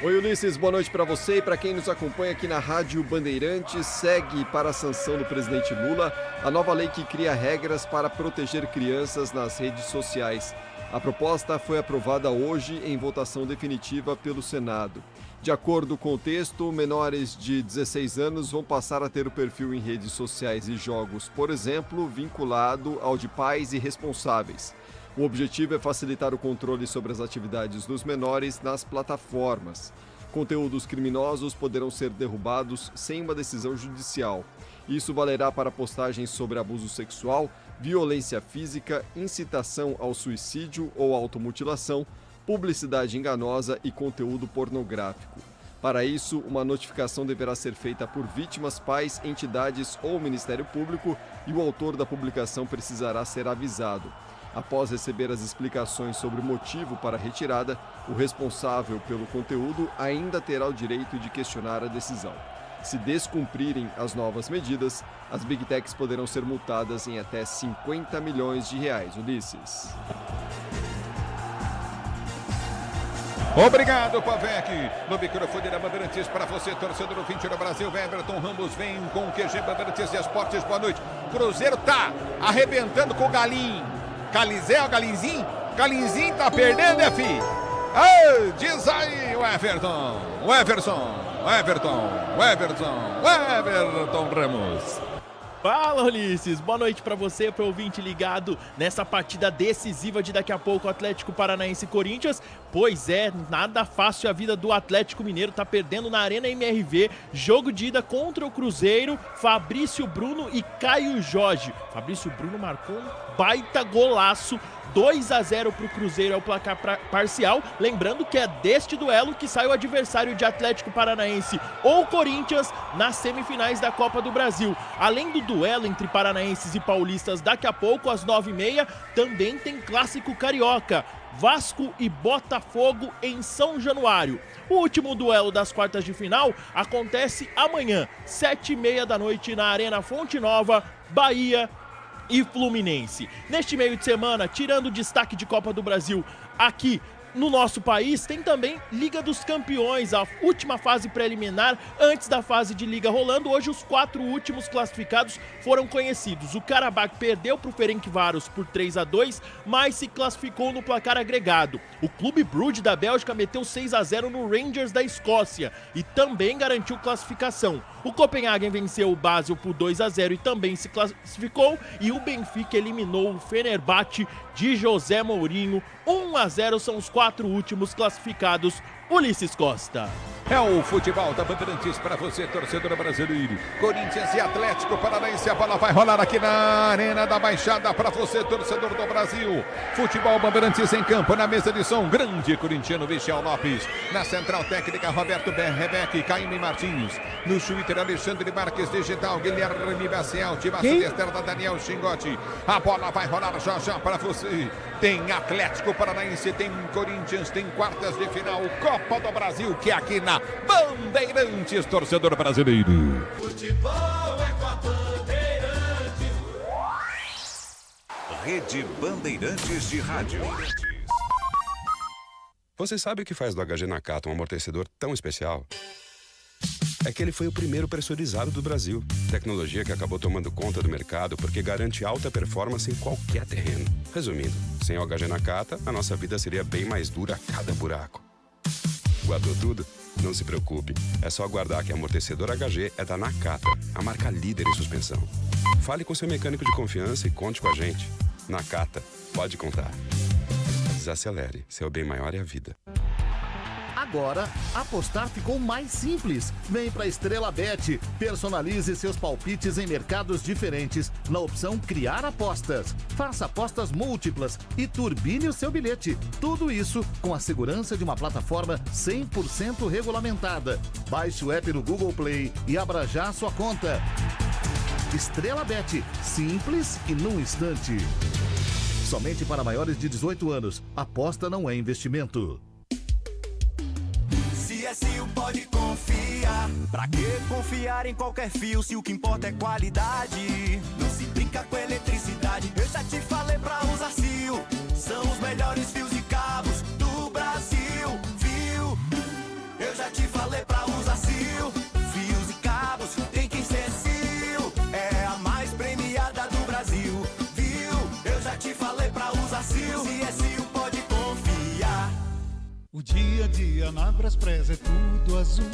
Speaker 15: Oi, Ulisses, boa noite para você e para quem nos acompanha aqui na Rádio Bandeirantes. Segue para a sanção do presidente Lula a nova lei que cria regras para proteger crianças nas redes sociais. A proposta foi aprovada hoje em votação definitiva pelo Senado. De acordo com o texto, menores de 16 anos vão passar a ter o perfil em redes sociais e jogos, por exemplo, vinculado ao de pais e responsáveis. O objetivo é facilitar o controle sobre as atividades dos menores nas plataformas. Conteúdos criminosos poderão ser derrubados sem uma decisão judicial. Isso valerá para postagens sobre abuso sexual, violência física, incitação ao suicídio ou automutilação, publicidade enganosa e conteúdo pornográfico. Para isso, uma notificação deverá ser feita por vítimas, pais, entidades ou Ministério Público e o autor da publicação precisará ser avisado. Após receber as explicações sobre o motivo para a retirada, o responsável pelo conteúdo ainda terá o direito de questionar a decisão. Se descumprirem as novas medidas, as Big Techs poderão ser multadas em até 50 milhões de reais. Ulisses.
Speaker 3: Obrigado, Pavec. No microfone da Bandeirantes para você, torcedor ouvinte do Brasil. Everton Ramos vem com o QG Bandeirantes de Esportes. Boa noite. Cruzeiro tá arrebentando com o Galinho. Galinzinho? Galinzinho tá perdendo, é, fi? Diz aí o Everton. Everton Ramos.
Speaker 21: Fala, Ulisses, boa noite pra você, pro ouvinte ligado nessa partida decisiva de daqui a pouco, Atlético Paranaense e Corinthians. Pois é, nada fácil a vida do Atlético Mineiro, tá perdendo na Arena MRV, jogo de ida contra o Cruzeiro, Fabrício Bruno e Caio Jorge. Fabrício Bruno marcou um baita golaço, 2-0 pro Cruzeiro é o placar parcial. Lembrando que é deste duelo que sai o adversário de Atlético Paranaense ou Corinthians nas semifinais da Copa do Brasil. Além do duelo entre paranaenses e paulistas daqui a pouco, às 9h30, também tem clássico carioca. Vasco e Botafogo em São Januário. O último duelo das quartas de final acontece amanhã, 7h30 da noite, na Arena Fonte Nova, Bahia e Fluminense. Neste meio de semana, tirando o destaque de Copa do Brasil aqui no nosso país, tem também Liga dos Campeões, a última fase preliminar antes da fase de Liga rolando. Hoje os 4 últimos classificados foram conhecidos. O Karabakh perdeu para o Ferencváros por 3-2, mas se classificou no placar agregado. O Clube Brugge da Bélgica meteu 6-0 no Rangers da Escócia e também garantiu classificação. O Copenhagen venceu o Basel por 2-0 e também se classificou. E o Benfica eliminou o Fenerbahçe de José Mourinho. 1-0 são os 4 últimos classificados. Ulisses Costa.
Speaker 3: É o futebol da Bandeirantes para você, torcedor brasileiro. Corinthians e Atlético Paranaense. A bola vai rolar aqui na Arena da Baixada para você, torcedor do Brasil. Futebol Bandeirantes em campo, na mesa de som. Grande corintiano, Michel Lopes. Na central técnica, Roberto Rebeck, Caíme Martins. No Twitter, Alexandre Marques Digital, Guilherme Baciel, Timaço de Esterda, Daniel Xingotti. A bola vai rolar já para você. Tem Atlético Paranaense, tem Corinthians, tem quartas de final, Copa do Brasil, que é aqui na Bandeirantes, torcedor brasileiro.
Speaker 22: Futebol é com a Bandeirantes.
Speaker 23: Rede Bandeirantes de Rádio.
Speaker 25: Você sabe o que faz do HG Nakata um amortecedor tão especial? É que ele foi o primeiro pressurizado do Brasil. Tecnologia que acabou tomando conta do mercado porque garante alta performance em qualquer terreno. Resumindo, sem o HG Nakata, a nossa vida seria bem mais dura a cada buraco. Guardou tudo? Não se preocupe. É só guardar que amortecedor HG é da Nakata, a marca líder em suspensão. Fale com seu mecânico de confiança e conte com a gente. Nakata, pode contar. desacelere. Seu bem maior é a vida.
Speaker 7: Agora, apostar ficou mais simples. Vem pra Estrela Bet. Personalize seus palpites em mercados diferentes na opção Criar Apostas. Faça apostas múltiplas e turbine o seu bilhete. Tudo isso com a segurança de uma plataforma 100% regulamentada. Baixe o app no Google Play e abra já sua conta. Estrela Bet. Simples e num instante. Somente para maiores de 18 anos. Aposta não é investimento.
Speaker 8: CSU pode confiar. Pra que confiar em qualquer fio se o que importa é qualidade? Não se brinca com eletricidade. Eu já te falei pra usar CIO. São os melhores fios e cabos do Brasil, viu? Eu já te falei pra usar CIO. Fios e cabos tem que ser CIO. É a mais premiada do Brasil, viu? Eu já te falei pra usar CIO. CSU pode confiar.
Speaker 14: O dia a dia na Braspress é tudo azul,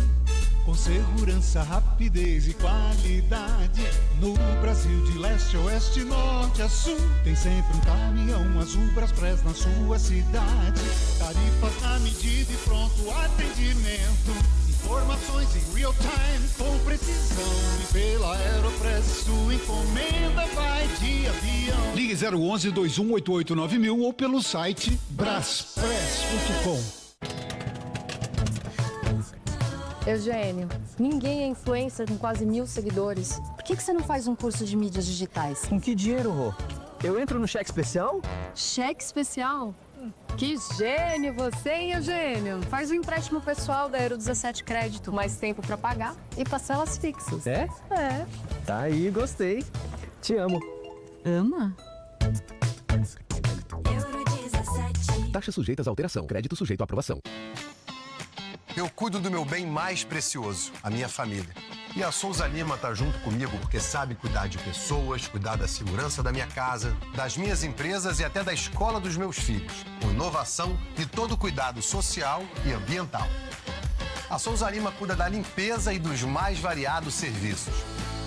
Speaker 14: com segurança, rapidez e qualidade. No Brasil de leste a oeste, norte a sul, tem sempre um caminhão azul Braspress na sua cidade. Tarifas na medida e pronto atendimento. Informações em real time com precisão. E pela Aeropress sua encomenda vai de avião.
Speaker 10: Ligue 011-2188-9000 ou pelo site braspress.com.
Speaker 18: Eugênio, ninguém é influencer com quase 1.000 seguidores. Por que você não faz um curso de mídias digitais?
Speaker 20: Com que dinheiro, Rô? Eu entro no cheque especial?
Speaker 18: Cheque especial? Que gênio você, hein, Eugênio? Faz um empréstimo pessoal da Euro 17 Crédito, mais tempo pra pagar e parcelas fixas.
Speaker 20: É?
Speaker 18: É.
Speaker 20: Tá aí, gostei. Te amo.
Speaker 18: Ama?
Speaker 20: Taxas sujeitas à alteração. Crédito sujeito à aprovação.
Speaker 19: Eu cuido do meu bem mais precioso, a minha família. E a Souza Lima tá junto comigo porque sabe cuidar de pessoas, cuidar da segurança da minha casa, das minhas empresas e até da escola dos meus filhos, com inovação e todo cuidado social e ambiental. A Souza Lima cuida da limpeza e dos mais variados serviços.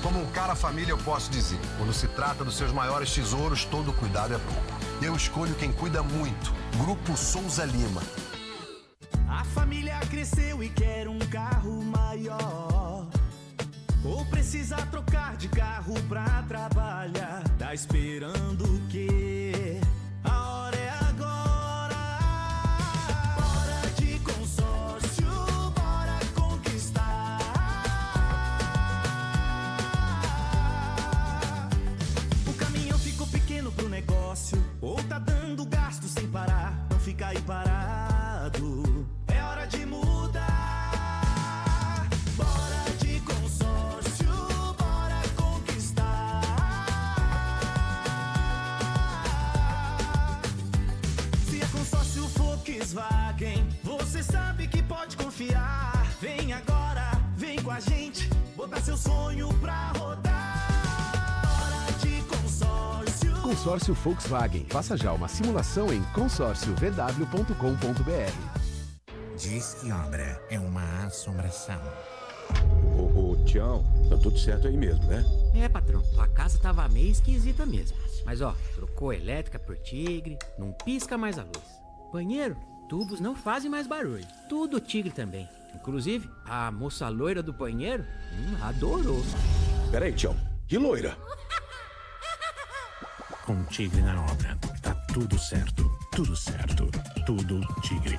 Speaker 19: Como um cara família, eu posso dizer, quando se trata dos seus maiores tesouros, todo cuidado é pouco. Eu escolho quem cuida muito, Grupo Souza Lima.
Speaker 8: A família cresceu e quer um carro maior. Ou precisa trocar de carro pra trabalhar. Tá esperando o quê? A hora é agora. Bora de consórcio, bora conquistar. O caminhão ficou pequeno pro negócio, ou tá dando gasto sem parar. Não fica aí parado. É hora de mudar. Bora de consórcio, bora conquistar. Se é consórcio Volkswagen, você sabe que pode confiar. Vem agora, vem com a gente, botar seu sonho pra rodar. Bora de consórcio.
Speaker 20: Consórcio Volkswagen. Faça já uma simulação em consórciovw.com.br.
Speaker 24: Diz que obra é uma assombração.
Speaker 26: Ô, Tião, tá tudo certo aí mesmo, né?
Speaker 27: É, patrão, tua casa tava meio esquisita mesmo. Mas ó, trocou a elétrica por Tigre, não pisca mais a luz. Banheiro, tubos não fazem mais barulho. Tudo Tigre também. Inclusive, a moça loira do banheiro adorou.
Speaker 26: Peraí, Tião, que loira?
Speaker 24: Com Tigre na obra, tá tudo certo, tudo certo, tudo Tigre.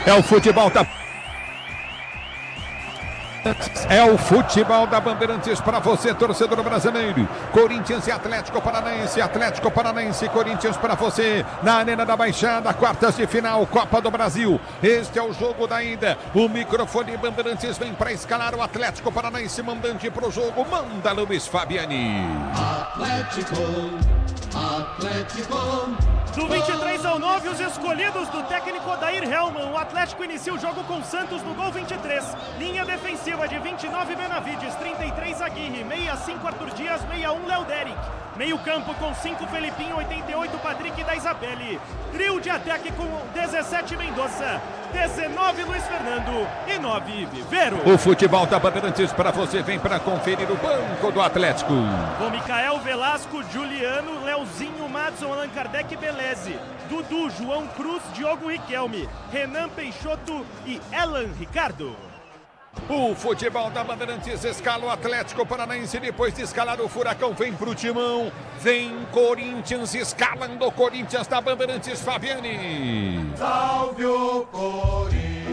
Speaker 3: É o futebol da... É o futebol da Bandeirantes para você, torcedor brasileiro. Corinthians e Atlético Paranaense e Corinthians para você. Na Arena da Baixada, quartas de final, Copa do Brasil. Este é o jogo da ida. O microfone Bandeirantes vem para escalar o Atlético Paranaense, mandante para o jogo. Manda Luiz Fabiani.
Speaker 17: Atlético. Do 23 ao 9, os escolhidos do técnico Odair Hellmann. O Atlético inicia o jogo com Santos no gol 23. Linha defensiva de 29 Benavides, 33 Aguirre, 65 Arthur Dias, 61 Léo Deric. Meio campo com 5 Felipinho, 88 Patrick da Isabelle. Trio de ataque com 17 Mendonça. 19 Luiz Fernando e 9 Viveiro.
Speaker 3: O futebol da Bandeirantes para você, vem para conferir o banco do Atlético.
Speaker 17: Com Micael Velasco, Juliano, Leozinho, Madson, Allan Kardec, Beleze, Dudu, João Cruz, Diogo Riquelme, Renan Peixoto e Elan Ricardo.
Speaker 3: O futebol da Bandeirantes escala o Atlético Paranaense, depois de escalar o Furacão, vem pro Timão, vem Corinthians, escalando o Corinthians da Bandeirantes, Fabiane.
Speaker 22: Salve o Corinthians,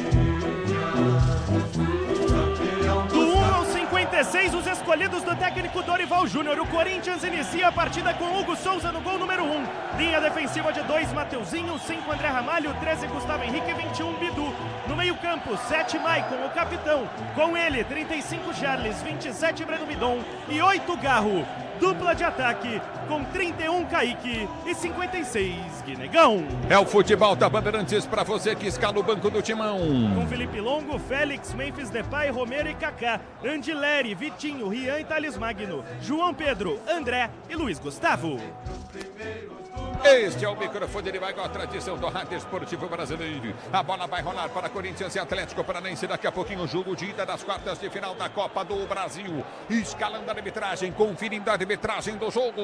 Speaker 17: do 1 ao 56, os escolhidos do técnico Dorival Júnior. O Corinthians inicia a partida com Hugo Souza no gol número 1. Linha defensiva de 2, Mateuzinho, 5, André Ramalho, 13, Gustavo Henrique, 21, Bidu. No meio-campo, 7, Maicon, o capitão. Com ele, 35, Charles, 27, Breno Midon e 8, Garro. Dupla de ataque com 31, Kaique e 56, Guinegão.
Speaker 3: É o futebol da Bandeirantes para você que escala o banco do Timão.
Speaker 17: Com Felipe Longo, Félix, Memphis Depay, Romero e Kaká, Andileri, Vitinho, Rian e Thales Magno, João Pedro, André e Luiz Gustavo.
Speaker 3: Este é o microfone, ele vai com a tradição do rádio esportivo brasileiro. A bola vai rolar para Corinthians e Atlético Paranaense. Daqui a pouquinho o jogo de ida das quartas de final da Copa do Brasil. Escalando a arbitragem, conferindo a arbitragem do jogo.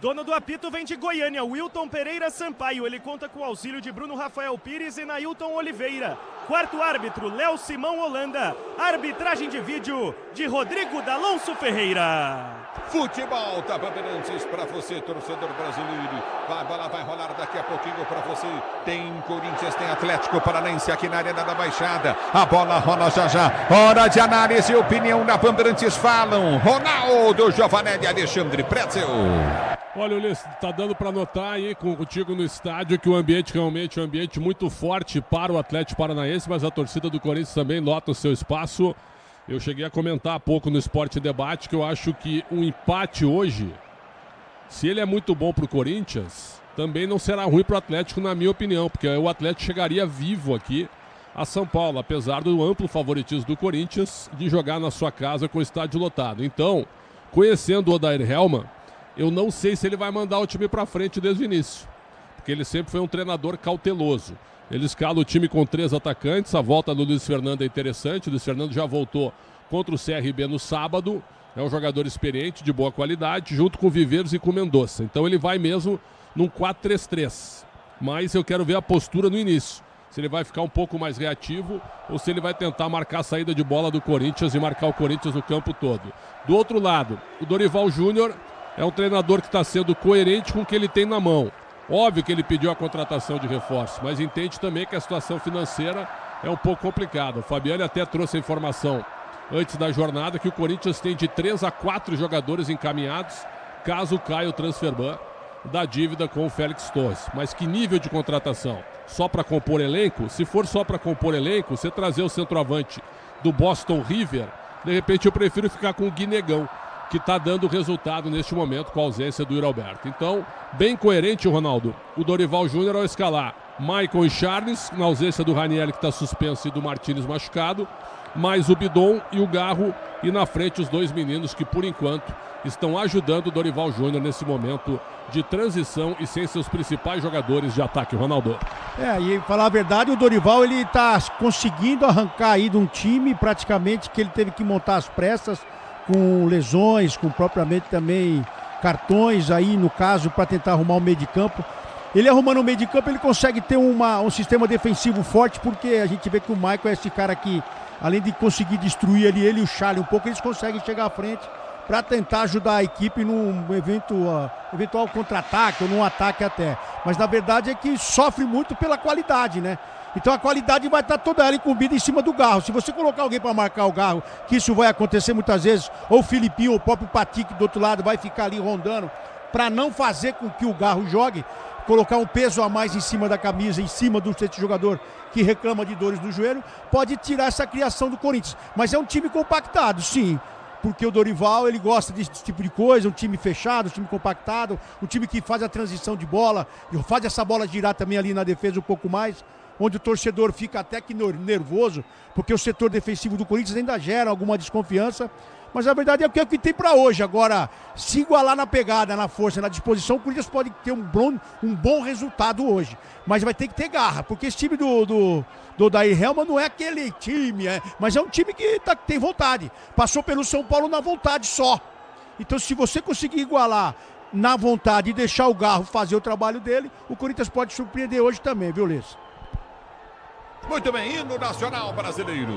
Speaker 17: Dono do apito vem de Goiânia, Wilton Pereira Sampaio. Ele conta com o auxílio de Bruno Rafael Pires e Nailton Oliveira. Quarto árbitro, Léo Simão Holanda. Arbitragem de vídeo de Rodrigo D'Alonso Ferreira.
Speaker 3: Futebol da Bandeirantes para você, torcedor brasileiro. A bola vai rolar daqui a pouquinho para você. Tem Corinthians, tem Atlético Paranaense aqui na Arena da Baixada. A bola rola já já. Hora de análise e opinião da Bandeirantes. Falam Ronaldo, Giovanelli e Alexandre Pretzel.
Speaker 5: Olha, Ulisses, tá dando para notar aí contigo no estádio que o ambiente realmente é um ambiente muito forte para o Atlético Paranaense, mas a torcida do Corinthians também nota o seu espaço. Eu cheguei a comentar há pouco no Esporte Debate que eu acho que um empate hoje, se ele é muito bom para o Corinthians, também não será ruim para o Atlético, na minha opinião, porque o Atlético chegaria vivo aqui a São Paulo, apesar do amplo favoritismo do Corinthians de jogar na sua casa com o estádio lotado. Então, conhecendo o Odair Hellmann, eu não sei se ele vai mandar o time para frente desde o início, porque ele sempre foi um treinador cauteloso. Ele escala o time com 3 atacantes, a volta do Luiz Fernando é interessante, o Luiz Fernando já voltou contra o CRB no sábado, é um jogador experiente, de boa qualidade, junto com o Viveiros e com o Mendonça. Então ele vai mesmo num 4-3-3, mas eu quero ver a postura no início, se ele vai ficar um pouco mais reativo ou se ele vai tentar marcar a saída de bola do Corinthians e marcar o Corinthians no campo todo. Do outro lado, o Dorival Júnior é um treinador que está sendo coerente com o que ele tem na mão. Óbvio que ele pediu a contratação de reforço, mas entende também que a situação financeira é um pouco complicada. O Fabiano até trouxe a informação antes da jornada que o Corinthians tem de 3 a 4 jogadores encaminhados, caso caia o transferban da dívida com o Félix Torres. Mas que nível de contratação? Só para compor elenco? Se for só para compor elenco, você trazer o centroavante do Boston River, de repente eu prefiro ficar com o Guinegão, que está dando resultado neste momento com a ausência do Yuri Alberto. Então, bem coerente, Ronaldo, o Dorival Júnior ao escalar Maicon e Charles, na ausência do Ranieri, que está suspenso, e do Martínez machucado, mais o Bidon e o Garro, e na frente os 2 meninos que, por enquanto, estão ajudando o Dorival Júnior nesse momento de transição e sem seus principais jogadores de ataque, Ronaldo.
Speaker 13: E falar a verdade, o Dorival ele está conseguindo arrancar aí de um time praticamente que ele teve que montar às pressas, com lesões, com propriamente também cartões aí, no caso, para tentar arrumar o meio de campo. Ele arrumando o meio de campo, ele consegue ter um sistema defensivo forte, porque a gente vê que o Maicon é esse cara que, além de conseguir destruir ali, ele e o Charlie um pouco, eles conseguem chegar à frente para tentar ajudar a equipe num eventual contra-ataque ou num ataque até. Mas na verdade é que sofre muito pela qualidade, né? Então a qualidade vai estar toda ela incumbida em cima do Garro. Se você colocar alguém para marcar o Garro, que isso vai acontecer muitas vezes, ou o Filipinho, ou o próprio Patrick do outro lado vai ficar ali rondando, para não fazer com que o Garro jogue, colocar um peso a mais em cima da camisa, em cima do jogador que reclama de dores no joelho, pode tirar essa criação do Corinthians. Mas é um time compactado, sim. Porque o Dorival, ele gosta desse tipo de coisa, um time fechado, um time compactado, um time que faz a transição de bola, faz essa bola girar também ali na defesa um pouco mais, onde o torcedor fica até que nervoso, porque o setor defensivo do Corinthians ainda gera alguma desconfiança, Mas a verdade é que é o que tem para hoje. Agora, se igualar na pegada, na força, na disposição, o Corinthians pode ter um bom resultado hoje. Mas vai ter que ter garra, porque esse time do Odair Hellmann não é aquele time, mas é um time que tem vontade. Passou pelo São Paulo na vontade só. Então, se você conseguir igualar na vontade e deixar o Garro fazer o trabalho dele, o Corinthians pode surpreender hoje também, viu, Liz?
Speaker 3: Muito bem, hino nacional brasileiro.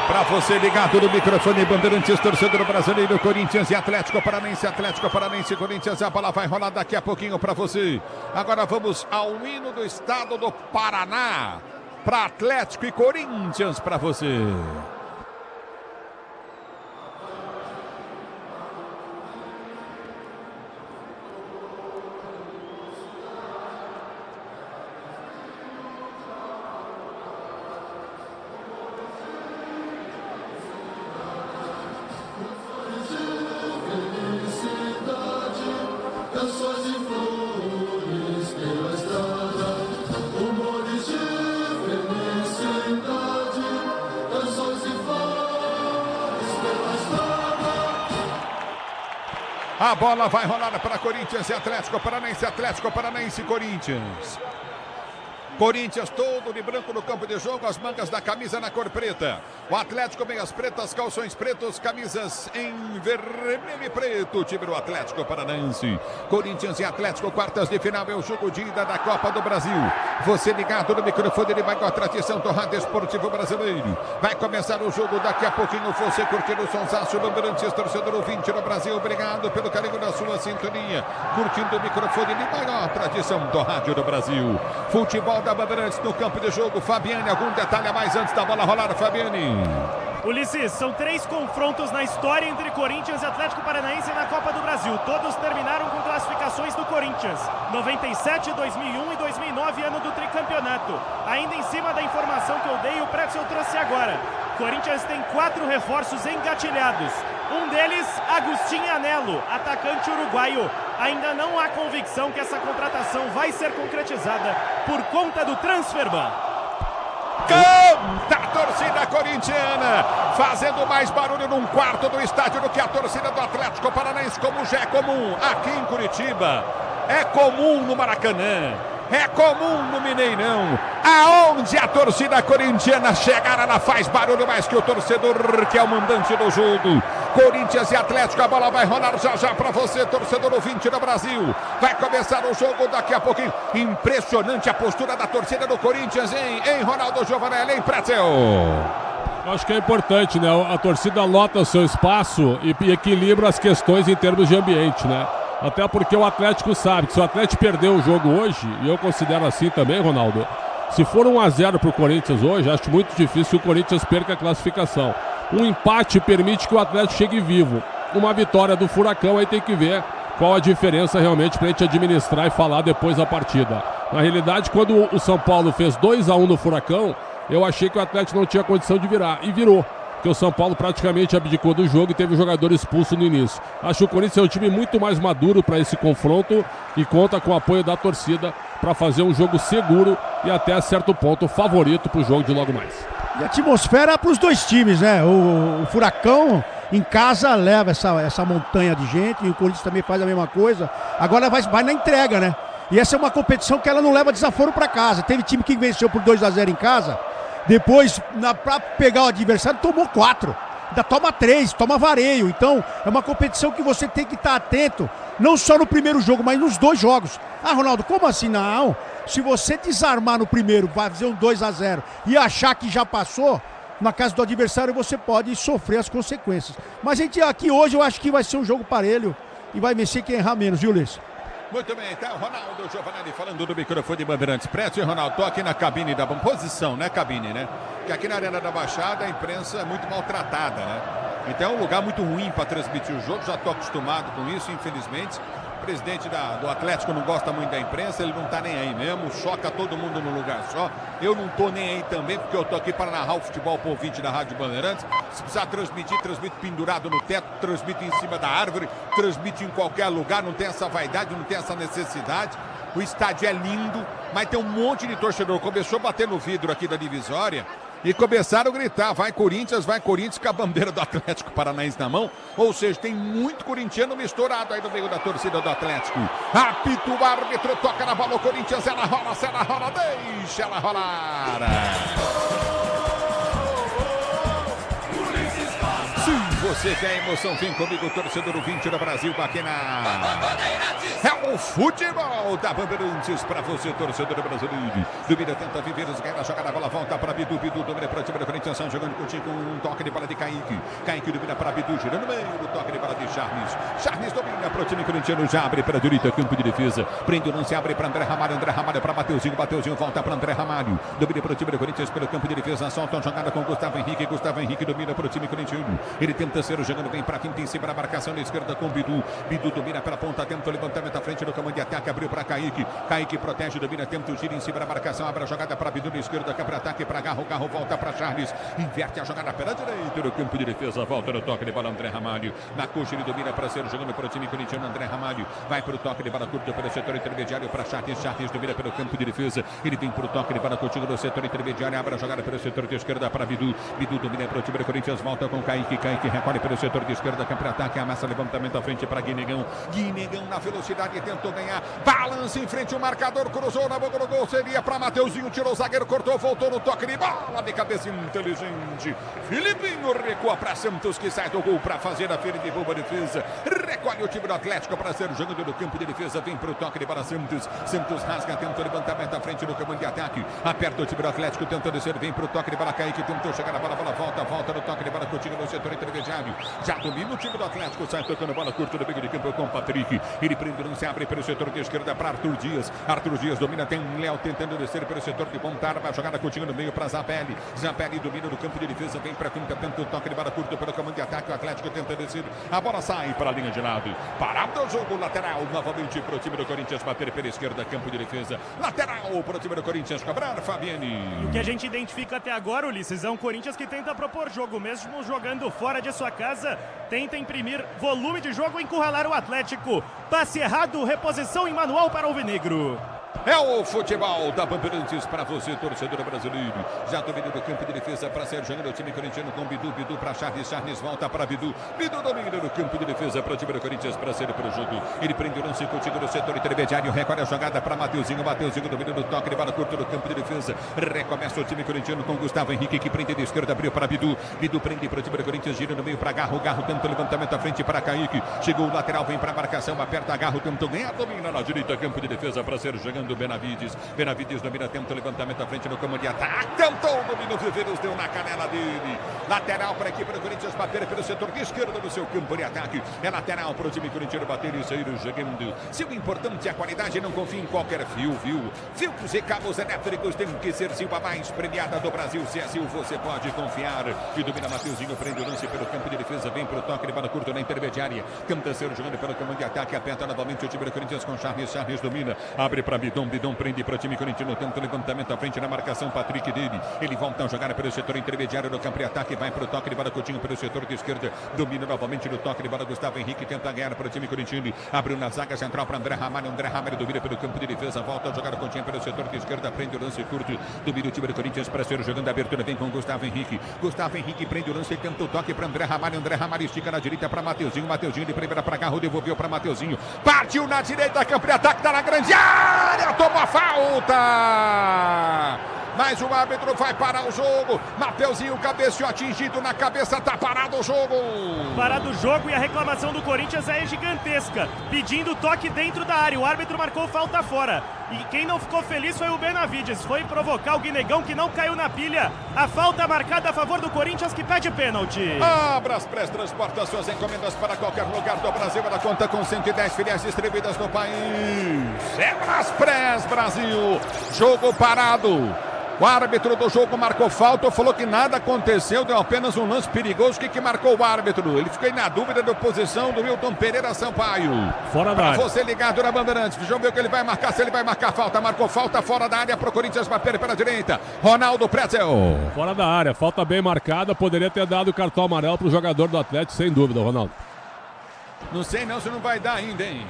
Speaker 3: Para você ligado no microfone, Bandeirantes, torcedor brasileiro, Corinthians e Atlético Paranaense, Corinthians, a bola vai rolar daqui a pouquinho para você. Agora vamos ao hino do estado do Paraná, para Atlético e Corinthians para você. A bola vai rolar para Corinthians e Atlético Paranaense, Corinthians. Corinthians todo de branco no campo de jogo, as mangas da camisa na cor preta. O Atlético meias pretas, calções pretos, camisas em vermelho e preto. O time do Atlético Paranaense. Corinthians e Atlético, quartas de final, é o jogo de ida da Copa do Brasil. Você ligado no microfone, ele vai com a tradição do rádio esportivo brasileiro. Vai começar o jogo daqui a pouquinho. Você curtindo o sonsaço, Bandeirantes, torcedor ouvinte no Brasil. Obrigado pelo carinho da sua sintonia. Curtindo o microfone, ele vai com a tradição do rádio do Brasil. Futebol da Bandeirantes no campo de jogo. Fabiane, algum detalhe a mais antes da bola rolar, Fabiane?
Speaker 17: Ulisses, são 3 confrontos na história entre Corinthians e Atlético Paranaense na Copa do Brasil. Todos terminaram com classificações do Corinthians. 97, 2001 e 2009, ano do tricampeonato. Ainda em cima da informação que eu dei, o Pretzel trouxe agora. Corinthians tem 4 reforços engatilhados. Um deles, Agustín Anello, atacante uruguaio. Ainda não há convicção que essa contratação vai ser concretizada por conta do Transferban.
Speaker 3: Canta a torcida corintiana, fazendo mais barulho num quarto do estádio do que a torcida do Atlético Paranaense, como já é comum aqui em Curitiba, é comum no Maracanã, é comum no Mineirão. Aonde a torcida corintiana chegar, ela faz barulho mais que o torcedor, que é o mandante do jogo. Corinthians e Atlético, a bola vai rolar já para você, torcedor ouvinte do Brasil. Vai começar o jogo daqui a pouquinho. Impressionante a postura da torcida do Corinthians, hein Ronaldo Giovanelli, em Pretzel.
Speaker 5: Acho que é importante, né? A torcida lota o seu espaço e equilibra as questões em termos de ambiente, né? Até porque o Atlético sabe que se o Atlético perder o jogo hoje, e eu considero assim também, Ronaldo, se for 1-0 para o Corinthians hoje, acho muito difícil que o Corinthians perca a classificação. Um empate permite que o Atlético chegue vivo. Uma vitória do Furacão, aí tem que ver qual a diferença realmente para a gente administrar e falar depois da partida. Na realidade, quando o São Paulo fez 2-1 no Furacão, eu achei que o Atlético não tinha condição de virar, e virou. Porque o São Paulo praticamente abdicou do jogo e teve o jogador expulso no início. Acho que o Corinthians é um time muito mais maduro para esse confronto e conta com o apoio da torcida para fazer um jogo seguro e até a certo ponto favorito para o jogo de logo mais.
Speaker 13: E a atmosfera para os dois times, né? O Furacão em casa leva essa montanha de gente e o Corinthians também faz a mesma coisa. Agora vai na entrega, né? E essa é uma competição que ela não leva desaforo para casa. Teve time que venceu por 2-0 em casa. Depois, para pegar o adversário, tomou 4. Ainda toma 3, toma vareio. Então, é uma competição que você tem que estar atento, não só no primeiro jogo, mas nos 2 jogos. Ah, Ronaldo, como assim? Não. Se você desarmar no primeiro, fazer um 2-0 e achar que já passou, na casa do adversário, você pode sofrer as consequências. Mas a gente aqui hoje, eu acho que vai ser um jogo parelho e vai vencer quem errar menos, viu, Ulisses?
Speaker 3: Muito bem, tá o Ronaldo Giovanelli falando do microfone de Bandeirantes. Preto e Ronaldo, tô aqui na cabine da posição, né, cabine, né? Porque aqui na Arena da Baixada a imprensa é muito maltratada, né? Então é um lugar muito ruim para transmitir o jogo, já tô acostumado com isso, infelizmente. presidente do Atlético não gosta muito da imprensa, ele não tá nem aí mesmo, choca todo mundo num lugar só. Eu não tô nem aí também, porque eu tô aqui para narrar o futebol pro ouvinte da Rádio Bandeirantes. Se precisar transmitir, transmite pendurado no teto, transmite em cima da árvore, transmite em qualquer lugar, não tem essa vaidade, não tem essa necessidade. O estádio é lindo, mas tem um monte de torcedor. Começou a bater no vidro aqui da divisória e começaram a gritar, vai Corinthians, com a bandeira do Atlético Paranaense na mão. Ou seja, tem muito corintiano misturado aí no meio da torcida do Atlético. Apita o árbitro, toca na bola o Corinthians, ela rola, deixa ela rolar. Você quer emoção? Vem comigo, torcedor 20 do Brasil, aqui é o futebol da Bandeirantes pra você, torcedor brasileiro. Domina, tenta viver, ganha a jogada, a bola volta pra Bidu, domina para o time do Corinthians, jogando contigo com um toque de bola de Kaique domina para Bidu, girando no meio, o toque de bola de Charles domina para o time corintiano, já abre para a direita, campo de defesa, prende o lance, abre para André Ramalho para Mateuzinho volta para André Ramalho, domina para o time do Corinthians pelo campo de defesa, solta a jogada com Gustavo Henrique domina para o time corintiano, ele tenta ser jogando bem para quinta em cima da marcação da esquerda com Bidu domina pela ponta, tenta o levantamento à frente do comando de ataque, abriu para Kaique protege, domina, tenta o giro em cima da marcação, abre a jogada para Bidu na esquerda, para ataque para Garro volta para Charles, inverte a jogada pela direita do campo de defesa, volta no toque de bola André Ramalho, na coxa ele domina para ser jogando para o time corintiano, André Ramalho vai para o toque de bola curto pelo setor intermediário para Charles domina pelo campo de defesa, ele vem para o toque de bola curtinho no setor intermediário, abre a jogada pelo setor de esquerda para Bidu domina para o time do Corinthians, volta com Kaique recolhe pelo setor de esquerda, para ataque, amassa levantamento à frente para Guinegão na velocidade, tentou ganhar, balança em frente o marcador, cruzou na boca do gol, seria para Mateuzinho, tirou o zagueiro, cortou, voltou no toque de bola de cabeça inteligente, Filipinho recua para Santos, que sai do gol para fazer a feira de boa defesa, recolhe o time do Atlético para ser jogando no campo de defesa, vem para o toque de bola Santos rasga, tenta o levantamento à frente do comando de ataque, aperta o time do Atlético, tenta descer, vem para o toque de bola Kaique, tentou chegar na bola volta no toque de bola Coutinho no setor intermediário, já domina o time do Atlético, sai tocando bola curta no meio de campo com o Patrick, ele prende, não se abre pelo setor de esquerda para Arthur Dias domina, tem um Léo tentando descer pelo setor de ponta, vai jogada Coutinho no meio para Zapelli domina no campo de defesa, vem para quinta, tenta o toque de bola curta pelo comando de ataque, o Atlético tenta descer, a bola sai para a linha de lado, parado o jogo, lateral novamente para o time do Corinthians, bater pela esquerda, campo de defesa, lateral para o time do Corinthians, cobrar Fabiani.
Speaker 17: O que a gente identifica até agora, Ulisses, é um Corinthians que tenta propor jogo, mesmo jogando fora de sua casa, tenta imprimir volume de jogo e encurralar o Atlético. Passe errado, reposição em manual para o Alvinegro.
Speaker 3: É o futebol da Bandeirantes para você, torcedor brasileiro. Já domina do campo de defesa para ser jogando o time corintiano com Bidu para Charles volta para Bidu domina no campo de defesa para o time do Corinthians para ser para o jogo. Ele prende o lance contigo no setor intermediário, recolhe a jogada para Mateuzinho domina no toque de bola curto no campo de defesa. Recomeça o time corintiano com Gustavo Henrique, que prende de esquerda, abriu para Bidu prende para o time do Corinthians, gira no meio para Garro tenta o levantamento à frente para Kaique, chegou o lateral, vem para a marcação, aperta Garro, tentou ganhar, domina na direita, campo de defesa para ser jogando Benavides domina, tenta o levantamento à frente no comando de ataque, tentou o domínio, Viveiros deu na canela dele, lateral para a equipe do Corinthians bater pelo setor de esquerda no seu campo de ataque, é lateral para o time corintiano bater e sair jogando. Se o importante é a qualidade, não confie em qualquer fio. Fios e cabos elétricos tem que ser Silva, mais premiada do Brasil. Se é Silva, você pode confiar. E domina Mateuzinho, prende o lance pelo campo de defesa, vem para o toque de bola curto na intermediária, tenta ser jogando pelo comando de ataque, aperta novamente o time do Corinthians com Charles domina, abre para Bidon prende para o time corintiano, tenta o levantamento à frente na marcação, Patrick dele, ele volta a jogar pelo setor intermediário do campo de ataque, vai para o toque de bola Coutinho pelo setor de esquerda, domina novamente no toque de bola Gustavo Henrique, tenta ganhar para o time corintiano, abriu na zaga central para André Ramalho domina pelo campo de defesa, volta a jogar Coutinho pelo setor de esquerda, prende o lance curto, domina o time do Corinthians para ser jogando a abertura, vem com Gustavo Henrique prende o lance, tenta o toque para André Ramalho estica na direita para Mateuzinho de primeira para Garro, devolveu para Mateuzinho, partiu na direita, campo de ataque, tá na grande área, tomou a falta, mas o árbitro vai parar o jogo, Mateuzinho cabeceou, atingido na cabeça, tá parado o jogo.
Speaker 17: Parado o jogo e a reclamação do Corinthians é gigantesca, pedindo toque dentro da área, o árbitro marcou falta fora. E quem não ficou feliz foi o Benavides, foi provocar o Guinegão, que não caiu na pilha. A falta marcada a favor do Corinthians, que pede pênalti.
Speaker 3: A Braspress transporta suas encomendas para qualquer lugar do Brasil. Ela conta com 110 filiais distribuídas no país. É Braspress Brasil. Jogo parado. O árbitro do jogo marcou falta, falou que nada aconteceu, deu apenas um lance perigoso. O que marcou o árbitro? Ele ficou na dúvida da posição do Wilton Pereira Sampaio.
Speaker 5: Fora da área.
Speaker 3: Você ligado na Bandeirantes, deixa eu ver o que ele vai marcar, se ele vai marcar falta. Marcou falta fora da área pro Corinthians bater pela direita. Ronaldo Pretzel.
Speaker 5: Fora da área, falta bem marcada, poderia ter dado o cartão amarelo pro jogador do Atlético, sem dúvida, Ronaldo.
Speaker 3: Não sei não se não vai dar ainda, hein?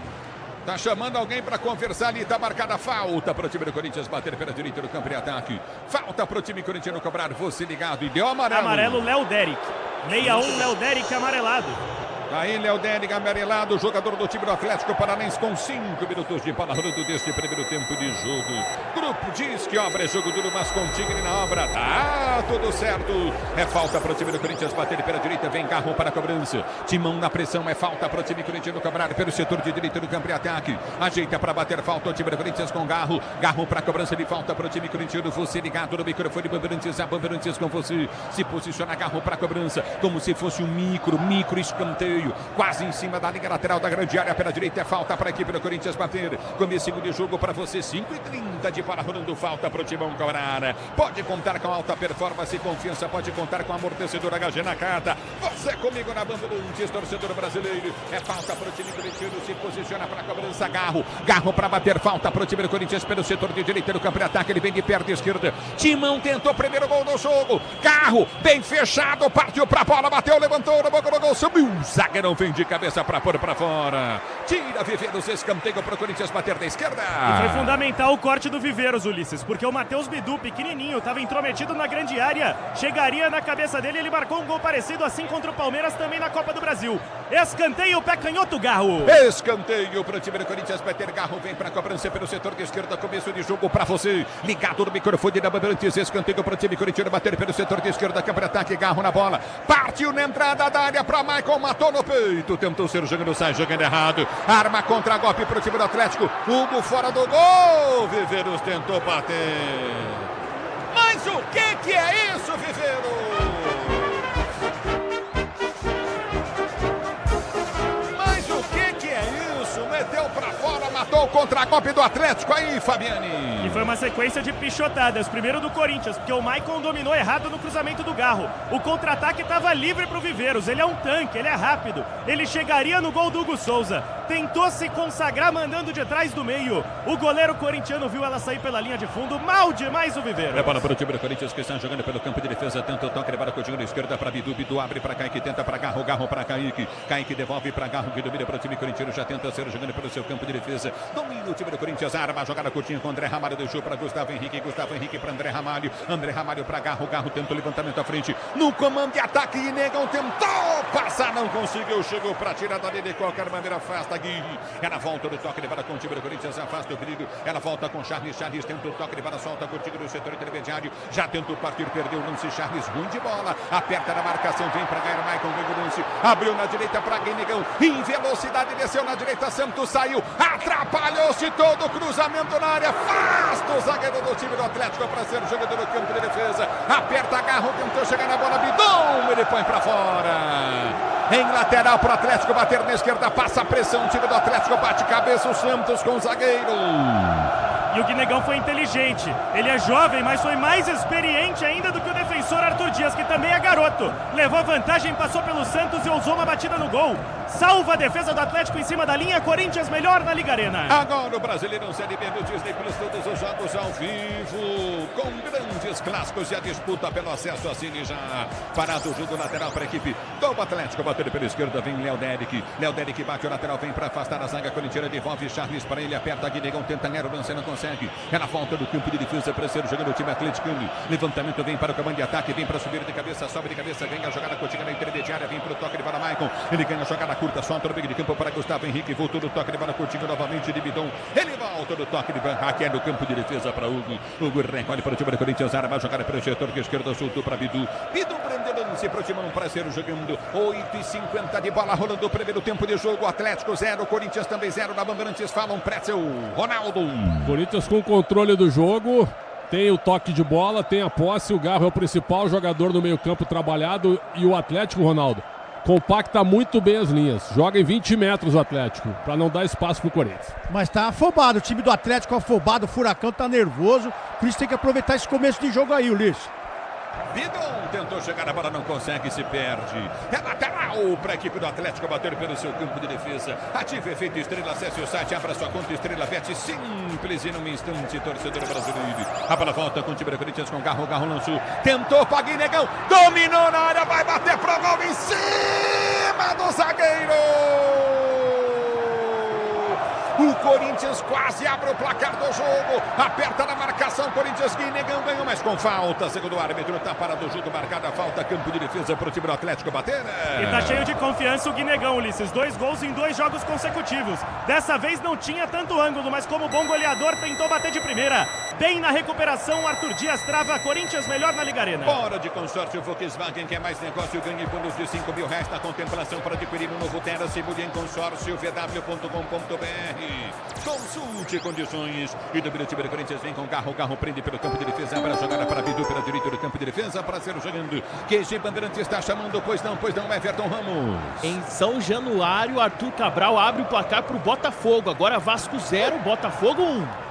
Speaker 3: Tá chamando alguém para conversar ali, tá marcada falta para o time do Corinthians bater pela direita do campo de ataque. Falta para o time corintiano cobrar, você ligado e deu amarelo.
Speaker 17: Amarelo, Léo Derek. 61, Léo Derek amarelado.
Speaker 3: Aí, Léo Derek amarelado, jogador do time do Atlético Paranaense com 5 minutos de bola rolando deste primeiro tempo de jogo. Grupo diz que obra é jogo duro, mas contigo na obra tá tudo certo. É falta para o time do Corinthians bater pela direita, vem Garro para a cobrança. Timão na pressão, é falta para o time corintiano cobrar pelo setor de direita do campo de ataque. Ajeita para bater falta o time do Corinthians com Garro. Garro para a cobrança de falta para o time corintiano. Você ligado no microfone Bandeirantes, a Bandeirantes com você. Se posiciona Garro para a cobrança, como se fosse um micro escanteio. Quase em cima da linha lateral da grande área pela direita, é falta para a equipe do Corinthians bater. Comecinho de jogo para você, 5h30 de bola rolando, falta para o Timão cobrar. Pode contar com alta performance e confiança, pode contar com amortecedor HG Nakata. Você comigo na Bandeirantes, torcedor brasileiro. É falta para o time corintiano, se posiciona para a cobrança. Garro para bater, falta para o time do Corinthians pelo setor de direita do campo de ataque, ele vem de perto esquerda. Timão tentou o primeiro gol do jogo. Garro, bem fechado, partiu para a bola, bateu, levantou, na boca do gol, subiu. Zagueirão vem de cabeça para pôr para fora. Tira Viveiros, escanteio para o Corinthians bater da esquerda.
Speaker 17: E foi fundamental o corte do Viveiros, Ulisses, porque o Matheus Bidu, pequenininho, estava intrometido na grande área. Chegaria na cabeça dele, ele marcou um gol parecido assim contra o Palmeiras também na Copa do Brasil. Escanteio, pé canhoto, Garro.
Speaker 3: Escanteio para o time do Corinthians bater. Garro vem para a cobrança pelo setor de esquerda. Começo de jogo para você. Ligado no microfone da Bandeirantes. Escanteio para o time corintiano bater pelo setor de esquerda. Campo de ataque, Garro na bola. Partiu na entrada da área para Michael, matou no peito. Tentou ser jogando, sai jogando errado. Arma contra golpe para o time do Atlético. Hugo fora do gol. Viveiros tentou bater. Mas o que é isso, Viveiros? Meteu pra fora, matou o contra-golpe do Atlético aí, Fabiane.
Speaker 17: E foi uma sequência de pichotadas. Primeiro do Corinthians, porque o Maicon dominou errado no cruzamento do Garro. O contra-ataque estava livre pro Viveiros. Ele é um tanque, ele é rápido. Ele chegaria no gol do Hugo Souza. Tentou se consagrar mandando de trás do meio. O goleiro corintiano viu ela sair pela linha de fundo. Mal demais o Viveiros.
Speaker 3: É bola para o time do Corinthians que está jogando pelo campo de defesa. Tenta o toque, levada com o time da esquerda para Bidu. Bidu abre para Kaique, tenta para Garro. Garro para Kaique. Kaique devolve para Garro, que domina para o time corintiano. Já tenta ser jogando pelo seu campo de defesa. Domina o time do Corinthians. Arma a jogada curtinha com André Ramalho. Deixou para Gustavo Henrique. Gustavo Henrique para André Ramalho. André Ramalho para Garro. Garro tenta o levantamento à frente. No comando de ataque. E Negão tentou passar. Não conseguiu. Chegou para tirar dali de qualquer maneira. Afasta Gui. Ela volta do toque. Levada com o time do Corinthians. Afasta o perigo. Ela volta com Charles. Charles tenta o toque. Levada solta curtido do setor intermediário. Já tentou partir. Perdeu o lance. Charles ruim de bola. Aperta na marcação. Vem para ganhar. Michael ganha o lance. Abriu na direita para Guinegão. Em velocidade. Desceu na direita. Santos saiu. Atrapalhou-se todo o cruzamento na área. Afasta o zagueiro do time do Atlético para ser jogador do campo de defesa. Aperta Garro, tentou chegar na bola. Bidon, ele põe para fora. Em lateral para o Atlético bater na esquerda. Passa a pressão. O time do Atlético bate cabeça. O Santos com o zagueiro.
Speaker 17: E o Guinegão foi inteligente. Ele é jovem, mas foi mais experiente ainda do que o defensor Arthur Dias, que também é garoto. Levou a vantagem, passou pelo Santos e ousou uma batida no gol. Salva a defesa do Atlético em cima da linha. Corinthians melhor na Liga Arena.
Speaker 3: Agora o Brasileirão Série B no Disney Plus, todos os jogos ao vivo, com grandes clássicos e a disputa pelo acesso. Assine já. Parado o jogo lateral para a equipe do Atlético. Batendo pela esquerda, vem Léo Derek. Léo Derek bate o lateral, vem para afastar a zaga corintiana. Devolve Charles para ele, aperta Guinegão, tenta Nero, lance, não consegue. Ela volta do campo de defesa para ser jogando o time atleticano. Levantamento vem para o comando de ataque, vem para subir de cabeça, sobe de cabeça, ganha a jogada contínua na intermediária, vem para o toque de bola Maicon. Ele ganha a jogada curta, solta no meio de campo para Gustavo Henrique, voltou do toque de bola contínua novamente de Bidon. Ele volta do toque de Barraque, é no campo de defesa para Hugo. Hugo recolhe para o time do Corinthians, arma a jogada pelo setor de esquerda, soltou para Bidu. Bidu prendeu lance para o Timão para ser jogando. 8h50 de bola rolando o primeiro tempo de jogo. Atlético 0, Corinthians também 0. Na Bandeirantes falam Pretzel, Ronaldo.
Speaker 5: Corinthians com controle do jogo, tem o toque de bola, tem a posse, o Garro é o principal jogador no meio campo trabalhado e o Atlético, Ronaldo, compacta muito bem as linhas. Joga em 20 metros o Atlético, para não dar espaço pro Corinthians.
Speaker 13: Mas tá afobado, o time do Atlético afobado, o Furacão tá nervoso, por isso tem que aproveitar esse começo de jogo aí, Ulisses.
Speaker 3: Bidon tentou chegar, a bola não consegue, se perde. É lateral para a equipe do Atlético bater pelo seu campo de defesa. Ative efeito Estrela, acesse o site, abra sua conta Estrela Bet, simples e num instante, torcedor brasileiro. A bola volta com o time do Corinthians com Garro lançou, tentou para Guinegão, dominou na área, vai bater pro gol em cima do zagueiro. O Corinthians quase abre o placar do jogo. Aperta na marcação. Corinthians, Guinegão ganhou, mas com falta. Segundo o árbitro, tá parado o jogo. Marcada a falta. Campo de defesa pro time do Atlético bater.
Speaker 17: E tá cheio de confiança o Guinegão, Ulisses. 2 gols em 2 jogos consecutivos. Dessa vez não tinha tanto ângulo, mas como bom goleador, tentou bater de primeira. Bem na recuperação, Arthur Dias trava. Corinthians melhor na Liga Arena.
Speaker 3: Hora de consórcio Volkswagen, que é mais negócio, ganhe bônus de 5 mil reais na contemplação para adquirir um novo Terra. Se mude em consórcio vw.com.br. Consulte condições. E do time do Corinthians vem com Garro prende pelo campo de defesa. Para a jogada para Bidu pela direita do campo de defesa. Para ser jogando. QG Bandeirantes está chamando, pois não, Everton Ramos.
Speaker 21: Em São Januário, Arthur Cabral abre o placar para o Botafogo. Agora Vasco 0, Botafogo 1.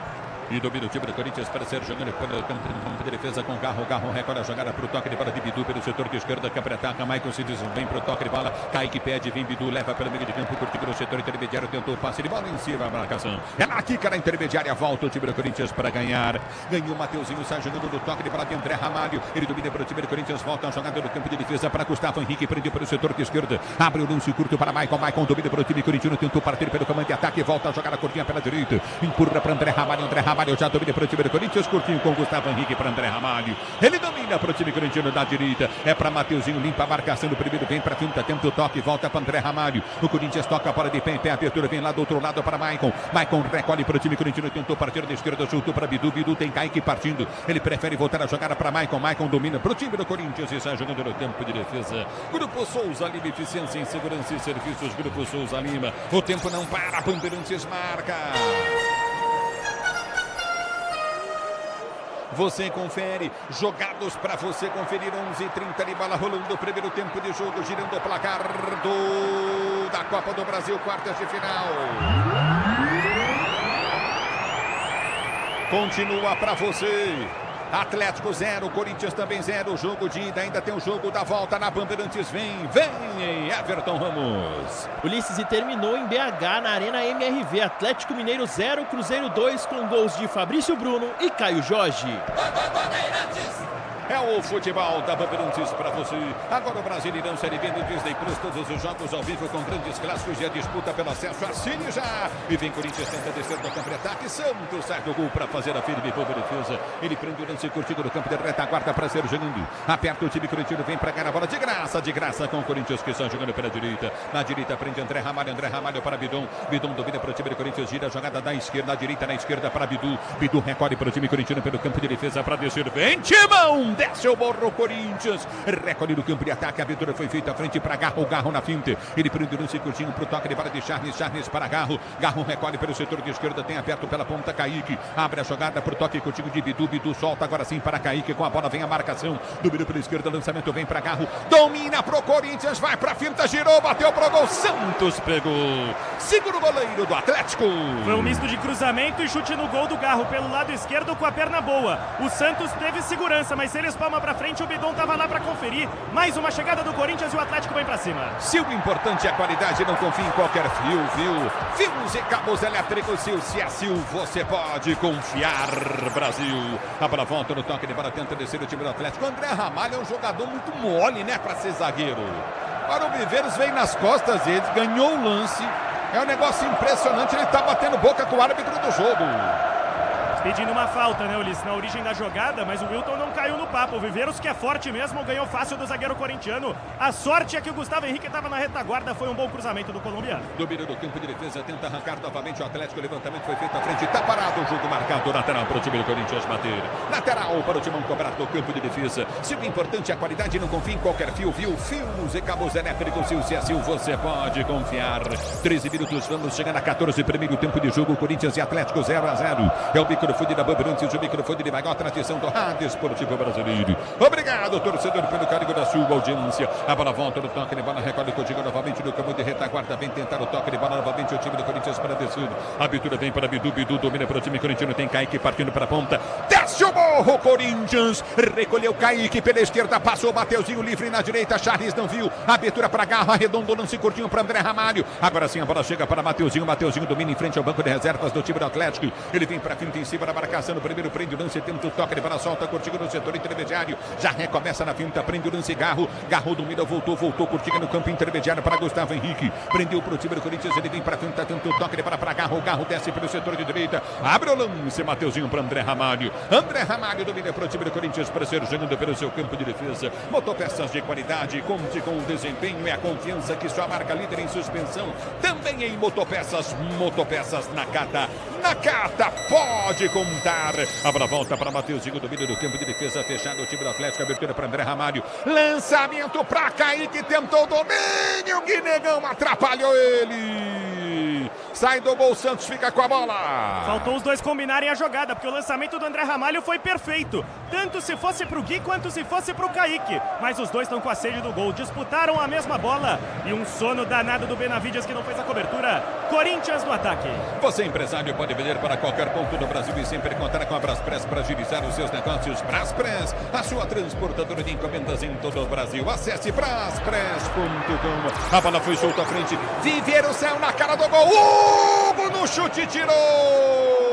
Speaker 3: E domina o time do Corinthians para ser jogando pelo campo de defesa com Garro recolhe a jogada para o toque de bola de Bidu pelo setor de esquerda, que ataca, Maicon se desenvolve para o toque de bola, Kaique pede, vem Bidu, leva pelo meio de campo, curte pelo setor intermediário, tentou o passe de bola em cima, a marcação. É na Kícara intermediária, volta o time do Corinthians para ganhar. Ganhou o Mateuzinho, sai jogando no toque de bola de André Ramalho, ele domina para o time do Corinthians, volta a jogada do campo de defesa para Gustavo Henrique, prende pelo setor de esquerda, abre o lance curto para Maicon domina para o time corintiano, tentou partir pelo comando de ataque, volta a jogada curtinha pela direita, empurra para André Ramalho já domina para o time do Corinthians, curtinho com Gustavo Henrique para André Ramalho. Ele domina para o time corintiano da direita. É para Mateuzinho, limpa a marcação do primeiro, vem para a quinta, tenta o toque, volta para André Ramalho. O Corinthians toca a bola de pé, abertura, vem lá do outro lado para Maicon recolhe para o time corintiano, tentou partir da esquerda, chutou para Bidu tem Kaique partindo. Ele prefere voltar a jogada para Maicon domina para o time do Corinthians e sai jogando no campo de defesa. Grupo Souza Lima, eficiência em segurança e serviços. Grupo Souza Lima. O tempo não para, Bandeirantes marca. Você confere, jogados para você conferir, 11h30 de bola rolando o primeiro tempo de jogo, girando o placar da Copa do Brasil, quartas de final. Continua para você. Atlético 0, Corinthians também 0, jogo de ida, ainda tem o jogo da volta na Bandeirantes, vem Everton Ramos.
Speaker 21: Ulisses, e terminou em BH, na Arena MRV, Atlético Mineiro 0, Cruzeiro 2, com gols de Fabrício Bruno e Caio Jorge.
Speaker 3: É o futebol da Bandeirantes para você. Agora o Brasileirão Série B no Disney Plus, todos os jogos ao vivo com grandes clássicos e a disputa pelo acesso. Assine já. E vem Corinthians, tenta descer do campo de ataque. Santos sai do gol para fazer a firme boa defesa. Ele prende o lance curtido no campo de retaguarda para ser jogando. Aperta o time corintiano, vem para ganhar a bola de graça com o Corinthians que está jogando pela direita. Na direita prende André Ramalho para Bidon. Bidon domina para o time do Corinthians, gira a jogada da esquerda, na direita, na esquerda para Bidu. Bidu recolhe para o time corintiano pelo campo de defesa para descer. Vem Timão! Desce o borro Corinthians, recolhe no campo de ataque, a abertura foi feita à frente para Garro na finta, ele prende o lance curtinho para o toque de bola de Charles para Garro recolhe pelo setor de esquerda, tem aberto pela ponta Kaique, abre a jogada para o toque curtinho de Bidu solta agora sim para Kaique, com a bola vem a marcação, domina pela esquerda, lançamento vem para Garro, domina pro Corinthians, vai pra finta, girou, bateu pro gol, Santos pegou, segura o goleiro do Atlético.
Speaker 17: Foi um misto de cruzamento e chute no gol do Garro pelo lado esquerdo com a perna boa, o Santos teve segurança, mas se ele espalma pra frente, o Bidon tava lá pra conferir. Mais uma chegada do Corinthians e o Atlético vem pra cima.
Speaker 3: Se o importante é a qualidade, não confie em qualquer fio. Fios e cabos elétricos, se é Sil, você pode confiar, Brasil. A bola volta no toque de bola, tenta descer o time do Atlético. André Ramalho é um jogador muito mole, né, pra ser zagueiro. Para o Viveiros vem nas costas deles, ganhou o lance. É um negócio impressionante, ele tá batendo boca com o árbitro do jogo.
Speaker 17: Pedindo uma falta, né, Ulisses, na origem da jogada, mas o Wilton não caiu no papo. O Viveiros, que é forte mesmo, ganhou fácil do zagueiro corintiano. A sorte é que o Gustavo Henrique estava na retaguarda, foi um bom cruzamento do colombiano.
Speaker 3: Domínio do campo de defesa, tenta arrancar novamente o Atlético, o levantamento foi feito à frente, tá parado o jogo marcado, lateral para o time do Corinthians bater. Lateral para o Timão cobrar do campo de defesa. Se o importante é a qualidade, não confie em qualquer fio. Fios e cabos elétricos, se é Sil, você pode confiar. 13 minutos, vamos chegar a 14, primeiro tempo de jogo, Corinthians e Atlético 0-0. É o bico do microfone da Bandeirantes, o microfone de maior tradição do rádio esportivo brasileiro. Obrigado, torcedor, pelo carinho da sua audiência. A bola volta no toque de bola, recolhe contigo novamente no campo de retaguarda. Vem tentar o toque de bola novamente o time do Corinthians para descer. A abertura vem para Bidu, Bidu domina para o time corintiano. Tem Kaique partindo para a ponta. Desce o morro, Corinthians. Recolheu Kaique pela esquerda, passou o Mateuzinho livre na direita. Charles não viu. Abertura para Garro, arredondou, lance curtinho para André Ramalho. Agora sim a bola chega para Mateuzinho. Mateuzinho domina em frente ao banco de reservas do time do Atlético. Ele vem para finta em cima da marcação. No primeiro prende o lance, tenta o toque de bola, solta curtinho no setor intermediário. Já recomeça na finta, prende o lance Garro. Garro domina, voltou curtinho no campo intermediário para Gustavo Henrique. Prendeu para o time do Corinthians, ele vem para finta, tenta o toque de bola para Garro. Garro desce pelo setor de direita. Abre o lance, Mateuzinho para André Ramalho. André Ramalho domina para o time do Corinthians para ser jogando pelo seu campo de defesa. Motopeças de qualidade, conte com o desempenho e a confiança que sua marca líder em suspensão. Também em motopeças, motopeças Nakata. Nakata pode contar. A bola volta para Mateuzinho, domínio do campo de defesa fechado. O time do Atlético, abertura para André Ramalho. Lançamento para Kaique, tentou o domínio. Guinegão atrapalhou ele. Sai do gol, Santos fica com a bola.
Speaker 17: Faltou os dois combinarem a jogada, porque o lançamento do André Ramalho foi perfeito. Tanto se fosse pro Gui, quanto se fosse pro Kaique. Mas os dois estão com a sede do gol, disputaram a mesma bola. E um sono danado do Benavides que não fez a cobertura. Corinthians no ataque.
Speaker 3: Você, empresário, pode vender para qualquer ponto do Brasil e sempre contar com a Braspress para agilizar os seus negócios. Braspress, a sua transportadora de encomendas em todo o Brasil. Acesse braspress.com. A bola foi solta à frente. Viver o céu na cara do gol. Hugo no chute, tirou!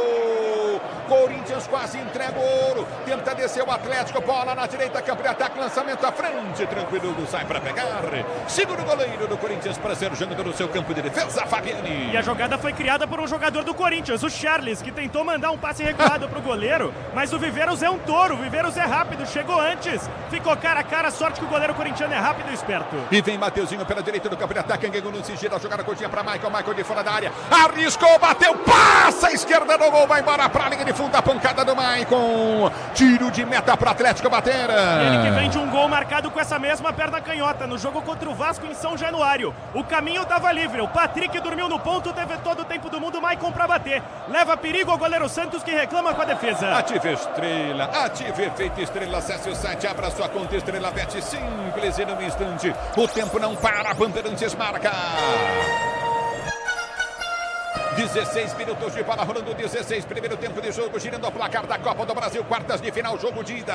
Speaker 3: Corinthians quase entrega o ouro. Tenta descer o Atlético. Bola na direita, campo de ataque. Lançamento à frente. Tranquilo, sai para pegar. Segura o goleiro do Corinthians para ser jogando no seu campo de defesa, Fabiani.
Speaker 17: E a jogada foi criada por um jogador do Corinthians, o Charles, que tentou mandar um passe recuado pro goleiro. Mas o Viveiros é um touro. O Viveiros é rápido. Chegou antes. Ficou cara a cara. Sorte que o goleiro corintiano é rápido e esperto.
Speaker 3: E vem Mateuzinho pela direita do campo de ataque. Ganhou no sigilo. A jogada curtinha para Michael. Michael de fora da área. Arriscou, bateu. Passa a esquerda do gol. Vai embora para a linha de fundo. A pancada do Maicon. Tiro de meta para o Atlético bater.
Speaker 17: Ele que vem de um gol marcado com essa mesma perna canhota no jogo contra o Vasco em São Januário. O caminho estava livre. O Patrick dormiu no ponto, teve todo o tempo do mundo. Maicon para bater. Leva perigo ao goleiro Santos que reclama com a defesa.
Speaker 3: Ative Estrela. Ative Efeito Estrela. Acesse o site. Abra sua conta Estrela Bet. Simples e num instante. O tempo não para. Bandeirantes marca. 16 minutos de bola rolando, 16, primeiro tempo de jogo, girando o placar da Copa do Brasil, quartas de final, jogo de ida.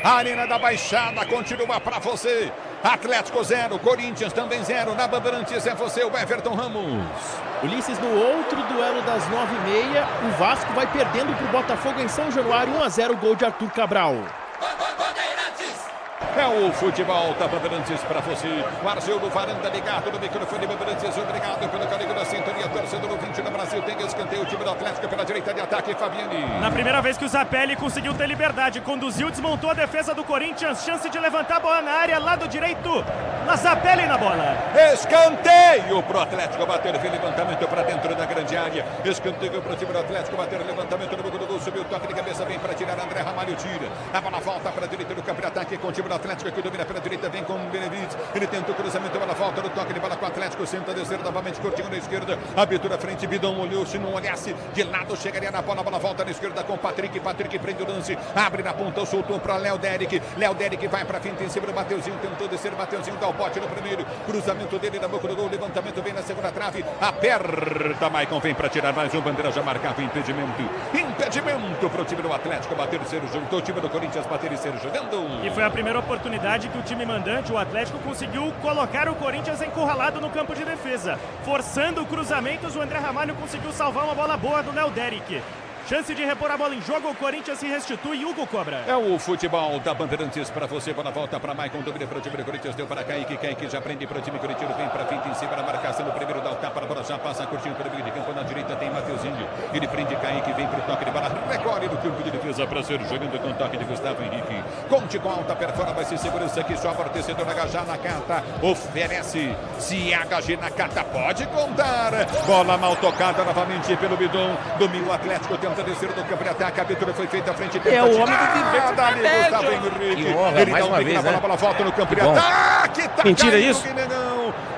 Speaker 3: A Arena da Baixada continua para você. Atlético 0, Corinthians também 0. Na Bandeirantes é você, o Everton Ramos.
Speaker 21: Ulisses, no outro duelo das 9h30, o Vasco vai perdendo para o Botafogo em São Januário, 1-0, gol de Arthur Cabral.
Speaker 3: É o futebol da Bandeirantes para você. O Argel do Varanda ligado no microfone Bandeirantes. Obrigado pelo carinho da sintonia. Torcedor ouvinte no Brasil. Tem escanteio. O time do Atlético pela direita de ataque. Fabiani.
Speaker 17: Na primeira vez que o Zapelli conseguiu ter liberdade. Conduziu, desmontou a defesa do Corinthians. Chance de levantar a bola na área. Lado direito. Na Zapelli na bola.
Speaker 3: Escanteio pro Atlético bater. Vem levantamento para dentro da grande área. Escanteio pro time do Atlético bater. Levantamento no do gol. Subiu o toque de cabeça. Vem para tirar. André Ramalho tira. A bola volta para a direita do campo de ataque com o time do Atlético que domina pela direita, vem com o Benevides, ele tenta o cruzamento, a bola volta no toque de bola com o Atlético, senta a descer novamente, curtinho na esquerda, abertura frente, Bidão olhou, se não olhasse de lado, chegaria na bola, a bola volta na esquerda com o Patrick prende o lance, abre na ponta, soltou para Léo Derek vai para frente em cima do Mateuzinho, tentou descer, Mateuzinho dá o bote no primeiro, cruzamento dele na boca do gol, levantamento vem na segunda trave, aperta, Maicon vem para tirar mais um, bandeira já marcava impedimento pro time do Atlético bater e ser junto, o time do Corinthians bater e ser jogando.
Speaker 17: E foi a primeira oportunidade que o time mandante, o Atlético, conseguiu colocar o Corinthians encurralado no campo de defesa. Forçando cruzamentos, o André Ramalho conseguiu salvar uma bola boa do Léo Derek. Chance de repor a bola em jogo, o Corinthians se restitui, Hugo cobra.
Speaker 3: É o futebol da Bandeirantes para você, bola volta para Maicon, domina para o time do Corinthians, deu para Kaique já prende para o time corintiano, vem para frente em cima da marcação, no primeiro dá o tapa, a bola já passa curtinho para o meio de campo, na direita tem Mateuzinho, ele prende Kaique, vem para o toque de bola, recolhe no campo de defesa para ser jogando com o toque de Gustavo Henrique. Conte com alta performance e segurança que só amortecedor HG Nakata oferece. Se HG Nakata pode contar. Bola mal tocada novamente pelo Bidon, domingo o Atlético tenta descer do campo de ataque, a abertura foi feita à frente.
Speaker 21: É o homem do Viver.
Speaker 3: Dali Gustavo Henrique. Ele
Speaker 21: mais uma vez,
Speaker 3: a bola volta no campo de ataque.
Speaker 21: Mentira isso?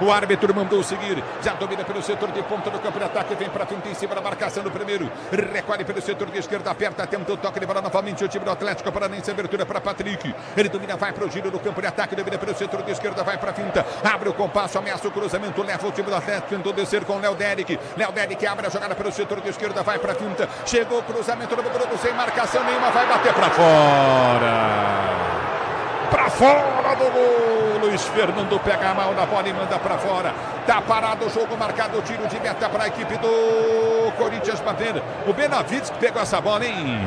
Speaker 3: O árbitro mandou seguir. Já domina pelo setor de ponta do campo de ataque. Vem para frente em cima da marcação do primeiro. Recolhe pelo setor de esquerda. Aperta, tenta o toque de bola novamente. O time do Atlético Paranaense. Abertura para Patrick. Ele domina, vai para o giro do campo de ataque. Domina pelo setor de esquerda. Vai para a finta. Abre o compasso. Ameaça o cruzamento. Leva o time do Atlético. Tentou descer com o Léo Derek. Léo Derek abre a jogada pelo setor de esquerda. Vai para a finta. Chegou o cruzamento do Bruno. Sem marcação nenhuma. Vai bater para fora. Para fora do gol. Luiz Fernando pega mal na bola e manda para fora. Tá parado o jogo, marcado o tiro de meta para a equipe do Corinthians bater. O Benavides que pegou essa bola, hein?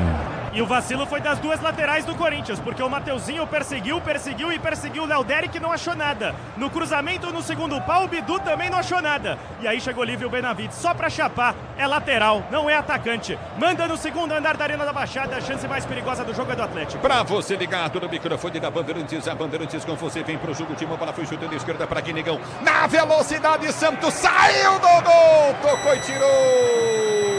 Speaker 17: E o vacilo foi das duas laterais do Corinthians, porque o Mateuzinho perseguiu o Léo Derek e não achou nada. No cruzamento, no segundo pau, o Bidu também não achou nada. E aí chegou livre o Benavides, só pra chapar. É lateral, não é atacante. Manda no segundo andar da Arena da Baixada, a chance mais perigosa do jogo é do Atlético.
Speaker 3: Pra você ligado no microfone da Bandeirantes, a Bandeirantes com você vem pro jogo, Timão, bola foi chutando à esquerda para Guinegão. Na velocidade, Santos saiu do gol, tocou e tirou.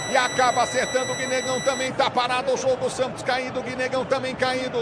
Speaker 3: E acaba acertando o Guinegão, também tá parado o jogo, Santos caindo, o Guinegão também caindo.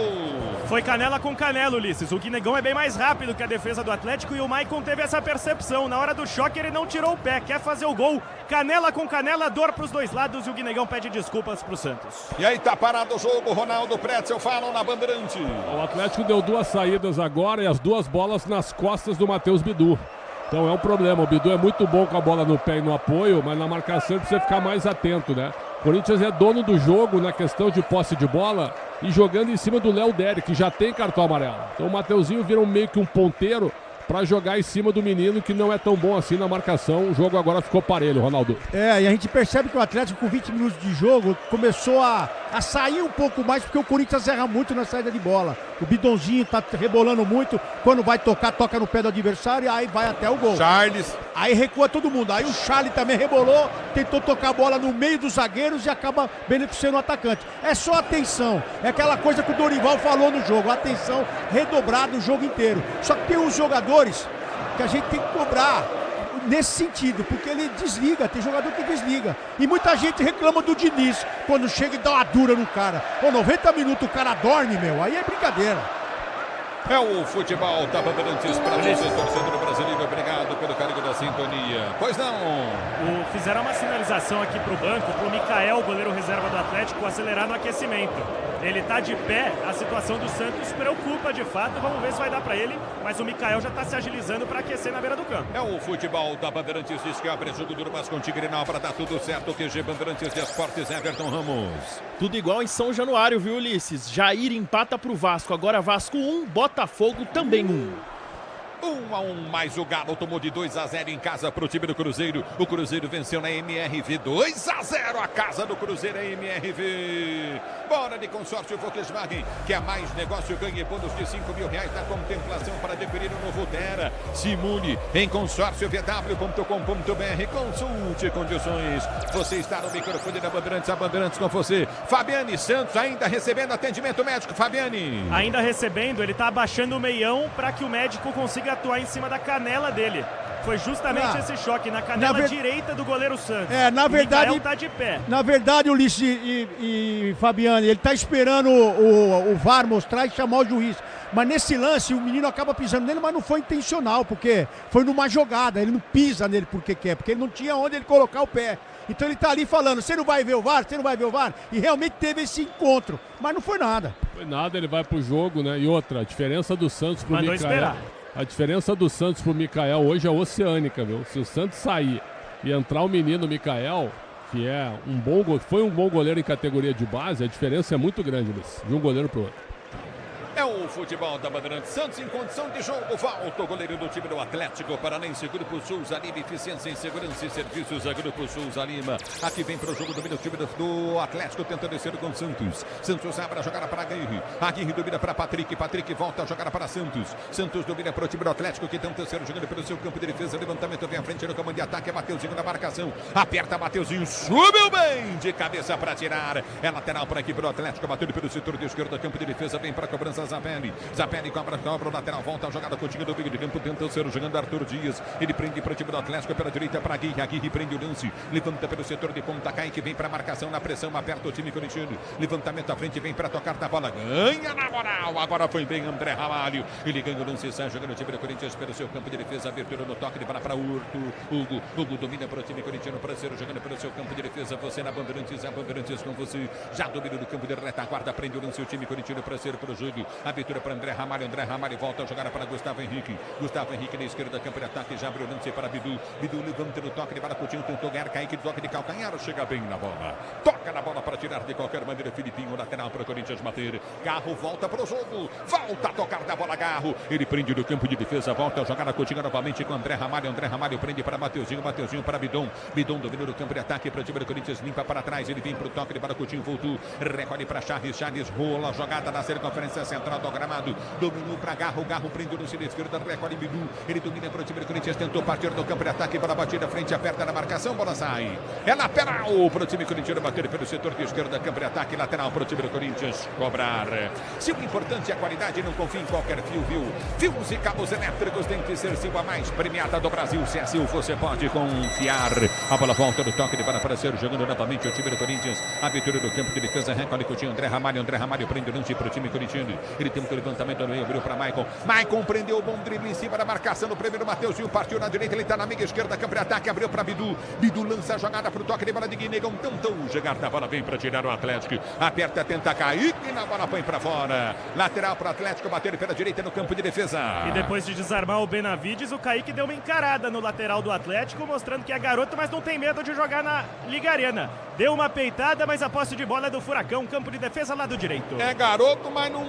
Speaker 17: Foi canela com canela, Ulisses. O Guinegão é bem mais rápido que a defesa do Atlético e o Maicon teve essa percepção. Na hora do choque ele não tirou o pé, quer fazer o gol. Canela com canela, dor pros dois lados e o Guinegão pede desculpas pro Santos.
Speaker 3: E aí tá parado o jogo, Ronaldo Pretzel falam na Bandeirante.
Speaker 5: O Atlético deu duas saídas agora e as duas bolas nas costas do Matheus Bidu. Então é um problema, o Bidu é muito bom com a bola no pé e no apoio, mas na marcação precisa ficar mais atento, né? O Corinthians é dono do jogo na questão de posse de bola e jogando em cima do Léo Derek, que já tem cartão amarelo. Então o Mateuzinho vira meio que um ponteiro para jogar em cima do menino, que não é tão bom assim na marcação. O jogo agora ficou parelho, Ronaldo.
Speaker 13: É, e a gente percebe que o Atlético com 20 minutos de jogo começou a sair um pouco mais, porque o Corinthians erra muito na saída de bola. O Bidonzinho tá rebolando muito, quando vai tocar, toca no pé do adversário e aí vai até o gol.
Speaker 3: Charles.
Speaker 13: Aí recua todo mundo. Aí o Charles também rebolou, tentou tocar a bola no meio dos zagueiros e acaba beneficiando o atacante. É só atenção. É aquela coisa que o Dorival falou no jogo. Atenção redobrada o jogo inteiro. Só que tem os jogadores que a gente tem que cobrar nesse sentido, porque ele desliga, tem jogador que desliga. E muita gente reclama do Diniz quando chega e dá uma dura no cara. Pô, 90 minutos o cara dorme, meu, aí é brincadeira.
Speaker 3: É o futebol da Bandeirantes para você, torcedor brasileiro. Obrigado pelo carinho da sintonia. Pois não.
Speaker 17: Fizeram uma sinalização aqui pro banco, pro Mikael, goleiro reserva do Atlético, acelerar no aquecimento. Ele tá de pé, a situação do Santos preocupa de fato, vamos ver se vai dar pra ele, mas o Mikael já tá se agilizando pra aquecer na beira do campo.
Speaker 3: É o futebol da Bandeirantes, diz que abre jogo duro, mas com Tigrinal para dar tudo certo. QG Bandeirantes de Esportes, Everton Ramos.
Speaker 21: Tudo igual em São Januário, viu, Ulisses? Jair empata pro Vasco, agora Vasco 1, Botafogo também 1.
Speaker 3: 1-1, mais o Galo tomou de 2-0 em casa para o time do Cruzeiro. O Cruzeiro venceu na MRV 2-0, a casa do Cruzeiro é MRV. Bora de consórcio Volkswagen, que é mais negócio, ganhe bônus de R$5 mil na contemplação para adquirir o novo Terra. Simule em consórciovw.com.br, consulte condições. Você está no microfone da Bandeirantes, a Bandeirantes com você. Fabiane Santos ainda recebendo atendimento médico, Fabiane.
Speaker 17: Ainda recebendo, ele está abaixando o meião para que o médico consiga atuar em cima da canela dele. Foi justamente esse choque na canela direita do goleiro Santos.
Speaker 13: Na verdade,
Speaker 17: o Mikael tá de pé.
Speaker 13: Na verdade, Ulisses e Fabiane, ele tá esperando o VAR mostrar e chamar o juiz. Mas nesse lance, o menino acaba pisando nele, mas não foi intencional, porque foi numa jogada. Ele não pisa nele porque quer, porque ele não tinha onde ele colocar o pé. Então ele tá ali falando, você não vai ver o VAR? Você não vai ver o VAR? E realmente teve esse encontro, mas não foi nada.
Speaker 5: Foi nada, ele vai pro jogo, né? E outra, a diferença do Santos pro Mikael. Esperar. A diferença do Santos pro Mikael hoje é oceânica, viu? Se o Santos sair e entrar o menino Mikael, que é foi um bom goleiro em categoria de base, a diferença é muito grande, Luiz, de um goleiro pro outro.
Speaker 3: É o futebol da Bandeirantes. Santos em condição de jogo. Volta o goleiro do time do Atlético Paranaense. Grupo Souza Lima, eficiência em segurança e serviços. A Grupo Souza Lima. Aqui vem para o jogo do time do Atlético, tentando descer com Santos. Santos abre a jogada para Aguirre. Aguirre domina para Patrick. Patrick volta a jogar para Santos. Santos domina para o time do Atlético, que tem um terceiro jogando pelo seu campo de defesa. Levantamento vem à frente no comando de ataque. É Mateuzinho na marcação. Aperta Mateuzinho. Subiu bem de cabeça para tirar. É lateral por aqui para o Atlético. Bateu pelo setor de esquerda, campo de defesa. Vem para a cobrança. Zavelli. Zapelli. Zapelli cobra o lateral, volta a jogada com o time do meio de campo, tenta o ser jogando Arthur Dias. Ele prende para o time do Atlético, pela direita para Aguirre. Aguirre prende o lance, levanta pelo setor de ponta, Kaique vem para marcação na pressão, aperta o time corintiano. Levantamento à frente, vem para tocar na bola, ganha na moral. Agora foi bem André Ramalho. Ele ganha o lance, sai jogando o time do Corinthians pelo seu campo de defesa. Abertura no toque de bola para Hugo domina para o time corintiano, para ser jogando pelo seu campo de defesa. Você na Bandeirantes, a Bandeirantes com você. Já domina do campo de retaguarda, prende o lance o time corintiano para ser para o jogo. Abertura para André Ramalho volta a jogar para Gustavo Henrique. Gustavo Henrique na esquerda, campo de ataque, já abriu o lance para Bidu. Bidu levanta no toque de bola, Coutinho tentou ganhar, Kaique toque de calcanhar, chega bem na bola. Toca na bola para tirar de qualquer maneira, Filipinho, lateral para o Corinthians bater. Garro volta para o jogo, volta a tocar da bola, Garro. Ele prende do campo de defesa, volta a jogar a Coutinho novamente com André Ramalho. André Ramalho prende para Mateuzinho para Bidon. Bidon domina do campo de ataque para o time do Corinthians, limpa para trás, ele vem para o toque de bola, Coutinho voltou, recolhe para Charles, Charles rola a jogada na circunferência central do gramado, dominou para Garro, Garro prende no círculo esquerdo, recolhe Bidu, ele domina para o time do Corinthians, tentou partir do campo de ataque, bola batida, frente aperta na marcação, bola sai, é lateral para o time corintiano bater pelo setor de esquerda, campo de ataque, lateral para o time do Corinthians cobrar. Se o importante é a qualidade, não confie em qualquer fio, viu? Fios e cabos elétricos tem que ser Sil, a mais premiada do Brasil. Se é Sil, você pode confiar. A bola volta do toque de bola para ser jogando novamente o time do Corinthians. Abertura do campo de defesa, recolhe Coutinho, André Ramalho prende o lance para o time corintiano. Ele tem um levantamento no meio, abriu para Maicon. Maicon prendeu o bom drible em cima da marcação do primeiro, Mateuzinho partiu na direita, ele está na meia esquerda, campo de ataque, abriu para Bidu. Bidu lança a jogada para o toque de bola de Guinegão, tentou chegar na bola, vem para tirar o Atlético. Aperta, tenta cair e na bola põe para fora. Lateral para o Atlético, bater pela direita no campo de defesa.
Speaker 17: E depois de desarmar o Benavides, o Kaique deu uma encarada no lateral do Atlético, mostrando que é garoto, mas não tem medo de jogar na Liga Arena. Deu uma peitada, mas a posse de bola é do Furacão, campo de defesa lado direito.
Speaker 3: É garoto, mas não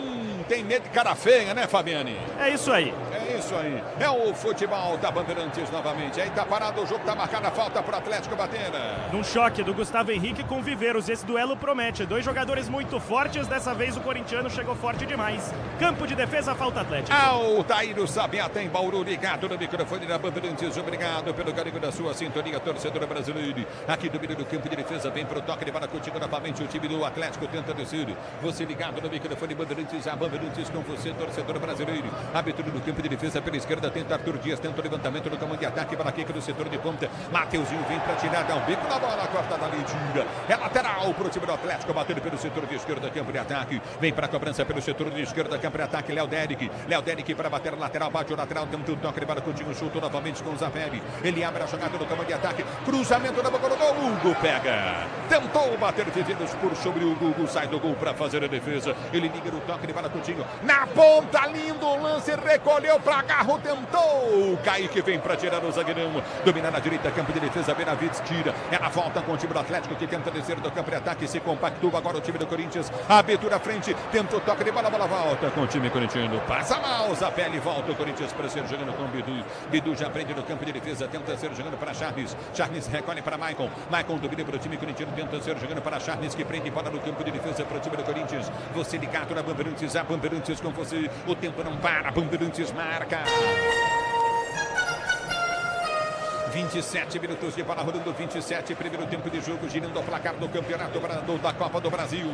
Speaker 3: tem medo de cara feia, né, Fabiane?
Speaker 17: É isso aí.
Speaker 3: É isso aí. É o futebol da Bandeirantes novamente. Aí tá parado o jogo, tá marcada a falta pro Atlético bater.
Speaker 17: Num choque do Gustavo Henrique com Viveiros, esse duelo promete. Dois jogadores muito fortes, dessa vez o corintiano chegou forte demais. Campo de defesa, falta Atlético.
Speaker 3: Altair Sabiá tem Bauru ligado no microfone da Bandeirantes. Obrigado pelo carinho da sua sintonia, torcedora brasileira. Aqui do meio do campo de defesa, vem pro toque de bola, Coutinho novamente, o time do Atlético tenta descer. Você ligado no microfone Bandeirantes, a Bandeirantes com você, torcedor brasileiro. Abertura do campo de defesa pela esquerda, tenta Arthur Dias, tenta o levantamento no comando de ataque, para aqui do setor de ponta. Mateuzinho vem para tirar, dá um bico na bola, corta dali, tira. É lateral pro time do Atlético, batendo pelo setor de esquerda, campo de ataque. Vem para a cobrança pelo setor de esquerda, campo de ataque, Léo Derek para bater lateral, bate o lateral, tenta o toque de bola, Coutinho chutou novamente com o Zapelli. Ele abre a jogada no comando de ataque, cruzamento na boca do gol, Hugo pega. Tentou bater Viveiros por sobre o Hugo, sai do gol para fazer a defesa. Ele liga no toque de bola, Coutinho na ponta, lindo lance, recolheu para Garro, tentou. Kaique vem para tirar o zagueirão, domina na direita, campo de defesa, Benavides tira. Ela volta com o time do Atlético que tenta descer do campo de ataque, se compactua agora o time do Corinthians. Abertura à frente, tenta o toque de bola, bola volta com o time corintiano. Passa mal, Zapelli volta o Corinthians para ser jogando com o Bidu. Bidu já prende no campo de defesa, tenta ser jogando para Charles. Charles recolhe para Maicon. Maicon domina para o time corintiano, tenta ser jogando para Charles, que prende bola no campo de defesa para o time do Corinthians. Você ligado na Bandeirantes, a Bandeirantes com você. O tempo não para, Bandeirantes marca. 27 minutos de bola rolando, 27, primeiro tempo de jogo, girando o placar do campeonato da Copa do Brasil.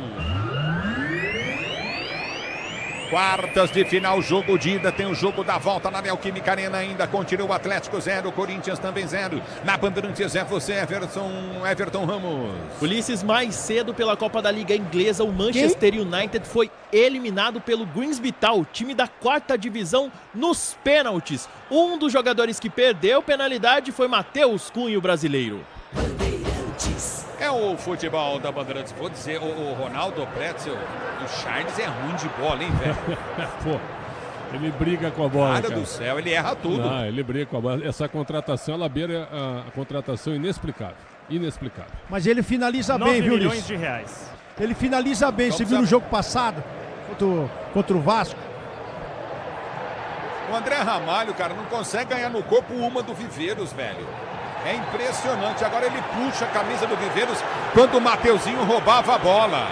Speaker 3: Quartas de final, jogo de ida, tem o jogo da volta na Neoquímica Arena ainda, continua o Atlético 0, Corinthians também 0. Na Bandeirantes é você, Everton Ramos.
Speaker 21: Ulisses, mais cedo pela Copa da Liga Inglesa, o Manchester United foi eliminado pelo Grimsby Town, time da 4ª divisão, nos pênaltis. Um dos jogadores que perdeu penalidade foi Matheus Cunha, o brasileiro.
Speaker 3: É o futebol da Bandeirantes. Vou dizer, o Ronaldo Pretzel, o Charles é ruim de bola, hein, velho?
Speaker 5: Pô, ele briga com a bola,
Speaker 3: cara do céu, ele erra tudo.
Speaker 5: Não, ele briga com a bola. Essa contratação, ela beira a contratação inexplicável. Inexplicável.
Speaker 13: Mas ele finaliza bem, viu,
Speaker 17: 9 milhões de reais.
Speaker 13: Ele finaliza bem. Você viu no jogo passado contra o Vasco?
Speaker 3: O André Ramalho, cara, não consegue ganhar no corpo uma do Viveiros, velho. É impressionante. Agora ele puxa a camisa do Viveiros quando o Mateuzinho roubava a bola.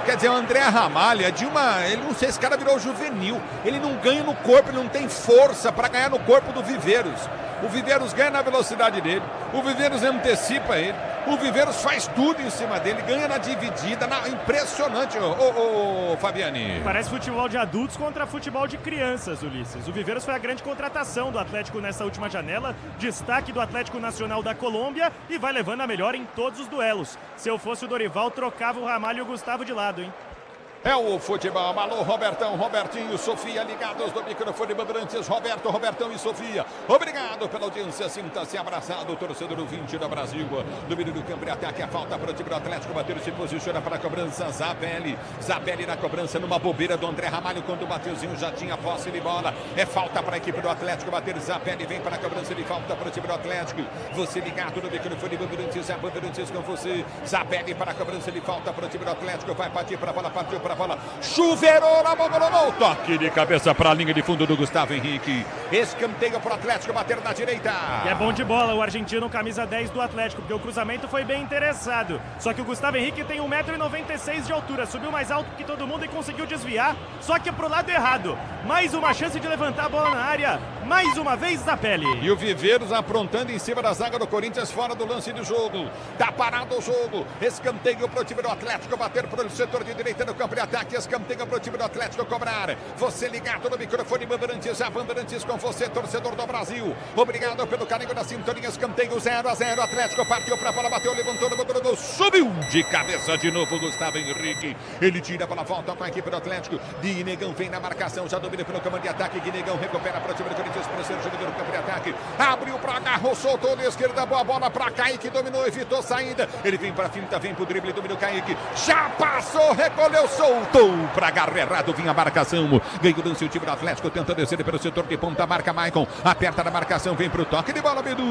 Speaker 3: Quer dizer, o André Ramalho é de uma... Ele não sei, esse cara virou juvenil. Ele não ganha no corpo, ele não tem força para ganhar no corpo do Viveiros. O Viveiros ganha na velocidade dele. O Viveiros antecipa ele. O Viveiros faz tudo em cima dele, ganha na dividida, impressionante, Fabiani.
Speaker 17: Parece futebol de adultos contra futebol de crianças, Ulisses. O Viveiros foi a grande contratação do Atlético nessa última janela, destaque do Atlético Nacional da Colômbia e vai levando a melhor em todos os duelos. Se eu fosse o Dorival, trocava o Ramalho e o Gustavo de lado, hein?
Speaker 3: É o futebol. Alô, Robertão, Robertinho, Sofia, ligados do microfone Bandeirantes. Robertão e Sofia. Obrigado pela audiência. Sinta-se abraçado, torcedor 20 do Brasil. Domínio do campo e ataque. A falta para o time do Atlético. Bater se posiciona para a cobrança. Zabelli na cobrança, numa bobeira do André Ramalho. Quando o Mateuzinho já tinha posse de bola. É falta para a equipe do Atlético. Bater Zabelli vem para a cobrança de falta para o time do Atlético. Você ligado no microfone Bandeirantes. É Bandeirantes com você. Zabelli para a cobrança de falta para o time do Atlético. Vai partir para a bola, partiu para a bola, chuveirou na bola, toque de cabeça para a linha de fundo do Gustavo Henrique, escanteio para o Atlético bater na direita.
Speaker 17: E é bom de bola o argentino, camisa 10 do Atlético, porque o cruzamento foi bem interessado, só que o Gustavo Henrique tem 1,96 m de altura, subiu mais alto que todo mundo e conseguiu desviar, só que pro lado errado. Mais uma chance de levantar a bola na área, mais uma vez Zabelli.
Speaker 3: E o Viveiros aprontando em cima da zaga do Corinthians, fora do lance de jogo, tá parado o jogo, escanteio para o time do Atlético bater para o setor de direita do campo de ataque, escanteio para o time do Atlético cobrar. Você ligado no microfone Bandeirantes, a Bandeirantes com você, torcedor do Brasil. Obrigado pelo carinho da sintonia, escanteio 0-0, Atlético partiu para a bola, bateu, levantou, subiu de cabeça de novo Gustavo Henrique. Ele tira a bola, volta com a equipe do Atlético. Guinegão vem na marcação, já domina pelo comando de ataque. Guinegão recupera para o time do Corinthians, para ser jogador do campo de ataque. Abriu para agarrou, soltou na esquerda, boa bola para Kaique, dominou, evitou saída. Ele vem para a finta, vem para o drible, dominou Kaique. Já passou, recolheu, soltou para agarro errado, vinha a marcação. Ganhou o lance o time do Atlético, tenta descer pelo setor de ponta, marca Maicon. Aperta na marcação, vem para o toque de bola, Bidu.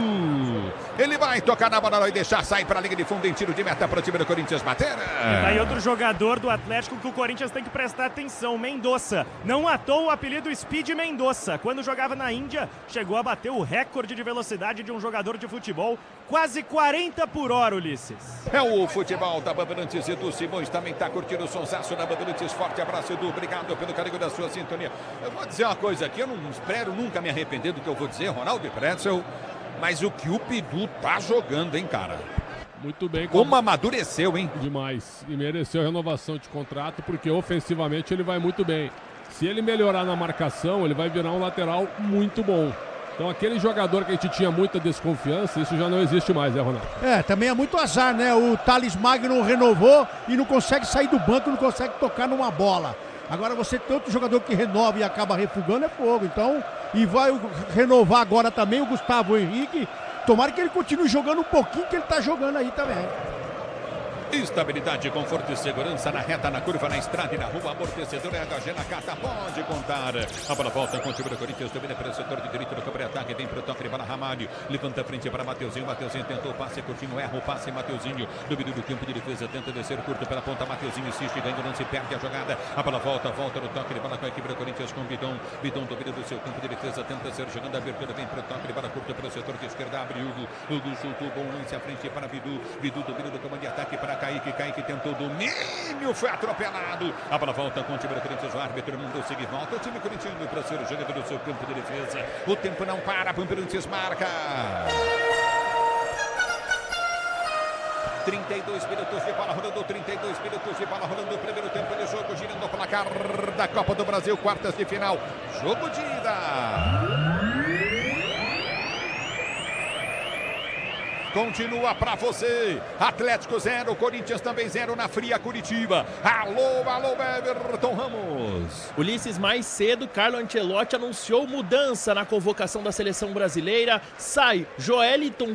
Speaker 3: Ele vai tocar na bola e deixar sair para a linha de fundo em tiro de meta para o time do Corinthians bater.
Speaker 17: E tá aí outro jogador do Atlético que o Corinthians tem que prestar atenção, Mendonça. Não à toa o apelido Speed Mendonça. Quando jogava na Índia, chegou a bater o recorde de velocidade de um jogador de futebol, quase 40 por hora, Ulisses.
Speaker 3: É o futebol da Bandeirantes. Edu Simões também está curtindo o sonsaço da Bandeirantes. Forte abraço, Edu. Obrigado pelo carinho da sua sintonia. Eu vou dizer uma coisa aqui, eu não espero nunca me arrepender do que eu vou dizer, Ronaldo e Pretzel, mas o que o Pidu tá jogando, hein, cara?
Speaker 5: Muito bem.
Speaker 3: Como amadureceu, hein?
Speaker 5: Demais. E mereceu renovação de contrato, porque ofensivamente ele vai muito bem. Se ele melhorar na marcação, ele vai virar um lateral muito bom. Então aquele jogador que a gente tinha muita desconfiança, isso já não existe mais, né, Ronaldo?
Speaker 13: Também é muito azar, né? O Thales Magno renovou e não consegue sair do banco, não consegue tocar numa bola. Agora você tem outro jogador que renova e acaba refugando, é fogo. Então, e vai renovar agora também o Gustavo Henrique. Tomara que ele continue jogando um pouquinho que ele tá jogando aí também.
Speaker 3: Estabilidade, conforto e segurança na reta, na curva, na estrada e na rua. Amortecedor é HG na carta, pode contar. A bola volta com o time do Corinthians, domina pelo setor de direito do campo de ataque, vem pro toque de bola Ramalho, levanta a frente para Mateuzinho, Mateuzinho tentou o passe, curtinho, erra o passe, Mateuzinho, domínio do campo de defesa, tenta descer curto pela ponta, Mateuzinho insiste, ganha o lance, perde a jogada, a bola volta no toque de bola com a equipe do Corinthians, com Bidon domina do seu campo de defesa, tenta ser jogando a abertura, vem pro toque de bola curto pelo setor de esquerda, abre Hugo soltou, bom lance à frente para Bidu domina do comando de ataque para Kaique tentou domínio, foi atropelado. A bola volta com o time do Corinthians, o árbitro mandou seguir, volta o time corintiano para ser o jogador do seu campo de defesa. O tempo não para, o Corinthians marca. 32 minutos de bola rolando, 32 minutos de bola rolando, primeiro tempo de jogo, girando o placar da Copa do Brasil, quartas de final, jogo de ida. Continua pra você, Atlético 0, Corinthians também 0 na fria Curitiba. Alô, Everton Ramos.
Speaker 21: Ulisses, mais cedo, Carlo Ancelotti anunciou mudança na convocação da seleção brasileira. Sai Joeliton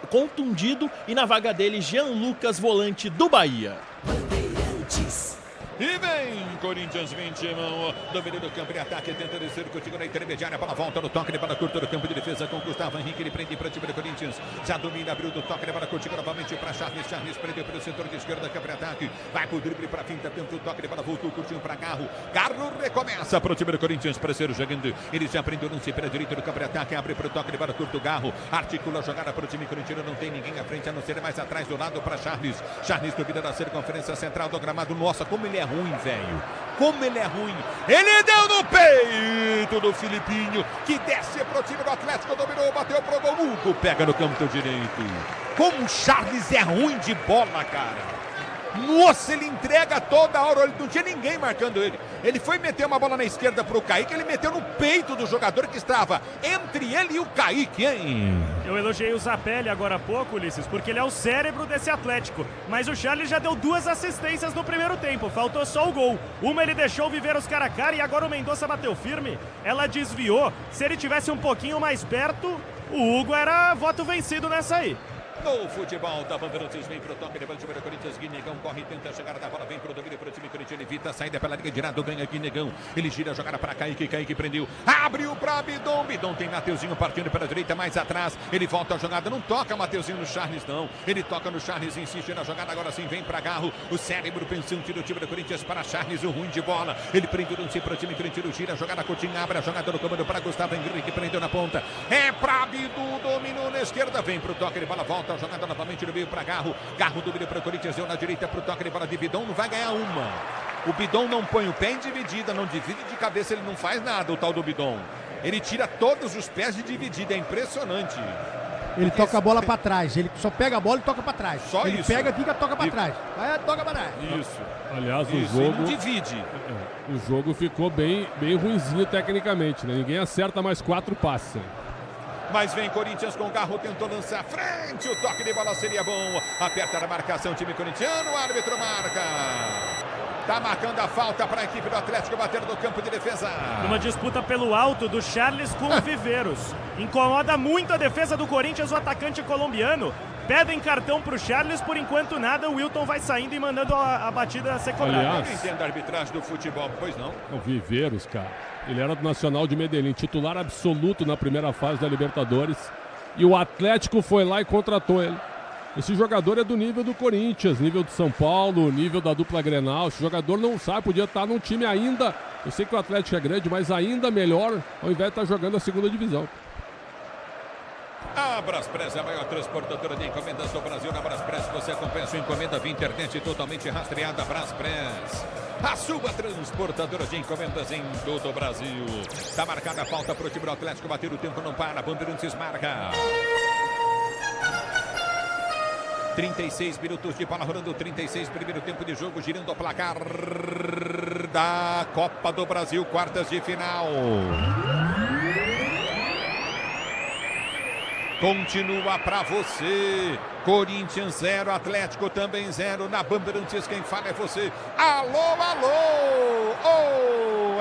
Speaker 21: contundido e na vaga dele, Jean Lucas, volante do Bahia.
Speaker 3: E vem, Corinthians 20 mão, domínio do campo de ataque, tenta descer contigo na intermediária, bola volta no toque de bola curta do campo de defesa com Gustavo Henrique, ele prende para o time do Corinthians, já domina, abriu do toque de bola contigo novamente para Charles prendeu pelo setor de esquerda, campo de ataque, vai pro drible para finta, tenta o toque de bola, voltou curtinho para Garro recomeça para o time do Corinthians, parceiro jogando, ele já prendeu o lance pela direita do campo de ataque, abre para o toque de bola curto, Garro, articula a jogada para o time corintiano, não tem ninguém à frente, a não ser mais atrás do lado para Charles domina da circunferência central do gramado, nossa, como ele é ruim, velho. Como ele é ruim. Ele deu no peito do Filipinho, que desce pro time do Atlético, dominou, bateu pro gol. Hugo pega no canto direito. Como o Charles é ruim de bola, cara. Nossa, ele entrega toda hora, ele não tinha ninguém marcando ele. Ele foi meter uma bola na esquerda pro Kaique, ele meteu no peito do jogador que estava entre ele e o Kaique, hein?
Speaker 17: Eu elogiei o Zapelli agora há pouco, Ulisses, porque ele é o cérebro desse Atlético. Mas o Charles já deu 2 assistências no primeiro tempo, faltou só o gol. Uma ele deixou viver os cara a cara e agora o Mendonça bateu firme. Ela desviou. Se ele tivesse um pouquinho mais perto, o Hugo era voto vencido nessa aí.
Speaker 3: No futebol da Bandeirantes, vem pro toque, levanta o time do Corinthians, Guinegão corre, tenta a chegada da bola, vem pro domínio pro time Corinthians, ele evita a saída pela linha de lado, ganha Guinegão, ele gira a jogada para Kaique, Kaique prendeu, abriu pra Bidon, Bidon tem Mateuzinho partindo pela direita, mais atrás, ele volta a jogada, não toca Mateuzinho no Charles não, ele toca no Charles, insiste na jogada, agora sim vem pra Garro, o cérebro pensante do time do Corinthians para Charles, o ruim de bola, ele prende o lance pro time Corinthians, gira a jogada, Coutinho abre a jogada no comando para Gustavo Henrique, prendeu na ponta, é pra Bidu, dominou na esquerda, vem pro toque de bola, volta a jogada novamente, meio para Garro. Garro domina para o Corinthians, deu na direita para o toque de bola de Bidon, não vai ganhar uma. O Bidon não põe o pé em dividida, não divide de cabeça, ele não faz nada, o tal do Bidon. Ele tira todos os pés de dividida, é impressionante.
Speaker 13: Ele toca a bola para trás, ele só pega a bola e toca para trás.
Speaker 3: Só
Speaker 13: ele
Speaker 3: isso.
Speaker 13: pega, fica, toca para trás. Vai, toca para trás.
Speaker 3: Isso.
Speaker 5: Aliás,
Speaker 3: isso,
Speaker 5: o jogo...
Speaker 3: não divide.
Speaker 5: O jogo ficou bem ruinzinho tecnicamente, né? Ninguém acerta mais 4 passes. Né?
Speaker 3: Mas vem Corinthians com o Garro, tentou lançar frente, o toque de bola seria bom. Aperta a marcação, time corintiano, o árbitro marca. Tá marcando a falta para a equipe do Atlético bater no campo de defesa.
Speaker 17: Uma disputa pelo alto do Charles com o Viveiros. Incomoda muito a defesa do Corinthians, o atacante colombiano. Pedem cartão pro Charles, por enquanto nada, o Wilton vai saindo e mandando a batida ser cobrada.
Speaker 3: Eu não entendo a arbitragem do futebol, pois não?
Speaker 5: O Viveiros, cara, ele era do Nacional de Medellín, titular absoluto na primeira fase da Libertadores, e o Atlético foi lá e contratou ele. Esse jogador é do nível do Corinthians, nível do São Paulo, nível da dupla Grenal. Esse jogador não sabe, podia estar num time ainda, eu sei que o Atlético é grande, mas ainda melhor, ao invés de estar jogando a segunda divisão.
Speaker 3: A Braspress é a maior transportadora de encomendas do Brasil. Na Braspress você acompanha sua encomenda via internet totalmente rastreada. Braspress, a sua transportadora de encomendas em todo o Brasil. Está marcada a falta para o time do Atlético. Bater o tempo não para. Bandeirantes marca. 36 minutos de bola rolando, 36 primeiro tempo de jogo, girando o placar da Copa do Brasil, quartas de final. Continua para você. Corinthians 0, Atlético também 0. Na Bandeirantes quem fala é você. Alô, alô!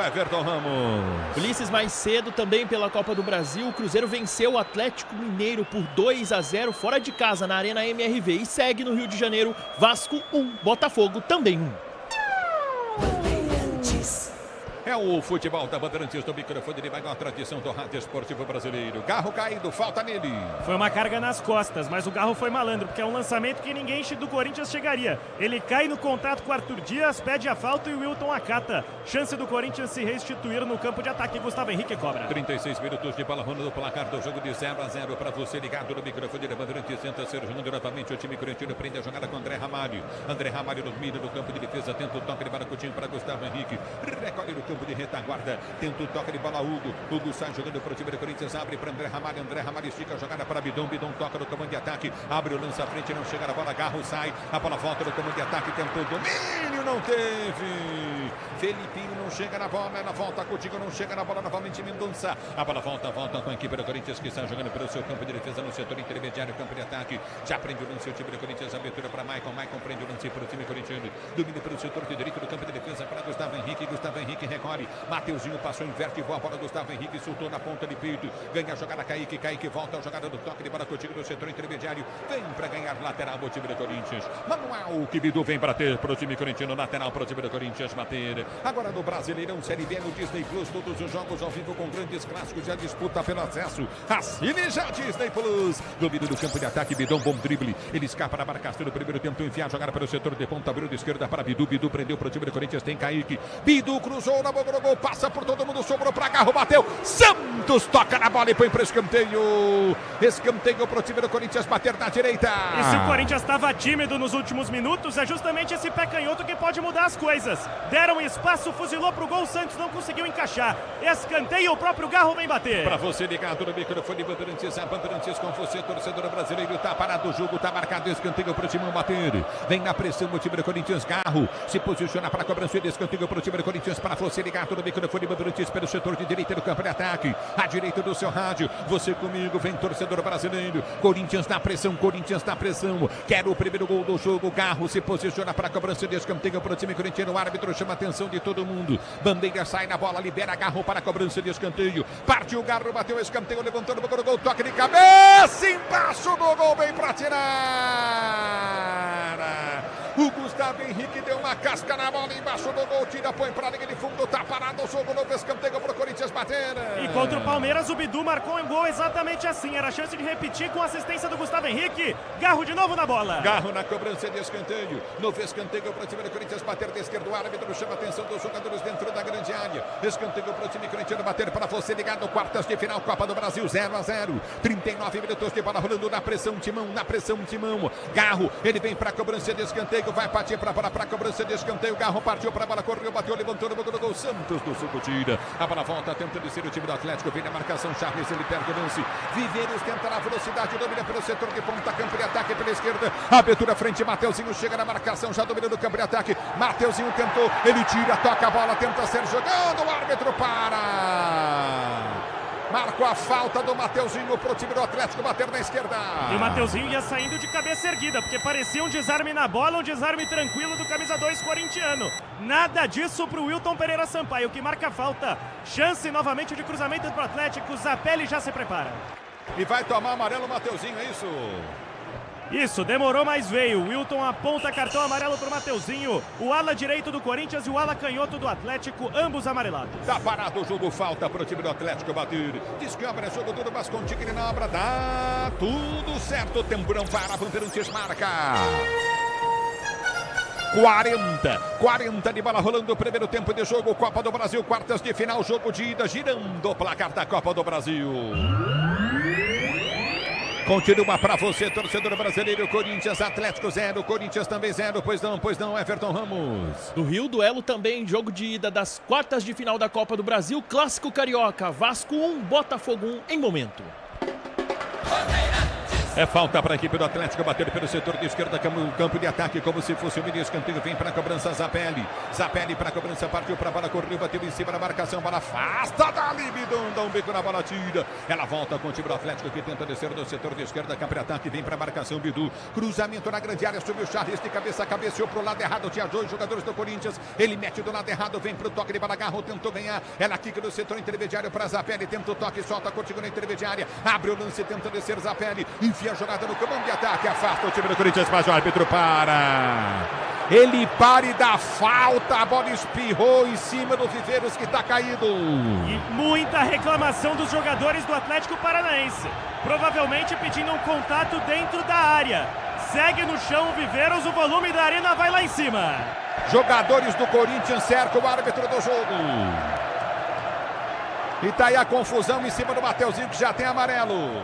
Speaker 3: Everton Ramos.
Speaker 21: Ulisses, mais cedo também pela Copa do Brasil, o Cruzeiro venceu o Atlético Mineiro por 2-0 fora de casa na Arena MRV e segue no Rio de Janeiro. Vasco 1, Botafogo também 1.
Speaker 3: É o futebol da Bandeirantes do microfone de maior tradição do rádio esportivo brasileiro. Garro caído, falta nele.
Speaker 17: Foi uma carga nas costas, mas o Garro foi malandro, porque é um lançamento que ninguém do Corinthians chegaria. Ele cai no contato com o Arthur Dias, pede a falta e o Wilton acata. Chance do Corinthians se restituir no campo de ataque. Gustavo Henrique cobra.
Speaker 3: 36 minutos de bola rolando no placar do jogo de 0-0 para você ligado no microfone da Bandeirantes. Tenta ser jogando novamente o time corintiano, prende a jogada com André Ramalho. André Ramalho domina no campo de defesa, tenta o toque de Baracutinho para Gustavo Henrique. Recolhe no campo de retaguarda, tenta o toque de bola Hugo. Hugo sai jogando para o time do Corinthians, abre para André Ramalho. André Ramalho estica a jogada para Bidon. Bidon toca no comando de ataque, abre o lance à frente, não chega na bola. Garro sai, a bola volta no comando de ataque, tentou domínio, não teve. Felipinho não chega na bola, ela volta, Coutinho não chega na bola, novamente Mendonça. A bola volta com a equipe do Corinthians que está jogando pelo seu campo de defesa no setor intermediário, campo de ataque. Já prende o lance o time do Corinthians, abertura para Maicon. Maicon prende o lance para o time corintiano, domina pelo setor de direito do campo de defesa para Gustavo Henrique. Gustavo Henrique recolhe, Mateuzinho passou, inverte, boa bola, Gustavo Henrique soltou na ponta de peito, ganha a jogada Kaique. Kaique volta a jogada do toque de bola Coutinho no setor intermediário, vem para ganhar lateral o time do Corinthians. Manuel que Bidu vem bater para o time corintiano, lateral para o time do Corinthians bater. Agora no Brasileirão Série B no Disney Plus, todos os jogos ao vivo com grandes clássicos e a disputa pelo acesso. Assine já Disney Plus. Domínio do campo de ataque, Bidon, bom drible. Ele escapa na marcação no primeiro tempo, enfiar a jogada para o setor de ponta, abriu de esquerda para Bidu. Bidu prendeu para o time do Corinthians, tem Kaique. Bidu cruzou na gol, passa por todo mundo, sobrou pra Garro, bateu. Santos toca na bola e põe para escanteio. Escanteio pro time do Corinthians bater na direita.
Speaker 17: E se o Corinthians estava tímido nos últimos minutos, é justamente esse pé canhoto que pode mudar as coisas. Deram espaço, fuzilou pro gol, Santos não conseguiu encaixar. Escanteio, o próprio Garro vem bater.
Speaker 3: Pra você ligado no microfone Bandeirantes, a Bandeirantes com você, torcedor brasileiro, tá parado o jogo, tá marcado escanteio pro time bater. Vem na pressão o time do Corinthians, Garro se posiciona para a cobrança de escanteio pro time do Corinthians, para você ligado no microfone Bandeirantes pelo setor de direita do campo de ataque, à direita do seu rádio, você comigo, vem torcedor brasileiro, Corinthians na pressão, quer o primeiro gol do jogo, Garro se posiciona para a cobrança de escanteio pro time corintiano, o árbitro chama a atenção de todo mundo, bandeira sai na bola, libera Garro para a cobrança de escanteio, partiu Garro, bateu o escanteio, levantou no gol, toque de cabeça, embaixo do gol, vem para tirar. O Gustavo Henrique deu uma casca na bola embaixo do gol, tira, põe pra linha de fundo, tá parado o jogo, novo escanteio pro Corinthians bater.
Speaker 17: E contra o Palmeiras, o Bidu marcou um gol exatamente assim, era a chance de repetir com a assistência do Gustavo Henrique. Garro de novo na bola.
Speaker 3: Garro na cobrança de escanteio, novo escanteio pro time do Corinthians bater de esquerda, o árbitro chama a atenção dos jogadores dentro da grande área. Escanteio pro time corintiano bater para você ligado, quartas de final, Copa do Brasil, 0-0. 39 minutos de bola rolando na pressão, Timão. Garro, ele vem pra cobrança de escanteio, vai partir pra cobrança de escanteio, Garro partiu pra bola, correu, bateu, levantou no gol, Santos do Sul tira, a bola volta, tenta descer o time do Atlético, vem na marcação, Charles, ele perde o lance, Viveiros tenta na velocidade, domina pelo setor de ponta, campo de ataque pela esquerda, abertura frente, Mateuzinho chega na marcação, já domina no campo de ataque, Mateuzinho tentou, ele tira, toca a bola, tenta ser jogando, o árbitro para! Marcou a falta do Mateuzinho pro time do Atlético bater na esquerda.
Speaker 17: E o Mateuzinho ia saindo de cabeça erguida, porque parecia um desarme na bola, um desarme tranquilo do camisa 2 corintiano. Nada disso pro Wilton Pereira Sampaio, que marca a falta. Chance novamente de cruzamento pro Atlético, Zapelli já se prepara.
Speaker 3: E vai tomar amarelo o Mateuzinho, é isso?
Speaker 17: Isso, demorou, mas veio. Wilton aponta cartão amarelo pro Mateuzinho. O ala direito do Corinthians e o ala canhoto do Atlético, ambos amarelados.
Speaker 3: Tá parado o jogo, falta pro time do Atlético bater. Diz que obra é jogo duro, mas com tigre na obra dá tudo certo. Temporão para, Bandeirantes marca. 40 de bola rolando o primeiro tempo de jogo, Copa do Brasil, quartas de final, jogo de ida, girando o placar da Copa do Brasil. Continua para você, torcedor brasileiro, Corinthians, Atlético 0, Corinthians também 0, pois não, Everton Ramos.
Speaker 21: No Rio, duelo também, jogo de ida das quartas de final da Copa do Brasil, clássico carioca, Vasco 1, Botafogo 1 em momento.
Speaker 3: É falta para a equipe do Atlético bater pelo setor de esquerda, campo de ataque, como se fosse o mini escanteio, vem para a cobrança Zapelli para a cobrança, partiu para a bola, correu, bateu em cima da marcação, bola afasta dali, Bidon, dá um bico na bola, tira, ela volta com o time do Atlético que tenta descer do setor de esquerda, campo de ataque, vem para a marcação, Bidu, cruzamento na grande área, subiu o Charles de cabeça, cabeceou pro lado errado, tinha dois jogadores do Corinthians, ele mete do lado errado, vem pro toque de bola, Garro, tentou ganhar, ela quica no setor intermediário para Zapelli, tenta o toque, solta, continua na intermediária, abre o lance, tenta descer Zapelli, enfia a jogada no campo de ataque, afasta o time do Corinthians, mas o árbitro para. Ele para e dá falta, a bola espirrou em cima do Viveiros que está caído.
Speaker 17: E muita reclamação dos jogadores do Atlético Paranaense, provavelmente pedindo um contato dentro da área. Segue no chão o Viveiros, o volume da arena vai lá em cima.
Speaker 3: Jogadores do Corinthians cercam o árbitro do jogo. E tá aí a confusão em cima do Mateuzinho, que já tem amarelo.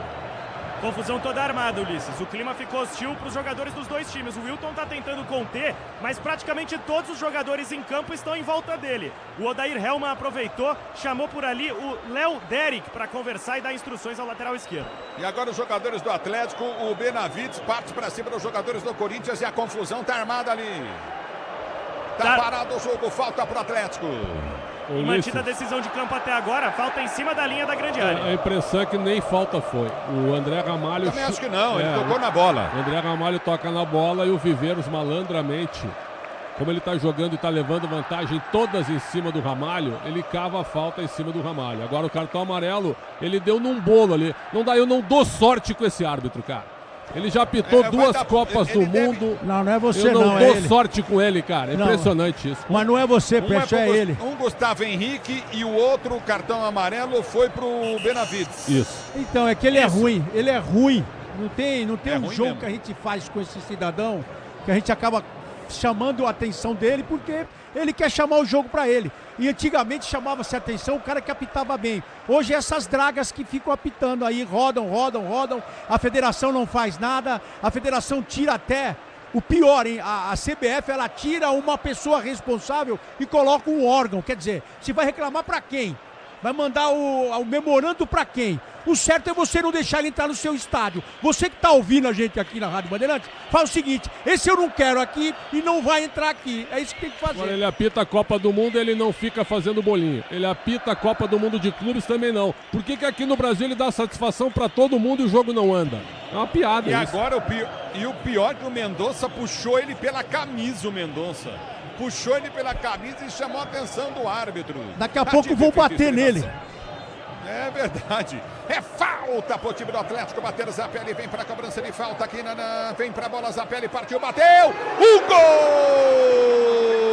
Speaker 17: Confusão toda armada, Ulisses. O clima ficou hostil para os jogadores dos dois times. O Wilton está tentando conter, mas praticamente todos os jogadores em campo estão em volta dele. O Odair Hellman aproveitou, chamou por ali o Léo Derek para conversar e dar instruções ao lateral esquerdo.
Speaker 3: E agora os jogadores do Atlético, o Benavides parte para cima dos jogadores do Corinthians e a confusão está armada ali. Tá parado o jogo, falta para o Atlético.
Speaker 17: E mantida a decisão de campo até agora, falta em cima da linha da grande área.
Speaker 5: A impressão é que nem falta foi. O André Ramalho...
Speaker 3: Também acho que não, ele tocou na bola.
Speaker 5: O André Ramalho toca na bola e o Viveiros malandramente, como ele está jogando e está levando vantagem todas em cima do Ramalho, ele cava a falta em cima do Ramalho. Agora o cartão amarelo, ele deu num bolo ali. Eu não dou sorte com esse árbitro, cara. Ele já apitou duas Copas do Mundo.
Speaker 13: Não é você,
Speaker 5: eu não
Speaker 13: é
Speaker 5: dou
Speaker 13: ele.
Speaker 5: sorte com ele, cara. É impressionante isso.
Speaker 13: Mas não é você, Peixe, é ele.
Speaker 3: Um Gustavo Henrique e o outro cartão amarelo foi pro Benavides.
Speaker 5: Isso.
Speaker 13: Então, é que ele é ruim. Ele é ruim. Não tem um jogo
Speaker 3: mesmo
Speaker 13: que a gente faz com esse cidadão que a gente acaba chamando a atenção dele, porque ele quer chamar o jogo para ele. E antigamente chamava-se a atenção o cara que apitava bem. Hoje essas dragas que ficam apitando aí, rodam. A federação não faz nada, a federação tira até o pior, hein? A CBF, ela tira uma pessoa responsável e coloca um órgão. Quer dizer, se vai reclamar para quem? Vai mandar o memorando para quem? O certo é você não deixar ele entrar no seu estádio. Você que está ouvindo a gente aqui na Rádio Bandeirantes, faz o seguinte, esse eu não quero aqui e não vai entrar aqui. É isso que tem que fazer.
Speaker 5: Agora ele apita a Copa do Mundo, ele não fica fazendo bolinha. Ele apita a Copa do Mundo de clubes também não. Por que aqui no Brasil ele dá satisfação para todo mundo e o jogo não anda? É uma piada
Speaker 3: isso.
Speaker 5: Agora
Speaker 3: o pior que o Mendonça puxou ele pela camisa, o Mendonça. Puxou ele pela camisa e chamou a atenção do árbitro.
Speaker 13: Daqui a pouco vão bater nele.
Speaker 3: É verdade. É falta pro time do Atlético. Bater Zapelli, vem pra cobrança de falta aqui. Vem pra bola, Zapelli partiu, bateu. O gol!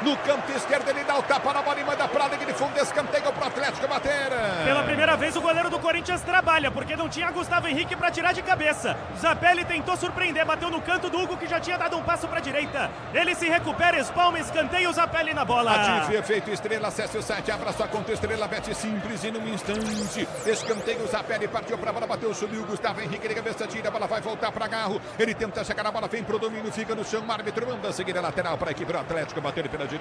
Speaker 3: No canto esquerdo ele dá o tapa na bola e manda pra linha de fundo. Escanteio pro Atlético bater.
Speaker 17: Pela primeira vez o goleiro do Corinthians trabalha, porque não tinha Gustavo Henrique pra tirar de cabeça. Zapelli tentou surpreender, bateu no canto do Hugo, que já tinha dado um passo pra direita. Ele se recupera, espalma, escanteio, Zapelli na bola.
Speaker 3: Ative, efeito Estrela, acesse o site, abra sua conta Estrela, Bet simples e num instante. Escanteio, Zapelli partiu pra bola, bateu, subiu, Gustavo Henrique de cabeça, tira, a bola vai voltar pra Garro. Ele tenta chegar na bola, vem pro domínio, fica no chão, o árbitro manda seguir a lateral pra equipe do Atlético, bater pela direita.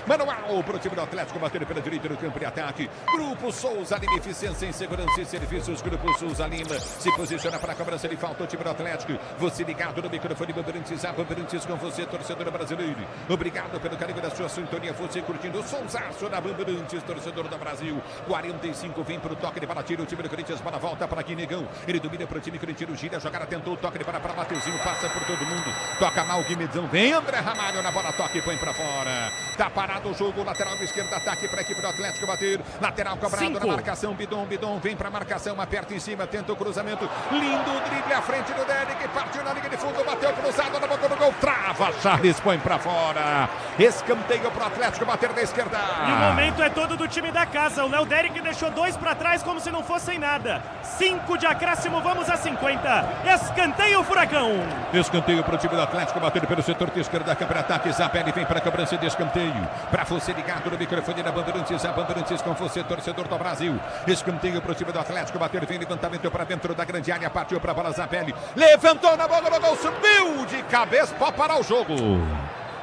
Speaker 3: Manual pro time do Atlético, bater pela direita no campo de ataque. Grupo Souza Lima, eficiência em segurança e serviços. Grupo Souza Lima se posiciona para a cobrança de falta. O time do Atlético, você ligado no microfone Bandeirantes, a Bandeirantes com você, torcedor brasileiro. Obrigado pelo carinho da sua sintonia, você curtindo o sonsaço da Bandeirantes, torcedor do Brasil. 45, vem pro toque de bola, tira o time do Corinthians, bola volta para Guinegão. Ele domina pro time corintiano, gira a jogada, tentou o toque de bola para Mateuzinho, passa por todo mundo. Toca mal, Guimedzão, vem André Ramalho na bola, toque e põe para fora. Tá parado o jogo, lateral esquerda, ataque para a equipe do Atlético bater. Lateral cobrado na marcação, Bidon vem para a marcação, aperta em cima, tenta o cruzamento. Lindo drible à frente do Derek, partiu na linha de fundo, bateu cruzado na boca do gol, trava, Charles põe para fora. Escanteio pro Atlético bater da esquerda.
Speaker 17: E o momento é todo do time da casa. O Léo Derek deixou 2 para trás como se não fossem nada. 5 de acréscimo, vamos a 50. Escanteio, Furacão.
Speaker 3: Escanteio pro time do Atlético bater pelo setor de esquerda, câmera ataque, Zapelli vem para a cobrança de escanteio. Para você ligado no microfone da Bandeirantes, a Bandeirantes com você, torcedor do Brasil. Escanteio pro time do Atlético, bater, vem levantamento para dentro da grande área, partiu para a bola, Zapelli, levantou na bola do gol, subiu de cabeça, pode parar o jogo.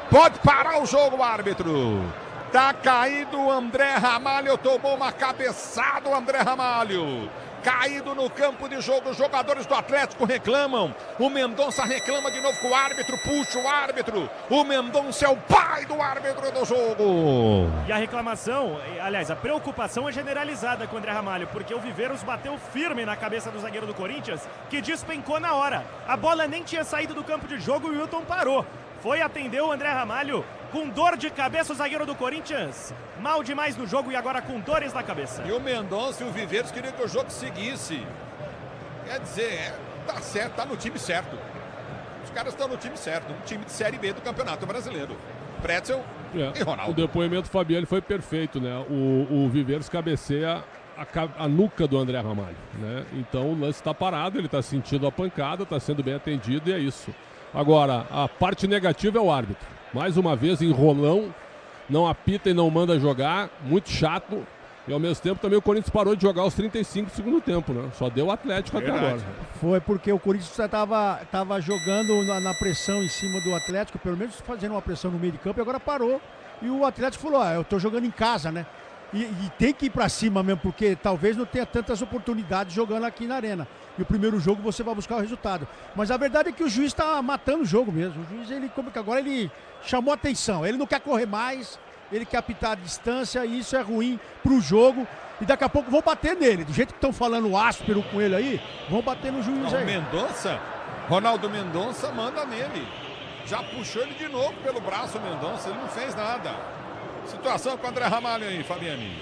Speaker 3: Pode parar o jogo, árbitro. Tá caído o André Ramalho, tomou uma cabeçada o André Ramalho. Caído no campo de jogo, os jogadores do Atlético reclamam. O Mendonça reclama de novo com o árbitro, puxa o árbitro. O Mendonça é o pai do árbitro do jogo.
Speaker 17: E a reclamação, aliás, a preocupação é generalizada com o André Ramalho, porque o Viveiros bateu firme na cabeça do zagueiro do Corinthians, que despencou na hora. A bola nem tinha saído do campo de jogo e o Wilton parou. Foi atender o André Ramalho com dor de cabeça, o zagueiro do Corinthians. Mal demais no jogo e agora com dores na cabeça.
Speaker 3: E o Mendonça e o Viveiros queriam que o jogo seguisse. Quer dizer, tá certo, tá no time certo. Os caras estão no time certo, no time de Série B do Campeonato Brasileiro. Pretzel e Ronaldo.
Speaker 5: O depoimento do Fabiano foi perfeito, né? O Viveiros cabeceia a nuca do André Ramalho, né? Então o lance está parado, ele está sentindo a pancada, está sendo bem atendido e é isso. Agora, a parte negativa é o árbitro. Mais uma vez, enrolão, não apita e não manda jogar, muito chato. E ao mesmo tempo também o Corinthians parou de jogar aos 35 do segundo tempo, né? Só deu o Atlético até agora.
Speaker 13: Foi porque o Corinthians estava jogando na pressão em cima do Atlético, pelo menos fazendo uma pressão no meio de campo, e agora parou. E o Atlético falou, eu tô jogando em casa, né? E tem que ir pra cima mesmo, porque talvez não tenha tantas oportunidades jogando aqui na arena. E o primeiro jogo você vai buscar o resultado. Mas a verdade é que o juiz está matando o jogo mesmo. O juiz, como que agora ele chamou atenção. Ele não quer correr mais, ele quer apitar a distância e isso é ruim pro jogo. E daqui a pouco vão bater nele. Do jeito que estão falando áspero com ele aí, vão bater no juiz aí.
Speaker 3: O Mendonça, Ronaldo Mendonça manda nele. Já puxou ele de novo pelo braço, o Mendonça. Ele não fez nada. Situação com o André Ramalho aí, Fabiani.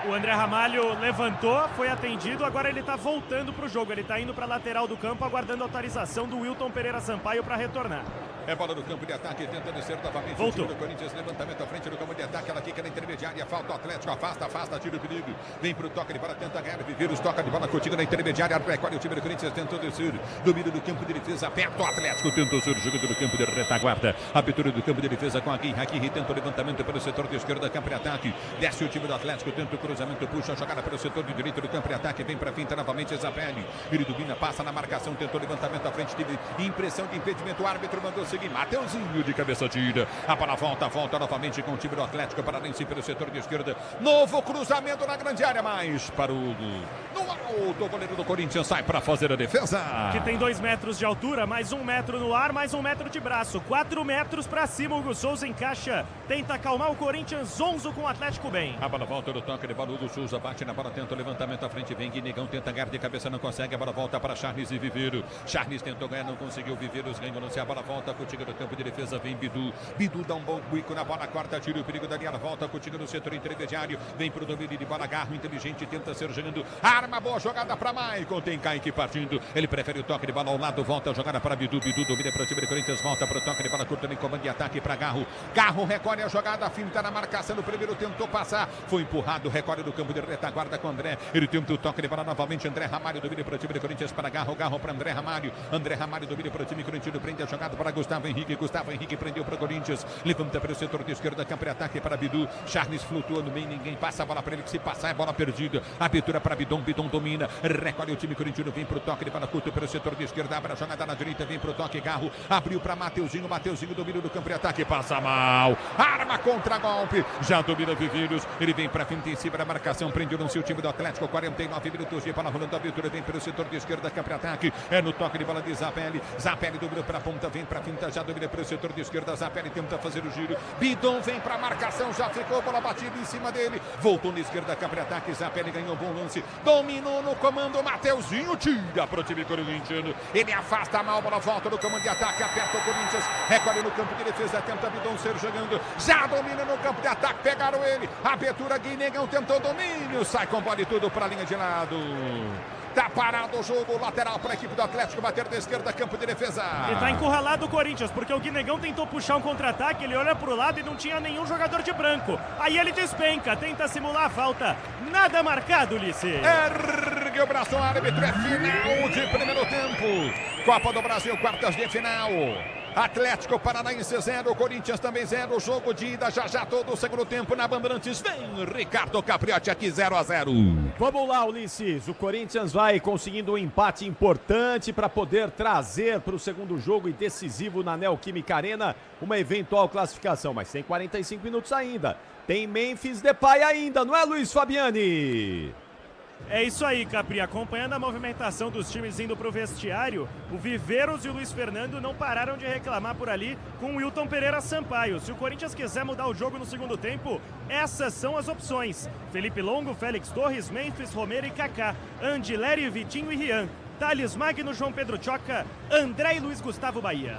Speaker 17: O André Ramalho levantou, foi atendido, agora ele está voltando para o jogo. Ele está indo para a lateral do campo, aguardando a autorização do Wilton Pereira Sampaio para retornar.
Speaker 3: É bola no campo de ataque, tenta descer novamente.
Speaker 17: Voltou.
Speaker 3: O time do Corinthians, levantamento à frente do campo de ataque. Ela quica na intermediária, falta o Atlético, afasta, tira o perigo. Vem pro toque de bola, tenta ganhar. Viveiros toca de bola contigo na intermediária. Recolhe o time do Corinthians, tentou descer. Domínio do campo de defesa, aperta o Atlético. Tentou ser o jogador do campo de retaguarda. Abertura do campo de defesa com a Aguirre. Tenta o levantamento pelo setor de esquerda, campo de ataque. Desce o time do Atlético, tenta o cruzamento, puxa a jogada pelo setor de direito do campo de ataque. Vem pra finta novamente, Zapelli. Ele domina, passa na marcação, tentou levantamento à frente. Teve impressão de impedimento. O árbitro mandou seguir. Mateuzinho de cabeça tira. A bola volta novamente com o time do Atlético Paranaense pelo setor de esquerda. Novo cruzamento na grande área, mais para o no alto. O goleiro do Corinthians sai para fazer a defesa.
Speaker 17: Que tem 2 metros de altura, mais 1 metro no ar, mais 1 metro de braço. 4 metros para cima. O Hugo Souza encaixa. Tenta acalmar o Corinthians. Zonzo com o Atlético bem.
Speaker 3: A bola volta no toque de bola. Hugo Souza bate na bola, tenta o levantamento à frente. Vem Guinegão, tenta ganhar de cabeça, não consegue. A bola volta para Charles e Viveiro. Charles tentou ganhar, não conseguiu. Viveiros ganhou, não sei. A bola volta contigo no campo de defesa. Vem Bidu. Bidu dá um bom bico na bola, corta, tira o perigo. Daniela volta contigo no setor intermediário. Vem pro domínio de bola, Garro inteligente, tenta ser jogando. Arma, boa jogada para Maicon. Tem Kaique partindo. Ele prefere o toque de bola ao lado, volta a jogada para Bidu. Bidu domina para o time do Corinthians, volta para o toque de bola curta em comando de ataque para Garro. Garro recolhe a jogada, finta na marcação no primeiro, tentou passar. Foi empurrado, recolhe do campo de retaguarda com André. Ele tenta o toque de bola novamente. André Ramalho domina para o time do Corinthians para Garro. Garro para André Ramalho. André Ramalho domina para o time corintiano. Prende a jogada para Gustavo Henrique. Gustavo Henrique prendeu para o Corinthians. Levanta para o setor de esquerda, campo de ataque para Bidu. Charles flutua no meio, ninguém passa a bola para ele, que se passar é bola perdida. Abertura para Bidon, Bidon domina, recolhe o time corintiano, vem pro toque de bola curta pelo setor de esquerda, abre a jogada na direita, vem pro toque, Garro, abriu para Mateuzinho, Mateuzinho domina do campo de ataque, passa mal, arma contra golpe, já domina Viveiros, ele vem para frente em cima da marcação, prendeu no seu time do Atlético, 49 minutos de bola rolando, a abertura vem pelo setor de esquerda, campo de ataque, é no toque de bola de Zapelli, Zapelli domina para a ponta, vem para a finta, já domina pelo setor de esquerda, Zapelli tenta fazer o giro, Bidon vem para a marcação, já ficou bola batida em cima dele, voltou na esquerda, campo de ataque, Zapelli ganhou bom lance, dominou no comando, Mateuzinho tira para o time corintiano, ele afasta mal, bola volta no comando de ataque, aperta o Corinthians, recolhe no campo de defesa, tenta Bidon ser jogando, já domina no campo de ataque, pegaram ele, abertura, Guinegão tentou domínio, sai com bola e tudo para a linha de lado. Tá parado o jogo, lateral para a equipe do Atlético, bater da esquerda, campo de defesa.
Speaker 17: E tá encurralado o Corinthians, porque o Guinegão tentou puxar um contra-ataque, ele olha pro lado e não tinha nenhum jogador de branco. Aí ele despenca, tenta simular a falta. Nada marcado, Ulisses.
Speaker 3: Ergue o braço, árbitro, é final de primeiro tempo. Copa do Brasil, quartas de final. Atlético Paranaense 0, Corinthians também 0, jogo de ida, já todo o segundo tempo na Bandeirantes, vem Ricardo Capriotti aqui 0-0.
Speaker 1: Vamos lá, Ulisses, o Corinthians vai conseguindo um empate importante para poder trazer para o segundo jogo e decisivo na Neoquímica Arena uma eventual classificação, mas tem 45 minutos ainda, tem Memphis Depay ainda, não é, Luiz Fabiani?
Speaker 17: É isso aí, Capri. Acompanhando a movimentação dos times indo pro vestiário, o Viveiros e o Luiz Fernando não pararam de reclamar por ali com o Wilton Pereira Sampaio. Se o Corinthians quiser mudar o jogo no segundo tempo, essas são as opções. Felipe Longo, Félix Torres, Memphis, Romero e Kaká, Andileri, Vitinho e Rian, Thales Magno, João Pedro Choca, André e Luiz Gustavo Bahia.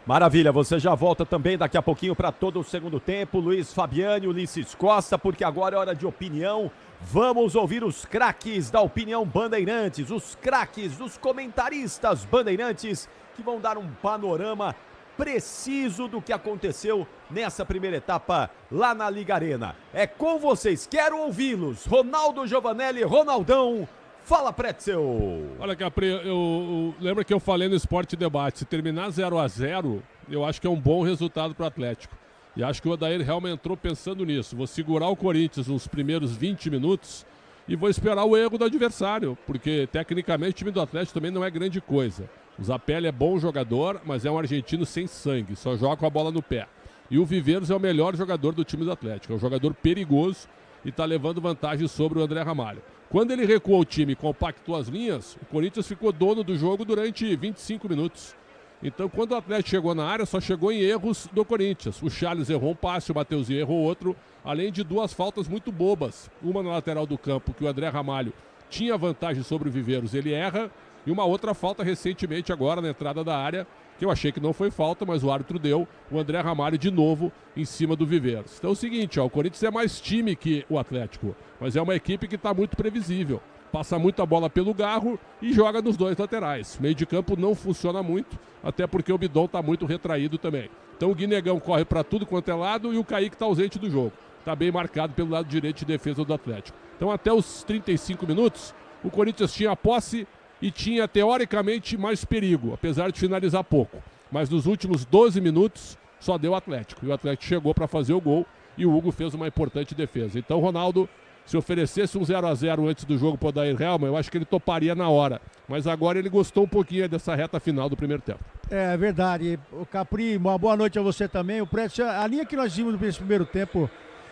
Speaker 1: Maravilha, você já volta também daqui a pouquinho para todo o segundo tempo. Luiz Fabiani, Ulisses Costa, porque agora é hora de opinião. Vamos ouvir os craques da opinião Bandeirantes, os craques dos comentaristas Bandeirantes, que vão dar um panorama preciso do que aconteceu nessa primeira etapa lá na Liga Arena. É com vocês, quero ouvi-los. Ronaldo Giovanelli, Ronaldão. Fala, Pretzel!
Speaker 5: Olha, Capri, eu lembro que eu falei no Esporte Debate, se terminar 0-0, eu acho que é um bom resultado para o Atlético. E acho que o Odair realmente entrou pensando nisso. Vou segurar o Corinthians nos primeiros 20 minutos e vou esperar o erro do adversário, porque tecnicamente o time do Atlético também não é grande coisa. O Zapelli é bom jogador, mas é um argentino sem sangue, só joga com a bola no pé. E o Viveiros é o melhor jogador do time do Atlético, é um jogador perigoso e está levando vantagem sobre o André Ramalho. Quando ele recuou o time e compactou as linhas, o Corinthians ficou dono do jogo durante 25 minutos. Então, quando o Atlético chegou na área, só chegou em erros do Corinthians. O Charles errou um passe, o Mateuzinho errou outro, além de duas faltas muito bobas. Uma na lateral do campo, que o André Ramalho tinha vantagem sobre o Viveiros, ele erra, e uma outra falta recentemente agora na entrada da área, que eu achei que não foi falta, mas o árbitro deu, o André Ramalho de novo em cima do Viveiros. Então é o seguinte, ó, o Corinthians é mais time que o Atlético, mas é uma equipe que está muito previsível.
Speaker 2: passa muita bola pelo Garro e joga nos dois laterais. Meio de campo não funciona muito, até porque o Bidon está muito retraído também. Então o Guinegão corre para tudo quanto é lado e o Kaique está ausente do jogo. Está bem marcado pelo lado direito de defesa do Atlético. Então até os 35 minutos, o Corinthians tinha a posse e tinha teoricamente mais perigo, apesar de finalizar pouco. Mas nos últimos 12 minutos só deu o Atlético. E o Atlético chegou para fazer o gol e o Hugo fez uma importante defesa. Então Ronaldo, se oferecesse um 0-0 antes do jogo para o Odair Helman, eu acho que ele toparia na hora. Mas agora ele gostou um pouquinho dessa reta final do primeiro tempo.
Speaker 13: É verdade. O Capri, uma boa noite a você também. A linha que nós vimos nesse primeiro tempo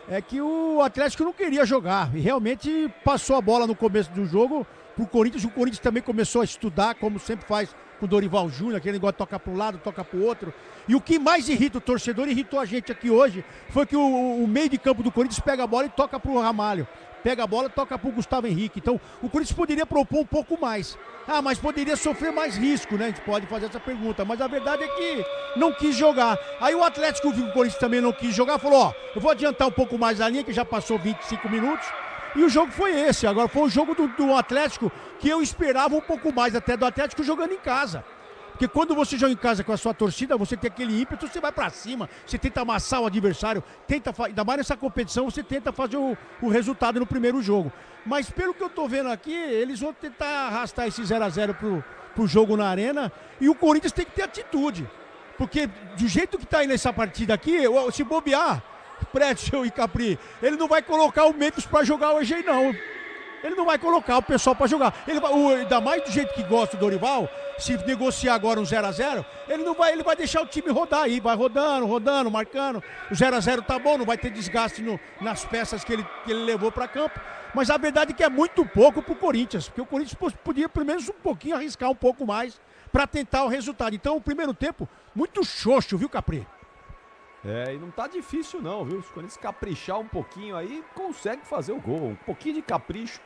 Speaker 13: é que o Atlético não queria jogar. E realmente passou a bola no começo do jogo pro Corinthians. O Corinthians também começou a estudar, como sempre faz com o Dorival Júnior, aquele negócio de tocar para um lado, tocar para o outro. E o que mais irrita o torcedor, irritou a gente aqui hoje, foi que o meio de campo do Corinthians pega a bola e toca para o Ramalho. Pega a bola e toca para o Gustavo Henrique. Então, o Corinthians poderia propor um pouco mais. Ah, mas poderia sofrer mais risco, né? A gente pode fazer essa pergunta. Mas a verdade é que não quis jogar. Aí o Atlético viu que o Corinthians também não quis jogar. Falou, ó, eu vou adiantar um pouco mais a linha, que já passou 25 minutos. E o jogo foi esse. Agora foi o jogo do Atlético que eu esperava um pouco mais até do Atlético jogando em casa. Porque quando você joga em casa com a sua torcida, você tem aquele ímpeto, você vai pra cima, você tenta amassar o adversário, ainda mais nessa competição, você tenta fazer o resultado no primeiro jogo. Mas pelo que eu tô vendo aqui, eles vão tentar arrastar esse 0-0 pro jogo na arena, e o Corinthians tem que ter atitude. Porque do jeito que tá aí nessa partida aqui, se bobear, Prédio e Capri, ele não vai colocar o Memphis pra jogar hoje, não. Ele não vai colocar o pessoal pra jogar. Ainda mais do jeito que gosta do Dorival, se negociar agora um 0-0, ele vai deixar o time rodar aí, vai rodando, marcando. O 0-0 tá bom, não vai ter desgaste nas peças que ele levou pra campo. Mas a verdade é que é muito pouco pro Corinthians, porque o Corinthians podia pelo menos um pouquinho arriscar um pouco mais pra tentar o resultado. Então o primeiro tempo, muito xoxo, viu, Capri?
Speaker 1: E não tá difícil não, viu? Se o Corinthians caprichar um pouquinho aí, consegue fazer o gol. Um pouquinho de capricho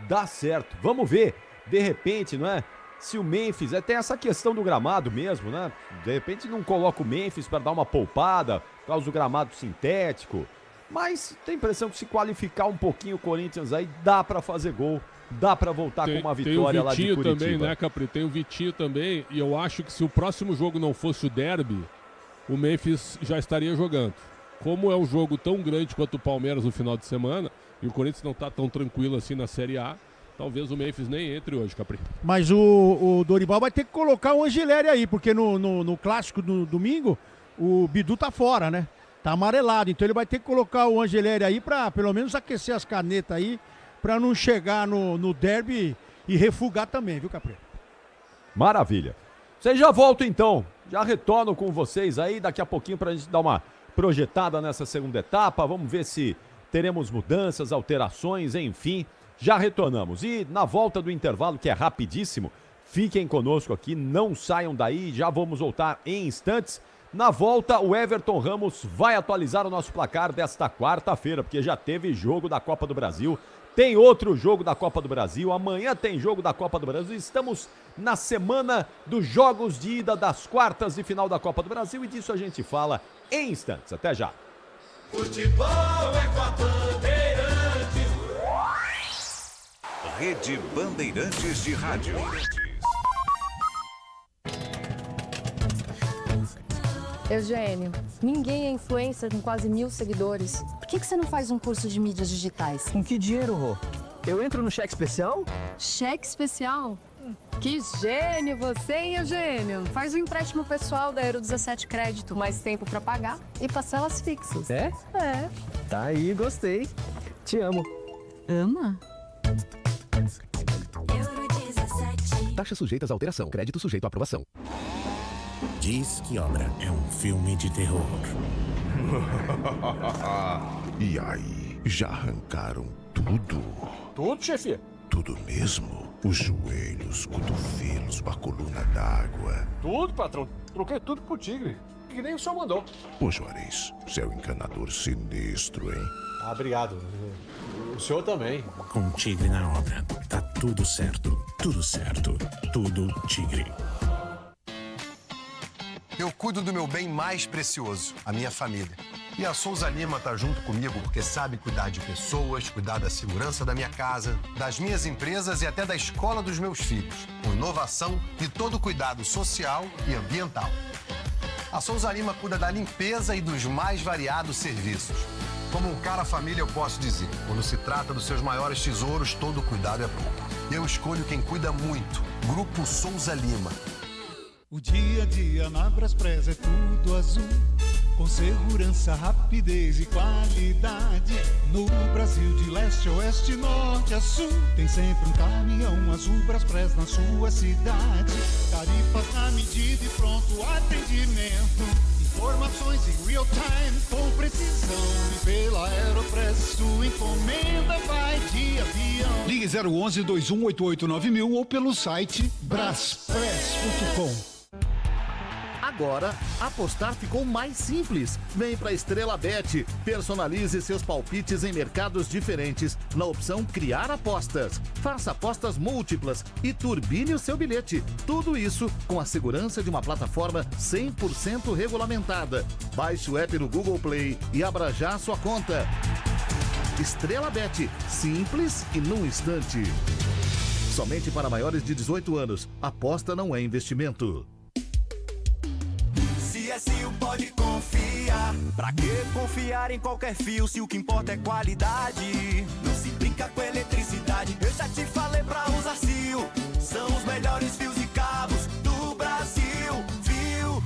Speaker 1: dá certo. Vamos ver, de repente, não é? Se o Memphis, tem essa questão do gramado mesmo, né? De repente não coloca o Memphis para dar uma poupada, por causa do gramado sintético. Mas tem a impressão que se qualificar um pouquinho o Corinthians aí, dá para fazer gol. Dá para voltar com uma vitória lá de Curitiba.
Speaker 2: Tem o Vitinho também, né, Capri? Tem o Vitinho também. E eu acho que se o próximo jogo não fosse o derby, o Memphis já estaria jogando. Como é um jogo tão grande quanto o Palmeiras no final de semana, e o Corinthians não está tão tranquilo assim na Série A, talvez o Memphis nem entre hoje, Capri.
Speaker 13: Mas o Dorival vai ter que colocar o Angeleri aí, porque no clássico do domingo, o Bidu tá fora, né? Tá amarelado, então ele vai ter que colocar o Angeleri aí para pelo menos aquecer as canetas aí, para não chegar no derby e refugar também, viu, Capri?
Speaker 1: Maravilha. Vocês já voltam então, já retorno com vocês aí daqui a pouquinho pra gente dar uma projetada nessa segunda etapa, vamos ver se teremos mudanças, alterações, enfim, já retornamos. E na volta do intervalo, que é rapidíssimo, fiquem conosco aqui, não saiam daí, já vamos voltar em instantes. Na volta, o Everton Ramos vai atualizar o nosso placar desta quarta-feira, porque já teve jogo da Copa do Brasil, tem outro jogo da Copa do Brasil, amanhã tem jogo da Copa do Brasil, estamos na semana dos jogos de ida das quartas de final da Copa do Brasil e disso a gente fala em instantes. Até já!
Speaker 22: Futebol é com a Bandeirantes.
Speaker 23: Rede Bandeirantes de Rádio.
Speaker 18: Eugênio, ninguém é influencer com quase 1000 seguidores. Por que você não faz um curso de mídias digitais?
Speaker 4: Com que dinheiro, Rô? Eu entro no cheque especial?
Speaker 18: Cheque especial? Que gênio você, hein, Eugênio? Faz um empréstimo pessoal da Euro 17 Crédito, mais tempo pra pagar e parcelas fixas.
Speaker 4: É?
Speaker 18: É.
Speaker 4: Tá aí, gostei. Te amo.
Speaker 18: Ama?
Speaker 20: Taxas sujeitas à alteração. Crédito sujeito à aprovação.
Speaker 24: Diz que Obra é um filme de terror.
Speaker 6: E aí, já arrancaram tudo?
Speaker 9: Tudo, chefe?
Speaker 6: Tudo mesmo? Os joelhos, cotovelos, a coluna d'água.
Speaker 9: Tudo, patrão. Troquei tudo pro Tigre. Que nem o senhor mandou.
Speaker 6: Pô, Juarez, você é um encanador sinistro, hein?
Speaker 9: Ah, obrigado. O senhor também.
Speaker 24: Com Tigre na obra, tá tudo certo. Tudo certo. Tudo Tigre.
Speaker 19: Eu cuido do meu bem mais precioso, a minha família. E a Souza Lima tá junto comigo porque sabe cuidar de pessoas, cuidar da segurança da minha casa, das minhas empresas e até da escola dos meus filhos, com inovação e todo cuidado social e ambiental. A Souza Lima cuida da limpeza e dos mais variados serviços. Como um cara família, eu posso dizer, quando se trata dos seus maiores tesouros, todo cuidado é pouco. Eu escolho quem cuida muito, Grupo Souza Lima.
Speaker 10: O dia a dia na Braspress é tudo azul, com segurança, rapidez e qualidade. No Brasil de leste a oeste, norte a sul, tem sempre um caminhão azul Braspress na sua cidade. Tarifas na medida e pronto atendimento, informações em real time com precisão. E pela Aeropress sua encomenda vai de avião. Ligue 011 2188 9000 ou pelo site braspress.com.
Speaker 7: Agora, apostar ficou mais simples. Vem pra Estrela Bet. Personalize seus palpites em mercados diferentes na opção Criar Apostas. Faça apostas múltiplas e turbine o seu bilhete. Tudo isso com a segurança de uma plataforma 100% regulamentada. Baixe o app no Google Play e abra já sua conta. Estrela Bet. Simples e num instante. Somente para maiores de 18 anos. Aposta não é investimento.
Speaker 8: CSU pode confiar. Pra que confiar em qualquer fio se o que importa é qualidade? Não se brinca com eletricidade. Eu já te falei pra usar CIO. São os melhores fios e cabos do Brasil, viu?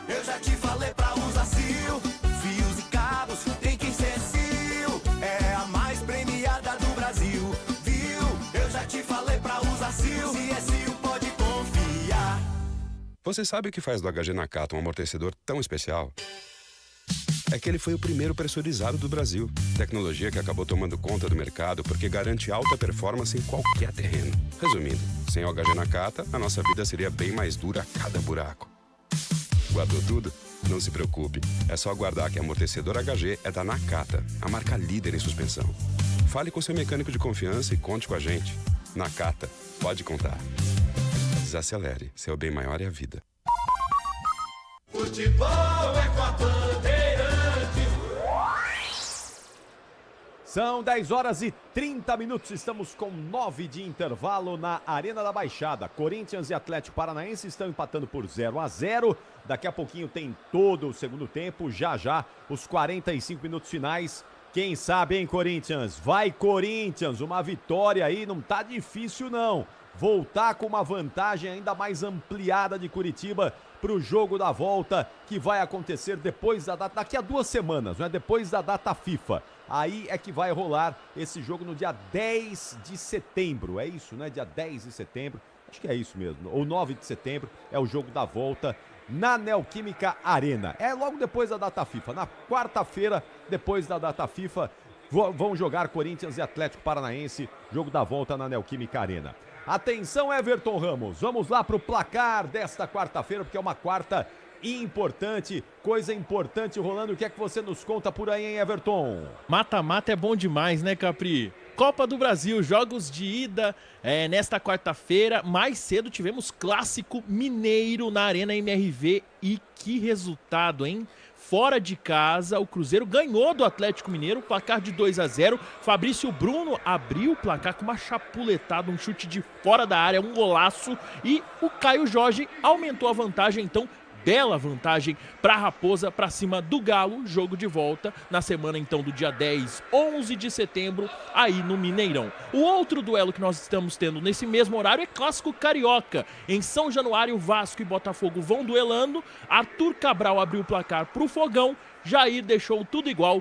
Speaker 8: Eu já te falei pra usar CIO. Fios e cabos tem que ser CIO. É a mais premiada do Brasil, viu? Eu já te falei pra usar CIO. CSU pode confiar.
Speaker 26: Você sabe o que faz do HG Nakata um amortecedor tão especial? É que ele foi o primeiro pressurizado do Brasil. Tecnologia que acabou tomando conta do mercado porque garante alta performance em qualquer terreno. Resumindo, sem o HG Nakata, a nossa vida seria bem mais dura a cada buraco. Guardou tudo? Não se preocupe. É só aguardar que amortecedor HG é da Nakata, a marca líder em suspensão. Fale com seu mecânico de confiança e conte com a gente. Nakata, pode contar. Desacelere, seu bem maior é a vida.
Speaker 22: Futebol é com a Bandeirantes.
Speaker 1: São 10 horas e 30 minutos, estamos com 9 de intervalo na Arena da Baixada. Corinthians e Atlético Paranaense estão empatando por 0-0. Daqui a pouquinho tem todo o segundo tempo, já os 45 minutos finais. Quem sabe, hein, Corinthians? Vai, Corinthians, uma vitória aí não tá difícil não. Voltar com uma vantagem ainda mais ampliada de Curitiba para o jogo da volta que vai acontecer depois da data, daqui a 2 semanas, né? Depois da data FIFA. Aí é que vai rolar esse jogo no dia 10 de setembro, é isso, né? Dia 10 de setembro, acho que é isso mesmo, ou 9 de setembro é o jogo da volta na Neoquímica Arena. É logo depois da data FIFA, na quarta-feira, depois da data FIFA, vão jogar Corinthians e Atlético Paranaense, jogo da volta na Neoquímica Arena. Atenção, Everton Ramos, vamos lá para o placar desta quarta-feira, porque é uma quarta importante, coisa importante rolando. O que é que você nos conta por aí, hein, Everton?
Speaker 21: Mata-mata é bom demais, né, Capri? Copa do Brasil, jogos de ida nesta quarta-feira. Mais cedo tivemos Clássico Mineiro na Arena MRV e que resultado, hein? Fora de casa, o Cruzeiro ganhou do Atlético Mineiro, placar de 2-0. Fabrício Bruno abriu o placar com uma chapuletada, um chute de fora da área, um golaço. E o Caio Jorge aumentou a vantagem, então, bela vantagem para a Raposa, para cima do Galo. Jogo de volta na semana, então, do dia 10, 11 de setembro, aí no Mineirão. O outro duelo que nós estamos tendo nesse mesmo horário é Clássico Carioca. Em São Januário, Vasco e Botafogo vão duelando. Arthur Cabral abriu o placar para o Fogão. Jair deixou tudo igual.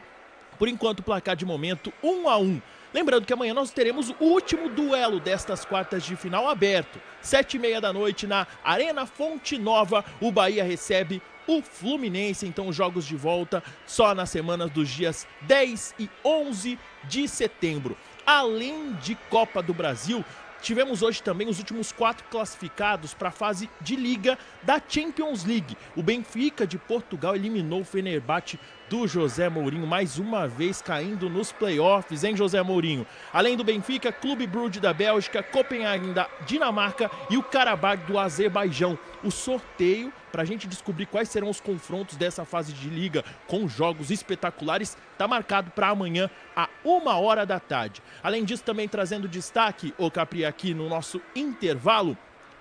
Speaker 21: Por enquanto, o placar de momento 1-1. Lembrando que amanhã nós teremos o último duelo destas quartas de final aberto. 7h30 da noite na Arena Fonte Nova. O Bahia recebe o Fluminense. Então, jogos de volta só nas semanas dos dias 10 e 11 de setembro. Além de Copa do Brasil, tivemos hoje também os últimos 4 classificados para a fase de Liga da Champions League. O Benfica de Portugal eliminou o Fenerbahçe do José Mourinho, mais uma vez caindo nos playoffs, hein, José Mourinho? Além do Benfica, Clube Brugge da Bélgica, Copenhagen da Dinamarca e o Karabakh do Azerbaijão. O sorteio, para a gente descobrir quais serão os confrontos dessa fase de liga com jogos espetaculares, está marcado para amanhã, à 1h da tarde. Além disso, também trazendo destaque, ô Capri, aqui no nosso intervalo,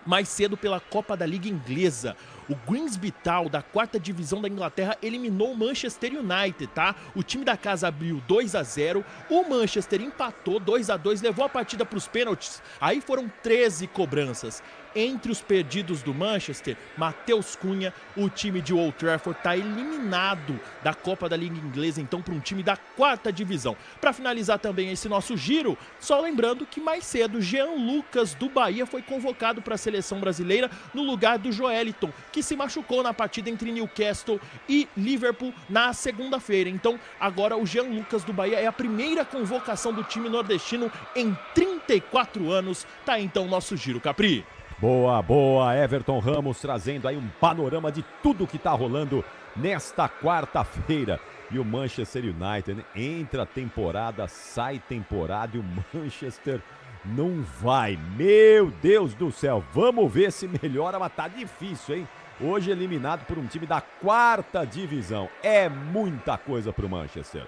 Speaker 21: mais cedo pela Copa da Liga Inglesa. O Grimsby Town, da 4ª divisão da Inglaterra, eliminou o Manchester United, tá? O time da casa abriu 2-0, o Manchester empatou 2-2, levou a partida para os pênaltis, aí foram 13 cobranças. Entre os perdidos do Manchester, Matheus Cunha, o time de Old Trafford está eliminado da Copa da Liga Inglesa, então, para um time da 4ª divisão. Para finalizar também esse nosso giro, só lembrando que mais cedo, Jean Lucas do Bahia foi convocado para a seleção brasileira no lugar do Joeliton, que se machucou na partida entre Newcastle e Liverpool na segunda-feira. Então, agora o Jean Lucas do Bahia é a primeira convocação do time nordestino em 34 anos. Tá aí, então, o nosso giro, Capri.
Speaker 1: Boa, boa, Everton Ramos trazendo aí um panorama de tudo que tá rolando nesta quarta-feira. E o Manchester United, né? Entra temporada, sai temporada e o Manchester não vai. Meu Deus do céu, vamos ver se melhora, mas tá difícil, hein? Hoje eliminado por um time da 4ª divisão. É muita coisa pro Manchester.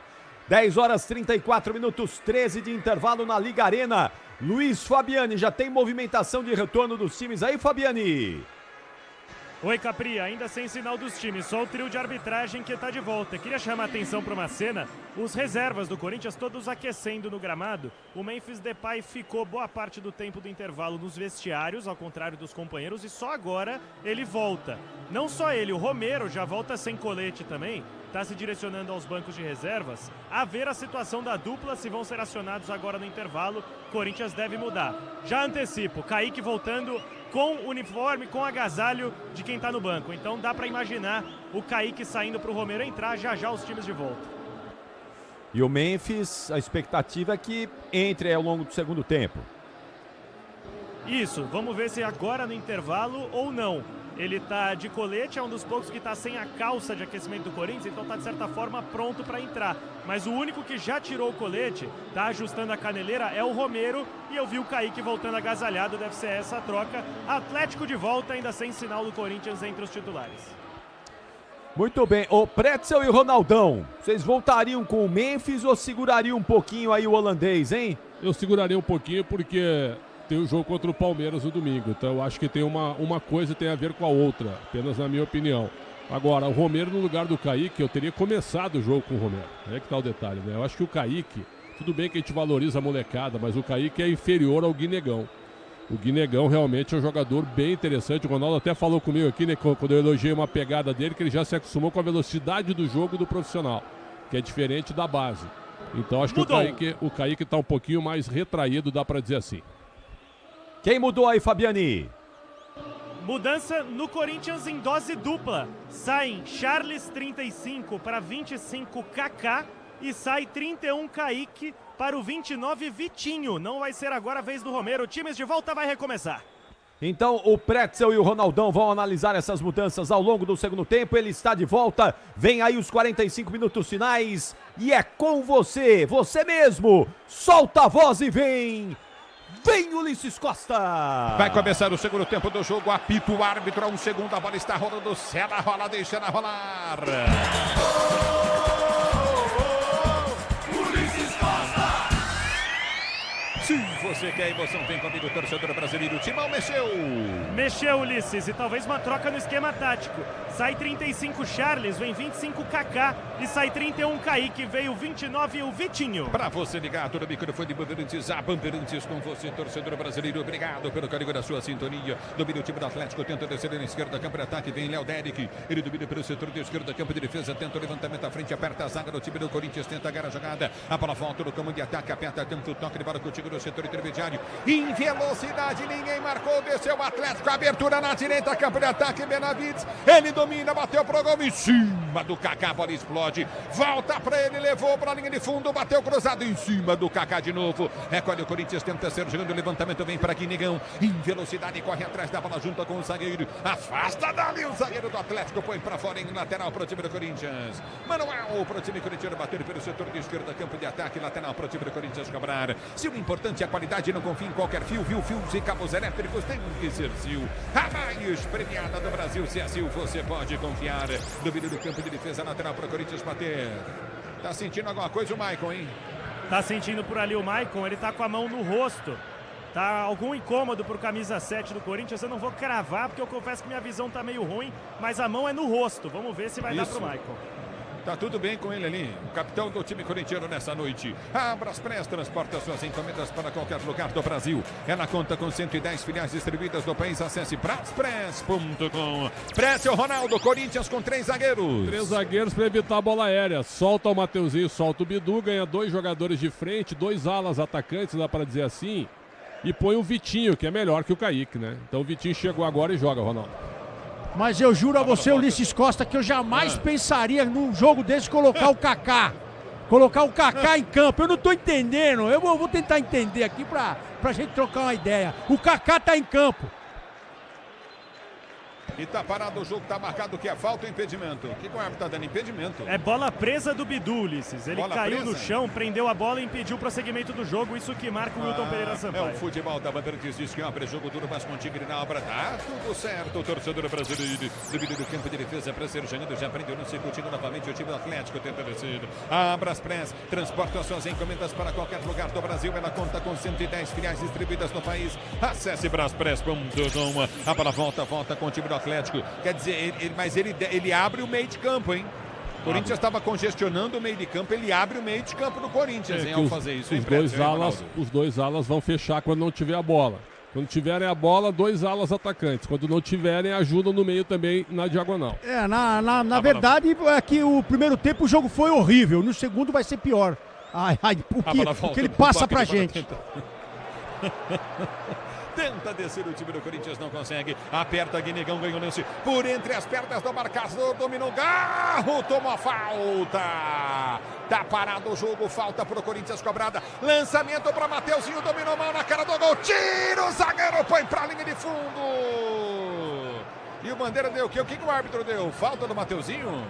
Speaker 1: 10h34, 13 de intervalo na Liga Arena. Luiz Fabiani, já tem movimentação de retorno dos times aí, Fabiani?
Speaker 17: Oi, Capri, ainda sem sinal dos times, só o trio de arbitragem que tá de volta. Queria chamar a atenção para uma cena, os reservas do Corinthians todos aquecendo no gramado. O Memphis Depay ficou boa parte do tempo do intervalo nos vestiários, ao contrário dos companheiros, e só agora ele volta. Não só ele, o Romero já volta sem colete também, está se direcionando aos bancos de reservas. A ver a situação da dupla, se vão ser acionados agora no intervalo, Corinthians deve mudar. Já antecipo, Kaique voltando com uniforme, com agasalho de quem está no banco. Então dá para imaginar o Kaique saindo para o Romero entrar, já os times de volta.
Speaker 1: E o Memphis, a expectativa é que entre ao longo do segundo tempo.
Speaker 17: Isso, vamos ver se agora no intervalo ou não. Ele tá de colete, é um dos poucos que tá sem a calça de aquecimento do Corinthians, então tá de certa forma pronto para entrar. Mas o único que já tirou o colete, tá ajustando a caneleira, é o Romero, e eu vi o Kaique voltando agasalhado, deve ser essa a troca. Atlético de volta, ainda sem sinal do Corinthians entre os titulares.
Speaker 1: Muito bem, o Pretzel e o Ronaldão, vocês voltariam com o Memphis ou segurariam um pouquinho aí o holandês, hein?
Speaker 2: Eu seguraria um pouquinho porque tem o jogo contra o Palmeiras no domingo, então eu acho que tem uma coisa tem a ver com a outra, apenas na minha opinião. Agora, o Romero no lugar do Kaique, eu teria começado o jogo com o Romero, é que tá o detalhe, né? Eu acho que o Kaique, tudo bem que a gente valoriza a molecada, mas o Kaique é inferior ao Guinegão. O Guinegão realmente é um jogador bem interessante, o Ronaldo até falou comigo aqui, né, quando eu elogiei uma pegada dele, que ele já se acostumou com a velocidade do jogo do profissional, que é diferente da base. Então acho que o Kaique tá um pouquinho mais retraído, dá pra dizer assim.
Speaker 1: Quem mudou aí, Fabiani?
Speaker 17: Mudança no Corinthians em dose dupla. Saem Charles 35 para 25 Kaká e sai 31 Kaique para o 29 Vitinho. Não vai ser agora a vez do Romero. Times de volta, vai recomeçar.
Speaker 1: Então o Pretzel e o Ronaldão vão analisar essas mudanças ao longo do segundo tempo. Ele está de volta. Vem aí os 45 minutos finais. E é com você, você mesmo. Solta a voz e vem. Vem Ulisses Costa!
Speaker 3: Vai começar o segundo tempo do jogo, apita o árbitro, a um segundo, a bola está rolando, cena rola, deixa ela rolar.
Speaker 22: Ulisses Costa!
Speaker 3: Se você quer emoção, vem comigo, torcedor brasileiro, o Timão mexeu!
Speaker 17: Mexeu, Ulisses, e talvez uma troca no esquema tático. Sai 35 Charles, vem 25 Kaká e sai 31 Kaique, veio 29 o Vitinho.
Speaker 3: Pra você ligado no microfone Bandeirantes, a Bandeirantes com você, torcedor brasileiro. Obrigado pelo carinho da sua sintonia. Domina o time do Atlético, tenta descer na esquerda, campo de ataque, vem Léo Derek. Ele domina pelo setor de esquerda, campo de defesa, tenta o levantamento à frente, aperta a zaga do time do Corinthians, tenta agarrar a jogada. A bola volta no campo de ataque, aperta, tenta o toque de bola contigo do setor intermediário. Em velocidade, ninguém marcou, desceu o Atlético, abertura na direita, campo de ataque, Benavides, ele domina, bateu pro gol em cima do Kaká, a bola explode, volta pra ele, levou pra linha de fundo, bateu cruzado em cima do Kaká de novo, recolhe o Corinthians, tenta ser jogando o levantamento, vem pra Guinegão, em velocidade, corre atrás da bola, junta com o zagueiro, afasta dali o zagueiro do Atlético, põe pra fora em lateral pro time do Corinthians, Manuel pro time corintiano, bater pelo setor de esquerda, campo de ataque, lateral pro time do Corinthians cobrar. Se o importante é a qualidade, não confia em qualquer fio, viu? Fios e cabos elétricos tem que ser Sil. A mais premiada do Brasil, se é Sil, você pode confiar. Domínio do campo de defesa, lateral pro Corinthians bater. Tá sentindo alguma coisa o Maicon, hein?
Speaker 17: Tá sentindo por ali o Maicon, ele tá com a mão no rosto. Tá algum incômodo pro camisa 7 do Corinthians, eu não vou cravar, porque eu confesso que minha visão tá meio ruim, mas a mão é no rosto. Vamos ver se vai dar pro Maicon.
Speaker 3: Tá tudo bem com ele ali, o capitão do time corintiano nessa noite. A Braspress transporta suas encomendas para qualquer lugar do Brasil. Ela conta com 110 filiais distribuídas no país. Acesse braspress.com. Preste o Ronaldo, Corinthians com 3 zagueiros.
Speaker 2: 3 zagueiros para evitar a bola aérea. Solta o Mateuzinho, solta o Bidu, ganha 2 jogadores de frente, 2 alas atacantes, dá para dizer assim. E põe o Vitinho, que é melhor que o Kaique, né? Então o Vitinho chegou agora e joga, Ronaldo.
Speaker 13: Mas eu juro a você, Ulisses Costa, que eu jamais pensaria num jogo desse colocar o Kaká. Colocar o Kaká em campo. Eu não tô entendendo. Eu vou tentar entender aqui pra gente trocar uma ideia. O Kaká tá em campo.
Speaker 3: E tá parado o jogo, tá marcado que é falta ou impedimento. O que o árbitro tá dando? Impedimento.
Speaker 17: É bola presa do Bidu, Ulisses. Ele caiu no chão, prendeu a bola e impediu o prosseguimento do jogo. Isso que marca o Wilton Pereira Sampaio.
Speaker 3: É o futebol da Bandeirantes, diz que abre jogo duro, mas com Tigre na obra. Tá tudo certo, o torcedor brasileiro. Domínio do campo de defesa para ser jogando. Já prendeu no circuito novamente o time do Atlético tenta descer. A Braspress transporta suas encomendas para qualquer lugar do Brasil. Ela conta com 110 filiais distribuídas no país. Acesse braspress.com. A bola volta com o time do Atlético. Quer dizer, ele abre o meio de campo, hein? O Corinthians estava congestionando o meio de campo, ele abre o meio de campo do Corinthians, hein, ao fazer isso.
Speaker 2: Os dois alas vão fechar quando não tiver a bola. Quando tiverem a bola, 2 alas atacantes. Quando não tiverem, ajudam no meio também na diagonal.
Speaker 13: Na verdade, é que o primeiro tempo o jogo foi horrível. No segundo vai ser pior. O que ele passa pra gente.
Speaker 3: Tenta descer o time do Corinthians, não consegue. Aperta Guinegão, ganha o lance por entre as pernas do marcador. Dominou Garro, tomou a falta. Tá parado o jogo, falta pro Corinthians cobrada. Lançamento para Mateuzinho, dominou mal na cara do gol. Tira o zagueiro, põe pra linha de fundo. E o Bandeira deu o quê? O que o árbitro deu? Falta do Mateuzinho?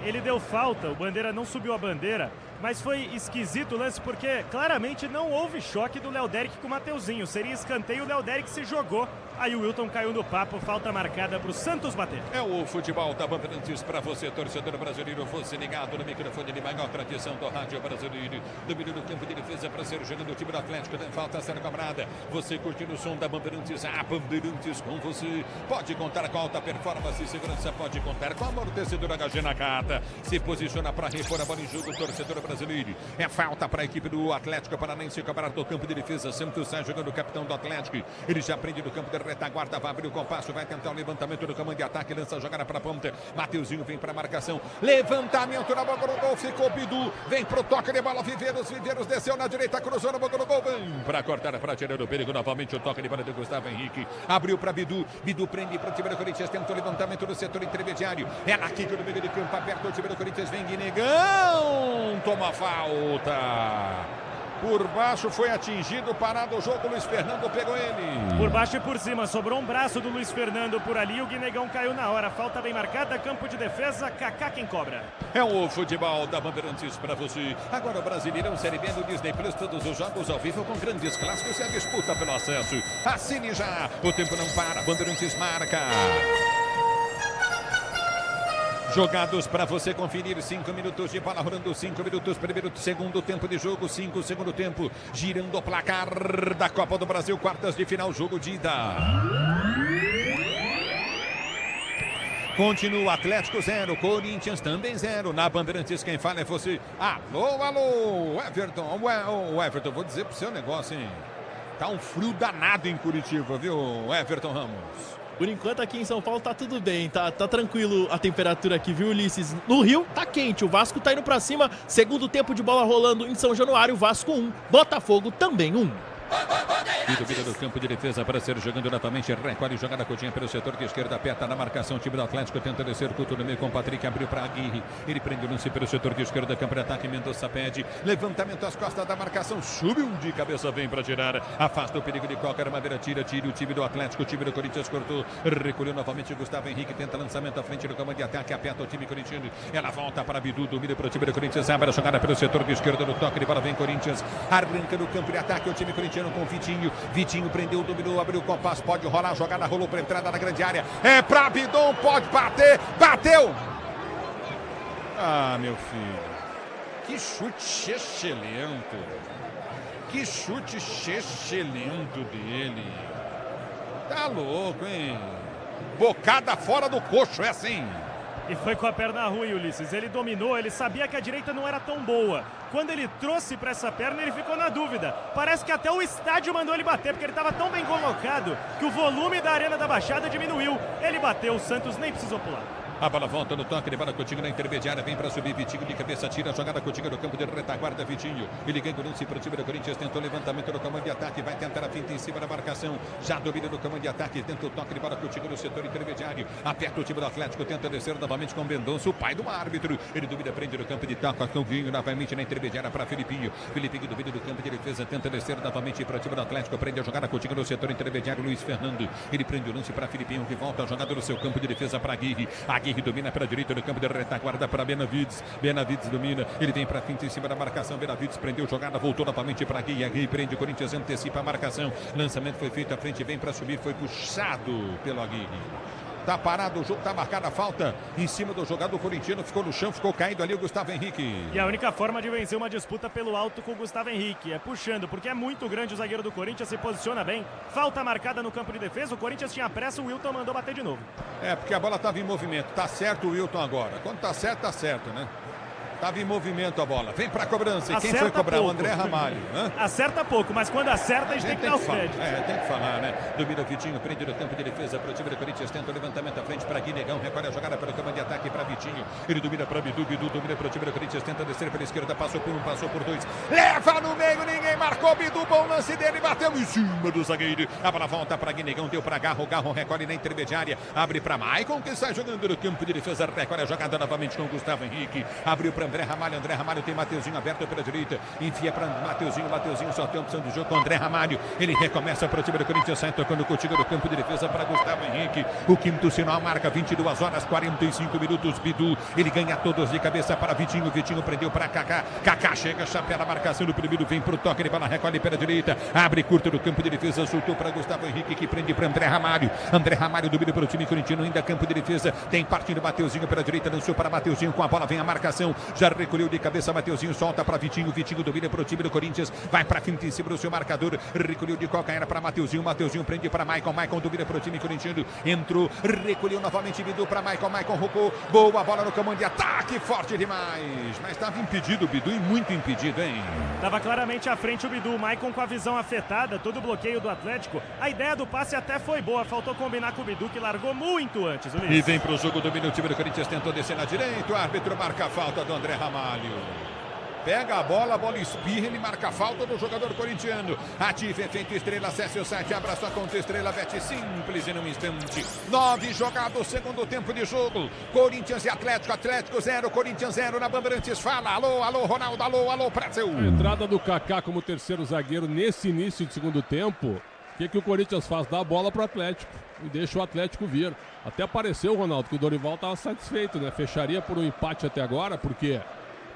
Speaker 17: Ele deu falta, o Bandeira não subiu a bandeira, mas foi esquisito o lance porque claramente não houve choque do Léo Derick com o Mateuzinho. Seria escanteio, o Léo Derick se jogou. Aí o Wilton caiu no papo, falta marcada para o Santos bater.
Speaker 3: É o futebol da Bandeirantes para você, torcedor brasileiro. Você ligado no microfone de maior tradição do rádio brasileiro. Domínio do campo de defesa para ser jogando o time do Atlético. Tem falta a ser cobrada. Você curtindo o som da Bandeirantes, a Bandeirantes com você. Pode contar com alta performance e segurança, pode contar com amortecedor HG Nakata. Se posiciona para repor a bola em jogo, torcedor brasileiro. É falta para a equipe do Atlético Paranaense cobrar do campo de defesa. Santos sai jogando o capitão do Atlético. Ele já prende no campo de retaguarda, vai abrir o compasso, vai tentar o levantamento do comando de ataque, lança a jogada para a ponta. Mateuzinho vem para a marcação. Levantamento na boca do gol, ficou Bidu. Vem pro toque de bola, Viveiros desceu na direita, cruzou na boca do gol. Vem para cortar, para tirar o perigo. Novamente o toque de bola do Gustavo Henrique. Abriu para Bidu. Bidu prende para o time do Corinthians, tenta o levantamento do setor intermediário. É na Kiko no meio de campo, aberto o time do Corinthians, vem Guinegão. Toma falta. Por baixo foi atingido, parado o jogo, Luiz Fernando pegou ele.
Speaker 17: Por baixo e por cima, sobrou um braço do Luiz Fernando por ali, o Guinegão caiu na hora, falta bem marcada, campo de defesa, Kaká quem cobra.
Speaker 3: É o futebol da Bandeirantes para você. Agora o Brasileirão Série B do Disney Plus, todos os jogos ao vivo com grandes clássicos e a disputa pelo acesso. Assine já, o tempo não para, Bandeirantes marca. Jogados para você conferir, 5 minutos de bola rolando, 5 minutos, segundo tempo de jogo, 5 segundo tempo, girando o placar da Copa do Brasil, quartas de final, jogo de ida. Continua Atlético 0, Corinthians também 0. Na Bandeirantes quem fala é você. Alô, Everton. O Everton, vou dizer pro seu negócio, hein? Tá um frio danado em Curitiba, viu, Everton Ramos?
Speaker 21: Por enquanto aqui em São Paulo tá tudo bem, tá tranquilo a temperatura aqui, viu, Ulisses? No Rio tá quente, o Vasco tá indo pra cima. Segundo tempo de bola rolando em São Januário, Vasco 1, Botafogo também 1.
Speaker 1: E duvida do campo de defesa para ser jogando novamente. Recolhe jogada Coutinho pelo setor de esquerda. Aperta na marcação. O time do Atlético tenta descer. Culto no meio com o Patrick. Abriu para Aguirre. Ele prende o lance pelo setor de esquerda. Campo de ataque. Mendonça pede. Levantamento às costas da marcação. Subiu de cabeça. Vem para tirar. Afasta o perigo de qualquer maneira. Tira o time do Atlético. O time do Corinthians cortou. Recolheu novamente. Gustavo Henrique tenta lançamento à frente do campo de ataque. Aperta o time corintiano. Ela volta para Bidu. Domina para o time do Corinthians. Abre a jogada pelo setor de esquerda. No toque de bola vem Corinthians. Arranca no campo de ataque. O time corintiano com Vitinho. Vitinho prendeu, dominou, abriu o compasso, pode rolar, a jogada rolou para entrada na grande área, é para Bidon, pode bater, bateu! Ah, meu filho, que chute excelente, que chute excelente dele, tá louco, hein? Bocada fora do coxo, é assim.
Speaker 17: E foi com a perna ruim, Ulisses. Ele dominou, ele sabia que a direita não era tão boa. Quando ele trouxe para essa perna, ele ficou na dúvida. Parece que até o estádio mandou ele bater, porque ele estava tão bem colocado que o volume da Arena da Baixada diminuiu. Ele bateu, o Santos nem precisou pular.
Speaker 1: A bola volta no toque de bola, Coutinho na intermediária, vem para subir, Vitinho de cabeça, tira a jogada, Coutinho no campo de retaguarda, Vitinho. Ele ganha o lance para o time do Corinthians, tentou levantamento no comando de ataque, vai tentar a finta em cima da marcação, já domina no comando de ataque, tenta o toque de bola, Coutinho no setor intermediário, aperta o time do Atlético, tenta descer novamente com Mendonça, o pai do árbitro. Ele domina, prende no campo de toque, Coutinho novamente na intermediária para Filipinho. Filipinho domina do campo de defesa, tenta descer novamente para o time do Atlético, prende a jogada, Coutinho no setor intermediário, Luiz Fernando. Ele prende o lance para Filipinho, que volta a jogada no seu campo de defesa para Aguirre. Aguirre domina para a direita no campo de retaguarda para Benavides. Benavides domina, ele vem para frente em cima da marcação. Benavides prendeu jogada, voltou novamente para Aguirre. Aguirre prende, o Corinthians antecipa a marcação. Lançamento foi feito à frente, vem para subir, foi puxado pelo Aguirre. Tá parado o jogo, tá marcada a falta em cima do jogador corintiano, ficou no chão, ficou caído ali o Gustavo Henrique.
Speaker 17: E a única forma de vencer uma disputa pelo alto com o Gustavo Henrique é puxando, porque é muito grande o zagueiro do Corinthians, se posiciona bem. Falta marcada no campo de defesa, o Corinthians tinha pressa, o Wilton mandou bater de novo.
Speaker 1: É, porque a bola estava em movimento, tá certo o Wilton agora. Quando tá certo, né? Tava em movimento a bola. Vem pra cobrança. E quem foi cobrar? O André Ramalho.
Speaker 17: Acerta pouco, mas quando acerta, a gente tem que dar o crédito.
Speaker 1: Tem que falar, né? Domina o Vitinho, prende no campo de defesa para o time do Corinthians. Tenta o levantamento à frente para Guinegão. Recolhe a jogada pelo campo de ataque para Vitinho. Ele domina para Bidu. Bidu domina para o time do Corinthians. Tenta descer pela esquerda. Passou por um, passou por dois. Leva no meio, ninguém marcou. Bidu, bom lance dele. Bateu em cima do zagueiro. A bola volta para Guinegão. Deu para Garro. Garro recolhe na intermediária. Abre para Maicon, que sai jogando no campo de defesa. Recolhe a jogada novamente com o Gustavo Henrique. Abriu para André Ramalho. André Ramalho tem Mateuzinho aberto pela direita, enfia para Mateuzinho, Mateuzinho só tem a opção do jogo com André Ramalho, ele recomeça para o time do Corinthians, sai tocando contigo do campo de defesa para Gustavo Henrique, o quinto sinal marca 22 horas 45 minutos, Bidu, ele ganha todos de cabeça para Vitinho, Vitinho prendeu para Kaká, Kaká chega, chapéu na marcação do primeiro, vem para o toque de bola, recolhe pela direita, abre curto do campo de defesa, soltou para Gustavo Henrique, que prende para André Ramalho, André Ramalho domina para o time corintiano, ainda campo de defesa, tem partindo Mateuzinho pela direita, lançou para Mateuzinho, com a bola vem a marcação, já recolheu de cabeça Mateuzinho, solta para Vitinho, Vitinho domina para o time do Corinthians, vai para frente em cima do seu marcador, recolheu de calcanhar para Mateuzinho, Mateuzinho prende para Maicon, Maicon domina para o time corintiano, entrou, recolheu novamente Bidu para Maicon, Maicon rocou, boa bola no comando de ataque, forte demais, mas estava impedido o Bidu e muito impedido, hein?
Speaker 17: Estava claramente à frente o Bidu, o Maicon com a visão afetada, todo o bloqueio do Atlético, a ideia do passe até foi boa, faltou combinar com o Bidu que largou muito antes, Ulisses.
Speaker 1: E vem para o jogo, domina o time do Corinthians, tentou descer na direita, o árbitro marca a falta do André Ramalho. Pega a bola espirra, ele marca a falta do jogador corintiano. Ative efeito Estrela, acesse o site, abra sua conta Estrela, Bet simples em um instante. 9 jogados, segundo tempo de jogo. Corinthians e Atlético, Atlético 0, Corinthians 0 na Bandeirantes. Fala, alô, alô, Ronaldo, alô, Pretzel.
Speaker 2: A entrada do Kaká como terceiro zagueiro nesse início de segundo tempo, o que o Corinthians faz? Dá a bola pro Atlético e deixa o Atlético vir. Até pareceu, Ronaldo, que o Dorival estava satisfeito, né? Fecharia por um empate até agora, porque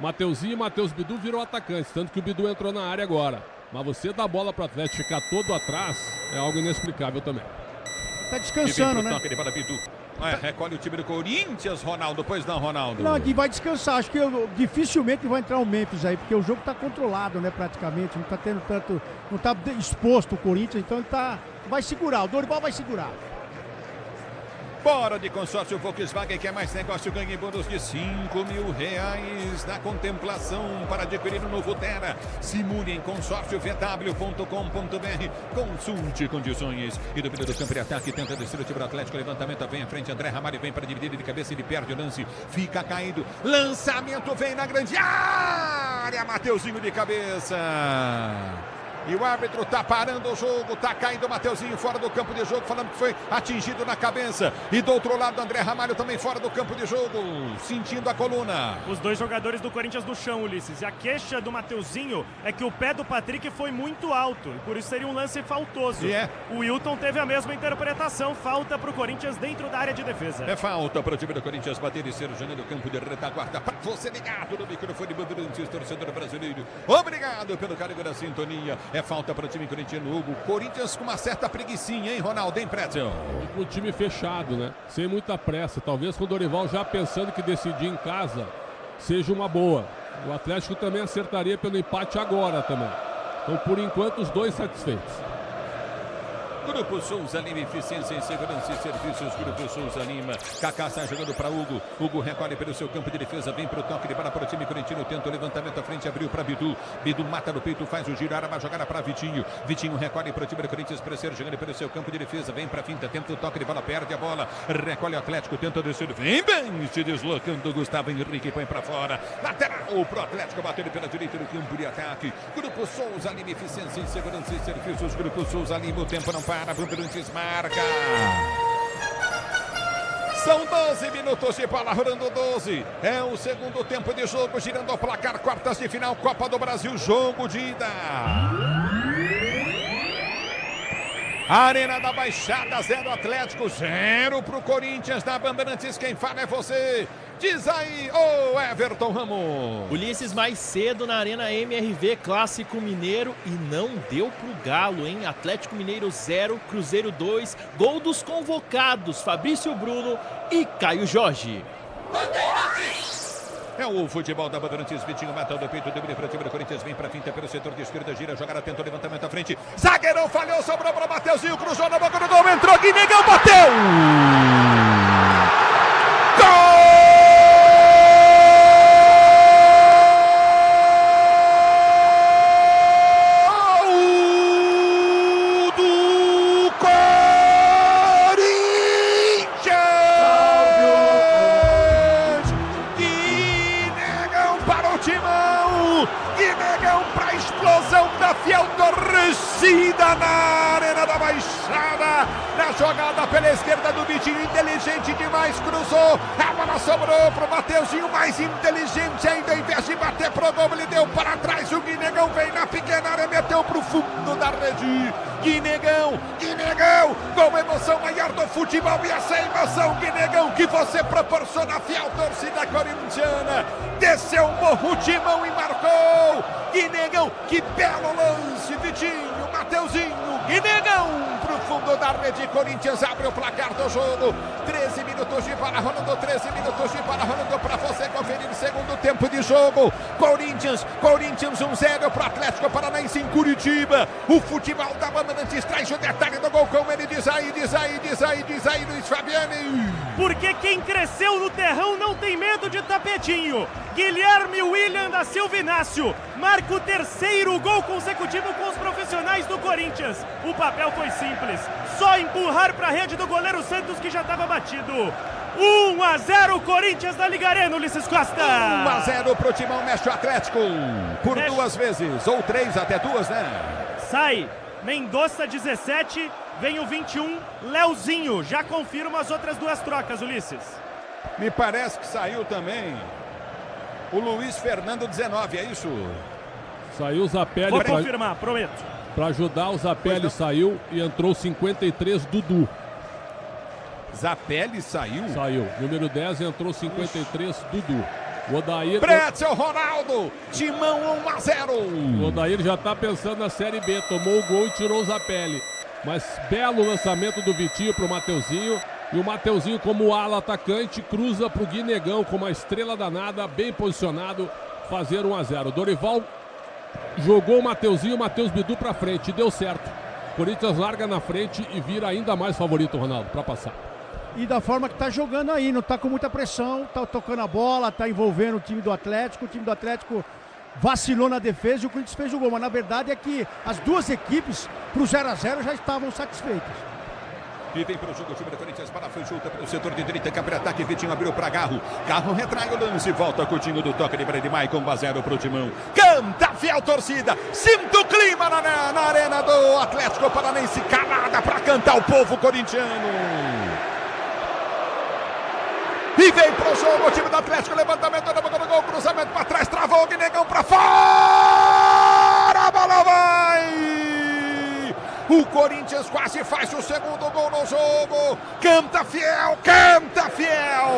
Speaker 2: Mateuzinho e Matheus Bidu viram atacantes, tanto que o Bidu entrou na área agora. Mas você dar a bola para o Atlético ficar todo atrás é algo inexplicável também.
Speaker 13: Tá descansando, né?
Speaker 1: Recolhe o time do Corinthians, Ronaldo. Pois não, Ronaldo.
Speaker 13: Não, e vai descansar. Acho que dificilmente vai entrar o Memphis aí, porque o jogo tá controlado, né, praticamente. Não tá tendo tanto, não tá exposto o Corinthians, então ele vai segurar. O Dorival vai segurar.
Speaker 3: Bora de consórcio Volkswagen, que é mais negócio, ganhe bônus de R$5.000 na contemplação para adquirir um novo Terra. Simule em consórciovw.com.br. Consulte condições. E do primeiro campo de ataque, tenta descer o time do Atlético. Levantamento, vem à frente, André Ramalho vem para dividir de cabeça, ele perde o lance, fica caído. Lançamento, vem na grande área, Mateuzinho de cabeça. E o árbitro tá parando o jogo, tá caindo o Mateuzinho fora do campo de jogo, falando que foi atingido na cabeça. E do outro lado, André Ramalho também fora do campo de jogo, sentindo a coluna.
Speaker 17: Os dois jogadores do Corinthians no chão, Ulisses. E a queixa do Mateuzinho é que o pé do Patrick foi muito alto, e por isso seria um lance faltoso. O Wilton teve a mesma interpretação, falta pro Corinthians dentro da área de defesa.
Speaker 3: É falta para o time do Corinthians bater e ser o Jânio do campo de retaguarda. Para você ligado no microfone, Bandeirantes, torcedor brasileiro. Obrigado pelo carinho da sintonia. É falta para o time corintiano. O Corinthians com uma certa preguicinha, hein, Ronaldo, hein, Pretzel?
Speaker 2: O time fechado, né? Sem muita pressa. Talvez com o Dorival já pensando que decidir em casa seja uma boa. O Atlético também acertaria pelo empate agora também. Então, por enquanto, os dois satisfeitos.
Speaker 3: Grupo Souza Lima, eficiência em segurança e serviços. Grupo Souza Lima. Kaká está jogando para Hugo. Hugo recolhe pelo seu campo de defesa. Vem para o toque de bola para o time corintiano. Tenta o levantamento à frente. Abriu para Bidu. Bidu mata no peito. Faz o giro. Arma jogada para Vitinho. Vitinho recolhe para o time do Corinthians. Terceiro jogando pelo seu campo de defesa. Vem para a finta. Tenta o toque de bola. Perde a bola. Recolhe o Atlético. Tenta descer. Vem bem. Se deslocando. Gustavo Henrique põe para fora. Lateral para o Atlético. Batendo pela direita no campo de ataque. Grupo Souza Lima, eficiência em segurança e serviços. Grupo Souza Lima. O tempo não para. Bandeirantes marca. São 12 minutos de bola, rolando 12. É o segundo tempo de jogo, girando o placar, quartas de final, Copa do Brasil, jogo de ida. Arena da Baixada, 0 Atlético, 0 pro Corinthians. Na Bandeirantes, quem fala é você. Diz aí, ô Everton Ramos.
Speaker 21: Ulisses, mais cedo na Arena MRV, Clássico Mineiro, e não deu pro Galo, hein? Atlético Mineiro 0, Cruzeiro 2, gol dos convocados, Fabrício Bruno e Caio Jorge.
Speaker 3: É o futebol da Bandeirantes. Vitinho mata o do peito, domina para o time do Corinthians, vem para a finta pelo setor de esquerda, gira, jogada, tentou levantamento à frente. Zagueirão falhou, sobrou para Mateuzinho, cruzou na boca do gol, entrou, Guinegão bateu! Gol! Na Arena da Baixada, na jogada pela esquerda do Vitinho, inteligente demais, cruzou, a bola sobrou pro Mateuzinho, mais inteligente ainda, em vez de bater pro gol, ele deu para trás, o Guinegão veio na pequena área, meteu pro fundo da rede, Guinegão, com emoção maior do futebol, e essa emoção, Guinegão, que você proporciona a fiel torcida corintiana, desceu o morro Timão e marcou, Guinegão, que belo lance, Vitinho, Mateuzinho, Guinegão pro fundo da rede, Corinthians abre o placar do jogo, 13 minutos de bola rolando, 13 minutos de bola rolando para você conferir o segundo tempo de jogo, Corinthians 1-0 pro Atlético Paranaense em Curitiba, o futebol da Bandeirantes traz o detalhe do gol, como ele diz aí, Luiz Fabiani.
Speaker 17: Porque quem cresceu no terrão não tem medo de tapetinho, Guilherme William da Silva Inácio marca o terceiro gol consecutivo com os profissionais do Corinthians. O papel foi simples, só empurrar para a rede do goleiro Santos, que já estava batido. 1-0 Corinthians na Liga Arena, Ulisses Costa.
Speaker 3: 1-0 pro Timão, mexe o Atlético por duas vezes, ou três, até duas, né?
Speaker 17: Sai Mendonça 17, vem o 21, Leozinho. Já confirma as outras duas trocas, Ulisses.
Speaker 3: Me parece que saiu também o Luiz Fernando 19, é isso?
Speaker 2: Saiu o Zapelli.
Speaker 17: Vou confirmar, prometo.
Speaker 2: Para ajudar, o Zapelli saiu e entrou 53, Dudu.
Speaker 3: Zapelli saiu?
Speaker 2: Saiu. Número 10 entrou 53, Dudu. O Odair...
Speaker 3: Pretzel Ronaldo, Timão 1-0.
Speaker 2: O Odair já está pensando na Série B, tomou o gol e tirou o Zapelli. Mas belo lançamento do Vitinho para o Mateuzinho. E o Mateuzinho, como ala atacante, cruza para o Guinegão com uma estrela danada, bem posicionado, fazer 1-0. Dorival jogou o Mateuzinho, o Matheus Bidu para frente, e deu certo. Corinthians larga na frente e vira ainda mais favorito, Ronaldo, para passar.
Speaker 13: e da forma que tá jogando aí, não tá com muita pressão, tá tocando a bola, tá envolvendo o time do Atlético vacilou na defesa e o Corinthians fez o gol, mas na verdade é que as duas equipes pro 0-0 já estavam satisfeitas.
Speaker 3: E vem para o jogo o time do Corinthians para a Fujuta, para o setor de direita, câmera ataque, Vitinho abriu para Garro. Garro retrai o lance, volta Coutinho do toque de Maicon, 1-0 para o Timão. Canta, fiel torcida, sinta o clima na arena do Atlético Paranaense, calada para cantar o povo corintiano. E vem pro jogo o time do Atlético, levantamento da boca do gol, cruzamento para trás, travou o Guinegão para fora, a bola vai! O Corinthians quase faz o segundo gol no jogo. Canta fiel, canta fiel.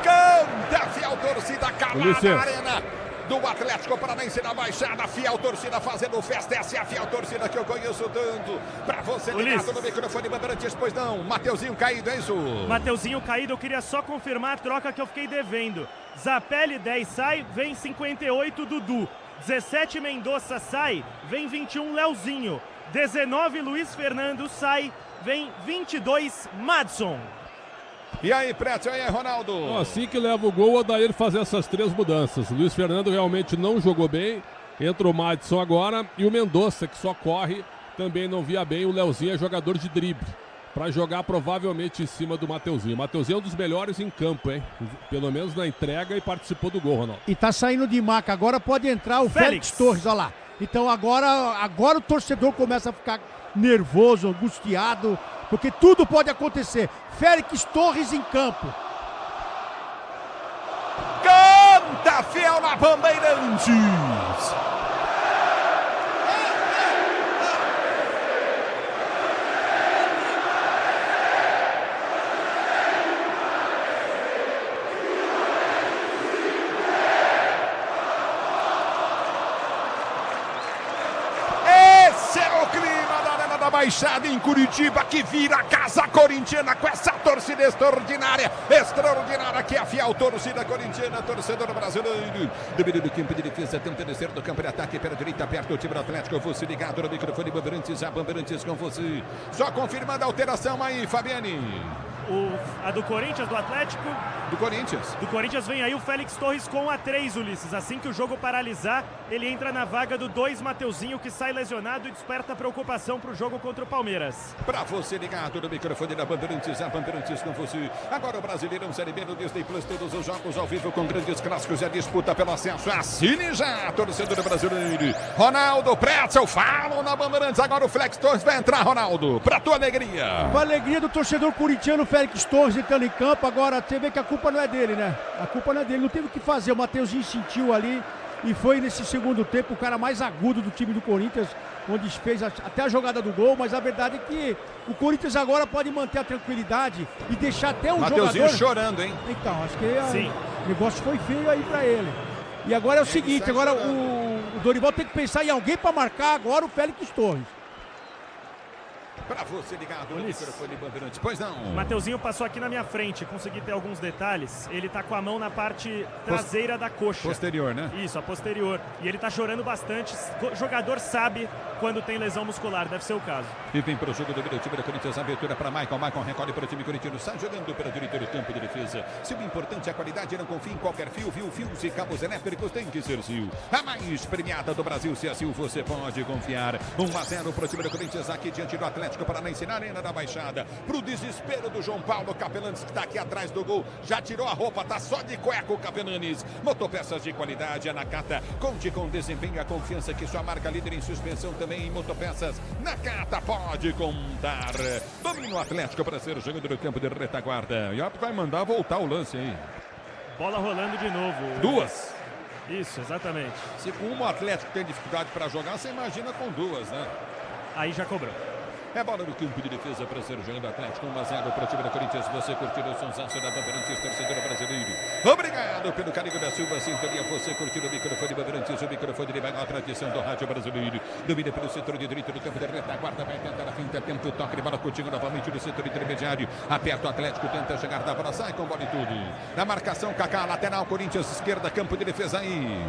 Speaker 3: Canta fiel, torcida calada na arena do Atlético Paranaense na Baixada, fiel torcida fazendo festa, essa é a fiel torcida que eu conheço tanto. Pra você ligado no microfone Bandeirantes, pois não, Mateuzinho caído, é isso?
Speaker 17: Mateuzinho caído, eu queria só confirmar a troca que eu fiquei devendo. Zapelli 10 sai, vem 58 Dudu, 17 Mendonça sai, vem 21 Leozinho, 19 Luiz Fernando sai, vem 22 Madson.
Speaker 3: E aí, Prédio, aí, Ronaldo?
Speaker 2: Assim que leva o gol, o Odair fazer essas três mudanças. O Luiz Fernando realmente não jogou bem. Entra o Madison agora. E o Mendonça, que só corre, também não via bem. O Leozinho é jogador de drible. Para jogar provavelmente em cima do Mateuzinho. O Mateuzinho é um dos melhores em campo, hein? Pelo menos na entrega e participou do gol, Ronaldo.
Speaker 13: E tá saindo de maca. Agora pode entrar o Félix Torres, olha lá. Então agora o torcedor começa a ficar nervoso, angustiado, porque tudo pode acontecer. Félix Torres em campo.
Speaker 3: Canta fiel na Bandeirantes. Baixada em Curitiba, que vira a casa corintiana com essa torcida extraordinária que é a fiel torcida corintiana, torcedor brasileiro. Domínio do campo de defesa, tenta descer do campo de ataque pela direita, perto o time do Atlético. Você ligado no microfone Bandeirantes, a Bandeirantes com você. Só confirmando a alteração aí, Fabiane.
Speaker 17: A do Corinthians, do Atlético?
Speaker 3: Do Corinthians.
Speaker 17: Do Corinthians vem aí o Félix Torres com a 3, Ulisses. Assim que o jogo paralisar, ele entra na vaga do 2, Mateuzinho, que sai lesionado e desperta preocupação para o jogo contra o Palmeiras.
Speaker 3: Para você ligado no microfone da Bandeirantes, a Bandeirantes com você. Agora o Brasileirão Série B no Disney Plus, todos os jogos ao vivo com grandes clássicos e a disputa pelo acesso. Assine já, torcedor brasileiro. Ronaldo, Pretzel, falam na Bandeirantes. Agora o Félix Torres vai entrar, Ronaldo, para tua alegria.
Speaker 13: Com a alegria do torcedor corintiano, Félix Torres entrando em campo. Agora você vê que a culpa não é dele, né? A culpa não é dele, não teve o que fazer. O Mateuzinho sentiu ali e foi nesse segundo tempo o cara mais agudo do time do Corinthians, onde fez até a jogada do gol, mas a verdade é que o Corinthians agora pode manter a tranquilidade e deixar até o
Speaker 3: Mateuzinho
Speaker 13: jogador...
Speaker 3: chorando, hein?
Speaker 13: Então, acho que o negócio foi feio aí pra ele. E agora é o seguinte, agora o Dorival tem que pensar em alguém pra marcar agora o Félix Torres.
Speaker 3: Para você ligado no microfone Bandeirantes, pois não.
Speaker 17: O Mateuzinho passou aqui na minha frente, consegui ter alguns detalhes. Ele tá com a mão na parte traseira da coxa.
Speaker 3: Posterior, né?
Speaker 17: Isso, a posterior. E ele tá chorando bastante. O jogador sabe quando tem lesão muscular, deve ser o caso.
Speaker 3: E vem para o jogo do time da Corinthians, abertura para Maicon recolhe para o time corintiano, sai jogando pela direita do campo de defesa. Se o importante é a qualidade, não confie em qualquer fio, fios e cabos elétricos, tem que ser Sil. A mais premiada do Brasil, se é Sil, você pode confiar. 1-0 para o time da Corinthians, aqui diante do Atlético Paranaense na Arena da Baixada. Pro desespero do João Paulo Capelanes, que está aqui atrás do gol, já tirou a roupa, tá só de cueca o Capelanes. Motopeças de qualidade, a Nakata. Conte com desempenho e a confiança que sua marca líder em suspensão também em motopeças. Nakata pode contar. Domínio Atlético para ser jogador do campo de retaguarda. E vai mandar voltar o lance aí.
Speaker 17: Bola rolando de novo.
Speaker 3: Duas.
Speaker 17: Isso, exatamente.
Speaker 3: Se com uma Atlético tem dificuldade para jogar, você imagina com duas, né?
Speaker 17: Aí já cobrou.
Speaker 3: É bola no campo de defesa para ser o jogo do Atlético. 1-0 para o time da Corinthians. Você curtiu o sonsaço da Bandeirantes, torcedor brasileiro. Obrigado pelo carinho da Silva, sintonia. Você curtiu o microfone Bandeirantes, o microfone de maior tradição do rádio brasileiro. Domina pelo setor de direito do campo de retaguarda. Vai tentar a finta, tempo, toque de bola contigo novamente no setor intermediário. Aperta o Atlético, tenta chegar da bola, sai com bola e tudo. Na marcação, Kaká, lateral, Corinthians, esquerda, campo de defesa aí.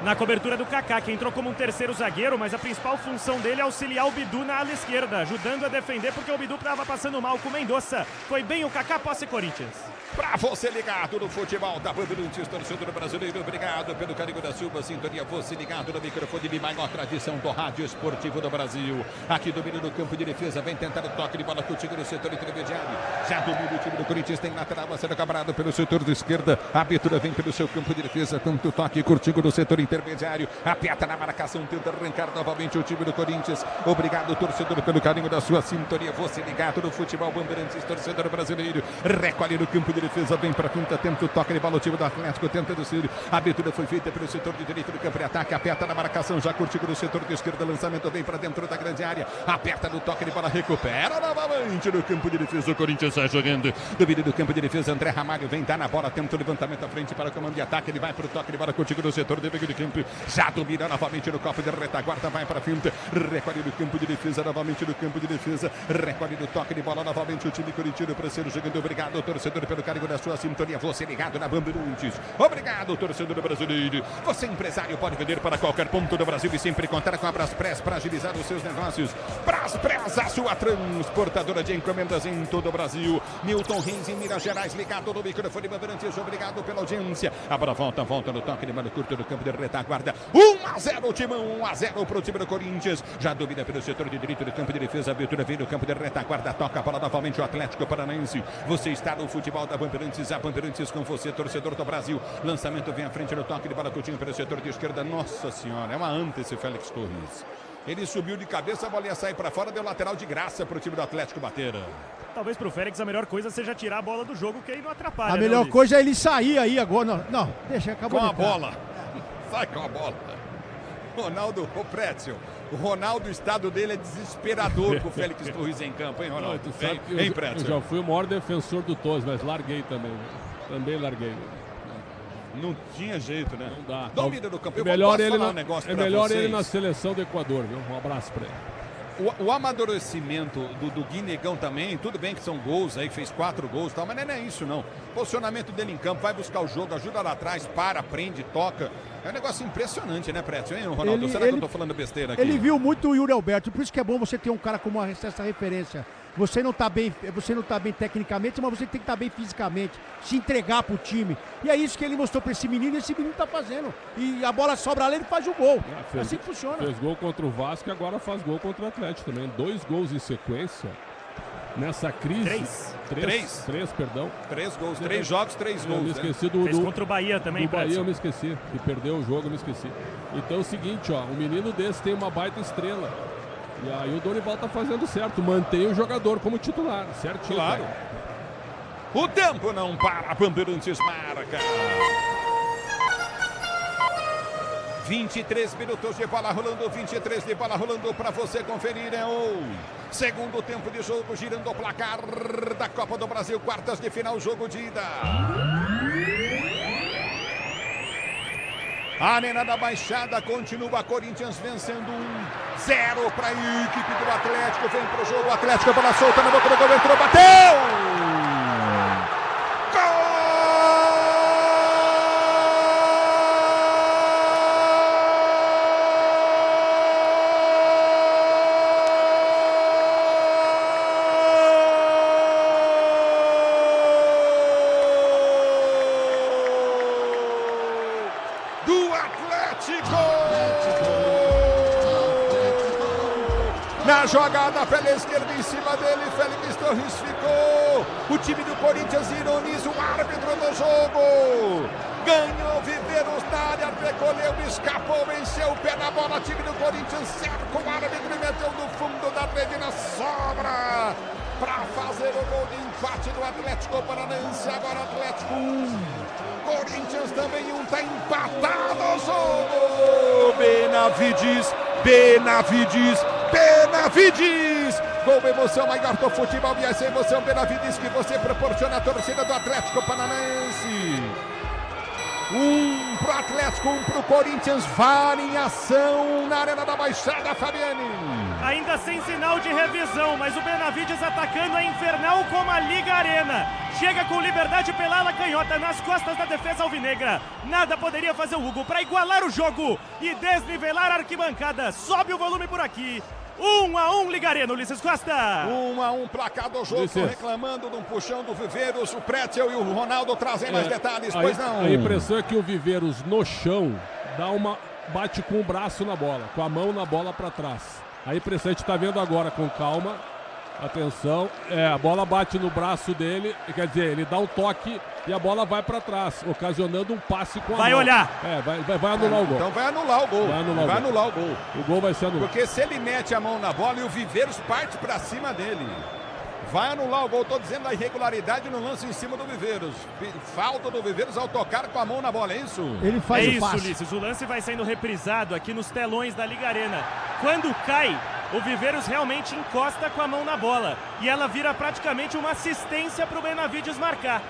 Speaker 17: na cobertura do Kaká, que entrou como um terceiro zagueiro, mas a principal função dele é auxiliar o Bidu na ala esquerda, ajudando a defender, porque o Bidu estava passando mal com o Mendonça. Foi bem o Kaká, posse Corinthians.
Speaker 3: Pra você ligado no futebol da Bandeirantes, torcedor brasileiro, obrigado pelo carinho da sua sintonia. Você ligado no microfone de maior tradição do rádio esportivo do Brasil. Aqui domina no campo de defesa, vem tentar o toque de bola contigo no setor intermediário. Já domina o time do Corinthians, tem lateral a ser cobrado pelo setor de esquerda. A abertura vem pelo seu campo de defesa, tanto toque contigo no setor intermediário. Aperta na marcação, tenta arrancar novamente o time do Corinthians. Obrigado, torcedor, pelo carinho da sua sintonia. Você ligado no futebol Bandeirantes, torcedor brasileiro. Recolhe no campo de defesa, vem para frente, tenta o toque de bola, o time do Atlético tenta descer. A abertura foi feita pelo setor de direito do campo de ataque, aperta na marcação, já curtido no setor de esquerda, lançamento vem para dentro da grande área, aperta no toque de bola, recupera novamente no campo de defesa, o Corinthians sai jogando, domínio do campo de defesa, André Ramalho vem dar na bola, tenta o levantamento à frente para o comando de ataque, ele vai para o toque de bola, curtido no setor de meio de campo, já domina novamente no copo de retaguarda, vai para frente, recolhe no campo de defesa, novamente no campo de defesa, recolhe no toque de bola, novamente o time corintiano para ser jogando, obrigado, torcedor, pelo carinho da sua sintonia, você ligado na Bandeirantes. Obrigado, torcedor brasileiro. Você, empresário, pode vender para qualquer ponto do Brasil e sempre contar com a Braspress para agilizar os seus negócios. Braspress, a sua transportadora de encomendas em todo o Brasil. Milton Rins, em Minas Gerais, ligado no microfone Bandeirantes. Obrigado pela audiência. A bola volta no toque de mano curto do campo de retaguarda. 1-0, Timão, 1-0 para o time do Corinthians. Já domina pelo setor de direito do campo de defesa. A abertura vem no campo de retaguarda. Toca a bola novamente o Atlético Paranaense. Você está no futebol da Bandeirantes, a Bandeirantes com você, torcedor do Brasil. Lançamento vem à frente no toque de bola, Coutinho pelo setor de esquerda. Nossa senhora, é uma anta esse Félix Torres. Ele subiu de cabeça, a bola ia sair para fora, deu lateral de graça para o time do Atlético bater.
Speaker 17: Talvez pro Félix a melhor coisa seja tirar a bola do jogo, que aí não atrapalha.
Speaker 13: A melhor coisa é ele sair aí agora. Não, deixa, acabou
Speaker 3: com
Speaker 13: de
Speaker 3: a bola. Sai com a bola. Ronaldo, o Pretzel. O Ronaldo, o estado dele é desesperador com o Félix Torres em campo, hein, Ronaldo?
Speaker 2: Não, tu sabe que eu já fui o maior defensor do Torres, mas larguei também. Né? Também larguei.
Speaker 3: Não tinha jeito, né?
Speaker 2: Não dá.
Speaker 3: Domina do campo.
Speaker 2: É melhor ele na seleção do Equador, viu? Um abraço pra ele.
Speaker 3: O amadurecimento do Guinegão também, tudo bem que são gols aí, fez 4 gols e tal, mas não é isso não. Posicionamento dele em campo, vai buscar o jogo, ajuda lá atrás, prende, toca. É um negócio impressionante, né, Prédio? Hein, Ronaldo? Será que eu tô falando besteira aqui?
Speaker 13: Ele viu muito o Yuri Alberto, por isso que é bom você ter um cara como essa referência. Você não tá bem tecnicamente, mas você tem que estar bem fisicamente, se entregar pro time. E é isso que ele mostrou pra esse menino, e esse menino tá fazendo. E a bola sobra lá, ele faz o gol. É assim que funciona.
Speaker 2: Fez gol contra o Vasco e agora faz gol contra o Atlético também. 2 gols em sequência. Nessa crise. 3, perdão.
Speaker 3: 3 gols, 3 jogos, 3 gols.
Speaker 2: Eu me esqueci do
Speaker 17: contra o Bahia também,
Speaker 2: do Bahia eu me esqueci. Que perdeu o jogo, eu me esqueci. Então é o seguinte, ó, um menino desse tem uma baita estrela. E aí o Dorival tá fazendo certo, mantém o jogador como titular, certinho.
Speaker 3: Claro. O tempo não para, Bandeirantes marca. 23 minutos de bola rolando, 23 de bola rolando para você conferir. É o segundo tempo de jogo, girando o placar da Copa do Brasil, quartas de final, jogo de ida. A Arena da Baixada continua, Corinthians vencendo 1-0 para a equipe do Atlético. Vem pro jogo, o Atlético, bola solta na boca do gol, entrou, bateu! Na jogada pela esquerda em cima dele, Félix Torres ficou. O time do Corinthians ironiza o árbitro do jogo. Ganhou, Viveiros na área, recolheu, escapou, venceu o pé na bola. Time do Corinthians cerca o árbitro e meteu no fundo da rede na sobra para fazer o gol de empate do Atlético Paranaense. Agora Atlético 1, Corinthians também 1, tá empatado o jogo. Benavides, gol, emoção maior do futebol e essa emoção Benavides que você proporciona à torcida do Atlético Paranaense. 1 pro Atlético, 1 pro Corinthians. Variação na Arena da Baixada, Fabiane.
Speaker 17: Ainda sem sinal de revisão, mas o Benavides atacando a infernal como a Liga Arena. Chega com liberdade pela ala canhota nas costas da defesa alvinegra. Nada poderia fazer o Hugo para igualar o jogo e desnivelar a arquibancada. Sobe o volume por aqui. 1-1 Liga Arena, Ulisses Costa.
Speaker 3: 1-1 placar do jogo, reclamando de um puxão do Viveiros. O Pretzel e o Ronaldo trazem mais detalhes, pois não.
Speaker 2: A impressão é que o Viveiros no chão bate com o braço na bola, com a mão na bola para trás. A impressão, a gente está vendo agora com calma. Atenção, a bola bate no braço dele, quer dizer, ele dá um toque e a bola vai para trás, ocasionando um passe com a mão.
Speaker 17: Vai olhar.
Speaker 2: Vai anular o gol.
Speaker 3: Então vai anular o gol. Vai anular o gol.
Speaker 2: O gol vai ser anulado.
Speaker 3: Porque se ele mete a mão na bola e o Viveiros parte para cima dele, vai anular o gol. Estou dizendo a irregularidade no lance em cima do Viveiros. Falta do Viveiros ao tocar com a mão na bola, é isso?
Speaker 13: Ele faz o passe.
Speaker 17: Ulisses. O lance vai sendo reprisado aqui nos telões da Liga Arena. Quando cai, o Viveiros realmente encosta com a mão na bola. E ela vira praticamente uma assistência para o Benavides marcar.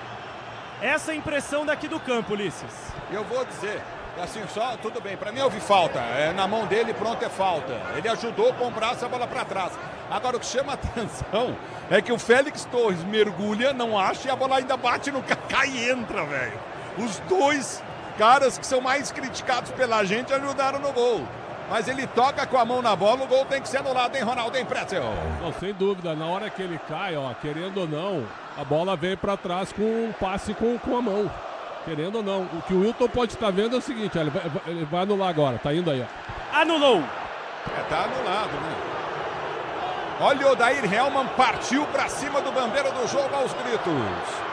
Speaker 17: Essa é a impressão daqui do campo, Ulisses.
Speaker 3: Eu vou dizer, assim, só tudo bem, para mim houve falta. Na mão dele, pronto, é falta. Ele ajudou com o braço a bola para trás. Agora o que chama a atenção é que o Félix Torres mergulha, não acha, e a bola ainda bate no Kaká e entra, velho. Os dois caras que são mais criticados pela gente ajudaram no gol. Mas ele toca com a mão na bola, o gol tem que ser anulado, hein, Ronaldo, hein, Pretzel?
Speaker 2: Não, sem dúvida, na hora que ele cai, querendo ou não, a bola vem para trás com um passe com a mão. Querendo ou não. O que o Wilton pode estar vendo é o seguinte, ele vai anular agora, tá indo aí, ó.
Speaker 17: Anulou.
Speaker 3: Tá anulado, né? Olha o Odair Hellmann, partiu para cima do bandeira do jogo aos gritos.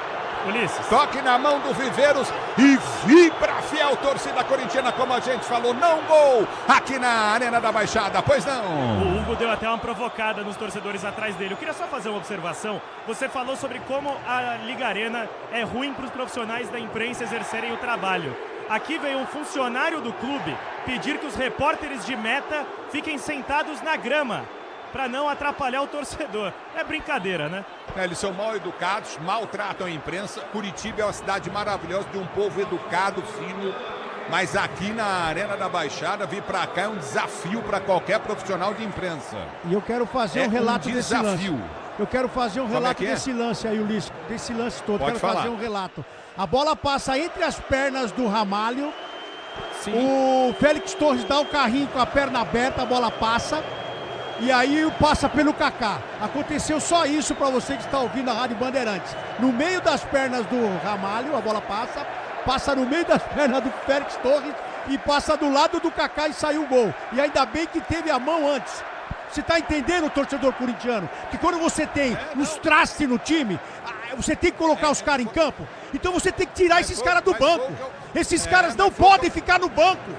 Speaker 17: Ulisses.
Speaker 3: Toque na mão do Viveiros e vibra a fiel torcida corintiana, como a gente falou, não gol aqui na Arena da Baixada, pois não.
Speaker 17: O Hugo deu até uma provocada nos torcedores atrás dele. Eu queria só fazer uma observação. Você falou sobre como a Liga Arena é ruim para os profissionais da imprensa exercerem o trabalho. Aqui veio um funcionário do clube pedir que os repórteres de meta fiquem sentados na grama, para não atrapalhar o torcedor. É brincadeira, né?
Speaker 3: Eles são mal educados, maltratam a imprensa. Curitiba é uma cidade maravilhosa, de um povo educado, fino. Mas aqui na Arena da Baixada, vir para cá é um desafio para qualquer profissional de imprensa.
Speaker 13: E eu quero fazer um relato desse lance. Eu quero fazer um relato desse lance aí, Ulisses. Desse lance todo. Quero fazer um relato. A bola passa entre as pernas do Ramalho. Sim. O Félix Torres dá o carrinho com a perna aberta, a bola passa. E aí passa pelo Kaká. Aconteceu só isso para você que está ouvindo a Rádio Bandeirantes. No meio das pernas do Ramalho, a bola passa no meio das pernas do Félix Torres e passa do lado do Kaká e saiu o gol. E ainda bem que teve a mão antes. Você está entendendo, torcedor corintiano? Que quando você tem uns trastes no time, você tem que colocar os caras em campo. Então você tem que tirar esses caras do banco. Esses caras não podem ficar no banco.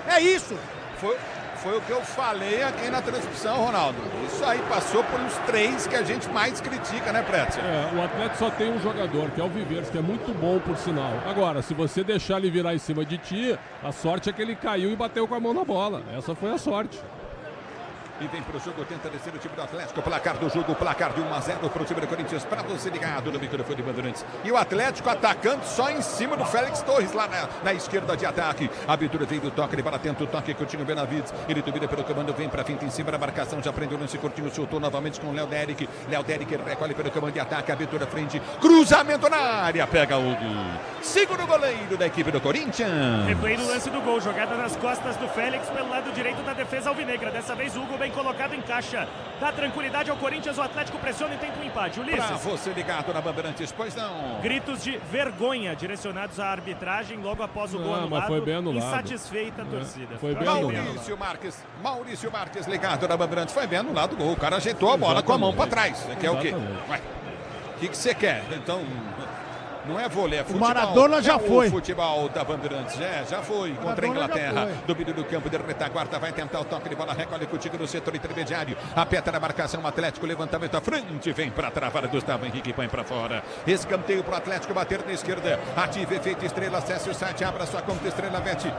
Speaker 13: É isso.
Speaker 3: Foi o que eu falei aqui na transmissão, Ronaldo. Isso aí passou por uns 3 que a gente mais critica, né, Pretzel?
Speaker 2: O Atlético só tem um jogador, que é o Viveiros, que é muito bom, por sinal. Agora, se você deixar ele virar em cima de ti, a sorte é que ele caiu e bateu com a mão na bola. Essa foi a sorte.
Speaker 3: E vem pro jogo, tenta descer o time do Atlético. O placar do jogo, o placar de 1-0 pro time do Corinthians. Para você ligado no microfone de Bandeirantes. E o Atlético atacando só em cima do Félix Torres, lá na esquerda de ataque. A abertura vem do toque, ele para atento o toque, Coutinho Benavides. Ele domina pelo comando, vem pra finta em cima da marcação. Já prendeu o lance, Coutinho soltou novamente com o Léo Derick. Léo Derick recolhe pelo comando de ataque. Abertura frente, cruzamento na área. Pega o Hugo. Segura o goleiro da equipe do Corinthians.
Speaker 17: Replay do lance do gol, jogada nas costas do Félix pelo lado direito da defesa alvinegra. Dessa vez Hugo bem colocado em caixa. Dá tranquilidade ao Corinthians, o Atlético pressiona e tenta um empate. Ulisses.
Speaker 3: Pra você ligado na Bandeirantes, pois não.
Speaker 17: Gritos de vergonha direcionados à arbitragem logo após o gol anulado.
Speaker 2: Mas foi bem anulado.
Speaker 17: Insatisfeita a torcida.
Speaker 2: Foi bem
Speaker 3: anulado. Maurício Marques ligado na Bandeirantes. Foi bem anulado o gol. O cara ajeitou a bola com a mão pra trás. Quer o quê? O que você quer? Então... Não é vôlei, é futebol.
Speaker 13: O Maradona já foi.
Speaker 3: O futebol da Bandeirantes, já foi contra a Inglaterra. Domínio do campo de retaguarda, vai tentar o toque de bola, recolhe contigo no setor intermediário. Aperta na marcação, Atlético, levantamento à frente, vem para travar Gustavo Henrique, põe para fora. Escanteio para o Atlético bater na esquerda. Ative efeito Estrela, acesse o site, abra sua conta Estrela Bet.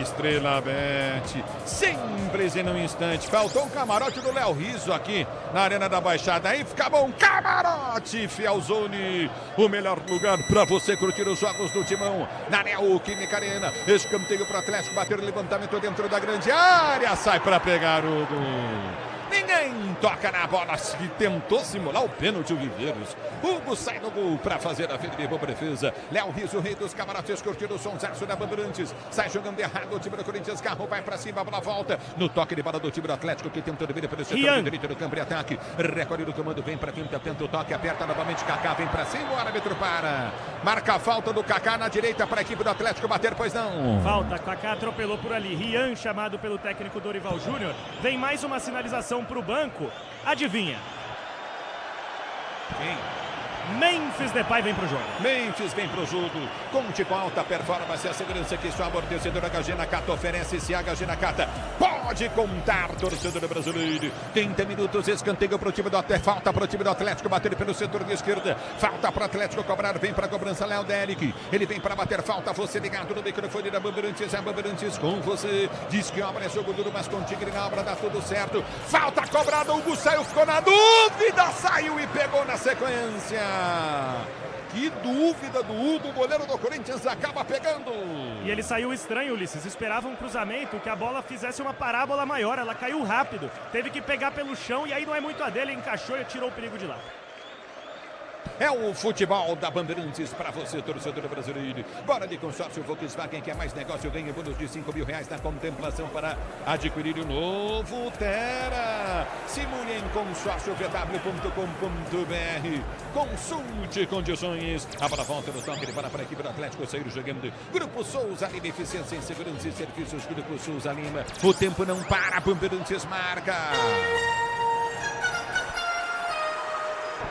Speaker 3: Estrela Bet, simples e num instante. Faltou um camarote do Léo Riso aqui na Arena da Baixada. Aí fica bom, camarote Fielzone, o melhor lugar para você curtir os jogos do Timão na Neoquímica Arena. Escanteio para o Atlético, bater o levantamento dentro da grande área, sai para pegar o gol. Ninguém toca na bola, que tentou simular o pênalti o Viveiros. Hugo sai no gol para fazer a firme boa defesa. Léo Riso, rei dos camarotes, curtindo o sonsaço da Bandeirantes. Sai jogando errado o time do Corinthians, carro vai para cima, a bola volta. No toque de bola do time do Atlético, que tenta domínio pelo setor direito do campo de ataque. Recolhe do comando, vem para quinta, tenta o toque, aperta novamente Kaká, vem para cima, o árbitro para. Marca a falta do Kaká na direita para a equipe do Atlético bater, pois não.
Speaker 17: Falta, Kaká atropelou por ali. Rian, chamado pelo técnico Dorival Júnior. Vem mais uma sinalização para o banco. Adivinha?
Speaker 3: Quem?
Speaker 17: Memphis Depay vem pro jogo.
Speaker 3: Memphis vem pro jogo. Conte com alta performance, a segurança que sua amortecedora HG Nakata oferece. Se a HG Nakata pode contar, torcedor brasileiro. 30 minutos, escanteio pro time do Atlético. Falta pro time do Atlético, bater pelo setor de esquerda. Falta pro Atlético cobrar, vem pra cobrança Léo Delic. Ele vem pra bater falta, você ligado no microfone da Bandeirantes. A Bandeirantes com você. Diz que obra é jogo duro, mas com Tigre na obra dá tudo certo. Falta cobrada, o Hugo saiu, ficou na dúvida. Saiu e pegou na sequência. Que dúvida do Hugo, o goleiro do Corinthians acaba pegando.
Speaker 17: E ele saiu estranho, Ulisses. Esperava um cruzamento, que a bola fizesse uma parábola maior. Ela caiu rápido, teve que pegar pelo chão e aí não é muito a dele, encaixou e tirou o perigo de lá.
Speaker 3: É o futebol da Bandeirantes para você, torcedor brasileiro. Bora de consórcio Volkswagen, que é mais negócio, ganha bônus de R$5.000 na contemplação para adquirir o novo Tera. Simule em consórciovw.com.br. Consulte condições. A bola volta no toque de bola para a equipe do Atlético sair jogando. Grupo Souza Lima, eficiência em segurança e serviços. Grupo Souza Lima. O tempo não para, Bandeirantes marca.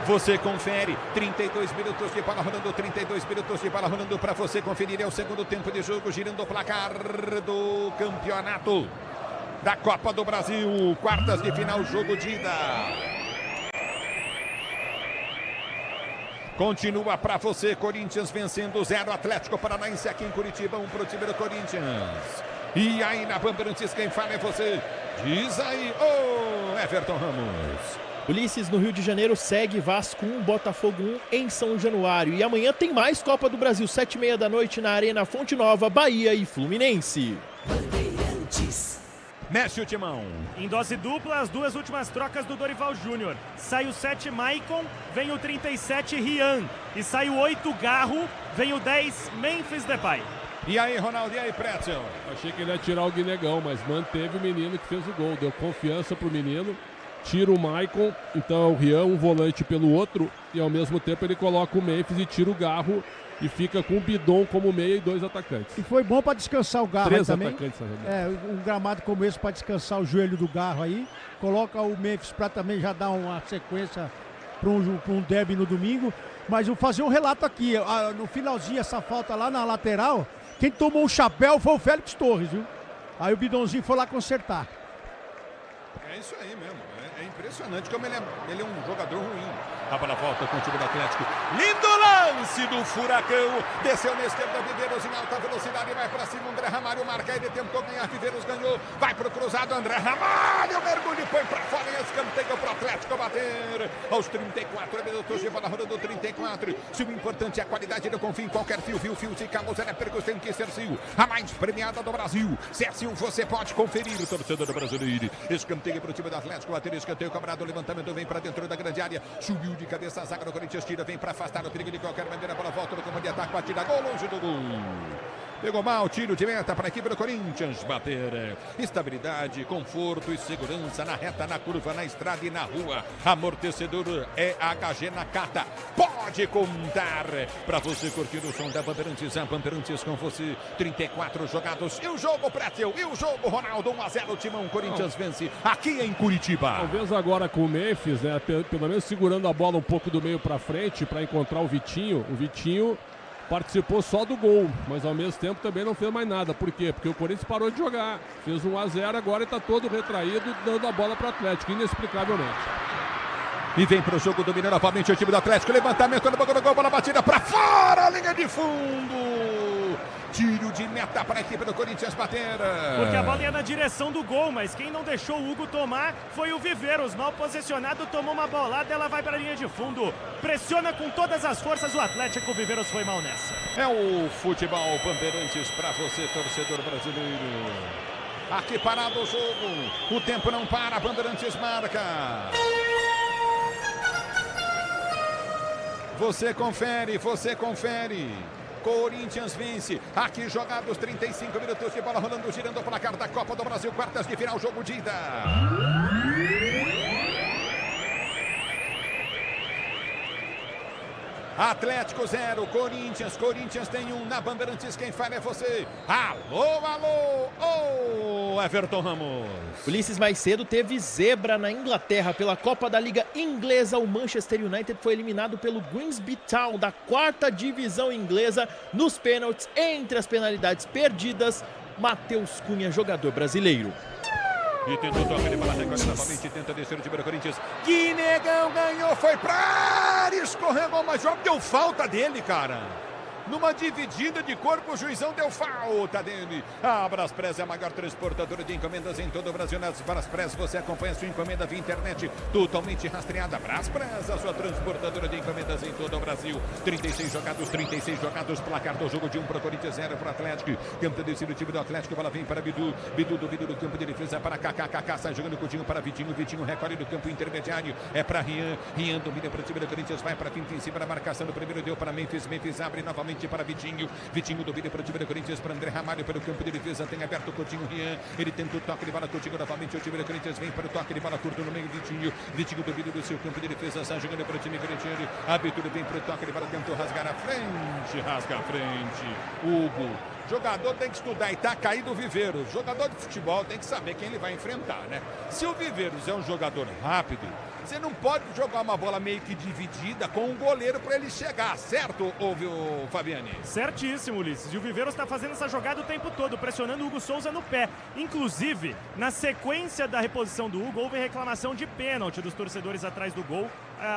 Speaker 3: Você confere, 32 minutos de bola rolando, 32 minutos de bola rolando para você conferir. É o segundo tempo de jogo, girando o placar do campeonato da Copa do Brasil. Quartas de final, jogo de ida. Continua para você, Corinthians vencendo 0, Atlético Paranaense aqui em Curitiba, 1 para o time do Corinthians. E aí na Bandeirantes quem fala é você. Diz aí, Everton Ramos.
Speaker 21: Ulisses, no Rio de Janeiro, segue Vasco 1, Botafogo 1 em São Januário. E amanhã tem mais Copa do Brasil, 7h30 da noite na Arena Fonte Nova, Bahia e Fluminense.
Speaker 3: Mexe o timão.
Speaker 17: Em dose dupla, as duas últimas trocas do Dorival Júnior. Sai o 7, Maicon, vem o 37, Rian. E sai o 8, Garro, vem o 10, Memphis Depay.
Speaker 3: E aí, Ronaldo, e aí, Pretzel?
Speaker 2: Achei que ele ia tirar o Guinegão, mas manteve o menino que fez o gol. Deu confiança pro menino. Tira o Maicon, então o Rian, um volante pelo outro, e ao mesmo tempo ele coloca o Memphis e tira o Garro e fica com o Bidon como meia e 2 atacantes.
Speaker 13: E foi bom para descansar o Garro
Speaker 2: 3
Speaker 13: também.
Speaker 2: atacantes,
Speaker 13: um gramado como esse para descansar o joelho do Garro aí. Coloca o Memphis para também já dar uma sequência para um derby no domingo. Mas eu vou fazer um relato aqui, no finalzinho essa falta lá na lateral, quem tomou o chapéu foi o Félix Torres, viu? Aí o Bidonzinho foi lá consertar.
Speaker 3: É isso aí mesmo. É impressionante como ele é um jogador ruim. A bola volta com o time do Atlético. Lindo lance do Furacão. Desceu na esquerda, Viveiros em alta velocidade. Vai pra cima, André Ramalho marca. Ele tentou ganhar, Viveiros ganhou. Vai pro cruzado, André Ramalho. Mergulho e põe pra fora em escanteio pro Atlético bater. Aos 34 minutos de bola rolando, 34. Se o importante é a qualidade, não confia em qualquer fio. Fios e cabos, ela é percussente. Cercio, a mais premiada do Brasil. Cercio, você pode conferir, o torcedor brasileiro. Escanteio pro time do Atlético bater. Escanteio cobrado, o levantamento vem pra dentro da grande área. Subiu de cabeça a zaga do Corinthians, tira, vem para afastar o perigo de qualquer maneira. A bola volta no comando de ataque, batida, gol longe do gol. Pegou mal, tiro de meta para a equipe do Corinthians bater. Estabilidade, conforto e segurança na reta, na curva, na estrada e na rua. Amortecedor é HG Nakata. Pode contar para você curtir o som da Bandeirantes. A Bandeirantes com você, 34 jogados. E o jogo, Pretzel, e o jogo, Ronaldo, 1-0, o Timão. Corinthians vence aqui em Curitiba.
Speaker 2: Talvez agora com o Memphis, né, pelo menos segurando a bola um pouco do meio para frente para encontrar o Vitinho. O Vitinho participou só do gol, mas ao mesmo tempo também não fez mais nada. Por quê? Porque o Corinthians parou de jogar. Fez 1-0, agora está todo retraído, dando a bola para o Atlético, inexplicavelmente.
Speaker 3: E vem para o jogo, domina novamente o time do Atlético. Levantamento no banco do gol, bola batida para fora, linha de fundo. Tiro de meta para a equipe do Corinthians bater.
Speaker 17: Porque a bola ia na direção do gol, mas quem não deixou o Hugo tomar foi o Viveiros. Mal posicionado, tomou uma bolada, ela vai para a linha de fundo. Pressiona com todas as forças o Atlético, o Viveiros foi mal nessa.
Speaker 3: É o futebol Bandeirantes para você, torcedor brasileiro. Aqui parado o jogo, o tempo não para, Bandeirantes marca. Você confere, Corinthians vence. Aqui jogados 35 minutos de bola rolando, girando o placar da Copa do Brasil. Quartas de final, jogo de ida. Atlético 0, Corinthians tem 1 na Bandeirantes. Quem fala é você. Alô, Everton Ramos.
Speaker 21: Ulisses, mais cedo teve zebra na Inglaterra pela Copa da Liga Inglesa. O Manchester United foi eliminado pelo Grimsby Town da 4ª divisão inglesa nos pênaltis. Entre as penalidades perdidas, Matheus Cunha, jogador brasileiro.
Speaker 3: E tentou tocar de bola, recolhe novamente, tenta descer o time do Corinthians. Guinegão ganhou, foi pra área, escorregou, mas jogo deu falta dele, cara. Numa dividida de corpo, o juizão deu falta dele. A Braspress é a maior transportadora de encomendas em todo o Brasil. Nas Braspress você acompanha a sua encomenda via internet, totalmente rastreada. Braspress, a sua transportadora de encomendas em todo o Brasil. 36 jogados, placar do jogo de 1 para o Corinthians, 0 para o Atlético. Campo descido o time do Atlético, bola vem para Bidu. Bidu domina do campo de defesa para Kaká. Kaká sai jogando Coutinho para Vitinho. Vitinho recolhe do campo intermediário. É para Rian. Rian domina para o time do Corinthians, vai para finta em cima da marcação. No primeiro deu para Memphis. Memphis abre novamente para Vitinho. Vitinho domina para o time do Corinthians, para André Ramalho pelo campo de defesa. Tem aberto o Coutinho, Rian. Ele tenta o toque de bola, Coutinho novamente. O time do Corinthians vem para o toque de bola curto no meio. Vitinho domina do seu campo de defesa. Sai jogando para o time corintiano. A abertura vem para o toque de bola. Tentou rasgar a frente. Rasga a frente. Hugo. Jogador tem que estudar e tá caído o Viveiros. Jogador de futebol tem que saber quem ele vai enfrentar, né? Se o Viveiros é um jogador rápido, você não pode jogar uma bola meio que dividida com um goleiro para ele chegar, certo, o Fabiani?
Speaker 17: Certíssimo, Ulisses. E o Viveiros está fazendo essa jogada o tempo todo, pressionando o Hugo Souza no pé. Inclusive, na sequência da reposição do Hugo, houve reclamação de pênalti dos torcedores atrás do gol,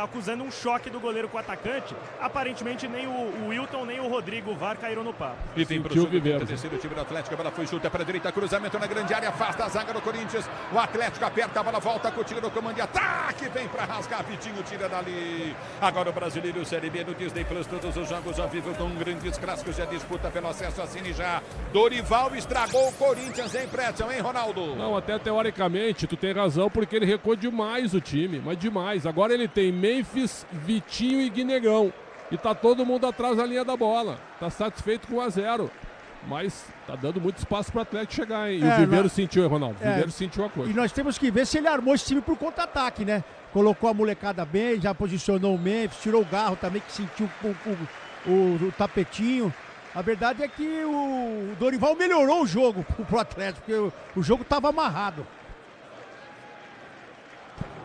Speaker 17: acusando um choque do goleiro com o atacante. Aparentemente, nem o Wilton, nem o Rodrigo VAR caíram no papo.
Speaker 3: E vem para o Viveiros. O time do Atlético, a bola foi chuta para a direita, cruzamento na grande área, afasta a zaga do Corinthians. O Atlético aperta, a bola volta com o time do comando de ataque. Vem para rasgar, Vitinho tira dali. Agora o Brasileiro Série B no Disney Plus, todos os jogos ao vivo com grandes clássicos. Já disputa pelo acesso, assine já. Dorival estragou o Corinthians, hein, Pretzel, hein, Ronaldo?
Speaker 2: Não, até teoricamente, tu tem razão, porque ele recuou demais o time, mas demais. Agora ele tem Memphis, Vitinho e Guinegão. E tá todo mundo atrás da linha da bola. Tá satisfeito com 1-0. Mas tá dando muito espaço para o Atlético chegar, hein? E o Viveiros sentiu, hein, Ronaldo? O Viveiros sentiu a coisa.
Speaker 13: E nós temos que ver se ele armou esse time pro contra-ataque, né? Colocou a molecada bem, já posicionou o Memphis, tirou o Garro também, que sentiu o tapetinho. A verdade é que o Dorival melhorou o jogo pro Atlético, porque o jogo tava amarrado.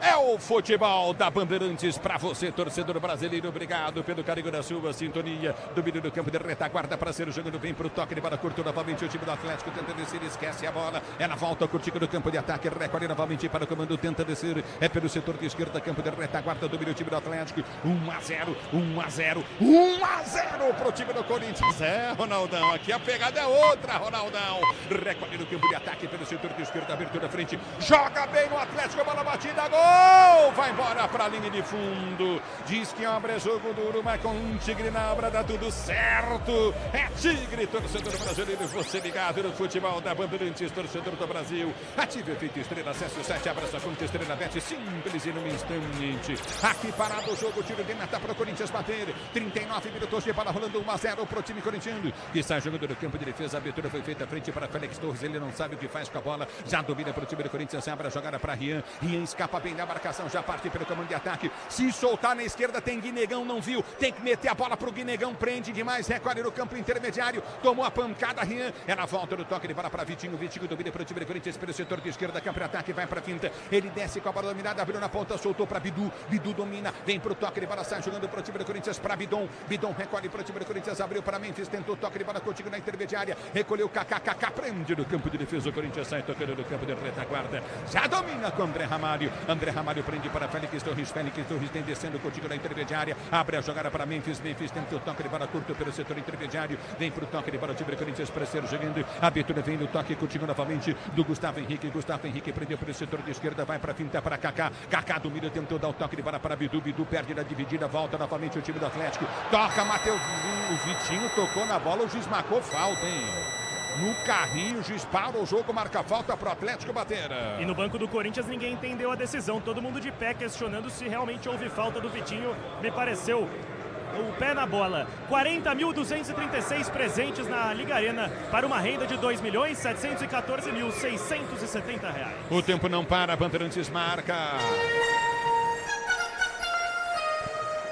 Speaker 3: É o futebol da Bandeirantes para você, torcedor brasileiro. Obrigado pelo carinho da sua sintonia. Domínio do campo de retaguarda para ser jogando bem para o toque de bola curto. Novamente o time do Atlético tenta descer, esquece a bola. É na volta, curtindo do campo de ataque. Recolhe novamente para o comando, tenta descer. É pelo setor de esquerda, campo de retaguarda. Domínio o time do Atlético. 1-0 para o time do Corinthians. É, Ronaldão, aqui a pegada é outra, Ronaldão. Recolhe no campo de ataque pelo setor de esquerda, abertura frente. Joga bem no Atlético, a bola batida, gol! Vai embora para a linha de fundo. Diz que obra é jogo duro, mas com um Tigre na obra dá tudo certo. É Tigre, torcedor brasileiro. Você ligado no futebol da Bandeirantes, torcedor do Brasil. Ative o efeito estrela, acesse o site, abra sua conta Estrela Bet, simples e num instante. Aqui parado o jogo, tiro de meta para o Corinthians bater. 39 minutos de bola rolando, 1-0 para o time corintiano. Que sai jogando no campo de defesa. A abertura foi feita frente para Félix Torres. Ele não sabe o que faz com a bola. Já domina para o time do Corinthians. Abre a jogada para Rian. Rian escapa bem da marcação, já parte pelo comando de ataque. Se soltar na esquerda, tem Guinegão, não viu. Tem que meter a bola pro Guinegão, prende demais, recolhe no campo intermediário. Tomou a pancada, Rian. É na volta do toque de bola para Vitinho. Vitinho domina para o time do Corinthians pelo setor de esquerda, campo de ataque, vai para finta. Ele desce com a bola dominada, abriu na ponta, soltou para Bidu. Bidu domina, vem pro toque de bola, sai jogando para o time do Corinthians para Bidon. Bidon recolhe para o time do Corinthians, abriu para Memphis, tentou toque de bola contigo na intermediária. Recolheu Kaká, prende no campo de defesa. O Corinthians sai tocando no campo de retaguarda. Já domina com André Ramalho. André Ramalho prende para Félix Torres. Félix Torres tem descendo contigo na intermediária. Abre a jogada para Memphis. Memphis tenta o toque de bola curto pelo setor intermediário. Vem para o toque de bola do time do Corinthians para ser jogando. A abertura vem no toque contigo novamente do Gustavo Henrique. Gustavo Henrique prendeu pelo setor de esquerda. Vai para finta para Kaká. Kaká domina, tentou dar o toque de bola para Bidu. Bidu perde na dividida. Volta novamente o time do Atlético. Toca Mateuzinho. O Vitinho tocou na bola. O juiz marcou falta, hein? No carrinho, o juiz para o jogo, marca falta para o Atlético bater.
Speaker 17: E no banco do Corinthians ninguém entendeu a decisão. Todo mundo de pé questionando se realmente houve falta do Vitinho. Me pareceu o pé na bola. 40.236 presentes na Liga Arena para uma renda de R$ 2.714.670.
Speaker 3: O tempo não para, Bandeirantes marca.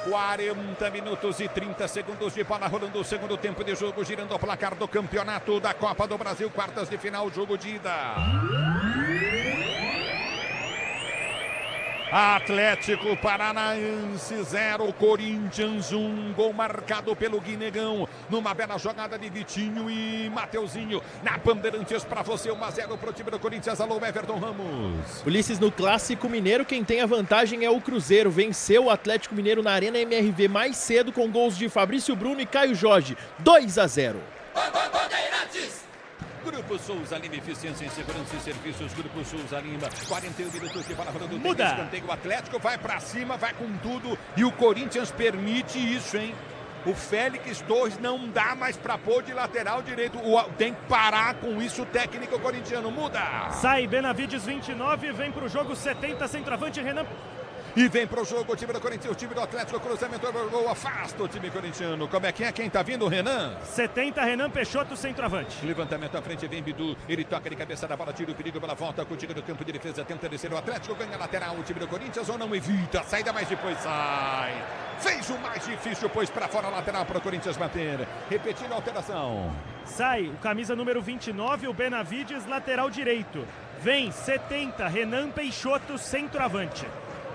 Speaker 3: 40 minutos e 30 segundos de bola rolando o segundo tempo de jogo, girando o placar do campeonato da Copa do Brasil, quartas de final, jogo de ida. Atlético Paranaense 0, Corinthians 1, gol marcado pelo Guinegão, numa bela jogada de Vitinho e Mateuzinho, na Bandeirantes para você, 1-0 pro time do Corinthians. Alô, Everton Ramos.
Speaker 21: Ulisses, no Clássico Mineiro, quem tem a vantagem é o Cruzeiro, venceu o Atlético Mineiro na Arena MRV mais cedo com gols de Fabrício Bruno e Caio Jorge, 2-0.
Speaker 3: Grupo Souza Lima, eficiência em segurança e serviços. Grupo Souza Lima, 41 minutos de bola rolando.
Speaker 17: Muda.
Speaker 3: Escanteio, o Atlético vai pra cima, vai com tudo. E o Corinthians permite isso, hein? O Félix Torres não dá mais pra pôr de lateral direito. Tem que parar com isso o técnico corintiano. Muda.
Speaker 17: Sai Benavides, 29, vem pro jogo 70, centroavante Renan.
Speaker 3: E vem pro jogo o time do Corinthians, o time do Atlético, cruzamento, gol, afasta o time corintiano. Como é que é? Quem tá vindo? O Renan?
Speaker 17: 70, Renan Peixoto, centroavante.
Speaker 3: Levantamento à frente, vem Bidu, ele toca de cabeça da bola, tira o perigo pela volta, com o time do campo de defesa, tenta descer o Atlético, ganha lateral, o time do Corinthians ou não evita, saída, mas depois sai. Fez o mais difícil, pois para fora, lateral para o Corinthians bater. Repetindo a alteração.
Speaker 17: Sai o camisa número 29, o Benavides, lateral direito. Vem 70, Renan Peixoto, centroavante.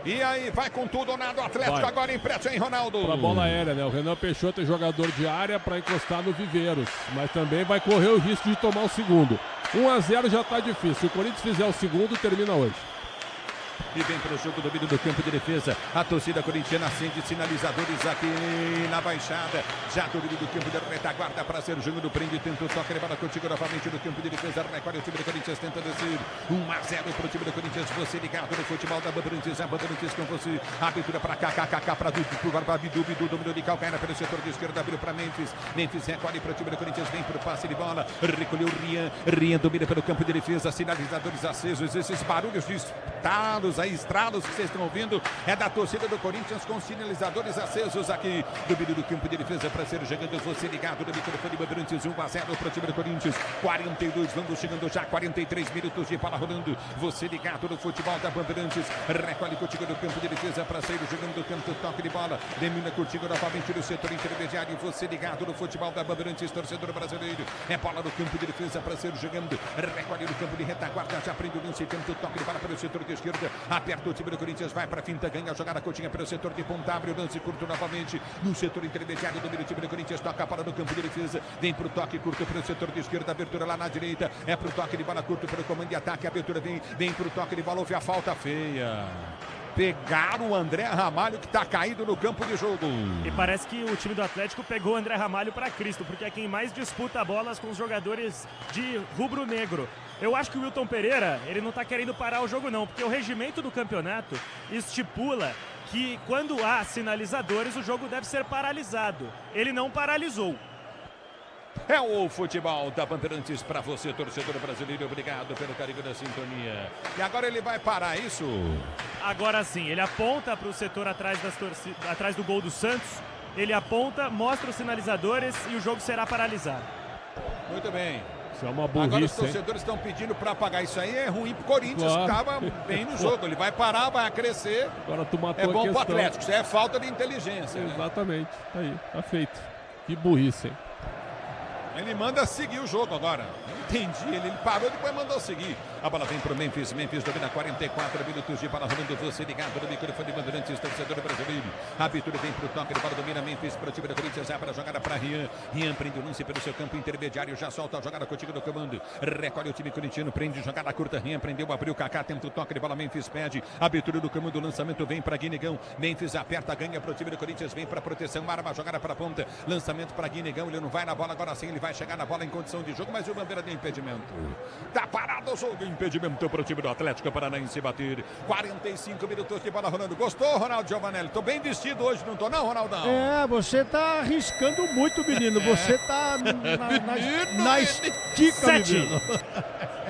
Speaker 3: E aí, vai com tudo ou nada o Atlético,
Speaker 2: vai.
Speaker 3: Agora empréstimo, hein, Ronaldo?
Speaker 2: Pra bola aérea, né? O Renan Peixoto é jogador de área para encostar no Viveiros, mas também vai correr o risco de tomar o segundo. 1-0 já tá difícil, se o Corinthians fizer o segundo, termina hoje.
Speaker 3: E vem para o jogo, domínio do campo de defesa. A torcida corintiana acende sinalizadores aqui na Baixada. Já domínio do campo de retaguarda para ser o jogo do prende. Tenta o toque, levada contigo novamente no campo de defesa. Recolhe o time do Corinthians, tenta descer. 1-0 para o time do Corinthians. Você ligado no futebol da Bandeirantes. A Bandeirantes com você. Abertura para Kaká para Bidu. Bidu dominou de calcanhar pelo setor de esquerda. Abriu para Memphis. Memphis recolhe para o time do Corinthians. Vem para o passe de bola. Recolheu o Rian. Rian domina pelo campo de defesa. Sinalizadores acesos. Esses barulhos de estalos aí, estralos que vocês estão ouvindo, é da torcida do Corinthians com sinalizadores acesos aqui do meio do campo de defesa para ser jogando. Você ligado no microfone Bandeirantes, 1-0 para o time do Corinthians, 42, vamos chegando já, 43 minutos de bola rolando. Você ligado no futebol da Bandeirantes, recolhe contigo no campo de defesa para sair jogando do campo, toque de bola, domina contigo novamente no setor intermediário. Você ligado no futebol da Bandeirantes, torcedor brasileiro, é bola no campo de defesa para ser jogando, recolhe no campo de retaguarda, já prende o lance, tenta o toque de bola para o setor de esquerda, aperta o time do Corinthians, vai para a finta, ganha a jogada, Coutinho pelo setor de ponta, abre o lance curto novamente no setor intermediário, domina o time do Corinthians, toca para no campo de defesa, vem para o toque curto pelo setor de esquerda, abertura lá na direita, é para o toque de bola curto pelo comando de ataque, a abertura vem para o toque de bola, houve a falta feia. Pegaram o André Ramalho, que está caído no campo de jogo.
Speaker 17: E parece que o time do Atlético pegou o André Ramalho para Cristo, porque é quem mais disputa bolas com os jogadores de rubro-negro. Eu acho que o Wilton Pereira, ele não está querendo parar o jogo não, porque o regimento do campeonato estipula que quando há sinalizadores o jogo deve ser paralisado. Ele não paralisou.
Speaker 3: É o futebol da Bandeirantes para você, torcedor brasileiro. Obrigado pelo carinho da sintonia. E agora ele vai parar isso?
Speaker 17: Agora sim, ele aponta para o setor atrás do gol do Santos. Ele aponta, mostra os sinalizadores e o jogo será paralisado.
Speaker 3: Muito bem.
Speaker 2: Isso é uma burrice,
Speaker 3: agora os torcedores estão pedindo para apagar isso aí. É ruim para o Corinthians, que estava bem no jogo. Ele vai parar, vai crescer.
Speaker 2: Agora tu matou
Speaker 3: é bom
Speaker 2: para
Speaker 3: o Atlético. Isso é falta de inteligência.
Speaker 2: Exatamente. Né? Aí, tá feito. Que burrice, hein?
Speaker 3: Ele manda seguir o jogo agora. Não entendi. Ele parou e depois mandou seguir. A bola vem pro Memphis. Memphis domina 44 minutos de bola rolando. Você ligado no microfone Bandeirantes, torcedor brasileiro. A abertura vem pro toque. A bola domina Memphis para o time do Corinthians. Abre a jogada para Rian. Rian prende o lance pelo seu campo intermediário. Já solta a jogada contigo no comando. Recolhe o time corintiano. Prende jogada curta. Rian prendeu, abriu. Kaká tenta o toque de bola. Memphis pede. Abertura do comando. O lançamento vem para Guinegão. Memphis aperta, ganha para o time do Corinthians. Vem para proteção. Arma a jogada para a ponta. Lançamento para Guinegão. Ele não vai na bola. Agora sim ele vai chegar na bola em condição de jogo. Mas o Bandeira deu impedimento. Tá parado o jogo. Impedimento para o time do Atlético Paranaense bater. 45 minutos de bola rolando. Gostou, Ronaldo Giovanelli? Tô bem vestido hoje, não tô não, Ronaldão?
Speaker 13: Você tá arriscando muito, menino. Você tá na estica, menino.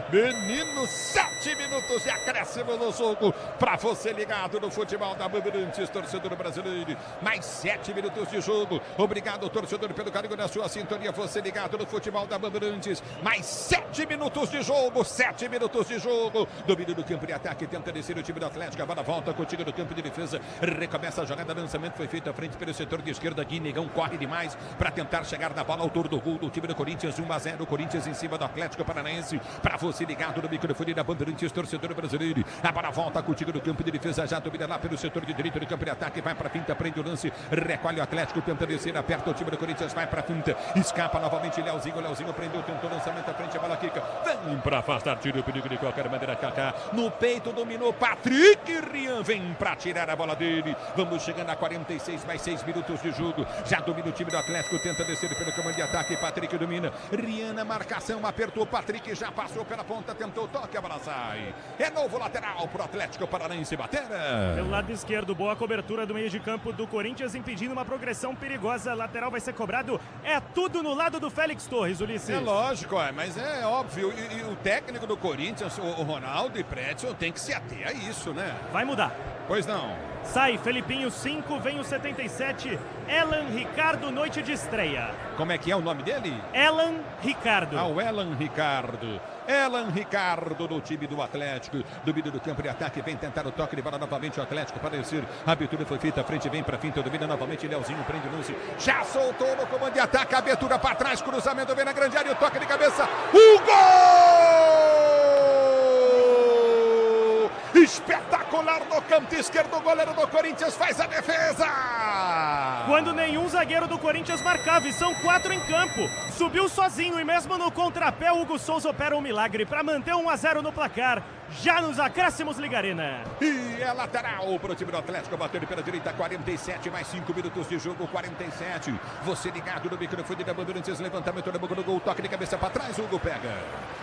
Speaker 3: Menino, 7 minutos de acréscimo no jogo. Pra você ligado no futebol da Bandeirantes, torcedor brasileiro. Mais 7 minutos de jogo. Obrigado, torcedor, pelo carinho da sua sintonia. Você ligado no futebol da Bandeirantes. Mais 7 minutos de jogo. 7 minutos de jogo. Domínio do campo de ataque. Tenta descer o time do Atlético. A bola volta contigo no campo de defesa. Recomeça a jogada. Lançamento foi feito à frente pelo setor de esquerda. Guinegão corre demais para tentar chegar na bola. Autor do gol do time do Corinthians. 1-0. Corinthians em cima do Atlético Paranaense. Para você ligado no microfone da Bandeirantes, torcedor brasileiro. A bola volta contigo no campo de defesa. Já domina lá pelo setor de direito do campo de ataque. Vai para finta, prende o lance. Recolhe o Atlético. Tenta descer. Aperta o time do Corinthians. Vai para finta. Escapa novamente. Leozinho. Leozinho prendeu. Tentou lançamento à frente. A bola quica. Vem para afastar. Tira o perigo de qualquer maneira. Kaká. No peito dominou Patrick. Rian vem para tirar a bola dele. Vamos chegando a 46 mais 6 minutos de jogo. Já domina o time do Atlético. Tenta descer pelo comando de ataque. Patrick domina. Rian na marcação. Apertou. Patrick já passou pela ponta. Tentou o toque. A bola sai. É novo lateral para o Atlético Paranaense bater.
Speaker 17: Pelo lado esquerdo. Boa cobertura do meio de campo do Corinthians, impedindo uma progressão perigosa. Lateral vai ser cobrado. É tudo no lado do Félix Torres, Ulisses.
Speaker 3: É lógico, mas é óbvio. E o técnico do Corinthians, o Ronaldo e Pretzel, tem que se ater a isso, né?
Speaker 17: Vai mudar.
Speaker 3: Pois não.
Speaker 17: Sai Felipinho 5, vem o 77, Elan Ricardo, noite de estreia.
Speaker 3: Como é que é o nome dele?
Speaker 17: Elan Ricardo.
Speaker 3: O Elan Ricardo. Elan Ricardo do time do Atlético. Domínio do campo de ataque, vem tentar o toque de bola novamente o Atlético para descer. A abertura foi feita à frente, vem para finta, domina novamente Leozinho, prende o lance. Já soltou no comando de ataque, abertura para trás, cruzamento vem na grande área, o toque de cabeça. O gol! Espetacular no canto esquerdo, o goleiro do Corinthians faz a defesa.
Speaker 17: Quando nenhum zagueiro do Corinthians marcava, e são 4 em campo. Subiu sozinho e mesmo no contrapé, o Hugo Souza opera um milagre para manter 1-0 no placar. Já nos acréscimos, Ligarena.
Speaker 3: E é lateral para o time do Atlético, batendo pela direita, 47, mais 5 minutos de jogo, 47. Você ligado no microfone da Bandeirantes, levantamento na boca do gol, toque de cabeça para trás, Hugo pega.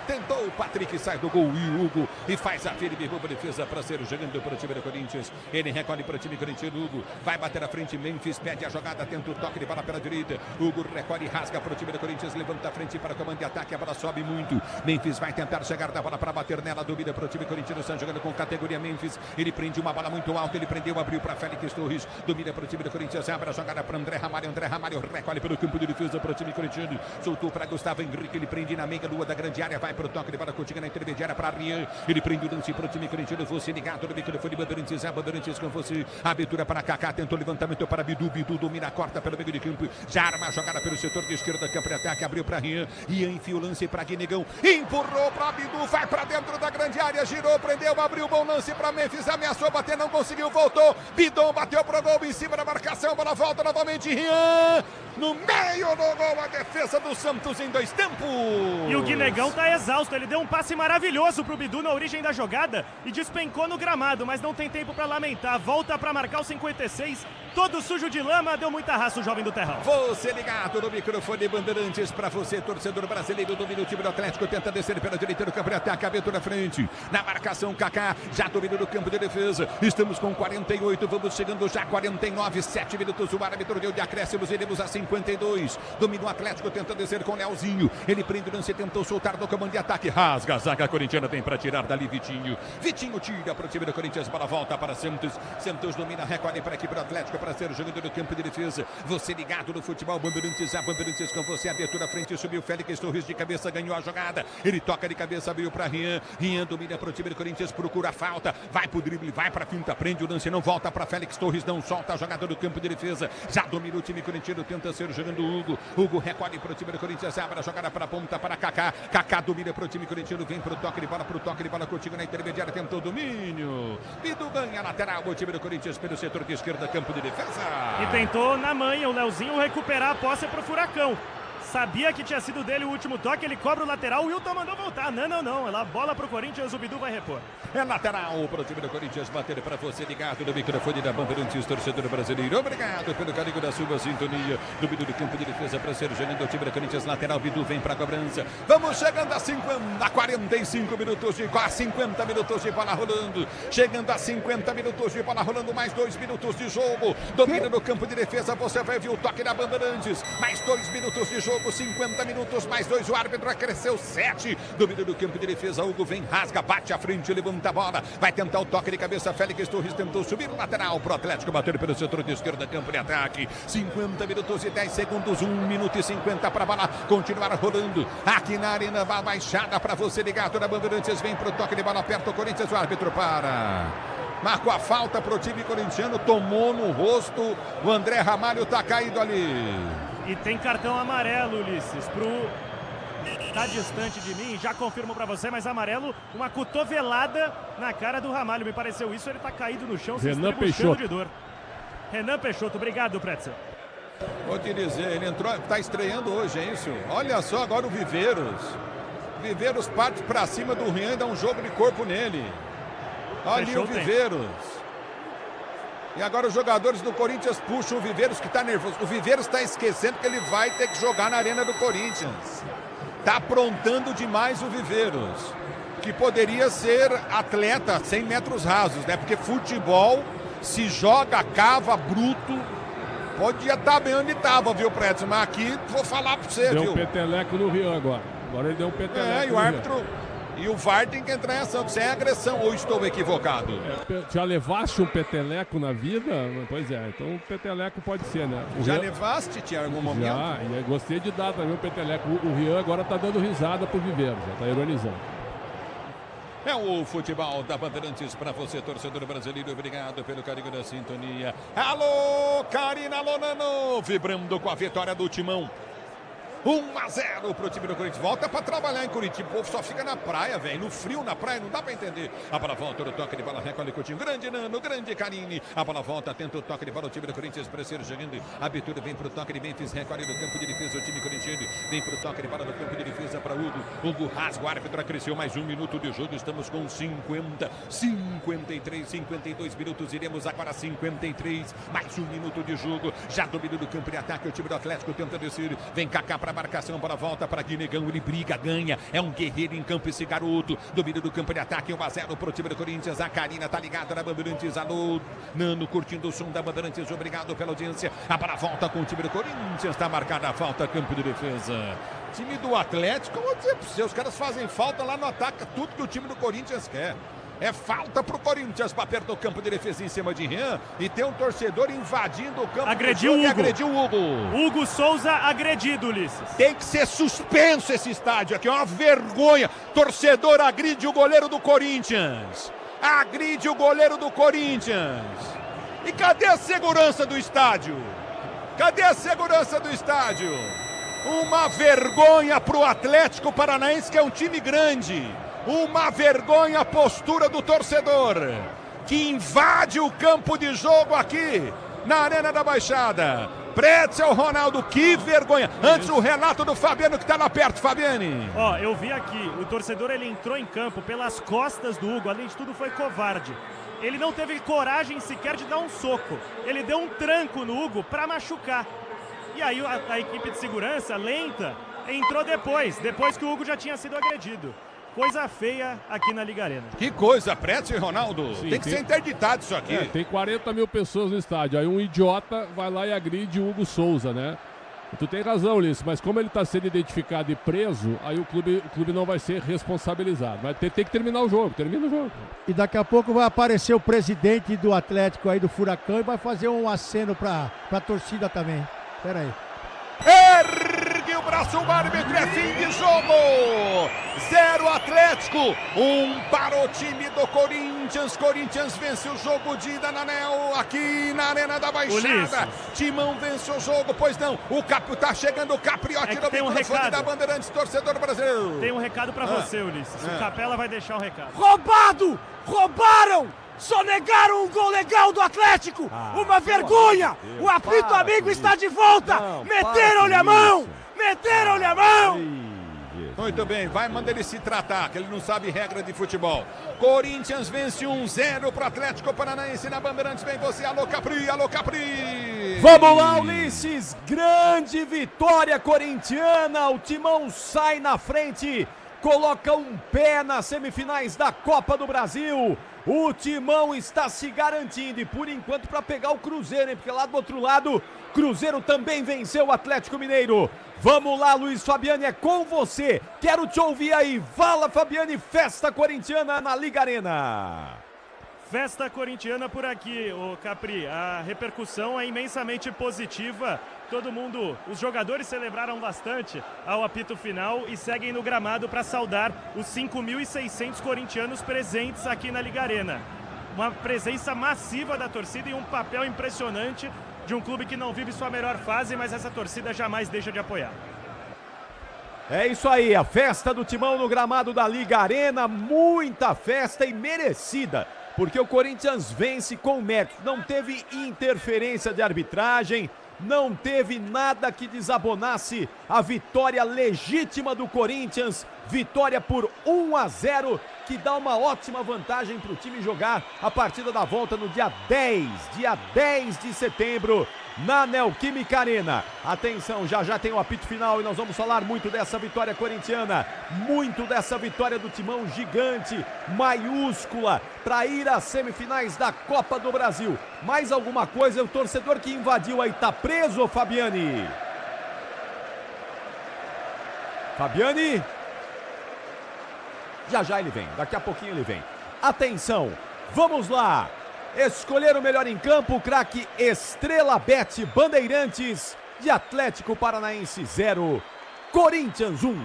Speaker 3: Tentou o Patrick, sai do gol e o Hugo, e faz a firme boa defesa para ser jogando para o time do Corinthians. Ele recolhe para o time corintiano, Hugo vai bater à frente, Memphis pede a jogada, tenta o toque de bola pela direita. Hugo recolhe e rasga para o time do Corinthians, levanta a frente para o comando de ataque, a bola sobe muito. Memphis vai tentar chegar da bola para bater nela, domina para o time corintiano, está jogando com categoria Memphis. Ele prende uma bola muito alta, ele prendeu, abriu para Félix Torres, domina para o time do Corinthians, abre a jogada para André Ramalho recolhe pelo campo de defesa para o time corintiano, soltou para Gustavo Henrique, ele prende na meia lua da grande área, vai para o toque de bola contigo na intermediária para Rian, ele prende o lance para o time corintiano, você ligado no microfone Bandeirantes, a Bandeirantes com você, abertura para Kaká, tentou levantamento para Bidu, domina, corta pelo meio de campo, já arma a jogada pelo setor de esquerda, campo de ataque, abriu para Rian, enfia o lance para Guinegão, empurrou para Bidu, vai para dentro da grande área, girou, prendeu, abriu, bom lance para Memphis, ameaçou bater, não conseguiu, voltou, Bidon bateu pro gol, em cima da marcação, bola volta novamente, Rian, no meio do gol, a defesa do Santos em 2 tempos.
Speaker 17: E o Guinegão tá exausto, ele deu um passe maravilhoso pro Bidu na origem da jogada e despencou no gramado, mas não tem tempo para lamentar, volta para marcar o 56, todo sujo de lama, deu muita raça o jovem do Terrão.
Speaker 3: Você ligado no microfone Bandeirantes, para você, torcedor brasileiro, domina o time do Atlético, tenta descer pela direita do campo de ataque, abertura na frente, na marcação, Kaká, já domina no campo de defesa, estamos com 48, vamos chegando já 49, 7 minutos, o árbitro deu de acréscimos, iremos a 52, domina o Atlético, tenta descer com o Leozinho, ele prende o lance, tentou soltar no comando de ataque, rasga a zaga corintiana, vem para tirar dali Vitinho tira para o time do Corinthians, bola volta para Santos domina, recolhe para aqui para o Atlético, para ser jogando no campo de defesa, você ligado no futebol Bandeirantes, a Bandeirantes com você, abertura abertura, frente, subiu Félix Torres de cabeça, ganhou a jogada. Ele toca de cabeça, abriu para Rian. Rian domina para o time do Corinthians, procura a falta. Vai pro drible, vai para finta, prende o lance, não volta para Félix Torres, não solta a jogada do campo de defesa. Já domina o time corintiano, tenta ser jogando o Hugo. Hugo recolhe para o time do Corinthians, abre a jogada para a ponta, para Kaká. Kaká domina para o time corintiano, vem para o toque de bola, contigo na intermediária, tentou o domínio. Bidu ganha a lateral, o time do Corinthians pelo setor de esquerda, campo de defesa.
Speaker 17: E tentou na manha o Leozinho recuperar a posse pro Furacão. Sabia que tinha sido dele o último toque, ele cobra o lateral, o Wilton mandou voltar. Não. Ela bola pro Corinthians, o Bidu vai repor.
Speaker 3: É lateral pro time do Corinthians, bater para você ligado no microfone da Bandeirantes, torcedor brasileiro. Obrigado pelo carinho da sua sintonia. Do Bidu do campo de defesa para ser jogando o time do Corinthians, lateral, Bidu vem para a cobrança. Vamos chegando a 45 minutos de 50 minutos de bola rolando. Chegando a 50 minutos de bola rolando, mais 2 minutos de jogo. Domina no campo de defesa, você vai ver o toque da Bandeirantes. Mais 2 minutos de jogo. 50 minutos, mais 2, o árbitro acresceu 7. Domínio do campo de defesa, Hugo vem, rasga, bate à frente, levanta a bola, vai tentar o toque de cabeça, Félix Torres tentou subir o lateral pro Atlético, bater pelo setor de esquerda, campo de ataque. 50 minutos e 10 segundos, 1 minuto e 50 para a bola continuar rolando aqui na Arena Baixada para você ligado na Bandeirantes, vem pro toque de bola, aperta o Corinthians, o árbitro para. Marcou a falta pro time corintiano, tomou no rosto, o André Ramalho tá caído ali.
Speaker 17: E tem cartão amarelo, Ulisses, tá distante de mim, já confirmo pra você, mas amarelo, uma cotovelada na cara do Ramalho, me pareceu isso, ele tá caído no chão, se estribuchando de dor. Renan Peixoto, obrigado, Pretzel.
Speaker 3: Vou te dizer, ele entrou, tá estreando hoje, é isso? Olha só agora o Viveiros. Viveiros parte pra cima do Rian e dá um jogo de corpo nele. Olha ali o Viveiros. E agora os jogadores do Corinthians puxam o Viveiros, que está nervoso. O Viveiros está esquecendo que ele vai ter que jogar na Arena do Corinthians. Está aprontando demais o Viveiros, que poderia ser atleta 100 metros rasos, né? Porque futebol se joga, cava, bruto. Podia estar bem onde estava, viu, Pretzel? Mas aqui, vou falar para você,
Speaker 2: viu?
Speaker 3: Deu
Speaker 2: um peteleco no Rian agora. Agora ele deu um peteleco
Speaker 3: e o árbitro... E o VAR tem que entrar em ação. Isso é agressão ou estou equivocado?
Speaker 2: Já levaste um peteleco na vida? Pois é, então um peteleco pode ser, né?
Speaker 3: Levaste, tinha algum momento?
Speaker 2: Já, e eu gostei de dar também um peteleco. O Rian agora tá dando risada pro Viveiros, já tá ironizando.
Speaker 3: É o futebol da Bandeirantes para você, torcedor brasileiro. Obrigado pelo carinho da sintonia. Alô, Karina Lonano, vibrando com a vitória do Timão. 1-0 pro time do Corinthians. Volta pra trabalhar em Curitiba. O povo só fica na praia, velho. No frio, na praia, não dá pra entender. A bola volta, o toque de bola, recolhe Coutinho. Grande Nano, grande Carine. A bola volta, tenta o toque de bola. O time do Corinthians precisa jogando. Abertura vem pro toque de Memphis, recolhe do campo de defesa. O time corintiano vem pro toque de bola do campo de defesa para Hugo. Hugo rasga, o árbitro acresceu mais 1 minuto de jogo. Estamos com 50, 53, 52 minutos. Iremos agora 53, mais 1 minuto de jogo. Já domínio do campo de ataque. O time do Atlético tenta descer. Vem Kaká para marcação, bola volta para Guinegão, ele briga, ganha, é um guerreiro em campo esse garoto, domínio do campo de ataque, 1-0 pro time do Corinthians, a Karina tá ligada na Bandeirantes, alô, Nano curtindo o som da Bandeirantes, obrigado pela audiência, a bola volta com o time do Corinthians, tá marcada a falta, campo de defesa. Time do Atlético, eu vou dizer pra você, os caras fazem falta lá no ataque, tudo que o time do Corinthians quer. É falta pro Corinthians para perto do campo de defesa em cima de Rian. E tem um torcedor invadindo o campo.
Speaker 17: Agrediu o Hugo.
Speaker 3: Agrediu o Hugo.
Speaker 17: Hugo Souza agredido, Ulisses.
Speaker 3: Tem que ser suspenso esse estádio aqui. É uma vergonha. Torcedor agride o goleiro do Corinthians. Agride o goleiro do Corinthians. E cadê a segurança do estádio? Cadê a segurança do estádio? Uma vergonha pro Atlético Paranaense, que é um time grande. Uma vergonha a postura do torcedor, que invade o campo de jogo aqui na Arena da Baixada. Pretzel, Ronaldo, que vergonha. Antes o relato do Fabiano, que está lá perto, Fabiane.
Speaker 17: Ó, eu vi aqui, o torcedor ele entrou em campo pelas costas do Hugo, além de tudo foi covarde. Ele não teve coragem sequer de dar um soco. Ele deu um tranco no Hugo para machucar. E aí a equipe de segurança, lenta, entrou depois que o Hugo já tinha sido agredido. Coisa feia aqui na Liga Arena.
Speaker 3: Que coisa, Pretzel e Ronaldo.
Speaker 2: Sim,
Speaker 3: tem que ser interditado isso aqui.
Speaker 2: Tem 40 mil pessoas no estádio. Aí um idiota vai lá e agride o Hugo Souza, né? Tu tem razão, Ulisses, mas como ele está sendo identificado e preso, aí o clube não vai ser responsabilizado. Mas tem que terminar o jogo, termina o jogo.
Speaker 13: E daqui a pouco vai aparecer o presidente do Atlético aí, do Furacão, e vai fazer um aceno pra torcida também. Pera aí.
Speaker 3: Ergue o braço o árbitro, é fim de jogo. 0 Atlético, 1 para o time do Corinthians. Corinthians vence o jogo de ida na Anel, aqui na Arena da Baixada. Timão vence o jogo, pois não. Tá chegando o Capriotti no microfone da Bandeirantes, torcedor brasileiro.
Speaker 17: Tem um recado pra você, Ulisses. O Capela vai deixar um recado.
Speaker 11: Roubado! Roubaram! Sonegaram um gol legal do Atlético! Uma vergonha! O apito amigo está de volta! Meteram-lhe a mão! Meteram-lhe a mão!
Speaker 3: Muito bem, vai mandar ele se tratar, que ele não sabe regra de futebol. Corinthians vence 1-0 para o Atlético Paranaense na Bandeirantes. Vem você, alô Capri, alô Capri!
Speaker 1: Vamos lá, Ulisses! Grande vitória corintiana! O Timão sai na frente, coloca um pé nas semifinais da Copa do Brasil. O Timão está se garantindo e por enquanto para pegar o Cruzeiro, hein? Porque lá do outro lado, Cruzeiro também venceu o Atlético Mineiro. Vamos lá, Luiz Fabiani, é com você. Quero te ouvir aí. Fala, Fabiani, festa corintiana na Liga Arena.
Speaker 17: Festa corintiana por aqui, ô Capri. A repercussão é imensamente positiva. Todo mundo, os jogadores celebraram bastante ao apito final e seguem no gramado para saudar os 5.600 corintianos presentes aqui na Liga Arena. Uma presença massiva da torcida e um papel impressionante de um clube que não vive sua melhor fase, mas essa torcida jamais deixa de apoiar.
Speaker 1: É isso aí, a festa do Timão no gramado da Liga Arena, muita festa e merecida, porque o Corinthians vence com mérito, não teve interferência de arbitragem, não teve nada que desabonasse a vitória legítima do Corinthians, vitória por 1-0, que dá uma ótima vantagem para o time jogar a partida da volta no dia 10 de setembro, na Neoquímica Arena. Atenção, já tem o apito final e nós vamos falar muito dessa vitória corintiana, muito dessa vitória do Timão gigante, maiúscula, para ir às semifinais da Copa do Brasil. Mais alguma coisa? O torcedor que invadiu aí tá preso, Fabiani? Fabiani? Já ele vem, daqui a pouquinho ele vem. Atenção, vamos lá. Escolher o melhor em campo, o craque Estrela Bet Bandeirantes, de Atlético Paranaense 0, Corinthians 1.
Speaker 23: O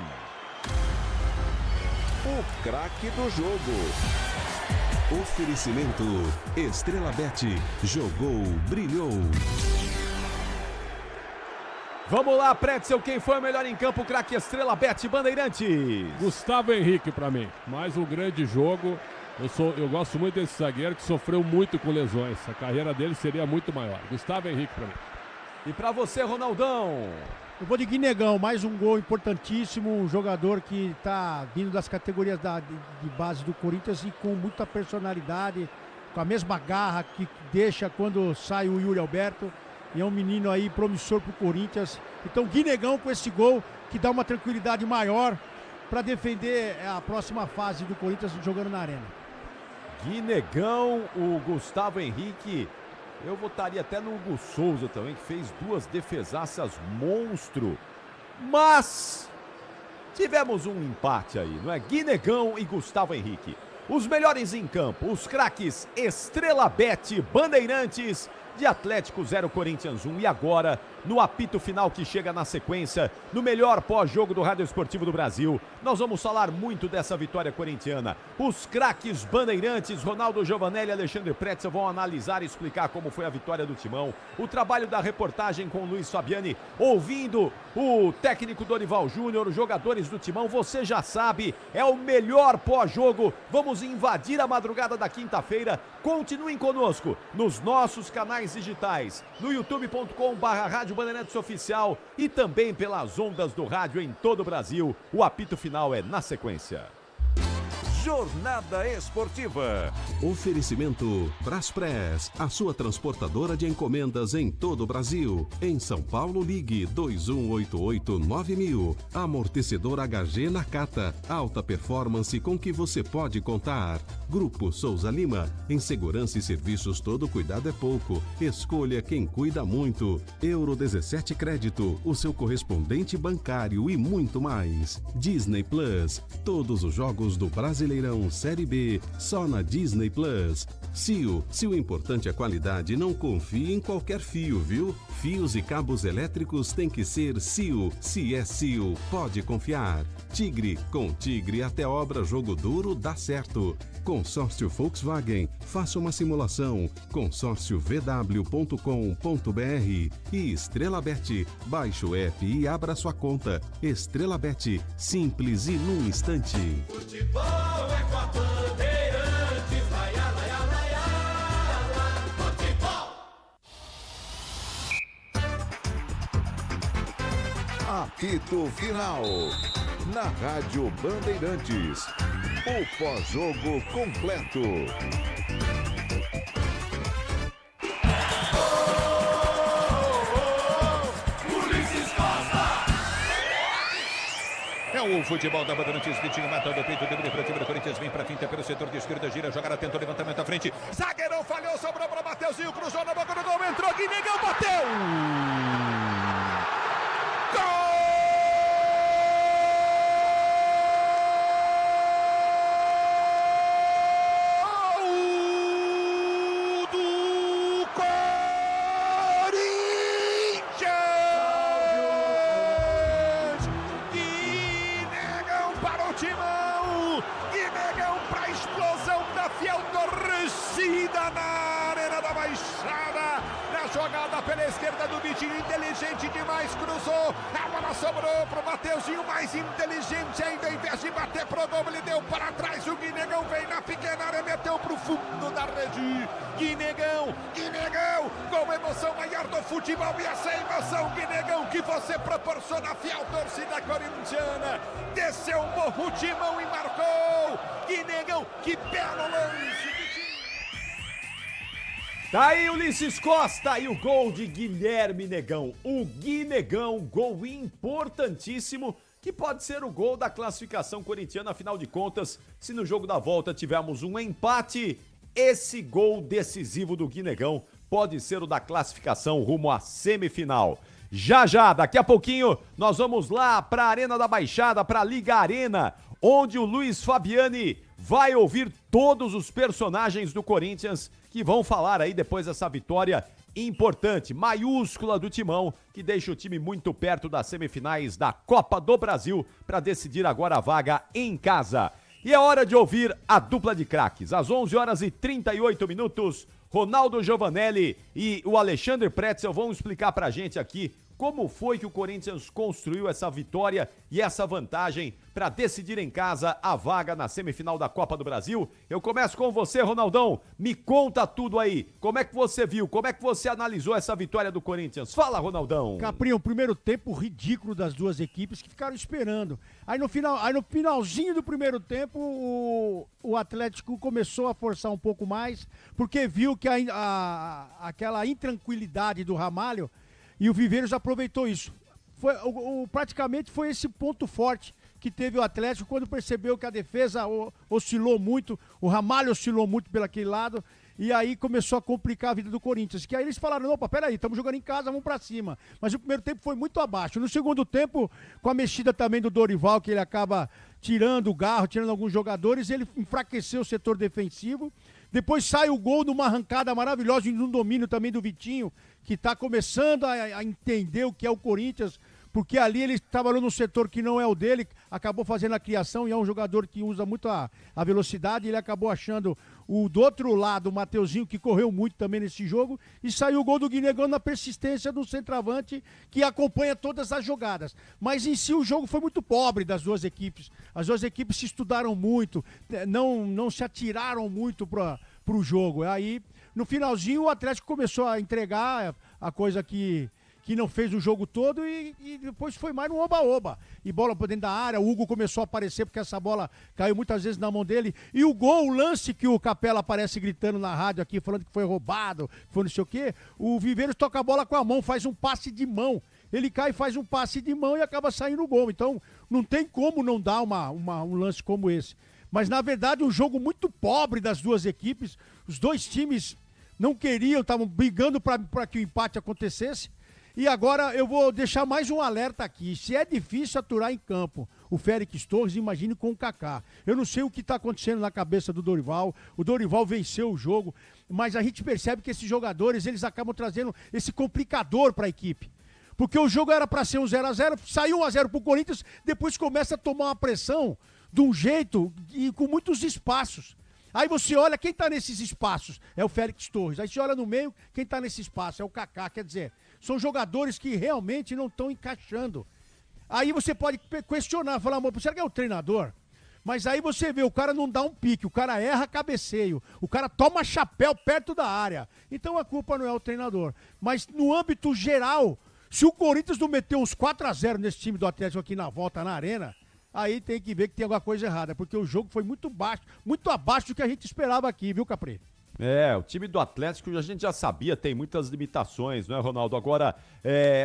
Speaker 23: craque do jogo. Oferecimento Estrela Bet. Jogou, brilhou.
Speaker 1: Vamos lá, Pretzel, quem foi o melhor em campo, o craque Estrela Bet Bandeirantes?
Speaker 2: Gustavo Henrique para mim, mais um grande jogo. Eu gosto muito desse zagueiro que sofreu muito com lesões. A carreira dele seria muito maior. Gustavo Henrique para mim.
Speaker 1: E para você, Ronaldão?
Speaker 13: Eu vou de Guinegão, mais um gol importantíssimo, um jogador que está vindo das categorias de base do Corinthians e com muita personalidade, com a mesma garra que deixa quando sai o Yuri Alberto. E é um menino aí promissor para o Corinthians. Então Guinegão com esse gol que dá uma tranquilidade maior para defender a próxima fase do Corinthians jogando na Arena.
Speaker 1: Guinegão, o Gustavo Henrique, eu votaria até no Hugo Souza também, que fez 2 defesaças monstro. Mas tivemos um empate aí, não é? Guinegão e Gustavo Henrique. Os melhores em campo, os craques Estrela Bet Bandeirantes, de Atlético 0, Corinthians 1. E agora, no apito final que chega na sequência, no melhor pós-jogo do Rádio Esportivo do Brasil, nós vamos falar muito dessa vitória corintiana. Os craques bandeirantes, Ronaldo Giovanelli e Alexandre Pretzel, vão analisar e explicar como foi a vitória do Timão. O trabalho da reportagem com o Luiz Fabiani, ouvindo o técnico Dorival Júnior, os jogadores do Timão, você já sabe, é o melhor pós-jogo. Vamos invadir a madrugada da quinta-feira. Continuem conosco nos nossos canais digitais, no youtube.com/Rádio Bandeirantes Oficial e também pelas ondas do rádio em todo o Brasil. O apito final é na sequência.
Speaker 23: Jornada Esportiva. Oferecimento Braspress, a sua transportadora de encomendas em todo o Brasil. Em São Paulo, ligue 2188-9000. Amortecedor HG Nakata, alta performance com que você pode contar. Grupo Souza Lima, em segurança e serviços todo cuidado é pouco. Escolha quem cuida muito. Euro 17 Crédito, o seu correspondente bancário e muito mais. Disney Plus, todos os jogos do Brasileiro Brasileirão Série B, só na Disney Plus. CIO, se o importante é qualidade, não confie em qualquer fio, viu? Fios e cabos elétricos tem que ser CIO. Se é CIO, pode confiar. Tigre, com Tigre até obra jogo duro dá certo. Consórcio Volkswagen, faça uma simulação. consórciovw.com.br e Estrela Bet, baixe o app e abra sua conta. Estrela Bet, simples e num instante.
Speaker 22: Futebol é com a Bandeirantes, laia, laia, laia, futebol.
Speaker 6: Apito Final. Na Rádio Bandeirantes. O pós-jogo completo.
Speaker 22: Ulisses Costa!
Speaker 3: É o futebol da Bandeirantes, Vitinho mata do peito, drible para o time do Corinthians, vem para finta pelo setor de esquerda, gira, jogada, tentou levantamento à frente. Zagueirão falhou, sobrou para Mateuzinho, cruzou na boca do gol, entrou, Guinegão bateu! Gol! Jogada pela esquerda do Vitinho, inteligente demais, cruzou, a bola sobrou pro Mateuzinho, mais inteligente ainda, em vez de bater pro gol, ele deu para trás, o Guinegão veio na pequena área, meteu pro fundo da rede, Guinegão, com emoção maior do futebol, e essa emoção, Guinegão, que você proporciona, fiel torcida corintiana, desceu o morro Timão e marcou, Guinegão, que belo lance,
Speaker 1: Tá aí Ulisses Costa e o gol de Guilherme Negão. O Guinegão, gol importantíssimo, que pode ser o gol da classificação corintiana, afinal de contas, se no jogo da volta tivermos um empate, esse gol decisivo do Guinegão pode ser o da classificação rumo à semifinal. Já, daqui a pouquinho, nós vamos lá para a Arena da Baixada, para a Liga Arena, onde o Luiz Fabiani vai ouvir todos os personagens do Corinthians que vão falar aí depois dessa vitória importante, maiúscula do Timão, que deixa o time muito perto das semifinais da Copa do Brasil para decidir agora a vaga em casa. E é hora de ouvir a dupla de craques. Às 11h38, Ronaldo Giovanelli e o Alexandre Pretzel vão explicar pra gente aqui como foi que o Corinthians construiu essa vitória e essa vantagem para decidir em casa a vaga na semifinal da Copa do Brasil. Eu começo com você, Ronaldão. Me conta tudo aí. Como é que você viu? Como é que você analisou essa vitória do Corinthians? Fala, Ronaldão.
Speaker 13: Caprinho, o primeiro tempo ridículo das duas equipes que ficaram esperando. Aí no finalzinho do primeiro tempo, o Atlético começou a forçar um pouco mais, porque viu que aquela intranquilidade do Ramalho, e o Viveiros aproveitou isso. Praticamente foi esse ponto forte que teve o Atlético quando percebeu que a defesa oscilou muito, o Ramalho oscilou muito pelo aquele lado, e aí começou a complicar a vida do Corinthians. Que aí eles falaram, opa, peraí, estamos jogando em casa, vamos pra cima. Mas o primeiro tempo foi muito abaixo. No segundo tempo, com a mexida também do Dorival, que ele acaba tirando o Garro, tirando alguns jogadores, ele enfraqueceu o setor defensivo. Depois sai o gol numa arrancada maravilhosa, num domínio também do Vitinho, que está começando a entender o que é o Corinthians, porque ali ele trabalhou num setor que não é o dele, acabou fazendo a criação e é um jogador que usa muito a velocidade, ele acabou achando do outro lado o Mateuzinho, que correu muito também nesse jogo, e saiu o gol do Guinegão na persistência do centroavante, que acompanha todas as jogadas. Mas em si o jogo foi muito pobre das duas equipes. As duas equipes se estudaram muito, não se atiraram muito para o jogo. Aí, no finalzinho, o Atlético começou a entregar a coisa que não fez o jogo todo e depois foi mais no oba-oba. E bola por dentro da área, o Hugo começou a aparecer porque essa bola caiu muitas vezes na mão dele. E o gol, o lance que o Capela aparece gritando na rádio aqui, falando que foi roubado, foi não sei o quê, o Viveiros toca a bola com a mão, faz um passe de mão. Ele cai, faz um passe de mão e acaba saindo o gol. Então, não tem como não dar um lance como esse. Mas, na verdade, um jogo muito pobre das duas equipes. Os dois times não queriam, estavam brigando para que o empate acontecesse. E agora eu vou deixar mais um alerta aqui. Se é difícil aturar em campo o Félix Torres, imagine com o Kaká. Eu não sei o que está acontecendo na cabeça do Dorival. O Dorival venceu o jogo, mas a gente percebe que esses jogadores, eles acabam trazendo esse complicador para a equipe. Porque o jogo era para ser um 0-0, saiu 1-0 pro Corinthians, depois começa a tomar uma pressão de um jeito e com muitos espaços. Aí você olha, quem tá nesses espaços? É o Félix Torres. Aí você olha no meio, quem tá nesse espaço? É o Kaká. Quer dizer, são jogadores que realmente não estão encaixando. Aí você pode questionar, falar, amor, será que é o treinador? Mas aí você vê, o cara não dá um pique, o cara erra cabeceio, o cara toma chapéu perto da área. Então a culpa não é o treinador. Mas no âmbito geral, se o Corinthians não meteu uns 4-0 nesse time do Atlético aqui na volta, na arena, aí tem que ver que tem alguma coisa errada, porque o jogo foi muito baixo, muito abaixo do que a gente esperava aqui, viu, Capri?
Speaker 1: O time do Atlético a gente já sabia, tem muitas limitações, não é, Ronaldo? Agora,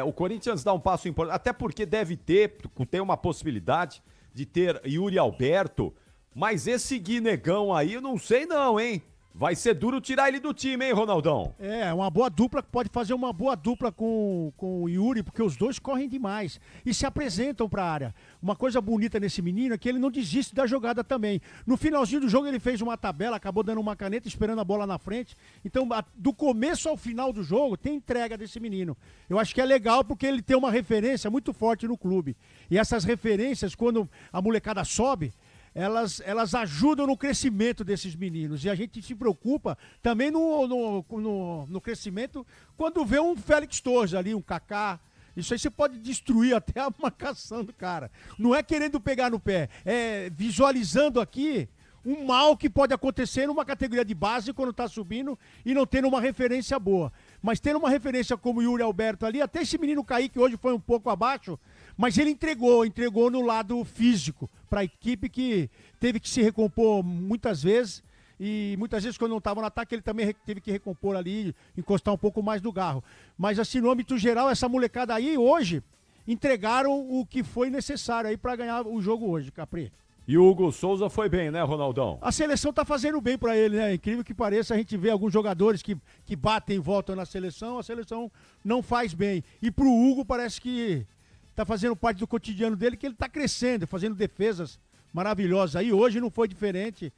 Speaker 1: o Corinthians dá um passo importante, até porque tem uma possibilidade de ter Yuri Alberto, mas esse Guinegão aí, eu não sei não, hein? Vai ser duro tirar ele do time, hein, Ronaldão?
Speaker 13: Uma boa dupla, pode fazer uma boa dupla com o Yuri, porque os dois correm demais e se apresentam para a área. Uma coisa bonita nesse menino é que ele não desiste da jogada também. No finalzinho do jogo ele fez uma tabela, acabou dando uma caneta, esperando a bola na frente. Então, do começo ao final do jogo, tem entrega desse menino. Eu acho que é legal porque ele tem uma referência muito forte no clube. E essas referências, quando a molecada sobe, elas ajudam no crescimento desses meninos. E a gente se preocupa também no crescimento quando vê um Félix Torres ali, um Kaká. Isso aí você pode destruir até a marcação do cara. Não é querendo pegar no pé, é visualizando aqui um mal que pode acontecer numa categoria de base quando está subindo e não tendo uma referência boa. Mas tendo uma referência como o Yuri Alberto ali, até esse menino Kaique hoje foi um pouco abaixo, mas ele entregou no lado físico para a equipe que teve que se recompor muitas vezes e muitas vezes quando não estava no ataque ele também teve que recompor ali, encostar um pouco mais do garro. Mas assim, no âmbito geral, essa molecada aí hoje entregaram o que foi necessário aí para ganhar o jogo hoje, Capri.
Speaker 1: E o Hugo Souza foi bem, né, Ronaldão?
Speaker 13: A seleção tá fazendo bem para ele, né? Incrível que pareça, a gente vê alguns jogadores que batem e voltam na seleção, a seleção não faz bem. E pro Hugo parece que tá fazendo parte do cotidiano dele, que ele tá crescendo, fazendo defesas maravilhosas. Aí hoje não foi diferente.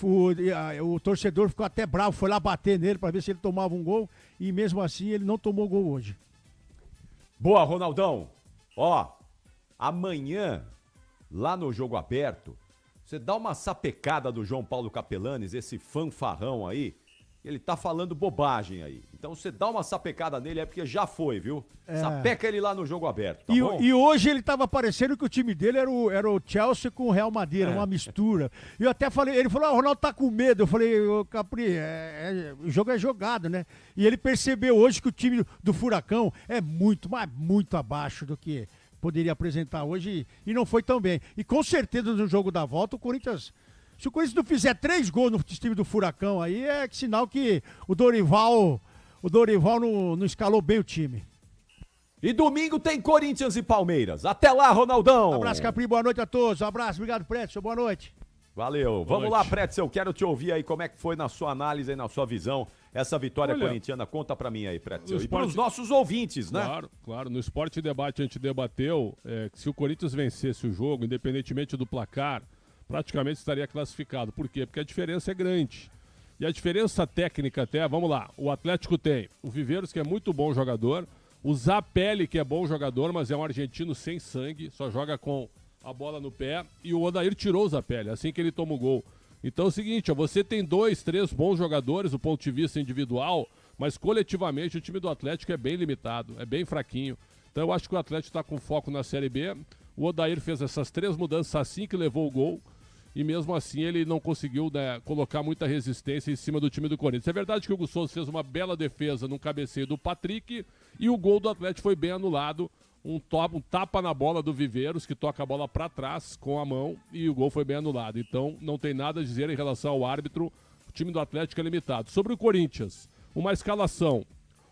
Speaker 13: O torcedor ficou até bravo, foi lá bater nele para ver se ele tomava um gol e mesmo assim ele não tomou gol hoje.
Speaker 1: Boa, Ronaldão. Amanhã, lá no Jogo Aberto, você dá uma sapecada do João Paulo Capelanes, esse fanfarrão aí, ele tá falando bobagem aí. Então você dá uma sapecada nele, é porque já foi, viu? Sapeca ele lá no Jogo Aberto, tá bom?
Speaker 13: E hoje ele tava parecendo que o time dele era o Chelsea com o Real Madrid, uma mistura. E eu até falei, ele falou, o Ronaldo tá com medo. Eu falei, Capri, o jogo é jogado, né? E ele percebeu hoje que o time do Furacão é muito, mas muito abaixo do que poderia apresentar hoje e não foi tão bem. E com certeza no jogo da volta o Corinthians, se o Corinthians não fizer 3 gols no time do Furacão aí, é sinal que o Dorival não escalou bem o time.
Speaker 1: E domingo tem Corinthians e Palmeiras. Até lá, Ronaldão.
Speaker 13: Abraço, Capri, boa noite a todos. Um abraço, obrigado, Pretzel, boa noite.
Speaker 1: Valeu. Vamos lá, Pretzel, quero te ouvir aí como é que foi na sua análise e na sua visão essa vitória corintiana. Conta pra mim aí, Pretzel. E pros nossos ouvintes, né?
Speaker 2: Claro. No Esporte Debate a gente debateu que se o Corinthians vencesse o jogo, independentemente do placar, praticamente estaria classificado. Por quê? Porque a diferença é grande. E a diferença técnica até, vamos lá, o Atlético tem o Viveiros, que é muito bom jogador, o Zapelli, que é bom jogador, mas é um argentino sem sangue, só joga com a bola no pé, e o Odair tirou o Zapelli, assim que ele toma o gol. Então é o seguinte, você tem 2, 3 bons jogadores do ponto de vista individual, mas coletivamente o time do Atlético é bem limitado, é bem fraquinho. Então eu acho que o Atlético está com foco na Série B, o Odair fez essas 3 mudanças assim que levou o gol, e mesmo assim ele não conseguiu colocar muita resistência em cima do time do Corinthians. É verdade que o Hugo Souza fez uma bela defesa no cabeceio do Patrick e o gol do Atlético foi bem anulado. Um tapa na bola do Viveiros, que toca a bola para trás com a mão e o gol foi bem anulado. Então não tem nada a dizer em relação ao árbitro. O time do Atlético é limitado. Sobre o Corinthians, uma escalação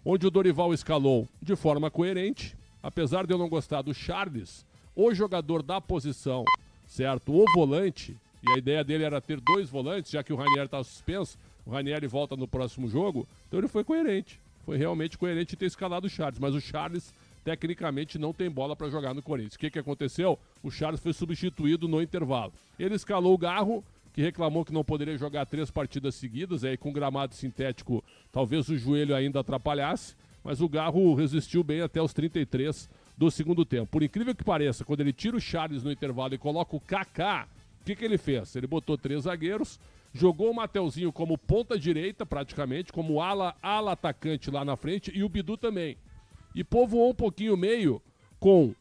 Speaker 2: onde o Dorival escalou de forma coerente. Apesar de eu não gostar do Charles, o jogador da posição, certo? O volante. E a ideia dele era ter 2 volantes, já que o Ranieri está suspenso, o Ranieri volta no próximo jogo, então ele foi coerente. foi realmente coerente ter escalado o Charles, mas o Charles tecnicamente não tem bola para jogar no Corinthians. O que aconteceu? O Charles foi substituído no intervalo. Ele escalou o Garro, que reclamou que não poderia jogar 3 partidas seguidas, aí com gramado sintético talvez o joelho ainda atrapalhasse, mas o Garro resistiu bem até os 33 do segundo tempo. Por incrível que pareça, quando ele tira o Charles no intervalo e coloca o Kaká, o que ele fez? Ele botou 3 zagueiros, jogou o Mateuzinho como ponta direita praticamente, como ala atacante lá na frente e o Bidu também. E povoou um pouquinho o meio com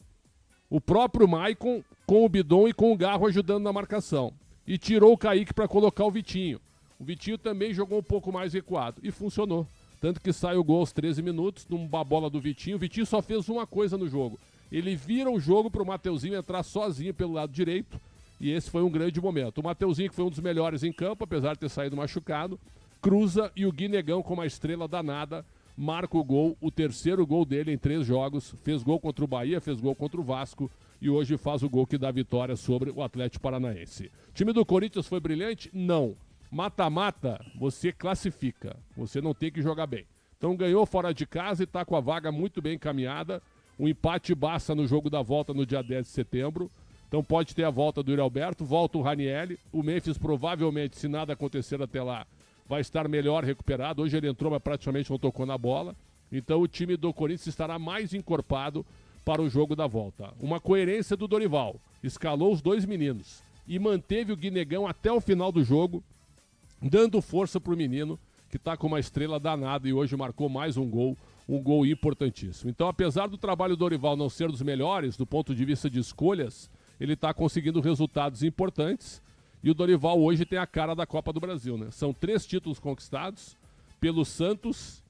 Speaker 2: o próprio Maicon, com o Bidon e com o Garro ajudando na marcação. E tirou o Kaique para colocar o Vitinho. O Vitinho também jogou um pouco mais recuado e funcionou. Tanto que sai o gol aos 13 minutos, numa bola do Vitinho. O Vitinho só fez uma coisa no jogo. Ele vira o jogo para o Mateuzinho entrar sozinho pelo lado direito. E esse foi um grande momento. O Mateuzinho, que foi um dos melhores em campo, apesar de ter saído machucado, cruza e o Guinegão, com uma estrela danada, marca o gol, o terceiro gol dele em 3 jogos. Fez gol contra o Bahia, fez gol contra o Vasco e hoje faz o gol que dá vitória sobre o Atlético Paranaense. O time do Corinthians foi brilhante? Não. Mata-mata, você classifica. Você não tem que jogar bem. Então ganhou fora de casa e está com a vaga muito bem encaminhada. Um empate basta no jogo da volta no dia 10 de setembro. Então pode ter a volta do Yuri Alberto, volta o Ranieri. O Memphis provavelmente, se nada acontecer até lá, vai estar melhor recuperado. Hoje ele entrou, mas praticamente não tocou na bola. Então o time do Corinthians estará mais encorpado para o jogo da volta. Uma coerência do Dorival. Escalou os 2 meninos e manteve o Guinegão até o final do jogo, dando força para o menino, que está com uma estrela danada e hoje marcou mais um gol importantíssimo. Então, apesar do trabalho do Dorival não ser dos melhores, do ponto de vista de escolhas, ele está conseguindo resultados importantes. E o Dorival hoje tem a cara da Copa do Brasil, né? São 3 títulos conquistados pelo Santos,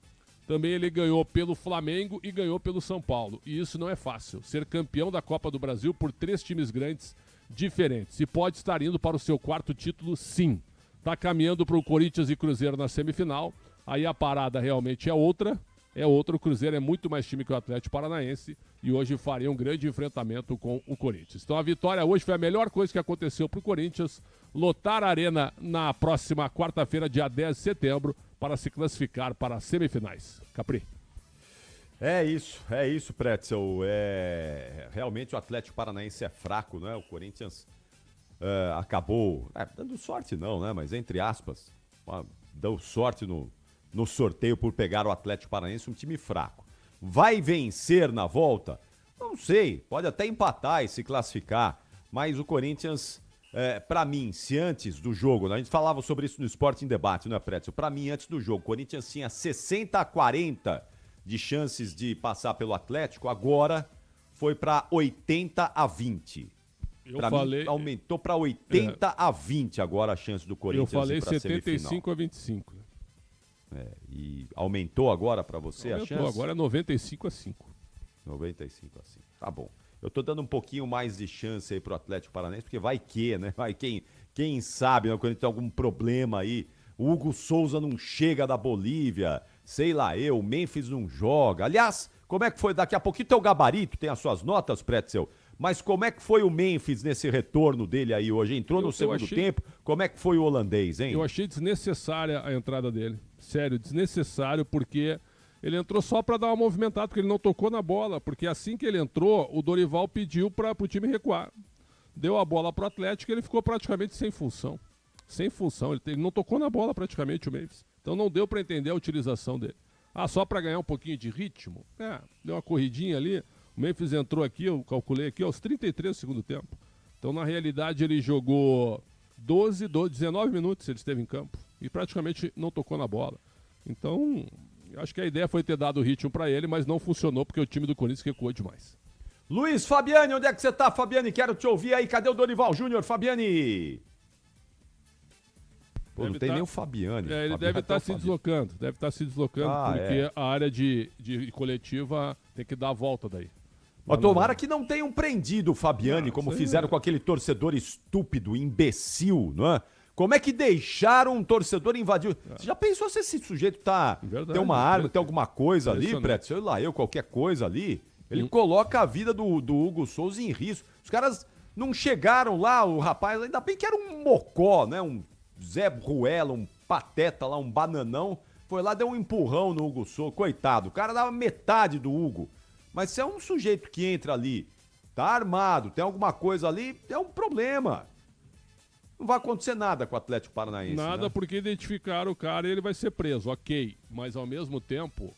Speaker 2: também ele ganhou pelo Flamengo e ganhou pelo São Paulo. E isso não é fácil, ser campeão da Copa do Brasil por 3 times grandes diferentes. E pode estar indo para o seu 4º título, sim. Está caminhando para o Corinthians e Cruzeiro na semifinal. Aí a parada realmente é outra. O Cruzeiro é muito mais time que o Atlético Paranaense e hoje faria um grande enfrentamento com o Corinthians. Então a vitória hoje foi a melhor coisa que aconteceu para o Corinthians, lotar a Arena na próxima quarta-feira, dia 10 de setembro, para se classificar para as semifinais. Capri.
Speaker 1: É isso, Pretzel. Realmente o Atlético Paranaense é fraco, né? O Corinthians acabou, dando sorte não, né? Mas entre aspas, deu sorte no sorteio por pegar o Atlético Paranaense, um time fraco. Vai vencer na volta? Não sei, pode até empatar e se classificar, mas o Corinthians, pra mim, se antes do jogo, né, a gente falava sobre isso no Esporte em Debate, né, Pretzel? Pra mim, antes do jogo, o Corinthians tinha 60-40 de chances de passar pelo Atlético, agora foi pra 80-20. Mim, aumentou pra 80-20 agora a chance do Corinthians.
Speaker 2: Eu falei 75-25.
Speaker 1: E aumentou agora pra você a chance?
Speaker 2: Agora é 95-5.
Speaker 1: 95-5. Tá bom. Eu tô dando um pouquinho mais de chance aí pro Atlético Paranaense, porque vai que, né? Vai quem sabe, né? Quando tem algum problema aí. O Hugo Souza não chega da Bolívia, sei lá o Memphis não joga. Aliás, como é que foi? Daqui a pouquinho tem o gabarito, tem as suas notas, Pretzel. Mas como é que foi o Memphis nesse retorno dele aí hoje? Entrou no segundo tempo, como é que foi o holandês, hein?
Speaker 2: Eu achei desnecessária a entrada dele. Sério, desnecessário, porque ele entrou só para dar uma movimentada, porque ele não tocou na bola. Porque assim que ele entrou, o Dorival pediu para o time recuar. Deu a bola pro Atlético e ele ficou praticamente sem função. Sem função, ele não tocou na bola praticamente o Memphis. Então não deu para entender a utilização dele. Só para ganhar um pouquinho de ritmo? Deu uma corridinha ali. O Memphis entrou aqui, eu calculei aqui, aos 33 do segundo tempo. Então, na realidade, ele jogou 19 minutos ele esteve em campo. E praticamente não tocou na bola. Então, acho que a ideia foi ter dado ritmo para ele, mas não funcionou porque o time do Corinthians recuou demais.
Speaker 1: Luiz Fabiani, onde é que você tá, Fabiani? Quero te ouvir aí. Cadê o Dorival Júnior, Fabiani? Pô, não tem nem o Fabiani.
Speaker 2: Ele deve estar se deslocando. Porque a área de coletiva tem que dar a volta daí.
Speaker 1: Mas tomara que não tenham prendido o Fabiani, como fizeram com aquele torcedor estúpido, imbecil, não é? Como é que deixaram um torcedor invadir? Você já pensou se esse sujeito tem uma arma, tem alguma coisa ali, Preto? Sei lá, qualquer coisa ali. Ele coloca a vida do Hugo Souza em risco. Os caras não chegaram lá, o rapaz, ainda bem que era um mocó, né? Um Zé Ruela, um pateta lá, um bananão. foi lá, deu um empurrão no Hugo Souza, coitado, o cara dava metade do Hugo. Mas se é um sujeito que entra ali, tá armado, tem alguma coisa ali, é um problema. Não vai acontecer nada com o Atlético Paranaense.
Speaker 2: Nada,
Speaker 1: né?
Speaker 2: Porque identificaram o cara e ele vai ser preso, ok. Mas ao mesmo tempo,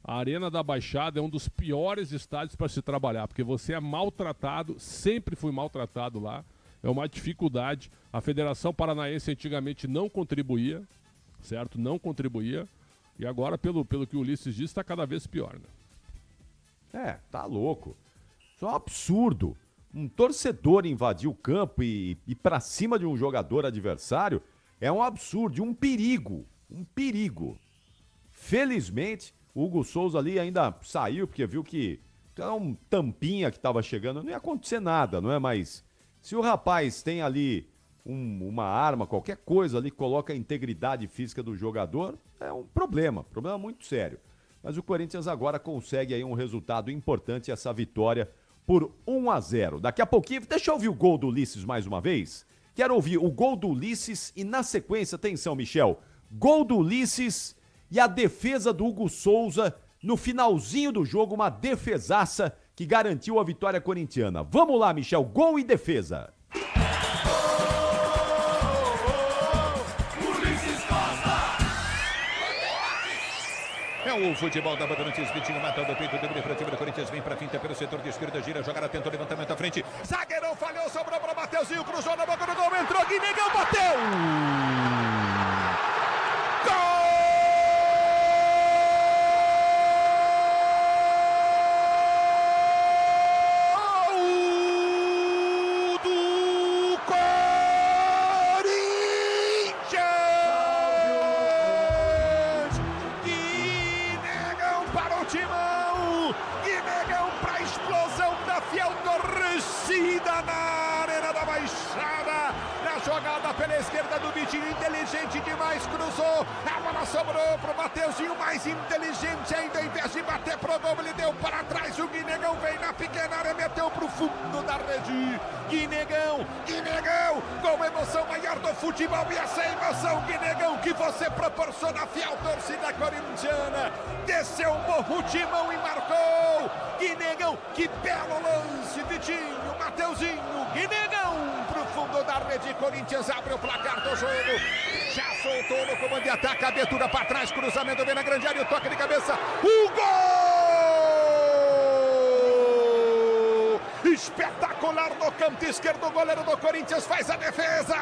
Speaker 2: a Arena da Baixada é um dos piores estádios para se trabalhar, porque você é maltratado, sempre fui maltratado lá, é uma dificuldade. A Federação Paranaense antigamente não contribuía, certo? Não contribuía, e agora, pelo que o Ulisses disse, está cada vez pior, né?
Speaker 1: Tá louco. Isso é um absurdo. Um torcedor invadir o campo e ir pra cima de um jogador adversário é um absurdo, um perigo. Um perigo. Felizmente, o Hugo Souza ali ainda saiu, porque viu que era um tampinha que estava chegando, não ia acontecer nada, não é? Mas se o rapaz tem ali uma arma, qualquer coisa ali, coloca a integridade física do jogador, é um problema muito sério. Mas o Corinthians agora consegue aí um resultado importante, essa vitória por 1-0. Daqui a pouquinho, deixa eu ouvir o gol do Ulisses mais uma vez. Quero ouvir o gol do Ulisses e na sequência, atenção, Michel, gol do Ulisses e a defesa do Hugo Souza no finalzinho do jogo, uma defesaça que garantiu a vitória corintiana. Vamos lá, Michel, gol e defesa.
Speaker 3: É o futebol da Bandeirantes, Vitinho mata do peito, drible para o time do Corinthians, vem para finta pelo setor de esquerda, gira, jogada, tentou levantamento à frente, zagueirão falhou, sobrou para Mateuzinho, cruzou na boca do gol, entrou, Guinegão bateu! Gol! Jogada pela esquerda do Vitinho, inteligente demais, cruzou, a bola sobrou pro Mateuzinho, mais inteligente ainda, em vez de bater pro gol, ele deu para trás, o Guinegão veio na pequena área, meteu pro fundo da rede, Guinegão, com emoção maior do futebol, e essa emoção, Guinegão, que você proporciona, fiel torcida corintiana, desceu o morro Timão e marcou, Guinegão, que belo lance, Vitinho, Mateuzinho, Guinegão, pro fundo da rede, Corinthians abre o placar do jogo, já soltou no comando de ataque, abertura para trás, cruzamento vem na grande área, o toque de cabeça, o gol! Espetacular no canto esquerdo, o goleiro do Corinthians faz a defesa!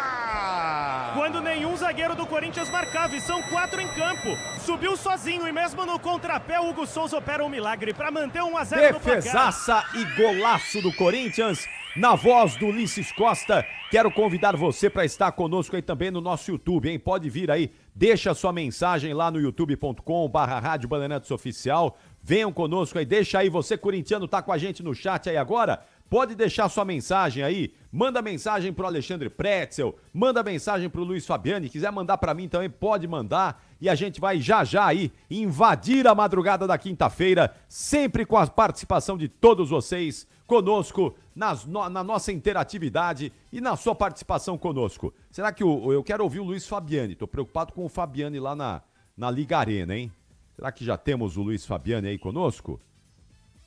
Speaker 17: Quando nenhum zagueiro do Corinthians marcava, e são 4 em campo, subiu sozinho e mesmo no contrapé, o Hugo Souza opera um milagre para manter 1-0 no placar.
Speaker 1: Defesaça e golaço do Corinthians. Na voz do Ulisses Costa, quero convidar você para estar conosco aí também no nosso YouTube, hein? Pode vir aí, deixa sua mensagem lá no youtube.com/Rádio Bandeirantes Oficial. Venham conosco aí, deixa aí, você corintiano tá com a gente no chat aí agora? Pode deixar sua mensagem aí, manda mensagem pro Alexandre Pretzel, manda mensagem pro Luiz Fabiani, quiser mandar para mim também, pode mandar. E a gente vai já aí invadir a madrugada da quinta-feira, sempre com a participação de todos vocês conosco, na nossa interatividade e na sua participação conosco. Será que eu quero ouvir o Luiz Fabiani? Tô preocupado com o Fabiani lá na Liga Arena, hein? Será que já temos o Luiz Fabiani aí conosco?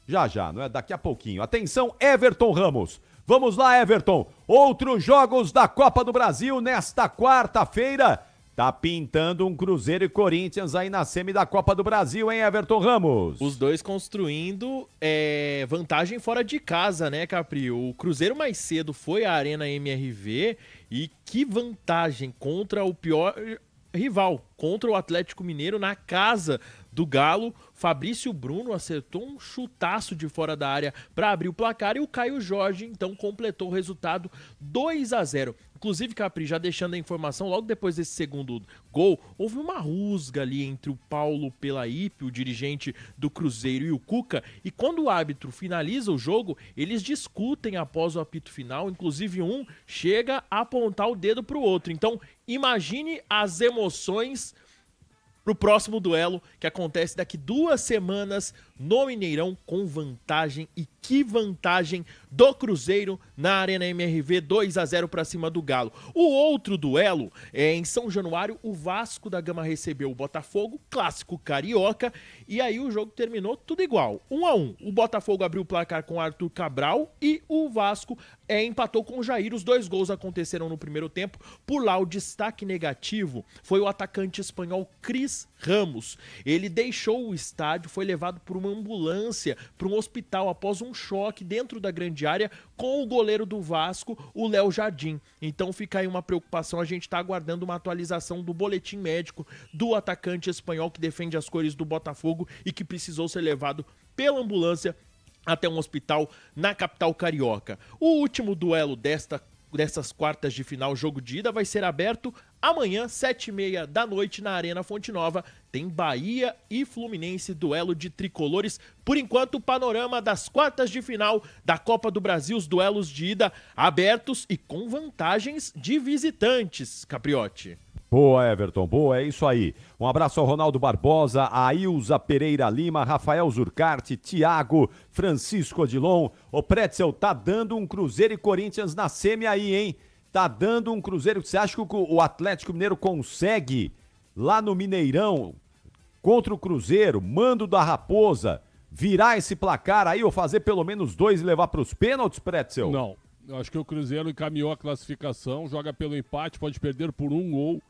Speaker 1: Já, não é? Daqui a pouquinho. Atenção, Everton Ramos. Vamos lá, Everton. Outros jogos da Copa do Brasil nesta quarta-feira. Tá pintando um Cruzeiro e Corinthians aí na semi da Copa do Brasil, hein, Everton Ramos?
Speaker 21: Os dois construindo vantagem fora de casa, né, Capri? O Cruzeiro mais cedo foi à Arena MRV e que vantagem contra o pior rival, contra o Atlético Mineiro na casa do Galo. Fabrício Bruno acertou um chutaço de fora da área para abrir o placar e o Caio Jorge então completou o resultado 2-0. Inclusive, Capri, já deixando a informação, logo depois desse segundo gol, houve uma rusga ali entre o Paulo Pelaípe, o dirigente do Cruzeiro, e o Cuca, e quando o árbitro finaliza o jogo, eles discutem após o apito final, inclusive um chega a apontar o dedo para o outro. Então, imagine as emoções para o próximo duelo que acontece daqui 2 semanas no Mineirão, com vantagem, e que vantagem do Cruzeiro na Arena MRV, 2-0 para cima do Galo. O outro duelo é em São Januário, o Vasco da Gama recebeu o Botafogo, clássico carioca, e aí o jogo terminou tudo igual, 1-1. O Botafogo abriu o placar com Arthur Cabral e o Vasco empatou com o Jair. Os 2 gols aconteceram no primeiro tempo. Por lá, o destaque negativo foi o atacante espanhol Cris Ramos. Ele deixou o estádio, foi levado por uma ambulância para um hospital após um choque dentro da grande área com o goleiro do Vasco, o Léo Jardim. Então fica aí uma preocupação, a gente está aguardando uma atualização do boletim médico do atacante espanhol que defende as cores do Botafogo e que precisou ser levado pela ambulância até um hospital na capital carioca. O último duelo dessas quartas de final, jogo de ida, vai ser aberto amanhã, 7h30 da noite, na Arena Fonte Nova. Tem Bahia e Fluminense, duelo de tricolores. Por enquanto, o panorama das quartas de final da Copa do Brasil, os duelos de ida abertos e com vantagens de visitantes, Capriotti.
Speaker 1: Boa, Everton, boa, é isso aí. Um abraço ao Ronaldo Barbosa, a Ilza Pereira Lima, Rafael Zurcarte, Thiago, Francisco Odilon. O Pretzel, tá dando um Cruzeiro e Corinthians na semi aí, hein? Tá dando um Cruzeiro. Você acha que o Atlético Mineiro consegue, lá no Mineirão, contra o Cruzeiro, mando da Raposa, virar esse placar aí ou fazer pelo menos 2 e levar para os pênaltis, Pretzel?
Speaker 2: Não, eu acho que o Cruzeiro encaminhou a classificação, joga pelo empate, pode perder por 1 gol.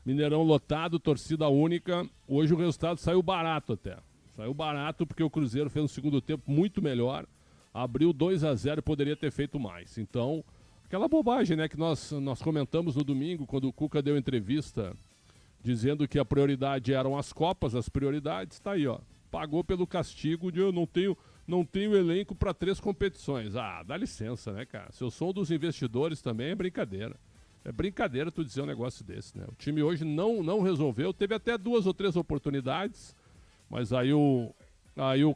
Speaker 2: Mineirão lotado, torcida única. Hoje o resultado saiu barato até. Saiu barato porque o Cruzeiro fez um segundo tempo muito melhor. Abriu 2-0 e poderia ter feito mais. Então, aquela bobagem, né, que nós comentamos no domingo, quando o Cuca deu entrevista dizendo que a prioridade eram as Copas, as prioridades, tá aí, ó. Pagou pelo castigo de eu não tenho elenco para 3 competições. Ah, dá licença, né, cara? Se eu sou um dos investidores também, é brincadeira. É brincadeira tu dizer um negócio desse, né? O time hoje não resolveu, teve até 2 ou 3 oportunidades, mas aí o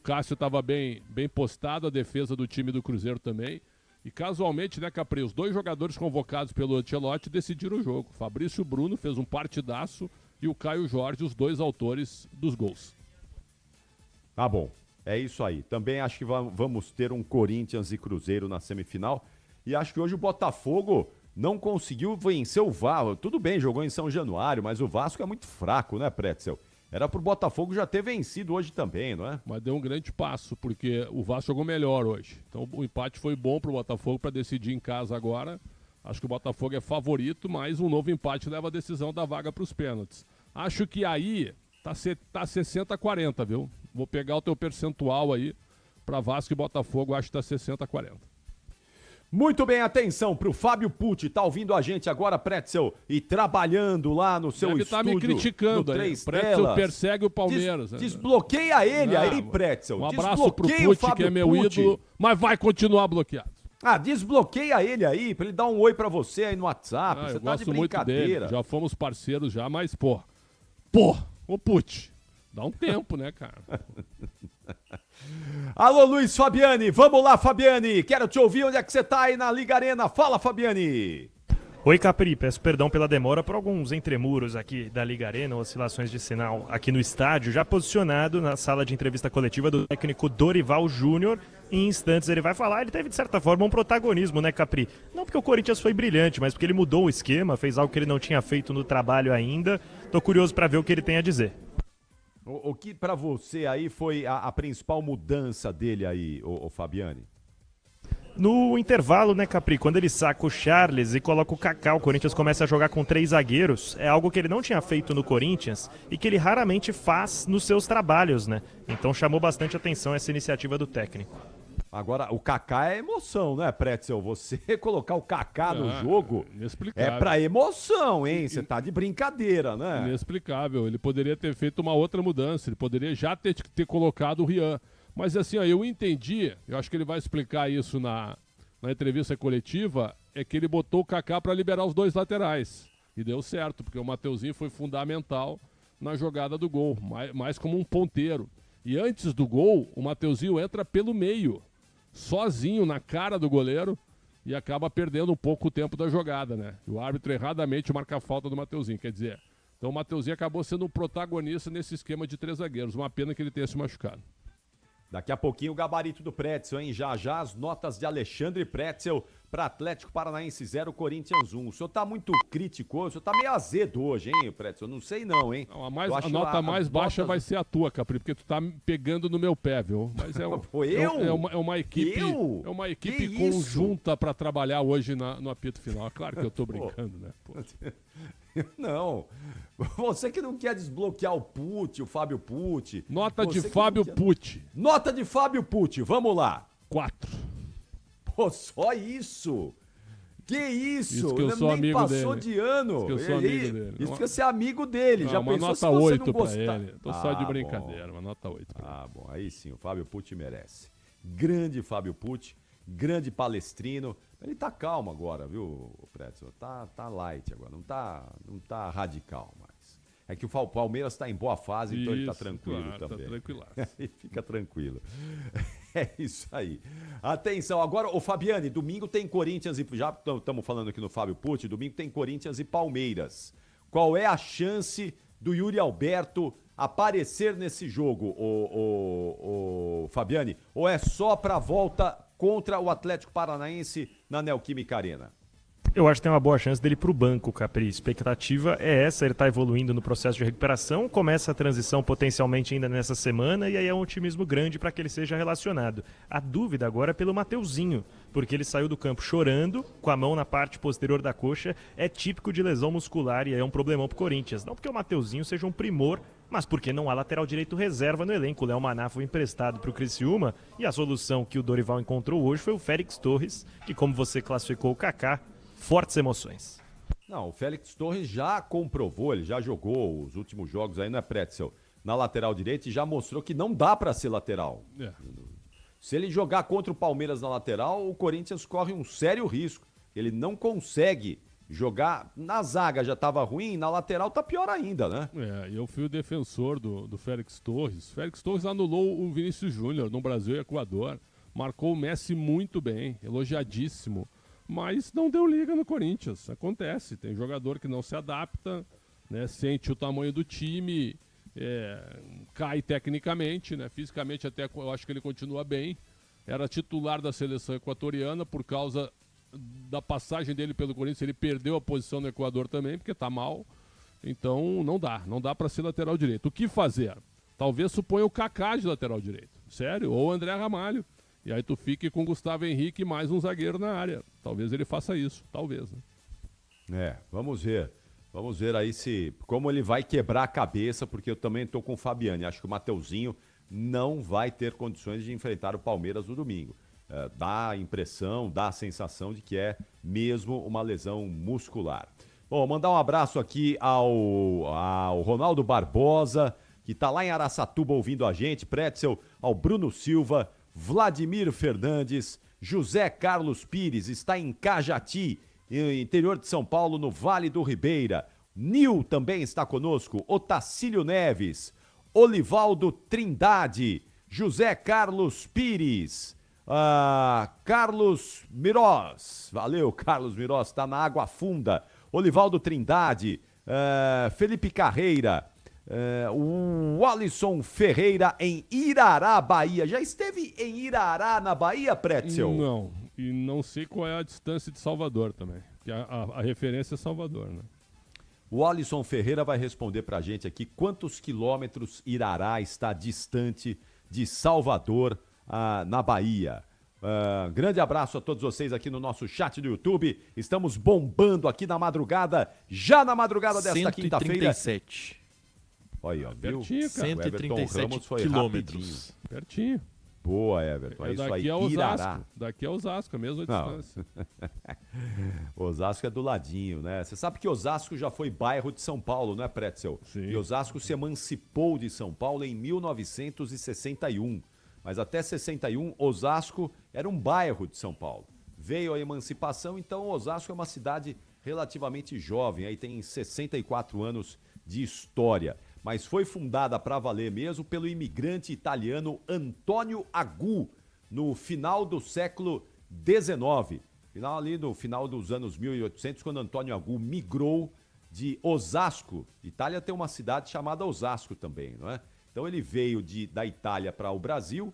Speaker 2: Cássio estava bem postado, a defesa do time do Cruzeiro também. E casualmente, né, Capri, os 2 jogadores convocados pelo Ancelotti decidiram o jogo. Fabrício Bruno fez um partidaço e o Caio Jorge, os 2 autores dos gols.
Speaker 1: Tá bom, é isso aí. Também acho que vamos ter um Corinthians e Cruzeiro na semifinal. E acho que hoje o Botafogo não conseguiu vencer o Vasco. Tudo bem, jogou em São Januário, mas o Vasco é muito fraco, né, Pretzel? Era pro Botafogo já ter vencido hoje também, não é?
Speaker 2: Mas deu um grande passo, porque o Vasco jogou melhor hoje. Então o empate foi bom pro Botafogo para decidir em casa agora. Acho que o Botafogo é favorito, mas um novo empate leva a decisão da vaga pros pênaltis. Acho que aí tá 60-40, viu? Vou pegar o teu percentual aí para Vasco e Botafogo, acho que tá 60-40.
Speaker 1: Muito bem, atenção pro Fábio Pucci, tá ouvindo a gente agora, Pretzel, e trabalhando lá no seu estúdio.
Speaker 2: Deve estar me criticando aí. O Pretzel persegue o Palmeiras.
Speaker 1: Desbloqueia ele aí, Pretzel.
Speaker 2: Um abraço pro Pucci, que é meu ídolo, mas vai continuar bloqueado.
Speaker 1: Ah, desbloqueia ele aí, pra ele dar um oi pra você aí no WhatsApp. Você tá de brincadeira.
Speaker 2: Muito dele. Já fomos parceiros já, mas, ô Pucci, dá um tempo, né, cara?
Speaker 1: Alô, Luiz Fabiani, vamos lá, Fabiani, quero te ouvir, onde é que você tá aí na Liga Arena? Fala, Fabiani.
Speaker 17: Oi, Capri, peço perdão pela demora por alguns entremuros aqui da Liga Arena, oscilações de sinal aqui no estádio, já posicionado na sala de entrevista coletiva do técnico Dorival Júnior. Em instantes ele vai falar, ele teve de certa forma um protagonismo, né, Capri? Não porque o Corinthians foi brilhante, mas porque ele mudou o esquema, fez algo que ele não tinha feito no trabalho ainda. Tô curioso para ver o que ele tem a dizer.
Speaker 1: O que pra você aí foi a principal mudança dele aí, o Fabiani?
Speaker 17: No intervalo, né, Capri, quando ele saca o Charles e coloca o Kaká, o Corinthians começa a jogar com 3 zagueiros, é algo que ele não tinha feito no Corinthians e que ele raramente faz nos seus trabalhos, né? Então chamou bastante atenção essa iniciativa do técnico.
Speaker 1: Agora, o Kaká é emoção, né, Pretzel? Você colocar o Kaká no jogo é pra emoção, hein? Você tá de brincadeira, né?
Speaker 2: Inexplicável. Ele poderia ter feito uma outra mudança, ele poderia já ter colocado o Rian. Mas assim, ó, eu entendi, eu acho que ele vai explicar isso na entrevista coletiva, é que ele botou o Kaká para liberar os 2 laterais. E deu certo, porque o Mateuzinho foi fundamental na jogada do gol, mais como um ponteiro. E antes do gol, o Mateuzinho entra pelo meio, sozinho na cara do goleiro, e acaba perdendo um pouco o tempo da jogada, né? E o árbitro erradamente marca a falta do Mateuzinho. Quer dizer, Então o Mateuzinho acabou sendo um protagonista nesse esquema de 3 zagueiros. Uma pena que ele tenha se machucado.
Speaker 1: Daqui a pouquinho o gabarito do Pretzel, hein? Já já as notas de Alexandre Pretzel para Atlético Paranaense 0, Corinthians 1. O senhor tá muito crítico, o senhor tá meio azedo hoje, hein, Pretzel? Não sei não, hein?
Speaker 2: Não, a nota mais baixa vai ser a tua, Capri, porque tu tá pegando no meu pé, viu? Mas é uma equipe, é uma equipe conjunta para trabalhar hoje no apito final. Claro que eu tô brincando, né? Pô.
Speaker 1: Não, você que não quer desbloquear o Pucci, o Fábio Pucci.
Speaker 2: Nota de Fábio Pucci.
Speaker 1: Nota de Fábio Pucci, vamos lá.
Speaker 2: 4.
Speaker 1: Pô, só isso? Que isso?
Speaker 2: Isso que eu sou
Speaker 1: nem
Speaker 2: amigo
Speaker 1: passou
Speaker 2: dele.
Speaker 1: de ano.
Speaker 2: Isso que eu sou amigo dele.
Speaker 1: Isso que eu ser amigo dele.
Speaker 2: Não,
Speaker 1: já
Speaker 2: uma
Speaker 1: pensou
Speaker 2: nota
Speaker 1: se você
Speaker 2: 8
Speaker 1: não
Speaker 2: pra
Speaker 1: gostar?
Speaker 2: ele. Tô só de
Speaker 1: bom.
Speaker 2: brincadeira, uma nota 8 pra ele.
Speaker 1: Ah, bom, aí sim, o Fábio Pucci merece. Grande Fábio Pucci, grande palestrino. Ele tá calmo agora, viu, Pretzel? Tá light agora, não tá radical mais. É que o Palmeiras tá em boa fase, então ele tá tranquilo também.
Speaker 2: Tá tranquilaço.
Speaker 1: Ele fica tranquilo. É isso aí. Atenção, agora, o Fabiane, domingo tem Corinthians e... Já estamos falando aqui no Fábio Pucci, domingo tem Corinthians e Palmeiras. Qual é a chance do Yuri Alberto aparecer nesse jogo, o Fabiane? Ou é só pra volta contra o Atlético Paranaense na Neoquímica Arena?
Speaker 5: Eu acho que tem uma boa chance dele ir pro banco, Capri. A expectativa é essa, ele tá evoluindo no processo de recuperação, começa a transição potencialmente ainda nessa semana e aí é um otimismo grande para que ele seja relacionado. A dúvida agora é pelo Mateuzinho, porque ele saiu do campo chorando, com a mão na parte posterior da coxa, é típico de lesão muscular e aí é um problemão pro Corinthians. Não porque o Mateuzinho seja um primor, mas porque não há lateral direito reserva no elenco. O Léo Maná foi emprestado para o Criciúma e a solução que o Dorival encontrou hoje foi o Félix Torres, que, como você classificou o Kaká, fortes emoções.
Speaker 1: Não, o Félix Torres já comprovou, ele já jogou os últimos jogos aí, não é, Pretzel? Na lateral direita e já mostrou que não dá para ser lateral.
Speaker 2: É.
Speaker 1: Se ele jogar contra o Palmeiras na lateral, o Corinthians corre um sério risco. Ele não consegue jogar na zaga, já estava ruim, na lateral tá pior ainda, né?
Speaker 2: Eu fui o defensor do Félix Torres. Félix Torres anulou o Vinícius Júnior no Brasil e Equador. Marcou o Messi muito bem, elogiadíssimo. Mas não deu liga no Corinthians. Acontece, tem jogador que não se adapta, né, sente o tamanho do time, cai tecnicamente, né, fisicamente até eu acho que ele continua bem. Era titular da seleção equatoriana, por causa da passagem dele pelo Corinthians, ele perdeu a posição no Equador também, porque tá mal. Então não dá para ser lateral direito. O que fazer? Talvez suponha o Kaká de lateral direito, sério, ou o André Ramalho. E aí tu fique com Gustavo Henrique e mais um zagueiro na área. Talvez ele faça isso, talvez. Né?
Speaker 1: Vamos ver. Vamos ver aí como ele vai quebrar a cabeça, porque eu também estou com o Fabiane. Acho que o Mateuzinho não vai ter condições de enfrentar o Palmeiras no domingo. Dá a impressão, dá a sensação de que é mesmo uma lesão muscular. Bom, mandar um abraço aqui ao Ronaldo Barbosa, que está lá em Araçatuba ouvindo a gente, Pretzel, ao Bruno Silva, Vladimir Fernandes, José Carlos Pires, está em Cajati, interior de São Paulo, no Vale do Ribeira. Nil também está conosco, Otacílio Neves, Olivaldo Trindade, José Carlos Pires, Carlos Mirós, valeu Carlos Mirós, está na Água Funda, Olivaldo Trindade, Felipe Carreira, o Alisson Ferreira em Irará, Bahia. Já esteve em Irará, na Bahia, Pretzel?
Speaker 2: Não, e não sei qual é a distância de Salvador também, porque a referência é Salvador, né?
Speaker 1: O Alisson Ferreira vai responder pra gente aqui quantos quilômetros Irará está distante de Salvador, na Bahia. Grande abraço a todos vocês aqui no nosso chat do YouTube. Estamos bombando aqui na madrugada, já na madrugada desta quinta-feira.
Speaker 21: 137.
Speaker 1: Olha, viu?
Speaker 21: Pertinho, cara. 137 quilômetros.
Speaker 2: Pertinho.
Speaker 1: Boa, Everton. É isso aí. Irará.
Speaker 2: Daqui a Osasco, a mesma distância.
Speaker 1: Osasco é do ladinho, né? Você sabe que Osasco já foi bairro de São Paulo, não é, Pretzel?
Speaker 2: Sim.
Speaker 1: E Osasco se emancipou de São Paulo em 1961. Mas até 61, Osasco era um bairro de São Paulo. Veio a emancipação, então Osasco é uma cidade relativamente jovem, aí tem 64 anos de história. Mas foi fundada para valer mesmo pelo imigrante italiano Antônio Agu, no final do século XIX. No final dos anos 1800, quando Antônio Agu migrou de Osasco. Itália tem uma cidade chamada Osasco também, não é? Então ele veio da Itália para o Brasil,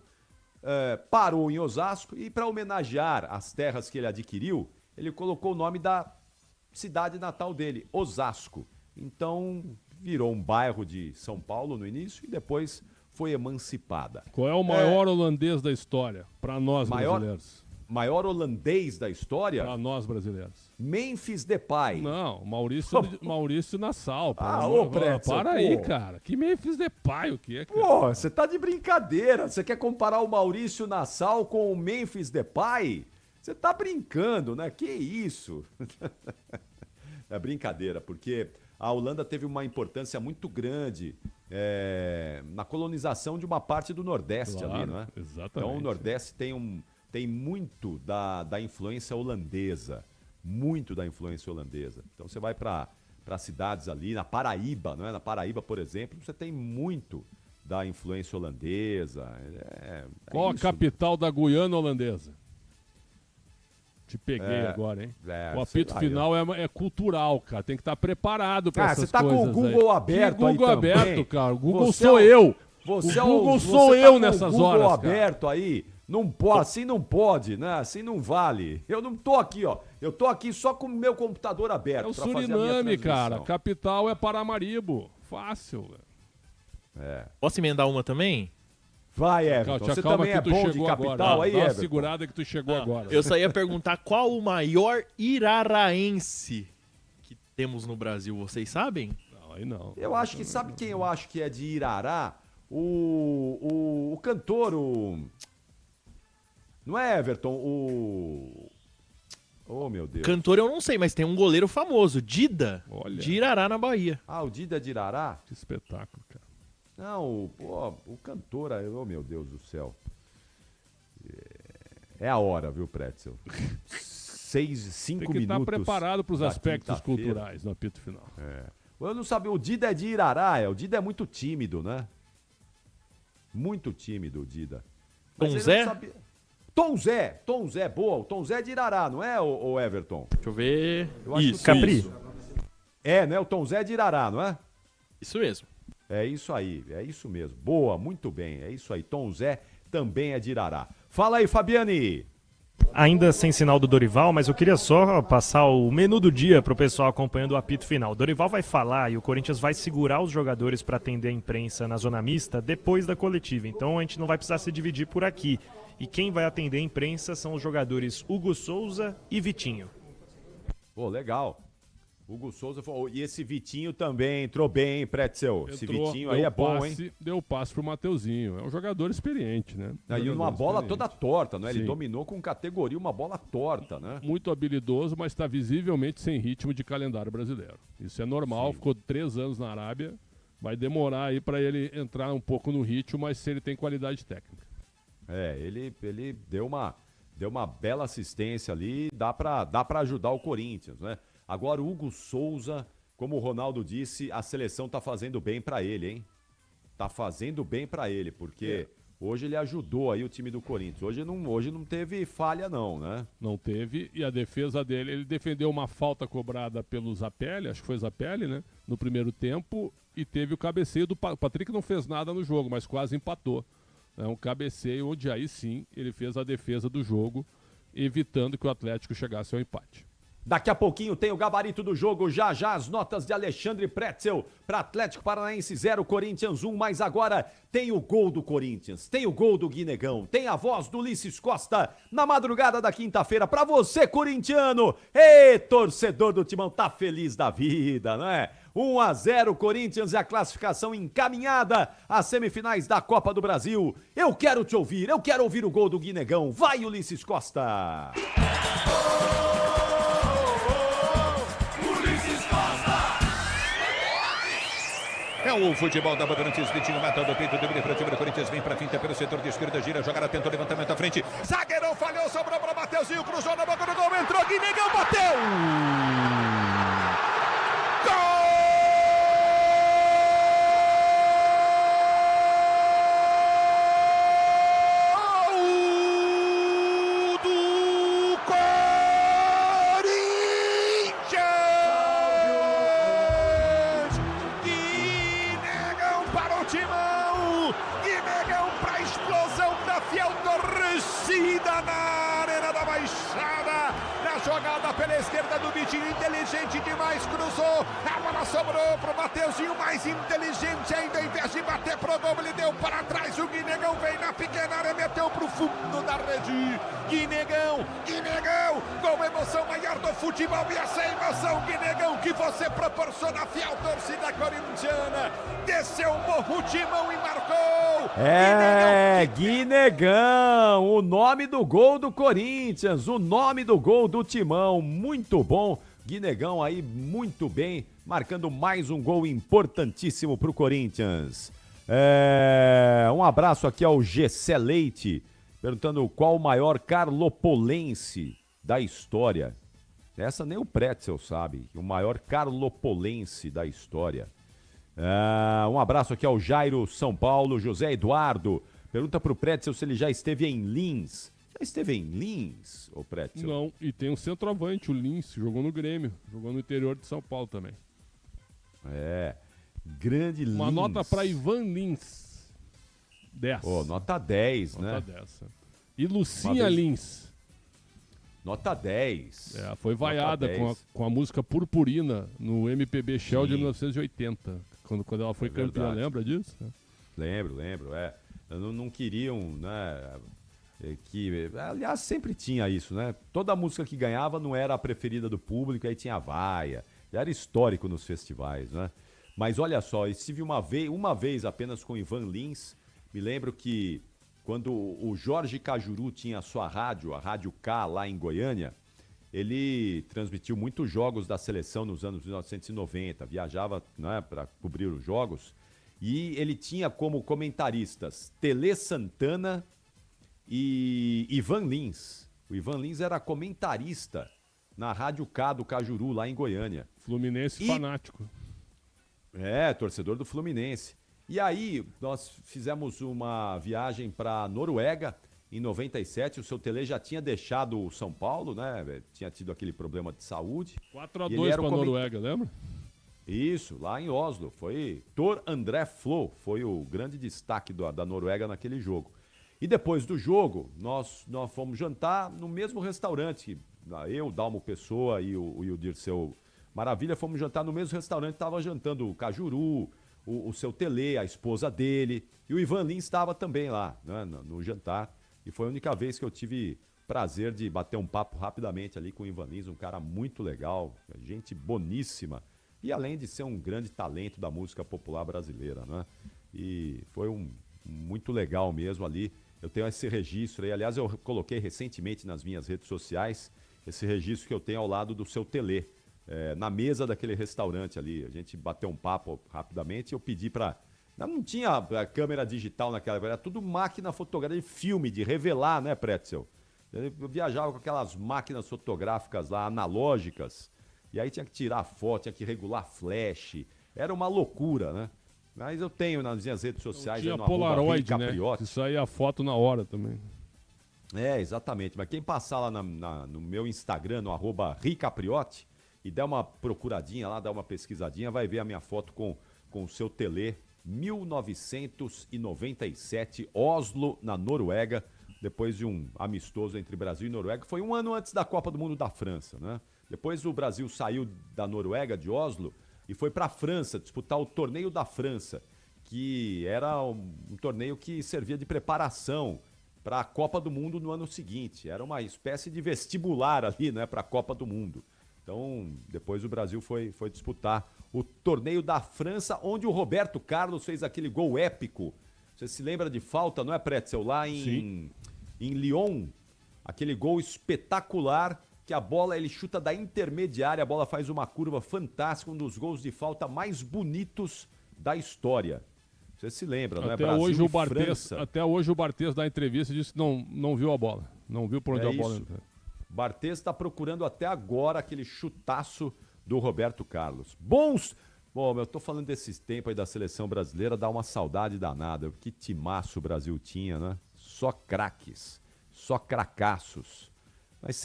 Speaker 1: parou em Osasco e para homenagear as terras que ele adquiriu, ele colocou o nome da cidade natal dele, Osasco. Então virou um bairro de São Paulo no início e depois foi emancipada.
Speaker 2: Qual é o maior holandês da história para nós brasileiros?
Speaker 1: Maior holandês da história?
Speaker 2: Para nós brasileiros.
Speaker 1: Memphis Depay.
Speaker 2: Não, Maurício Nassau.
Speaker 1: Pretzel,
Speaker 2: para aí, cara. Que Memphis Depay, o que é, cara?
Speaker 1: Pô, você tá de brincadeira. Você quer comparar o Maurício Nassau com o Memphis Depay? Você tá brincando, né? Que isso? É brincadeira, porque a Holanda teve uma importância muito grande na colonização de uma parte do Nordeste ali, não é?
Speaker 2: Exatamente.
Speaker 1: Então o Nordeste tem muito da influência holandesa. Muito da influência holandesa. Então você vai para cidades ali, na Paraíba, não é? Na Paraíba, por exemplo, você tem muito da influência holandesa.
Speaker 2: Qual a capital da Guiana holandesa? Te peguei agora, hein? O apito final é cultural, cara. Tem que estar preparado para essas coisas.
Speaker 1: Você tá com o Google aberto
Speaker 2: aí. Google
Speaker 1: também.
Speaker 2: aberto, cara. O Google sou eu. O Google sou eu nessas horas,
Speaker 1: Google aberto aí. Não pode, assim não pode, né? Assim não vale. Eu não tô aqui, ó. Eu tô aqui só com o meu computador aberto.
Speaker 2: É o Suriname, cara. Capital é Paramaribo. Fácil, velho.
Speaker 21: Posso emendar uma também?
Speaker 1: Vai, Everton. Você também é bom de capital
Speaker 2: agora.
Speaker 1: aí,
Speaker 2: Everton? Dá uma
Speaker 1: segurada
Speaker 2: que tu chegou agora.
Speaker 21: Eu só ia perguntar qual o maior iraraense que temos no Brasil. Vocês sabem?
Speaker 2: Não, aí não.
Speaker 1: Eu acho que, sabe quem eu acho que é de Irará? O cantor, Não é, Everton? Oh, meu Deus.
Speaker 21: Cantor eu não sei, mas tem um goleiro famoso, Dida, de Irará, na Bahia.
Speaker 1: Ah, o Dida de Irará?
Speaker 2: Que espetáculo, cara.
Speaker 1: Não, o cantor, oh meu Deus do céu. É a hora, viu, Pretzel? 5 minutos.
Speaker 2: Tem que estar preparado para os aspectos culturais no apito final.
Speaker 1: Eu não sabia, o Dida é de Irará, o Dida é muito tímido, né? Muito tímido, o Dida.
Speaker 21: Tom Zé?
Speaker 1: Tom Zé, boa. O Tom Zé é de Irará, não é, o Everton?
Speaker 21: Deixa eu ver.
Speaker 1: Isso,
Speaker 5: Capri.
Speaker 1: Né? O Tom Zé é de Irará, não é?
Speaker 21: Isso mesmo.
Speaker 1: É isso aí, é isso mesmo. Boa, muito bem, é isso aí. Tom Zé também é de Irará. Fala aí, Fabiane.
Speaker 5: Ainda sem sinal do Dorival, mas eu queria só passar o menu do dia para o pessoal acompanhando o apito final. O Dorival vai falar e o Corinthians vai segurar os jogadores para atender a imprensa na zona mista depois da coletiva. Então a gente não vai precisar se dividir por aqui. E quem vai atender a imprensa são os jogadores Hugo Souza e Vitinho.
Speaker 1: Pô, legal. Hugo Souza falou, e esse Vitinho também entrou bem, Pretzel. Esse Vitinho aí é bom, hein?
Speaker 2: Deu o passe pro Mateuzinho. É um jogador experiente, né?
Speaker 1: E uma bola toda torta, né? Ele dominou com categoria uma bola torta, né?
Speaker 2: Muito habilidoso, mas está visivelmente sem ritmo de calendário brasileiro. Isso é normal,
Speaker 1: Sim.
Speaker 2: Ficou 3 anos na Arábia. Vai demorar aí para ele entrar um pouco no ritmo, mas se ele tem qualidade técnica.
Speaker 1: Ele deu uma bela assistência ali, dá pra ajudar o Corinthians, né? Agora o Hugo Souza, como o Ronaldo disse, a seleção tá fazendo bem pra ele, hein? Tá fazendo bem pra ele, porque hoje ele ajudou aí o time do Corinthians. Hoje não teve falha não, né?
Speaker 2: Não teve, e a defesa dele, ele defendeu uma falta cobrada pelo Zapelli, acho que foi Zapelli, né? No primeiro tempo, e teve o cabeceio do o Patrick, não fez nada no jogo, mas quase empatou. É um cabeceio onde aí sim ele fez a defesa do jogo, evitando que o Atlético chegasse ao empate.
Speaker 1: Daqui a pouquinho tem o gabarito do jogo, já as notas de Alexandre Pretzel para Atlético Paranaense 0, Corinthians 1, mas agora tem o gol do Corinthians, tem o gol do Guinegão, tem a voz do Ulisses Costa na madrugada da quinta-feira para você, corintiano. Ei, torcedor do Timão, tá feliz da vida, não é? 1-0 Corinthians e a classificação encaminhada às semifinais da Copa do Brasil. Eu quero te ouvir, eu quero ouvir o gol do Guinegão. Vai, Ulisses Costa!
Speaker 3: É o futebol da Bandeirantes, Vitinho mata do peito, deveria para o time do Corinthians, vem para a finta pelo setor de esquerda, gira, jogada, tentou levantamento à frente, zagueirão falhou, sobrou para Mateuzinho, cruzou na boca do gol, entrou, Guinegão, bateu! torcida na Arena da Baixada. Na jogada pela esquerda do Vitinho, inteligente demais, cruzou. A bola sobrou pro Mateuzinho, mais inteligente ainda. Em vez de bater pro gol, ele deu para trás. O Guinegão veio na pequena área, meteu pro fundo da rede. Guinegão, gol, emoção maior do futebol. E essa emoção, Guinegão, que você proporciona, fiel torcida corintiana. Desceu o morro, Timão e marcou.
Speaker 1: Guinegão, o nome do gol do Corinthians, o nome do gol do Timão, muito bom. Guinegão aí muito bem, marcando mais um gol importantíssimo pro Corinthians. Um abraço aqui ao Gessé Leite, perguntando qual o maior carlopolense da história. Essa nem o Pretzel sabe, o maior carlopolense da história. Um abraço aqui ao Jairo São Paulo. José Eduardo pergunta pro Pretzel se ele já esteve em Lins. Já esteve em Lins, ô Pretzel?
Speaker 2: Não, e tem um centroavante, o Lins, jogou no Grêmio, jogou no interior de São Paulo também.
Speaker 1: Grande Lins.
Speaker 2: Uma nota para Ivan Lins. 10.
Speaker 1: Nota 10,
Speaker 2: nota
Speaker 1: né?
Speaker 2: 10. E Lucinha Lins.
Speaker 1: Nota 10.
Speaker 2: Foi vaiada com a música Purpurina no MPB Shell de 1980, quando ela foi campeã, lembra disso?
Speaker 1: Lembro. Não queriam, né? Aliás, sempre tinha isso, né? Toda música que ganhava não era a preferida do público, aí tinha vaia. Já era histórico nos festivais, né? Mas olha só, estive uma vez apenas com Ivan Lins. Me lembro que quando o Jorge Cajuru tinha a sua rádio, a Rádio K, lá em Goiânia, ele transmitiu muitos jogos da seleção nos anos 1990, viajava, né, para cobrir os jogos, e ele tinha como comentaristas Tele Santana e Ivan Lins. O Ivan Lins era comentarista na Rádio K do Cajuru, lá em Goiânia.
Speaker 2: Fluminense fanático.
Speaker 1: Torcedor do Fluminense. E aí, nós fizemos uma viagem para Noruega em 97. O seu Tele já tinha deixado o São Paulo, né? Tinha tido aquele problema de saúde.
Speaker 2: 4-2 para a Noruega, lembra?
Speaker 1: Isso, lá em Oslo. Foi Tor André Flo, foi o grande destaque da Noruega naquele jogo. E depois do jogo, nós fomos jantar no mesmo restaurante. Eu, Dalmo Pessoa e o Dirceu Maravilha fomos jantar no mesmo restaurante. Estava jantando o Cajuru, o seu Tele, a esposa dele, e o Ivan Lins estava também lá, né, no jantar. E foi a única vez que eu tive prazer de bater um papo rapidamente ali com o Ivan Lins, um cara muito legal, gente boníssima, e além de ser um grande talento da música popular brasileira, né? E foi muito legal mesmo ali. Eu tenho esse registro aí, aliás, eu coloquei recentemente nas minhas redes sociais esse registro que eu tenho ao lado do seu Tele. Na mesa daquele restaurante ali, a gente bateu um papo rapidamente e eu pedi para... Não tinha câmera digital naquela época, era tudo máquina fotográfica de filme, de revelar, né, Pretzel? Eu viajava com aquelas máquinas fotográficas lá, analógicas, e aí tinha que tirar foto, tinha que regular flash, era uma loucura, né? Mas eu tenho nas minhas redes sociais...
Speaker 2: Tinha
Speaker 1: no
Speaker 2: Polaroid, né? Isso aí a foto na hora também.
Speaker 1: Exatamente, mas quem passar lá no meu Instagram, no @ricapriotti, e der uma procuradinha lá, dar uma pesquisadinha, vai ver a minha foto com o seu Tele, 1997, Oslo, na Noruega, depois de um amistoso entre Brasil e Noruega. Foi um ano antes da Copa do Mundo da França, né? Depois o Brasil saiu da Noruega, de Oslo, e foi para a França disputar o Torneio da França, que era um torneio que servia de preparação para a Copa do Mundo no ano seguinte. Era uma espécie de vestibular ali, né, para a Copa do Mundo. Então, depois o Brasil foi disputar o Torneio da França, onde o Roberto Carlos fez aquele gol épico. Você se lembra de falta, não é, Pretzel? Lá em Lyon, aquele gol espetacular, que a bola ele chuta da intermediária, a bola faz uma curva fantástica, um dos gols de falta mais bonitos da história. Você se lembra, não é?
Speaker 2: Até hoje o Barthez dá entrevista e disse que não viu a bola. Não viu por onde a bola entrou.
Speaker 1: Barthez está procurando até agora aquele chutaço do Roberto Carlos. Bom, eu tô falando desses tempos aí da seleção brasileira, dá uma saudade danada. Que timaço o Brasil tinha, né? Só craques, só cracaços. Mas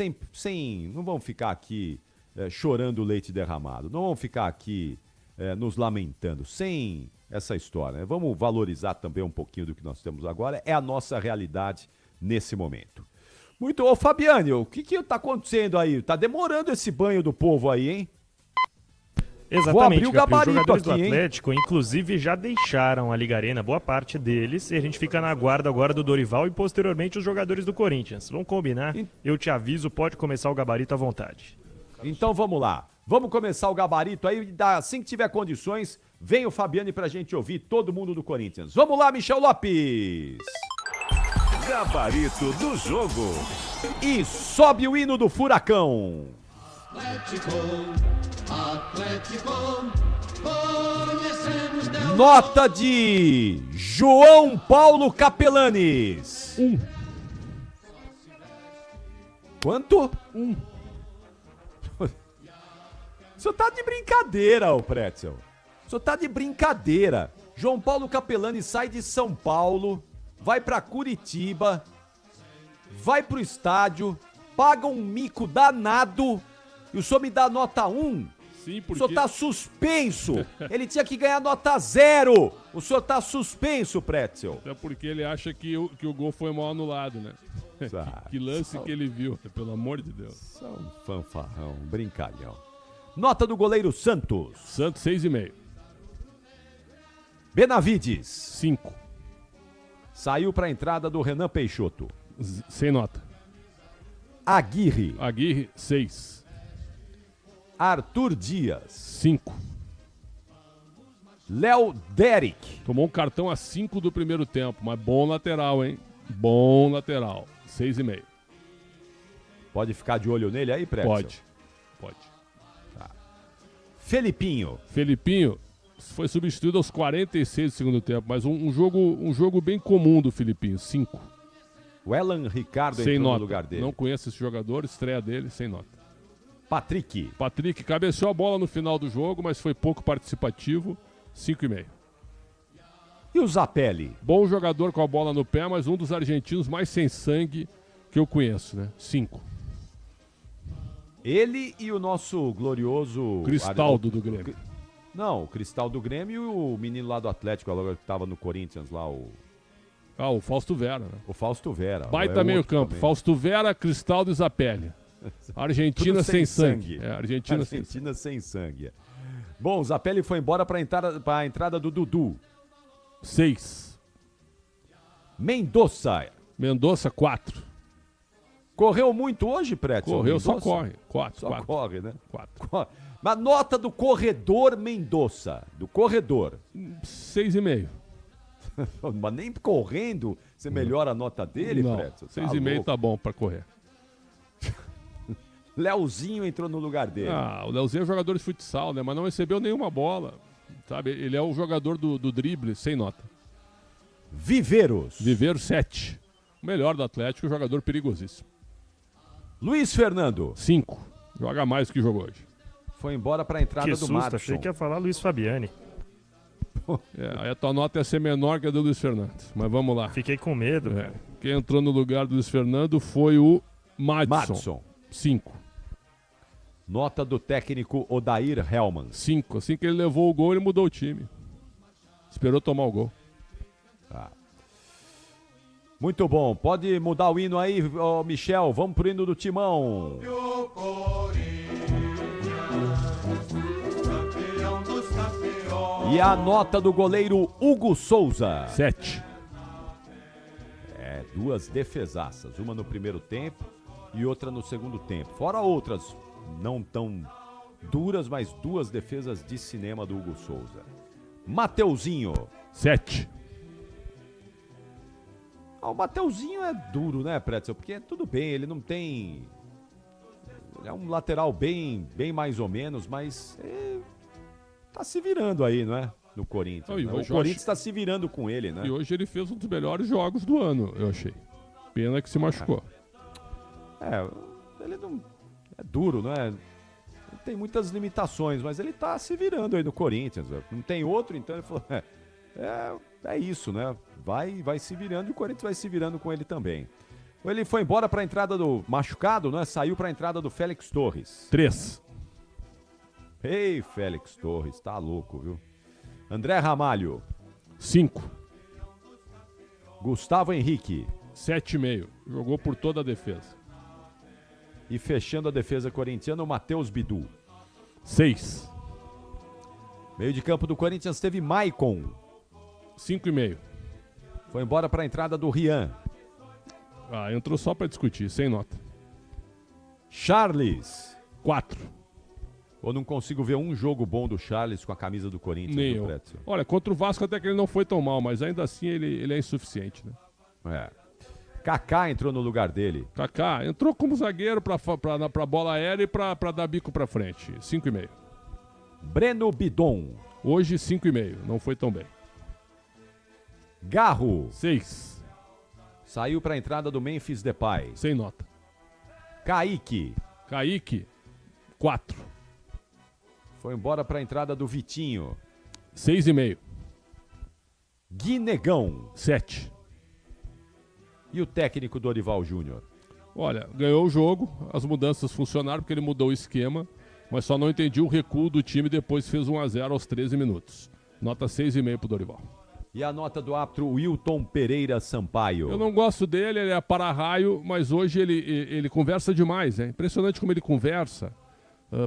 Speaker 1: não vamos ficar aqui chorando o leite derramado. Não vamos ficar aqui nos lamentando. Sem essa história, né? Vamos valorizar também um pouquinho do que nós temos agora. É a nossa realidade nesse momento. Muito. Ô, Fabiane, o que tá acontecendo aí? Tá demorando esse banho do povo aí, hein?
Speaker 5: Exatamente,
Speaker 1: Vou abrir o gabarito
Speaker 5: os jogadores
Speaker 1: aqui,
Speaker 5: do
Speaker 1: hein?
Speaker 5: Atlético, inclusive, já deixaram a Liga Arena, boa parte deles, e a gente fica na guarda agora do Dorival e posteriormente os jogadores do Corinthians. Vamos combinar? Eu te aviso, pode começar o gabarito à vontade.
Speaker 1: Então vamos lá. Vamos começar o gabarito aí, assim que tiver condições, vem o Fabiane pra gente ouvir todo mundo do Corinthians. Vamos lá, Michel Lopes!
Speaker 6: Gabarito do jogo.
Speaker 1: E sobe o hino do Furacão.
Speaker 22: Atlético, conhecemos Del
Speaker 1: Nota de João Paulo Capelanes.
Speaker 2: 1.
Speaker 1: Quanto? 1. O senhor tá de brincadeira, ô Pretzel. O senhor tá de brincadeira. João Paulo Capelanes sai de São Paulo, vai pra Curitiba, vai pro estádio, paga um mico danado e o senhor me dá nota 1?
Speaker 2: Sim, porque...
Speaker 1: O senhor tá suspenso. Ele tinha que ganhar nota 0. O senhor tá suspenso, Pretzel.
Speaker 2: Até porque ele acha que o gol foi mal anulado, né? Que lance que ele viu, pelo amor de Deus.
Speaker 1: Só um fanfarrão, um brincalhão. Nota do goleiro Santos.
Speaker 2: Santos, 6,5.
Speaker 1: Benavides.
Speaker 2: 5.
Speaker 1: Saiu pra entrada do Renan Peixoto.
Speaker 2: Sem nota.
Speaker 1: Aguirre.
Speaker 2: Aguirre, 6.
Speaker 1: Arthur Dias.
Speaker 2: 5.
Speaker 1: Léo Derek.
Speaker 2: Tomou um cartão a 5 do primeiro tempo, mas bom lateral, hein? Bom lateral. 6,5.
Speaker 1: Pode ficar de olho nele aí, Pretzel?
Speaker 2: Pode.
Speaker 1: Tá. Felipinho.
Speaker 2: Felipinho foi substituído aos 46 do segundo tempo, mas um jogo bem comum do Felipinho, 5.
Speaker 1: O Elan Ricardo
Speaker 2: sem
Speaker 1: entrou
Speaker 2: nota.
Speaker 1: no lugar dele.
Speaker 2: Não conheço esse jogador, estreia dele, sem nota.
Speaker 1: Patrick
Speaker 2: cabeceou a bola no final do jogo, mas foi pouco participativo, 5,5.
Speaker 1: E o Zapelli?
Speaker 2: Bom jogador com a bola no pé, mas um dos argentinos mais sem sangue que eu conheço, né? 5.
Speaker 1: Ele e o nosso glorioso...
Speaker 2: Cristaldo do Grêmio.
Speaker 1: Não, o Cristal do Grêmio e o menino lá do Atlético, agora que tava no Corinthians lá, o
Speaker 2: Fausto Vera, né?
Speaker 1: O Fausto Vera.
Speaker 2: Baita meio campo, também. Fausto Vera, Cristaldo e Zapelli. Argentina sem sangue. Argentina
Speaker 1: sem sangue. Bom, o Zapelli foi embora para a entrada do Dudu.
Speaker 2: 6.
Speaker 1: Mendonça,
Speaker 2: 4.
Speaker 1: Correu muito hoje, Pretzel?
Speaker 2: Correu, só corre. 4.
Speaker 1: Só corre, né?
Speaker 2: 4.
Speaker 1: Mas nota do corredor Mendonça. Do corredor.
Speaker 2: 6,5.
Speaker 1: Mas nem correndo você melhora a nota dele, Pretzel?
Speaker 2: 6,5 tá bom para correr.
Speaker 1: Leozinho entrou no lugar dele.
Speaker 2: O Leozinho é jogador de futsal, né? Mas não recebeu nenhuma bola. Sabe? Ele é o jogador do drible, sem nota.
Speaker 1: Viveiros,
Speaker 2: 7. O melhor do Atlético, jogador perigosíssimo.
Speaker 1: Luiz Fernando.
Speaker 2: 5. Joga mais do que jogou hoje.
Speaker 1: Foi embora para a entrada do Madison.
Speaker 5: Achei que ia falar Luiz Fabiani.
Speaker 2: Aí a tua nota ia ser menor que a do Luiz Fernando. Mas vamos lá.
Speaker 5: Fiquei com medo, cara.
Speaker 2: Quem entrou no lugar do Luiz Fernando foi o Madison. 5.
Speaker 1: Nota do técnico Odair Hellman.
Speaker 2: 5. Assim que ele levou o gol, ele mudou o time. Esperou tomar o gol.
Speaker 1: Tá. Muito bom. Pode mudar o hino aí, Michel. Vamos pro hino do Timão. E a nota do goleiro Hugo Souza.
Speaker 2: 7.
Speaker 1: 2 defesaças. Uma no primeiro tempo e outra no segundo tempo. Fora outras não tão duras, mas 2 defesas de cinema do Hugo Souza. Mateuzinho.
Speaker 2: 7.
Speaker 1: O Mateuzinho é duro, né, Pretzel? Porque tudo bem, ele não tem... Ele é um lateral bem mais ou menos, mas tá se virando aí, não é? No Corinthians. Né? O Corinthians tá se virando com ele, né?
Speaker 2: E hoje ele fez um dos melhores jogos do ano, eu achei. Pena que se machucou.
Speaker 1: Ele não... É duro, não é? Ele tem muitas limitações, mas ele tá se virando aí no Corinthians. Não tem outro, então ele falou... É isso, né? Vai se virando e o Corinthians vai se virando com ele também. Ele foi embora para a entrada do machucado, né? Saiu para a entrada do Félix Torres.
Speaker 2: 3.
Speaker 1: Ei, Félix Torres, tá louco, viu? André Ramalho.
Speaker 2: 5.
Speaker 1: Gustavo Henrique.
Speaker 2: 7,5. Jogou por toda a defesa.
Speaker 1: E fechando a defesa corintiana, o Matheus Bidu.
Speaker 2: 6.
Speaker 1: Meio de campo do Corinthians teve Maicon.
Speaker 2: 5,5.
Speaker 1: Foi embora para a entrada do Rian.
Speaker 2: Entrou só para discutir, sem nota.
Speaker 1: Charles.
Speaker 2: 4.
Speaker 1: Ou não consigo ver um jogo bom do Charles com a camisa do Corinthians.
Speaker 2: Nem
Speaker 1: do
Speaker 2: eu.
Speaker 1: Pretzel.
Speaker 2: Olha, contra o Vasco até que ele não foi tão mal, mas ainda assim ele é insuficiente, né?
Speaker 1: Kaká entrou no lugar dele.
Speaker 2: Kaká entrou como zagueiro pra bola aérea e pra dar bico pra frente. 5,5.
Speaker 1: Breno Bidon.
Speaker 2: Hoje 5,5. Não foi tão bem.
Speaker 1: Garro.
Speaker 2: 6.
Speaker 1: Saiu para a entrada do Memphis Depay.
Speaker 2: Sem nota.
Speaker 1: Kaique.
Speaker 2: 4.
Speaker 1: Foi embora para a entrada do Vitinho.
Speaker 2: 6,5.
Speaker 1: Guinegão.
Speaker 2: 7.
Speaker 1: E o técnico Dorival Júnior?
Speaker 2: Olha, ganhou o jogo, as mudanças funcionaram porque ele mudou o esquema, mas só não entendi o recuo do time depois que fez 1-0 aos 13 minutos. Nota 6,5 pro Dorival.
Speaker 1: E a nota do árbitro Wilton Pereira Sampaio?
Speaker 2: Eu não gosto dele, ele é para-raio, mas hoje ele conversa demais, é impressionante como ele conversa.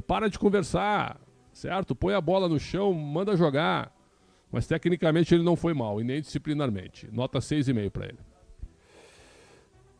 Speaker 2: Para de conversar, certo? Põe a bola no chão, manda jogar. Mas tecnicamente ele não foi mal, e nem disciplinarmente. Nota 6,5 para ele.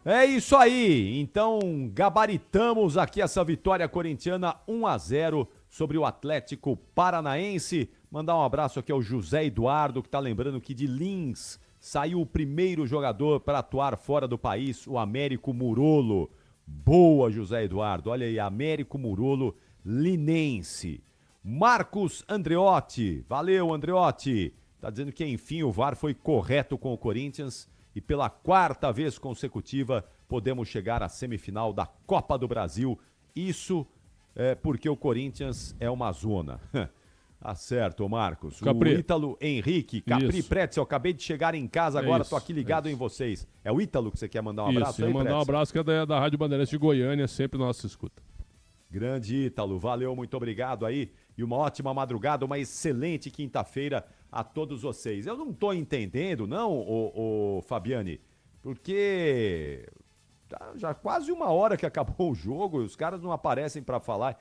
Speaker 1: É isso aí, então gabaritamos aqui essa vitória corintiana 1-0 sobre o Atlético Paranaense. Mandar um abraço aqui ao José Eduardo, que está lembrando que de Lins saiu o primeiro jogador para atuar fora do país, o Américo Murolo. Boa, José Eduardo, olha aí, Américo Murolo, linense. Marcos Andreotti, valeu Andreotti, está dizendo que enfim o VAR foi correto com o Corinthians. E pela 4ª vez consecutiva podemos chegar à semifinal da Copa do Brasil. Isso é porque o Corinthians é uma zona. Tá certo, Marcos.
Speaker 2: Capri.
Speaker 1: O Ítalo Henrique, Capri
Speaker 2: Isso.
Speaker 1: Pretzel, acabei de chegar em casa agora,
Speaker 2: isso,
Speaker 1: tô aqui ligado em vocês. É o Ítalo que você quer mandar um abraço
Speaker 2: Isso,
Speaker 1: aí,
Speaker 2: mandar um
Speaker 1: Pretzel?
Speaker 2: abraço que é da Rádio Bandeirantes de Goiânia, sempre nossa escuta.
Speaker 1: Grande Ítalo, valeu, muito obrigado aí. E uma ótima madrugada, uma excelente quinta-feira a todos vocês. Eu não tô entendendo, não, o Fabiane, porque já quase 1 hora que acabou o jogo e os caras não aparecem para falar.